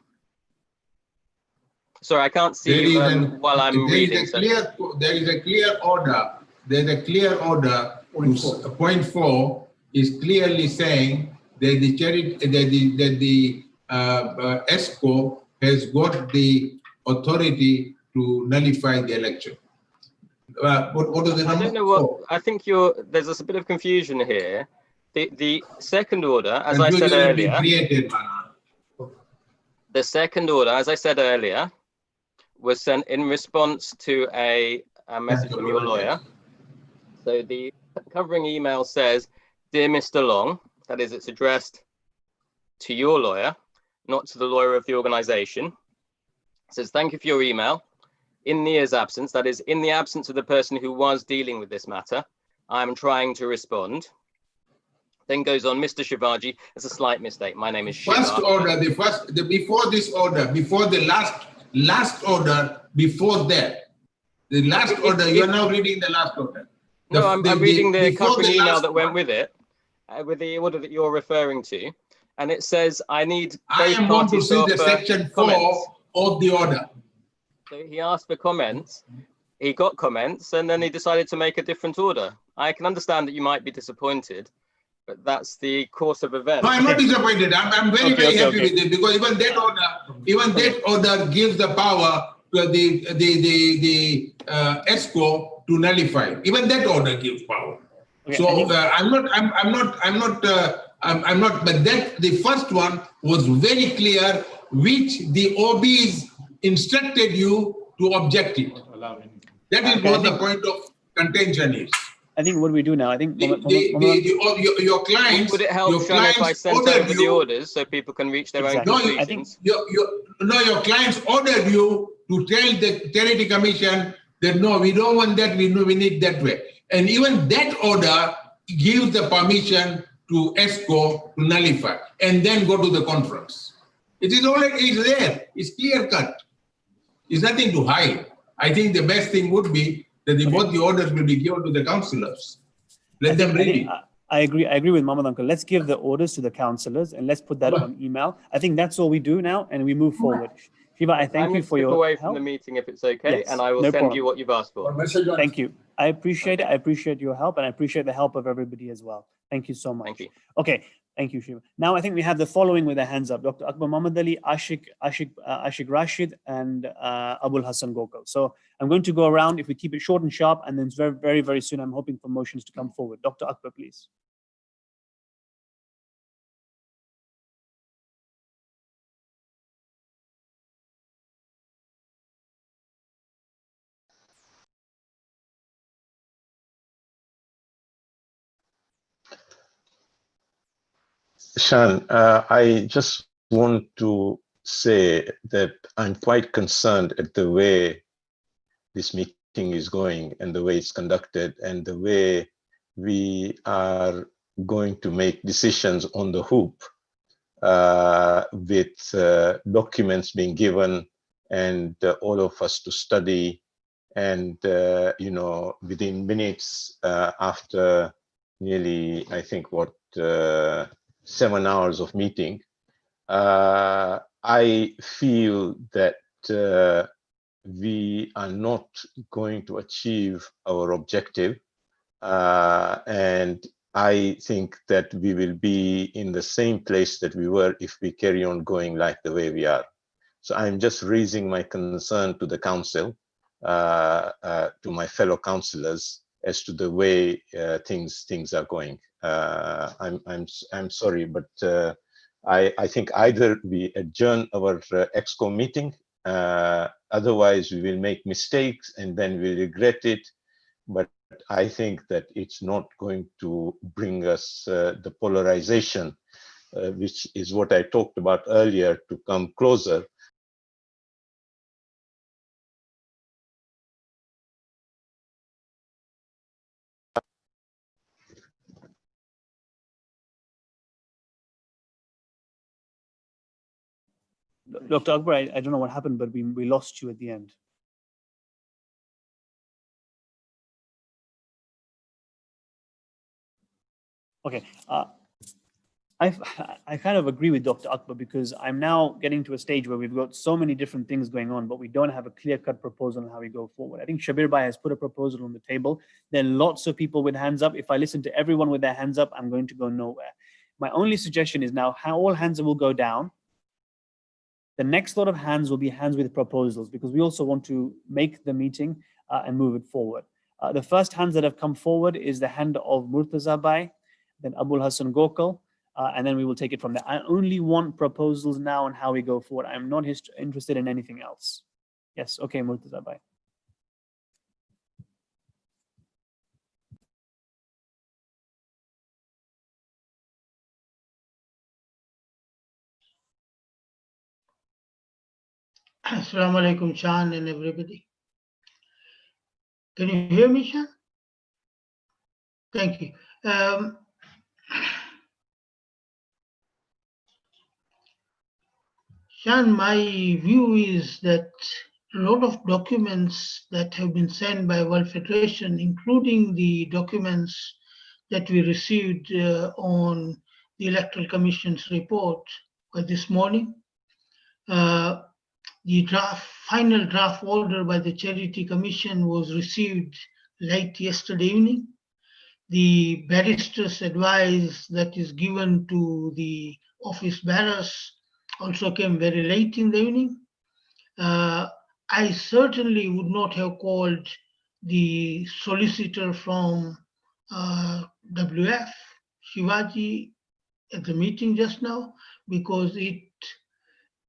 Sorry, I can't see while I'm reading. There is a clear order. There's a clear order. Point 4 is clearly saying that the charity, that the ExCo has got the authority to nullify the election. What is the number? I don't know what. I think there's a bit of confusion here. The second order, as I said earlier. The second order, as I said earlier, was sent in response to a message from your lawyer. So the covering email says, "Dear Mr. Long," that is, it's addressed to your lawyer, not to the lawyer of the organisation. It says, "Thank you for your email. In Nia's absence," that is, in the absence of the person who was dealing with this matter, "I'm trying to respond." Then goes on, "Mr. Shivaji," it's a slight mistake. My name is Shiva. First order, before this order, before the last order, before that. The last order, you are now reading the last order. No, I'm reading the covering email that went with it, with the order that you're referring to. And it says, I need both parties to offer section 4 comments. Of the order. So he asked for comments, he got comments, and then he decided to make a different order. I can understand that you might be disappointed, but that's the course of events. No, I'm not disappointed. I'm very happy with it, because even that order gives the power to the ExCo to nullify. Even that order gives power. Okay, so I'm not. But the first one was very clear, which the OBs instructed you to object it. That is what the point of contention is. I think what we do now, I think your clients. Would it help, Sean, if I sent over the orders so people can reach their own conclusions? Your clients ordered you to tell the Charity Commission that no, we don't want that. We need that way. And even that order gives the permission to ExCo to nullify and then go to the conference. It is already there. It's clear cut. It's nothing to hide. I think the best thing would be that both the orders will be given to the councillors. Let them read it. I agree with Mohammed Uncle. Let's give the orders to the councillors and let's put that on email. I think that's all we do now, and we move forward. Shiva, I thank you for your away from the meeting if it's okay, and I will send you what you've asked for. Thank you. I appreciate it. I appreciate your help, and I appreciate the help of everybody as well. Thank you so much. Thank you. Okay. Thank you, Shiva. Now I think we have the following with their hands up: Dr. Akbar Muhammad Ali, Ashik Rashid, and Abul Hassan Gokal. So I'm going to go around. If we keep it short and sharp, and then very, very, very soon, I'm hoping for motions to come forward. Dr. Akbar, please. Shan, I just want to say that I'm quite concerned at the way this meeting is going and the way it's conducted and the way we are going to make decisions on the hoop with documents being given and all of us to study and, you know, within minutes after nearly, I think, 7 hours of meeting, I feel that we are not going to achieve our objective. And I think that we will be in the same place that we were if we carry on going like the way we are. So I'm just raising my concern to the council, to my fellow councillors, as to the way things are going. I'm sorry, but I think either we adjourn our ExCo meeting, otherwise we will make mistakes and then we'll regret it. But I think that it's not going to bring us the polarization, which is what I talked about earlier, to come closer. Dr. Akbar, I don't know what happened, but we lost you at the end. Okay, I kind of agree with Dr. Akbar because I'm now getting to a stage where we've got so many different things going on, but we don't have a clear-cut proposal on how we go forward. I think Shabir Bhai has put a proposal on the table. There are lots of people with hands up. If I listen to everyone with their hands up, I'm going to go nowhere. My only suggestion is now how all hands will go down. The next lot of hands will be hands with proposals because we also want to make the meeting and move it forward. The first hands that have come forward is the hand of Murtaza Bhai, then Abul Hassan Gokal, and then we will take it from there. I only want proposals now on how we go forward. I'm not interested in anything else. Yes, okay, Murtaza Bhai. Assalamu alaikum, Shan, and everybody. Can you hear me, Shan? Thank you. Shan, my view is that a lot of documents that have been sent by World Federation, including the documents that we received on the Electoral Commission's report this morning, the final draft order by the Charity Commission was received late yesterday evening. The barrister's advice that is given to the office bearers also came very late in the evening. I certainly would not have called the solicitor from WF, Shivaji, at the meeting just now because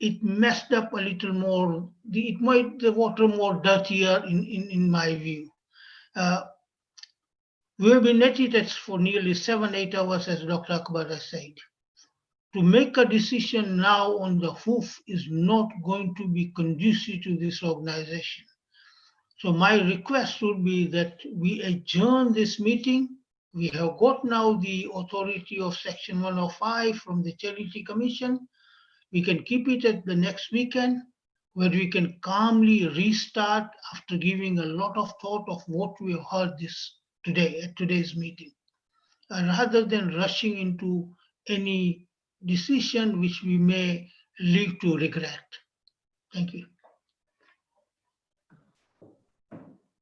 it messed up a little more. It made the water more dirtier in my view. We have been at it for nearly 7-8 hours, as Dr. Akbar has said. To make a decision now on the hoof is not going to be conducive to this organization. So my request would be that we adjourn this meeting. We have got now the authority of Section 105 from the Charity Commission. We can keep it at the next weekend where we can calmly restart after giving a lot of thought of what we have heard today at today's meeting, rather than rushing into any decision which we may lead to regret. Thank you.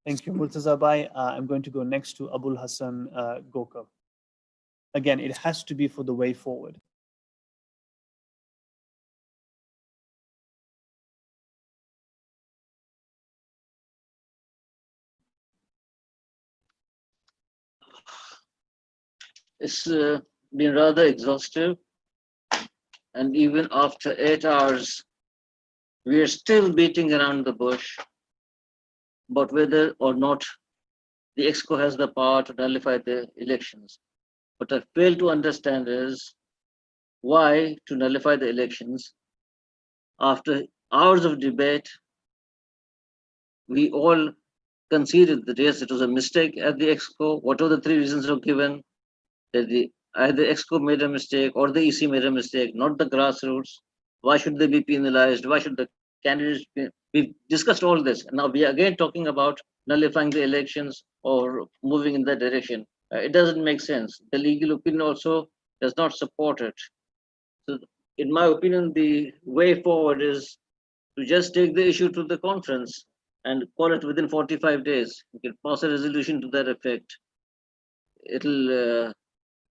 Thank you, Murtaza Bhai. I'm going to go next to Abul Hassan Gokal. Again, it has to be for the way forward. It's been rather exhaustive. And even after 8 hours, we are still beating around the bush about whether or not the ExCo has the power to nullify the elections. What I fail to understand is why to nullify the elections. After hours of debate, we all conceded that yes, it was a mistake at the ExCo. What are the three reasons were given? That either ExCo made a mistake or the EC made a mistake, not the grassroots. Why should they be penalized? Why should the candidates be? We've discussed all this. And now we are again talking about nullifying the elections or moving in that direction. It doesn't make sense. The legal opinion also does not support it. So in my opinion, the way forward is to just take the issue to the conference and call it within 45 days. We can pass a resolution to that effect. It'll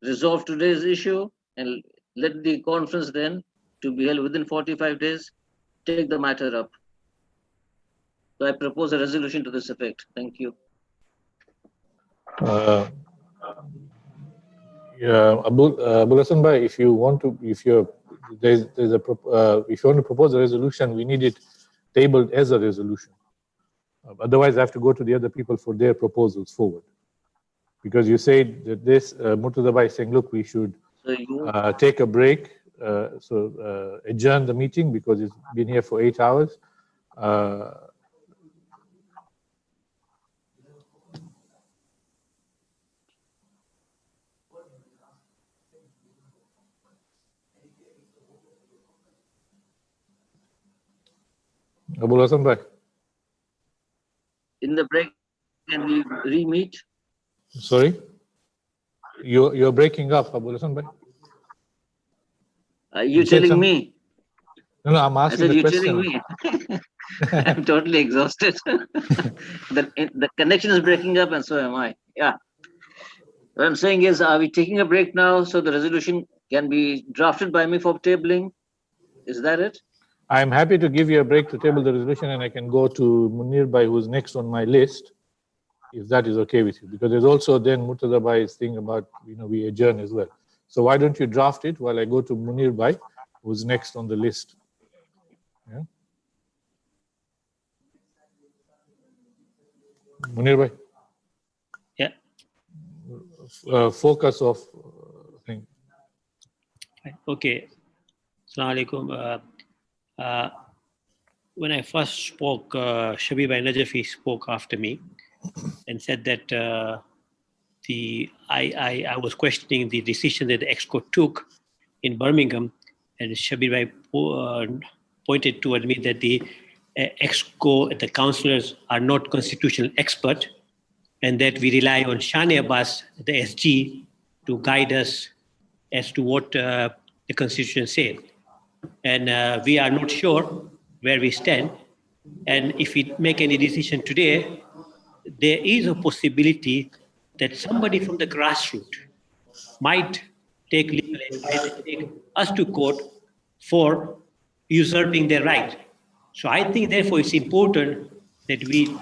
resolve today's issue and let the conference then, to be held within 45 days, take the matter up. So I propose a resolution to this effect. Thank you. Yeah, Abul Hassan Bhai, if you want to, if you want to propose a resolution, we need it tabled as a resolution. Otherwise, I have to go to the other people for their proposals forward. Because you said that this, Murtaza Bhai is saying, look, we should take a break, adjourn the meeting because it's been here for 8 hours. Abul Hassan Bhai. In the break, can we re-meet? Sorry? You're breaking up, Abul Hassan Bhai. You're telling me? No, I'm asking the question. You're telling me? I'm totally exhausted. The connection is breaking up and so am I. Yeah. What I'm saying is, are we taking a break now so the resolution can be drafted by me for tabling? Is that it? I'm happy to give you a break to table the resolution and I can go to Munir Bhai, who's next on my list, if that is okay with you. Because there's also then Murtaza Bhai's thing about, we adjourn as well. So why don't you draft it while I go to Munir Bhai, who's next on the list. Yeah. Munir Bhai. Yeah. Focus of thing. Okay. Assalamu alaikum. When I first spoke, Shabir Bhai Najafi spoke after me and said that I was questioning the decision that the ExCo took in Birmingham, and Shabir Bhai pointed toward me that the ExCo, the councillors are not constitutional expert, and that we rely on Shani Abbas, the SG, to guide us as to what the constitution says. And we are not sure where we stand. And if we make any decision today, there is a possibility that somebody from the grassroots might take legal advice and take us to court for usurping their right. So I think, therefore, it's important that we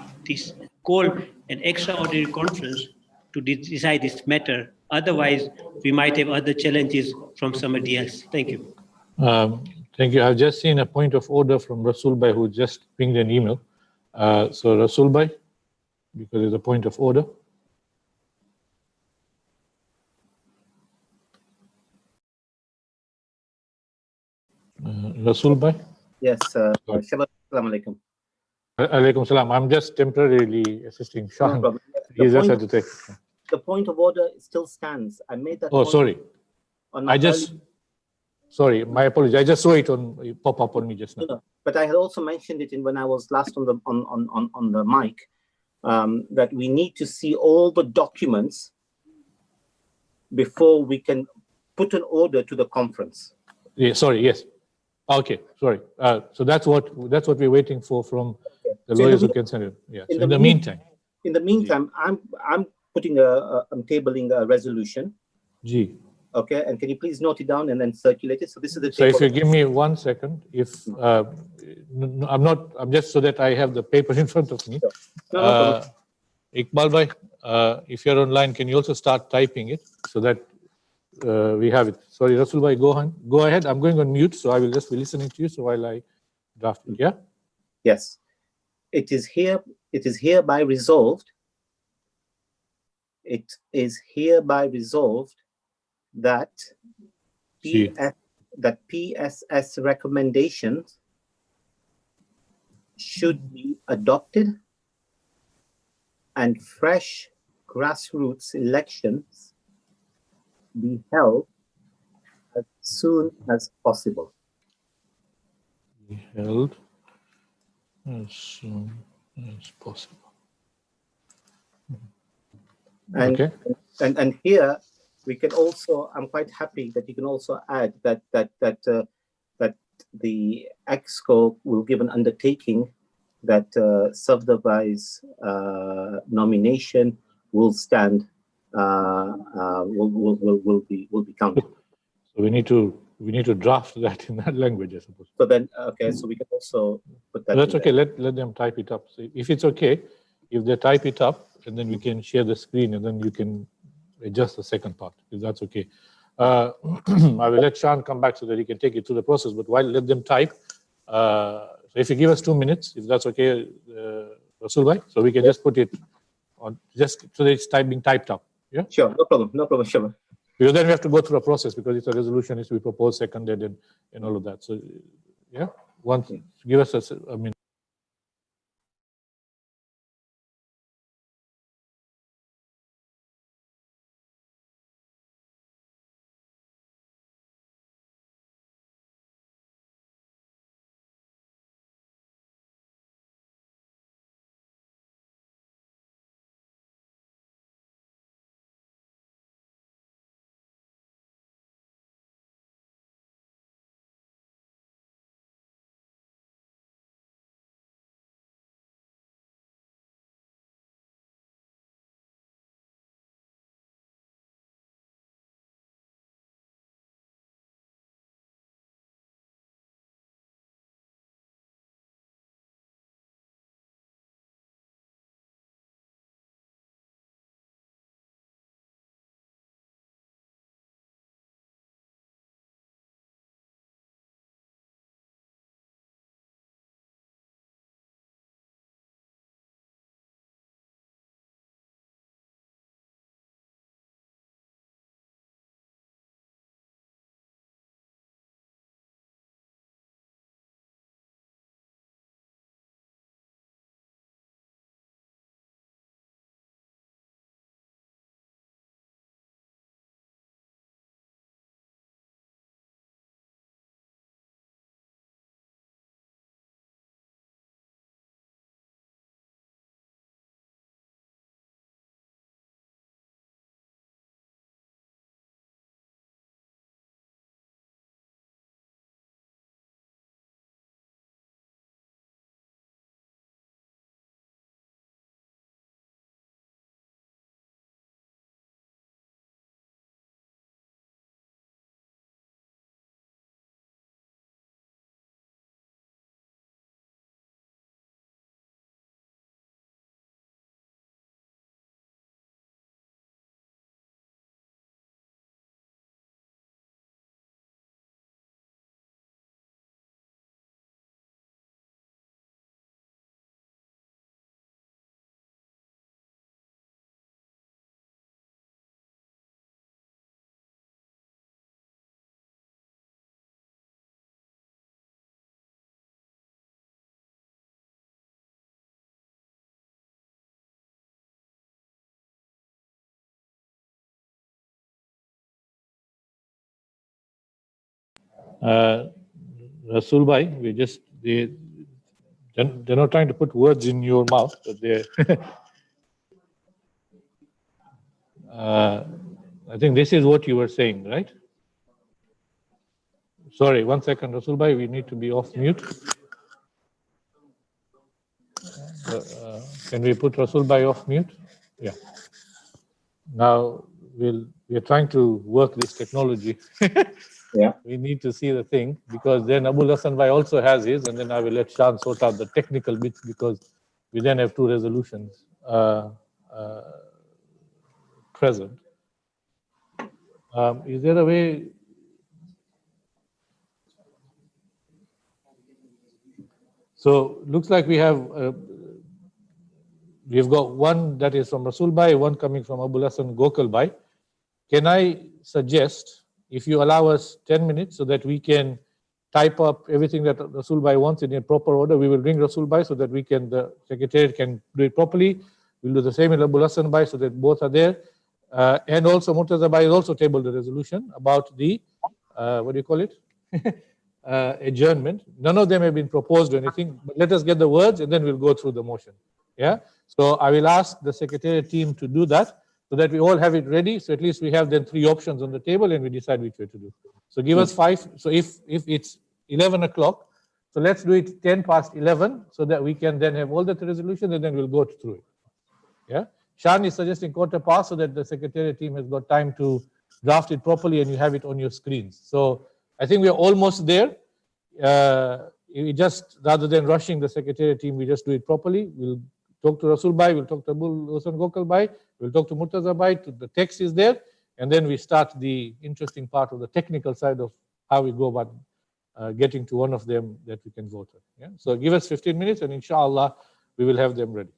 call an extraordinary conference to decide this matter. Otherwise, we might have other challenges from somebody else. Thank you. Thank you. I've just seen a point of order from Rasul Bhai, who just pinged an email. So Rasul Bhai, because there's a point of order. Rasul Bhai? Yes, Assalamu alaikum. Alaikum salam. I'm just temporarily assisting Sean. No He just had to take. The point of order still stands. I made that. Oh, sorry. Sorry, my apologies. I just saw it pop up on me just now. No, but I had also mentioned it when I was last on the mic, that we need to see all the documents before we can put an order to the conference. Yeah, sorry. Yes. Okay. Sorry. So that's what we're waiting for from the lawyers who can send it. Yes. In the meantime. In the meantime, I'm putting I'm tabling a resolution. G. Okay, and can you please note it down and then circulate it? So this is the. So if you give me 1 second, I'm just so that I have the paper in front of me. No, Iqbal Bhai, if you're online, can you also start typing it so that we have it? Sorry, Rasul Bhai, go ahead. I'm going on mute, so I will just be listening to you. So while I draft it, yeah. Yes, it is hereby resolved. It is hereby resolved that that PSS recommendations should be adopted and fresh grassroots elections be held as soon as possible. Be held as soon as possible. And, Okay. and here we can also, I'm quite happy that you can also add that the ExCo will give an undertaking that Safdar's nomination will stand, will be counted. So we need to draft that in that language, I suppose. So then, okay, so we can also put that. That's in okay. there. Let them type it up. So if it's okay, if they type it up, and then we can share the screen, and then you can adjust the second part, if that's okay. I will let Sean come back so that he can take you through the process. But while let them type, so if you give us 2 minutes, if that's okay, Rasul bhai, so we can just put it on, just so that it's being typed up. Yeah. Sure, no problem, sure. Because then we have to go through a process because it's a resolution, it's to be proposed, seconded, and all of that. So, yeah, once give us a minute. Rasul bhai, they're not trying to put words in your mouth, but they're I think this is what you were saying, right? Sorry, 1 second, Rasul bhai, we need to be off mute. Can we put Rasul bhai off mute? Yeah. Now we're trying to work this technology. Yeah. We need to see the thing because then Abul Hassan bhai also has his, and then I will let Shan sort out the technical bits because we then have 2 resolutions present. Is there a way? So looks like we've got one that is from Rasul bhai, one coming from Abul Hassan Gokal bhai. Can I suggest if you allow us 10 minutes so that we can type up everything that Rasul Bhai wants in a proper order, we will ring Rasul Bhai so that we can, the Secretariat can do it properly. We'll do the same in Abul Hassan Bhai so that both are there. And also Murtaza Bhai has also tabled the resolution about the, what do you call it? Adjournment. None of them have been proposed or anything, but let us get the words and then we'll go through the motion. Yeah. So I will ask the Secretariat team to do that so that we all have it ready. So at least we have then 3 options on the table and we decide which way to do. So give us 5. So if it's 11 o'clock, so let's do it 10 past 11 so that we can then have all the resolutions and then we'll go through it. Yeah. Shan is suggesting quarter past so that the Secretariat team has got time to draft it properly and you have it on your screens. So I think we are almost there. We just, rather than rushing the Secretariat team, we just do it properly. We'll talk to Rasul Bhai, we'll talk to Abul Hassan Gokal Bhai, we'll talk to Murtaza Bhai, the text is there, and then we start the interesting part of the technical side of how we go about getting to one of them that we can vote on. Yeah? So give us 15 minutes and inshallah, we will have them ready.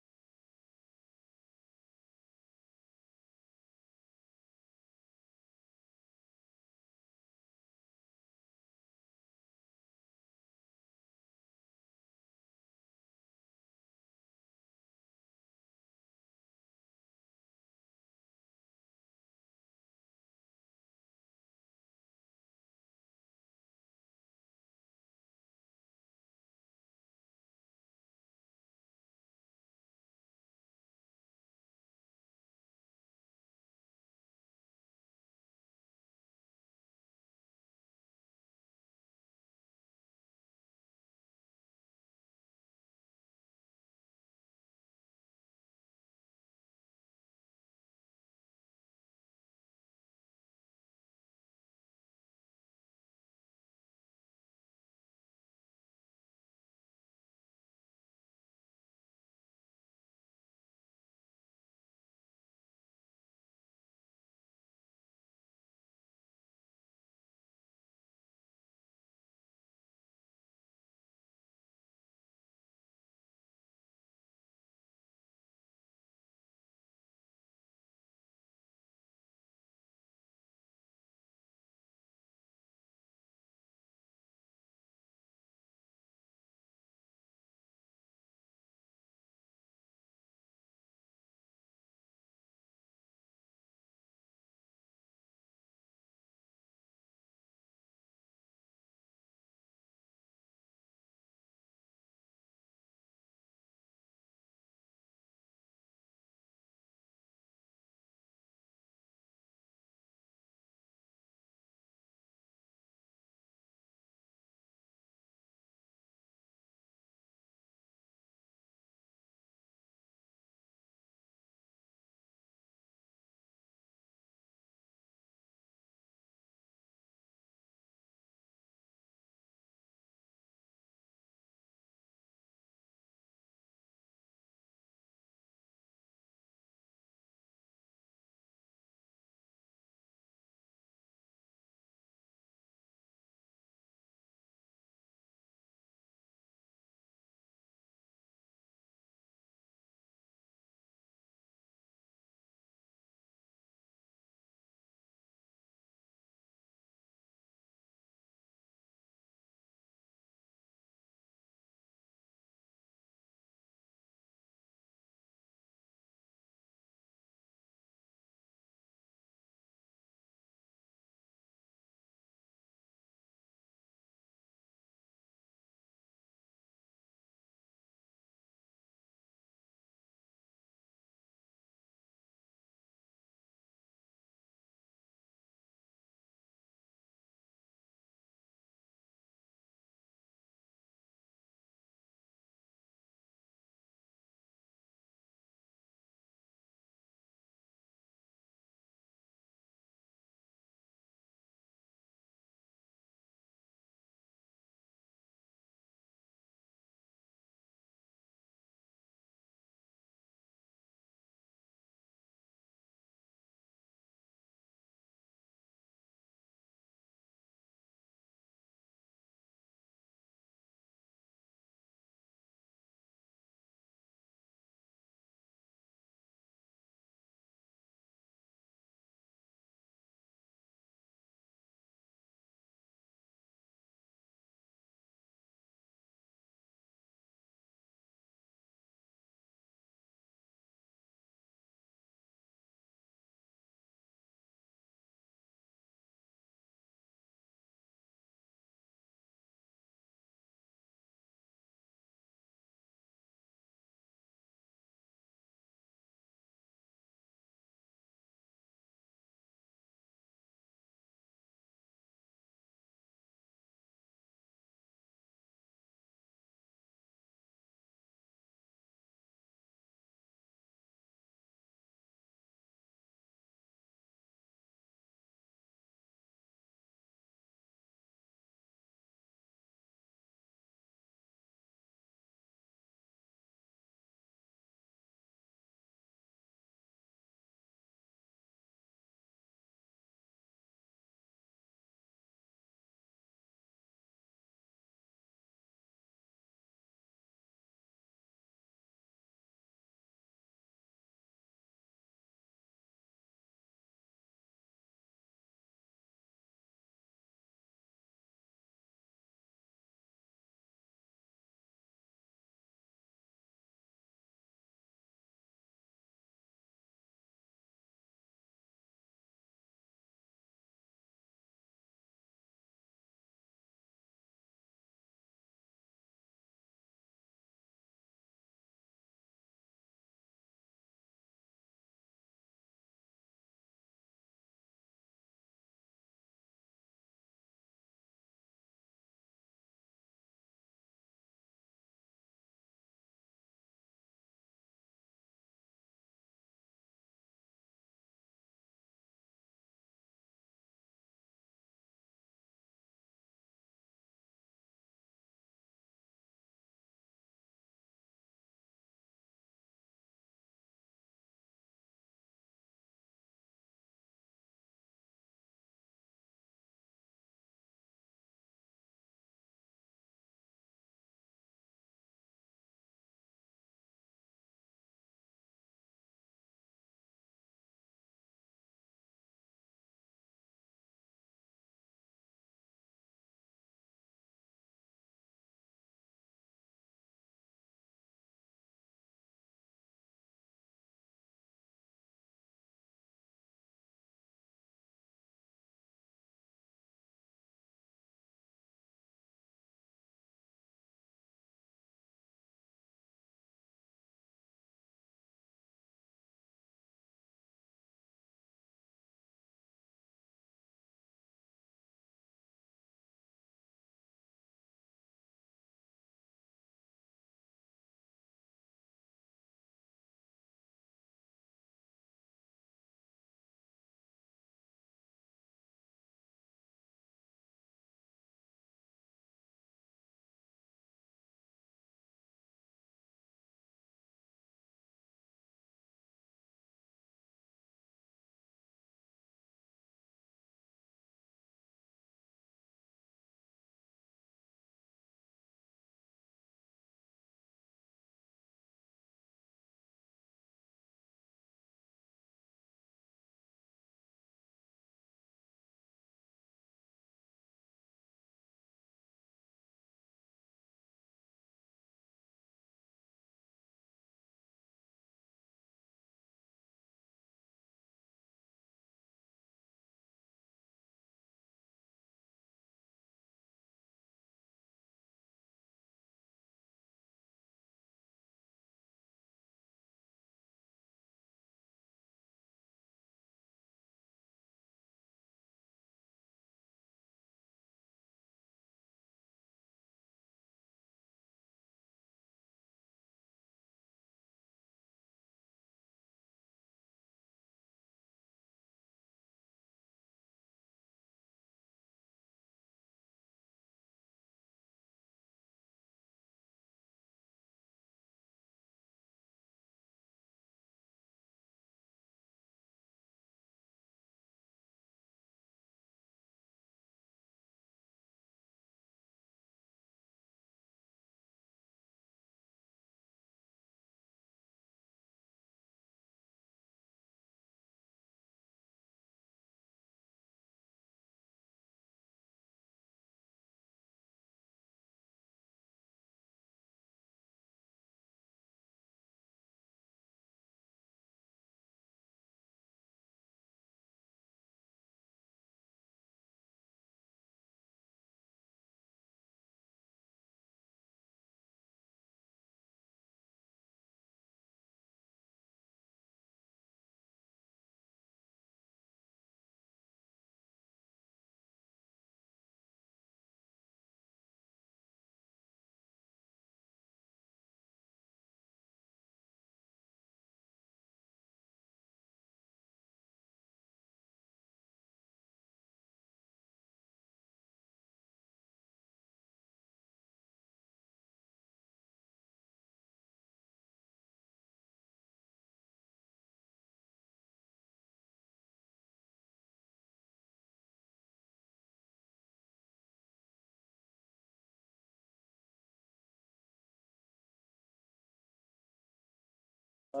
We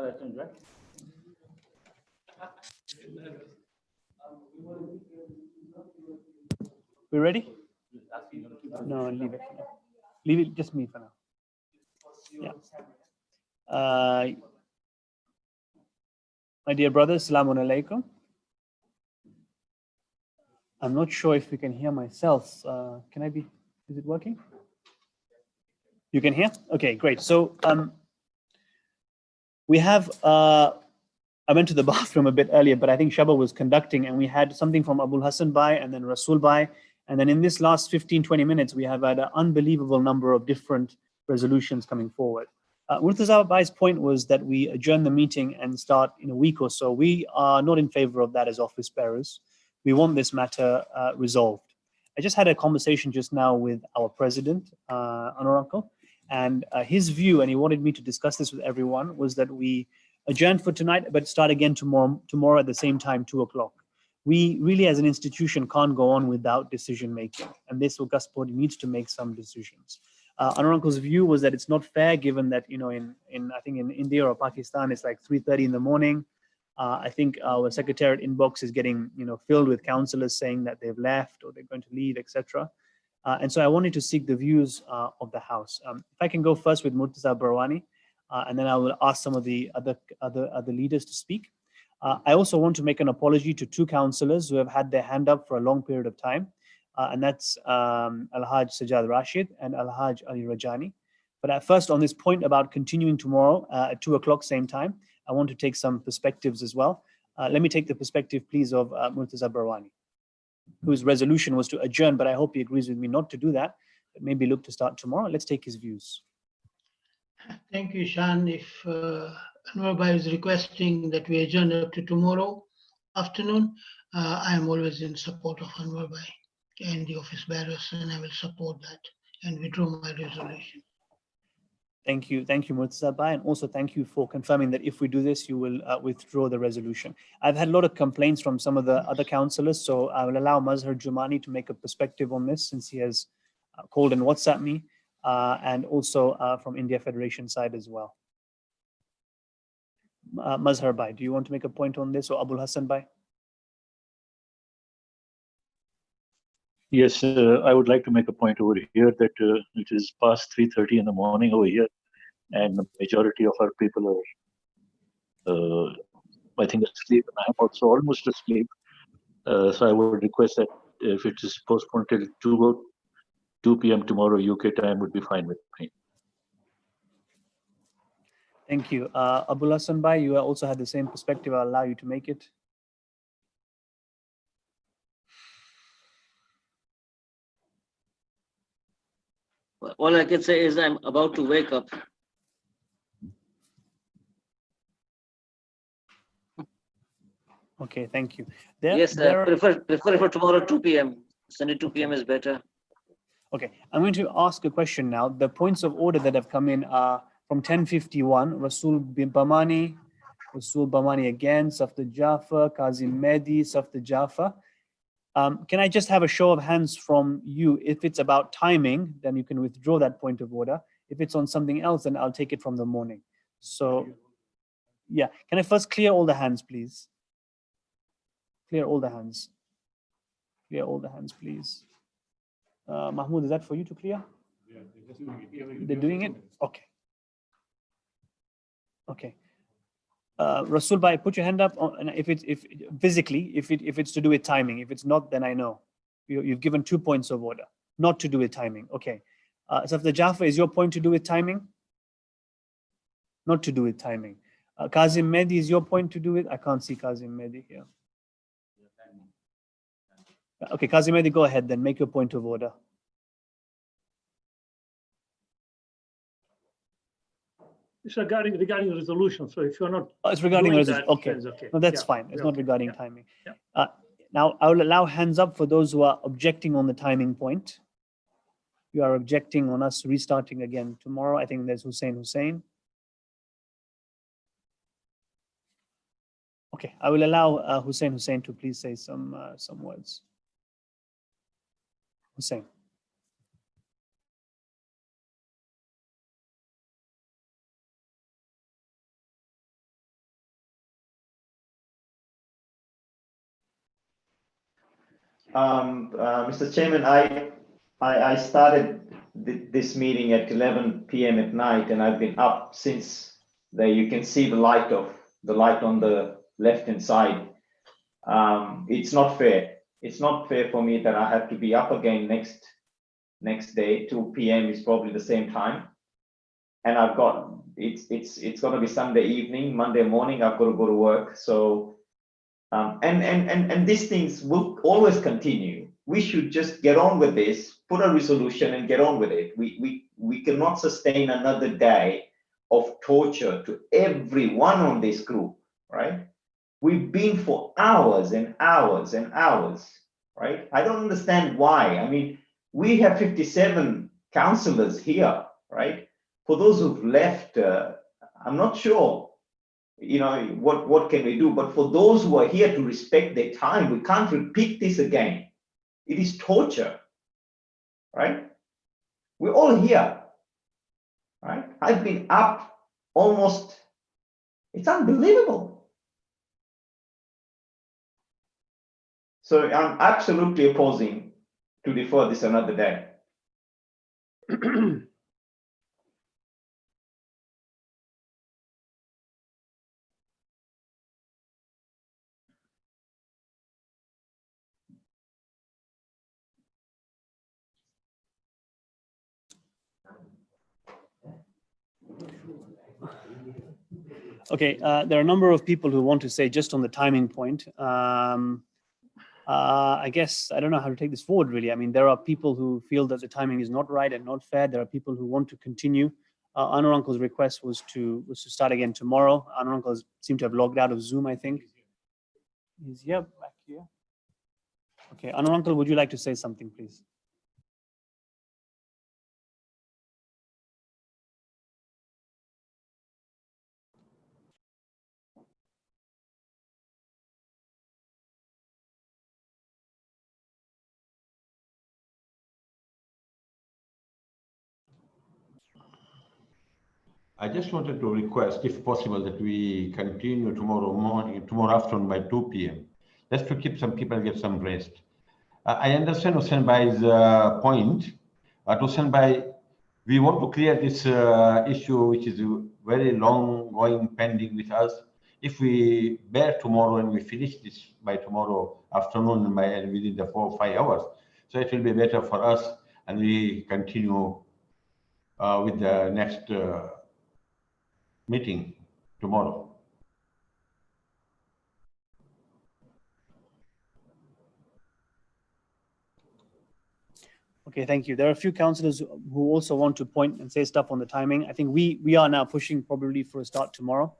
ready? No, leave it for now. Leave it, just me for now. Yeah. My dear brothers, Salaam alaikum. I'm not sure if you can hear myself. Can I be, is it working? You can hear? Okay, great. So we have, I went to the bathroom a bit earlier, but I think Shaba was conducting and we had something from Abul Hassan Bhai and then Rasul Bhai. And then in this last 15, 20 minutes, we have had an unbelievable number of different resolutions coming forward. Murtaza Bhai's point was that we adjourn the meeting and start in a week or so. We are not in favor of that as office bearers. We want this matter resolved. I just had a conversation just now with our president, Anwar Uncle, and his view, and he wanted me to discuss this with everyone, was that we adjourn for tonight, but start again tomorrow at the same time, 2 o'clock. We really, as an institution, can't go on without decision making, and this August body needs to make some decisions. Anwar Uncle's view was that it's not fair, given that I think in India or Pakistan it's like 3:30 in the morning. I think our secretariat inbox is getting filled with councillors saying that they've left or they're going to leave, etc. And so I wanted to seek the views of the House. If I can go first with Murtaza Barwani, and then I will ask some of the other leaders to speak. I also want to make an apology to 2 councillors who have had their hand up for a long period of time, and that's Al-Haj Sajjad Rashid and Al-Haj Ali Rajani. But at first, on this point about continuing tomorrow at 2 o'clock, same time, I want to take some perspectives as well. Let me take the perspective, please, of Murtaza Barwani, whose resolution was to adjourn, but I hope he agrees with me not to do that, but maybe look to start tomorrow. Let's take his views. Thank you, Shan. If Anwar Bhai is requesting that we adjourn up to tomorrow afternoon, I am always in support of Anwar Bhai and the office bearers, and I will support that and withdraw my resolution. Thank you, Murtaza Bhai, and also thank you for confirming that if we do this, you will withdraw the resolution. I've had a lot of complaints from some of the other councillors, so I will allow Mazhar Jumani to make a perspective on this, since he has called and WhatsApp me, and also from India Federation side as well. Mazhar Bhai, do you want to make a point on this, or Abul Hassan Bhai? Yes, I would like to make a point over here that it is past 3:30 in the morning over here, and the majority of our people are, I think, asleep, and I am also almost asleep. So I would request that if it is postponed till 2 p.m. tomorrow UK time would be fine with me. Thank you. Abul Hassan Bhai, you also had the same perspective. I'll allow you to make it. All I can say is I'm about to wake up. Okay, thank you. Yes, prefer for tomorrow 2 p.m. Sunday 2 p.m. is better. Okay, I'm going to ask a question now. The points of order that have come in are from 10:51, Rasul Bamani again, Safta Jafar, Kazim Mehdi, Safta Jafar. Can I just have a show of hands from you? If it's about timing, then you can withdraw that point of order. If it's on something else, then I'll take it from the morning. So, yeah, can I first clear all the hands, please? Clear all the hands. Clear all the hands, please. Mahmoud, is that for you to clear? Yeah, they're doing it? Okay. Okay. Rasul Bhai, put your hand up. And if it's to do with timing. If it's not, then I know. You've given 2 points of order, not to do with timing. Okay. Safda Jafar, is your point to do with timing? Not to do with timing. Kazim Mehdi, is your point to do with? I can't see Kazim Mehdi here. Okay, Kazim Mehdi, go ahead then. Make your point of order. It's regarding the resolution. So if you're not, it's regarding resolution. Okay. Okay. No, that's fine. It's not regarding timing. Now I will allow hands up for those who are objecting on the timing point. You are objecting on us restarting again tomorrow. I think there's Hussein. Okay, I will allow Hussein to please say some words. Hussein. Mr. Chairman, I started this meeting at 11 p.m. at night, and I've been up since. There you can see the light on the left-hand side. It's not fair. It's not fair for me that I have to be up again next day. 2 p.m. is probably the same time, and I've got it's going to be Sunday evening, Monday morning. I've got to go to work. So and these things will always continue. We should just get on with this, put a resolution, and get on with it. We cannot sustain another day of torture to everyone on this group, right? We've been for hours and hours and hours, right? I don't understand why. I mean, we have 57 councillors here, right? For those who've left, I'm not sure, you know, what can we do? But for those who are here to respect their time, we can't repeat this again. It is torture, right? We're all here, right? I've been up almost, it's unbelievable. So I'm absolutely opposing to defer this another day. Okay, there are a number of people who want to say just on the timing point. I guess I don't know how to take this forward, really. I mean, there are people who feel that the timing is not right and not fair. There are people who want to continue. Anur Uncle's request was to start again tomorrow. Anur Uncle seemed to have logged out of Zoom, I think. He's here, back here. Okay, Anur Uncle, would you like to say something, please? I just wanted to request, if possible, that we continue tomorrow afternoon by 2 p.m. Just to keep some people get some rest. I understand Hussein Bai's point. Hussein Bai, we want to clear this issue, which is very long going pending with us. If we bear tomorrow and we finish this by tomorrow afternoon and within the 4 or 5 hours, so it will be better for us, and we continue with the next meeting tomorrow. Okay, thank you. There are a few councillors who also want to point and say stuff on the timing. I think we are now pushing probably for a start tomorrow.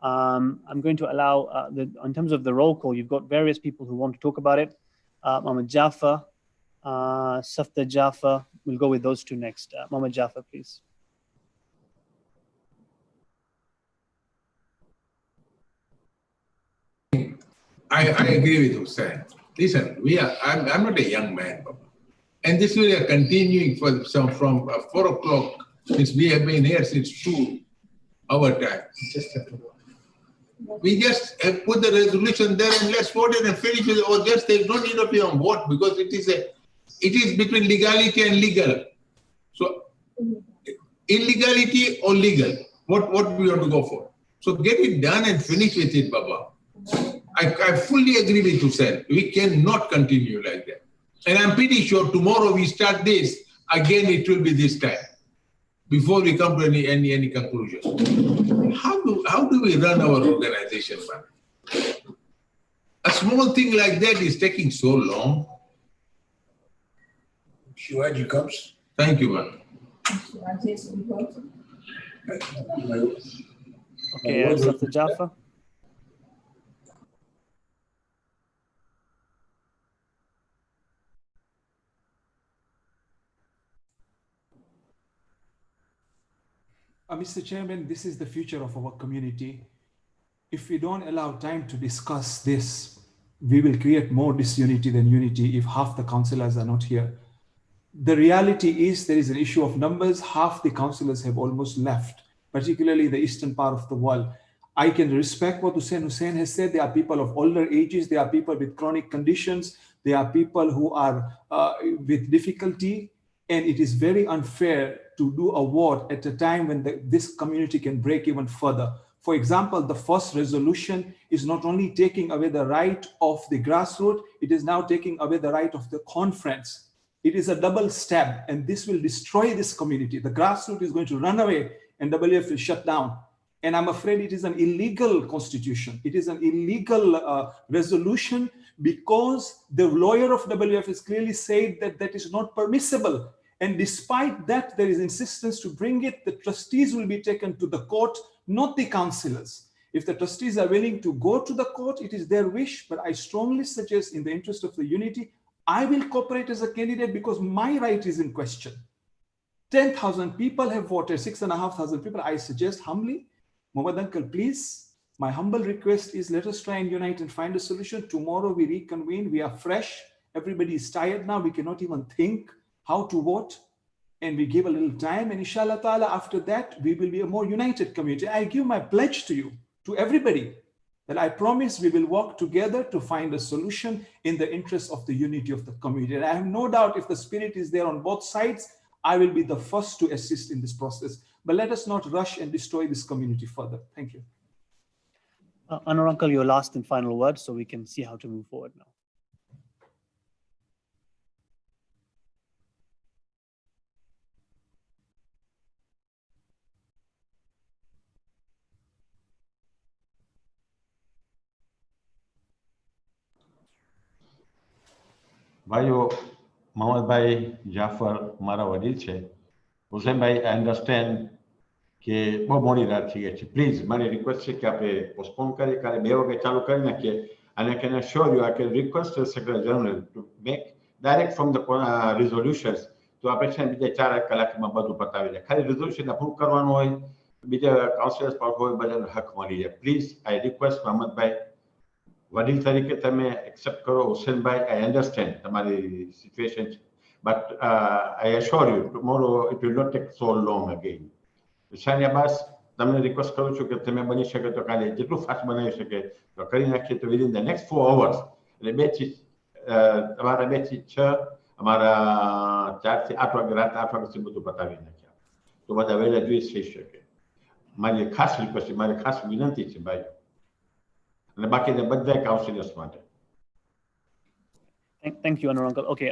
I'm going to allow, in terms of the roll call, you've got various people who want to talk about it. Mohammed Jaffa, Safda Jaffa, we'll go with those two next. Mohammed Jaffa, please. I agree with Hussein. Listen, I'm not a young man, and this we are continuing from 4 o'clock, since we have been here since 2 our time. We just put the resolution there and let's vote it and finish it, or just they don't need to be on vote, because it is between legality and legal. So illegality or legal, what we want to go for? So get it done and finish with it, Baba. I fully agree with Hussein. We cannot continue like that. And I'm pretty sure tomorrow we start this, again it will be this time, before we come to any conclusion. How do we run our organization, man? A small thing like that is taking so long. Shivaji comes. Thank you, man. Okay, Safda Jaffa. Mr. Chairman, this is the future of our community. If we don't allow time to discuss this, we will create more disunity than unity if half the councillors are not here. The reality is there is an issue of numbers. Half the councillors have almost left, particularly the eastern part of the world. I can respect what Hussein has said. There are people of older ages. There are people with chronic conditions. There are people who are with difficulty, and it is very unfair to do a vote at a time when this community can break even further. For example, the first resolution is not only taking away the right of the grassroots, it is now taking away the right of the conference. It is a double stab, and this will destroy this community. The grassroots is going to run away, and WF will shut down. And I'm afraid it is an illegal constitution. It is an illegal resolution, because the lawyer of WF has clearly said that that is not permissible. And despite that, there is insistence to bring it. The trustees will be taken to the court, not the councillors. If the trustees are willing to go to the court, it is their wish, but I strongly suggest, in the interest of the unity, I will cooperate as a candidate because my right is in question. 10,000 people have voted, 6,500 people. I suggest humbly, Mohammed Uncle, please, my humble request is let us try and unite and find a solution. Tomorrow we reconvene, we are fresh. Everybody is tired now. We cannot even think how to vote. And we give a little time, and inshallah ta'ala, after that, we will be a more united community. I give my pledge to you, to everybody, that I promise we will work together to find a solution in the interest of the unity of the community. And I have no doubt if the spirit is there on both sides, I will be the first to assist in this process. But let us not rush and destroy this community further. Thank you. Anwar Uncle, your last and final word, so we can see how to move forward now. ભાઈઓ મોહમ્મદભાઈ જાફર મારા વડીલ છે. Husenbhai, I understand કે બહુ મોડી રાત થઈ ગઈ છે. પ્લીઝ મારી રિક્વેસ્ટ છે કે આપણે પોસ્ટપોન કરીએ, કાલે 2 વાગે ચાલુ કરી નાખીએ. And I can assure you, I can request the Secretary General to make direct from the resolutions તો આપણે છે બીજા 4 કલાકમાં બધું પતાવી લે. ખાલી રિઝોલ્યુશન અપ્રૂવ કરવાનું હોય, બીજા કાઉન્સિલર્સ પર હોય, બધાને હક મળી જાય. પ્લીઝ આઈ રિક્વેસ્ટ મોહમ્મદભાઈ, વડીલ તરીકે તમે એક્સેપ્ટ કરો. હુસેનભાઈ, I understand તમારી સિચ્યુએશન છે, but I assure you tomorrow it will not take so long again. Shani Abbas, તમને રિક્વેસ્ટ કરું છું કે તમે બની શકે તો કાલે જેટલું ફાસ્ટ બનાવી શકે તો કરી નાખીએ, તો વિધિન ધ નેક્સ્ટ 4 hours, એટલે 2 થી તમારા 2 થી 6, અમારા 4 થી 8 વાગે, રાત 8 વાગે સુધી બધું પતાવી નાખ્યા તો બધા વહેલા જોઈ થઈ શકે. મારી ખાસ રિક્વેસ્ટ છે, મારી ખાસ વિનંતી છે ભાઈ, અને બાકીના બધા કાઉન્સિલર્સ માટે. Thank you, Anwar Uncle. Okay,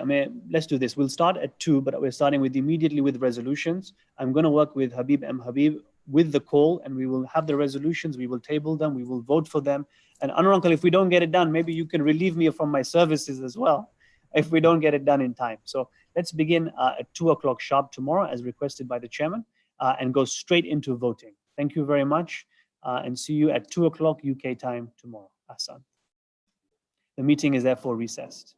let's do this. We'll start at 2, but we're starting immediately with resolutions. I'm going to work with Habib M. Habib with the call, and we will have the resolutions. We will table them. We will vote for them. And Anwar Uncle, if we don't get it done, maybe you can relieve me from my services as well if we don't get it done in time. So let's begin at 2 o'clock sharp tomorrow, as requested by the chairman, and go straight into voting. Thank you very much, and see you at 2 o'clock UK time tomorrow. Ahsan. The meeting is therefore recessed.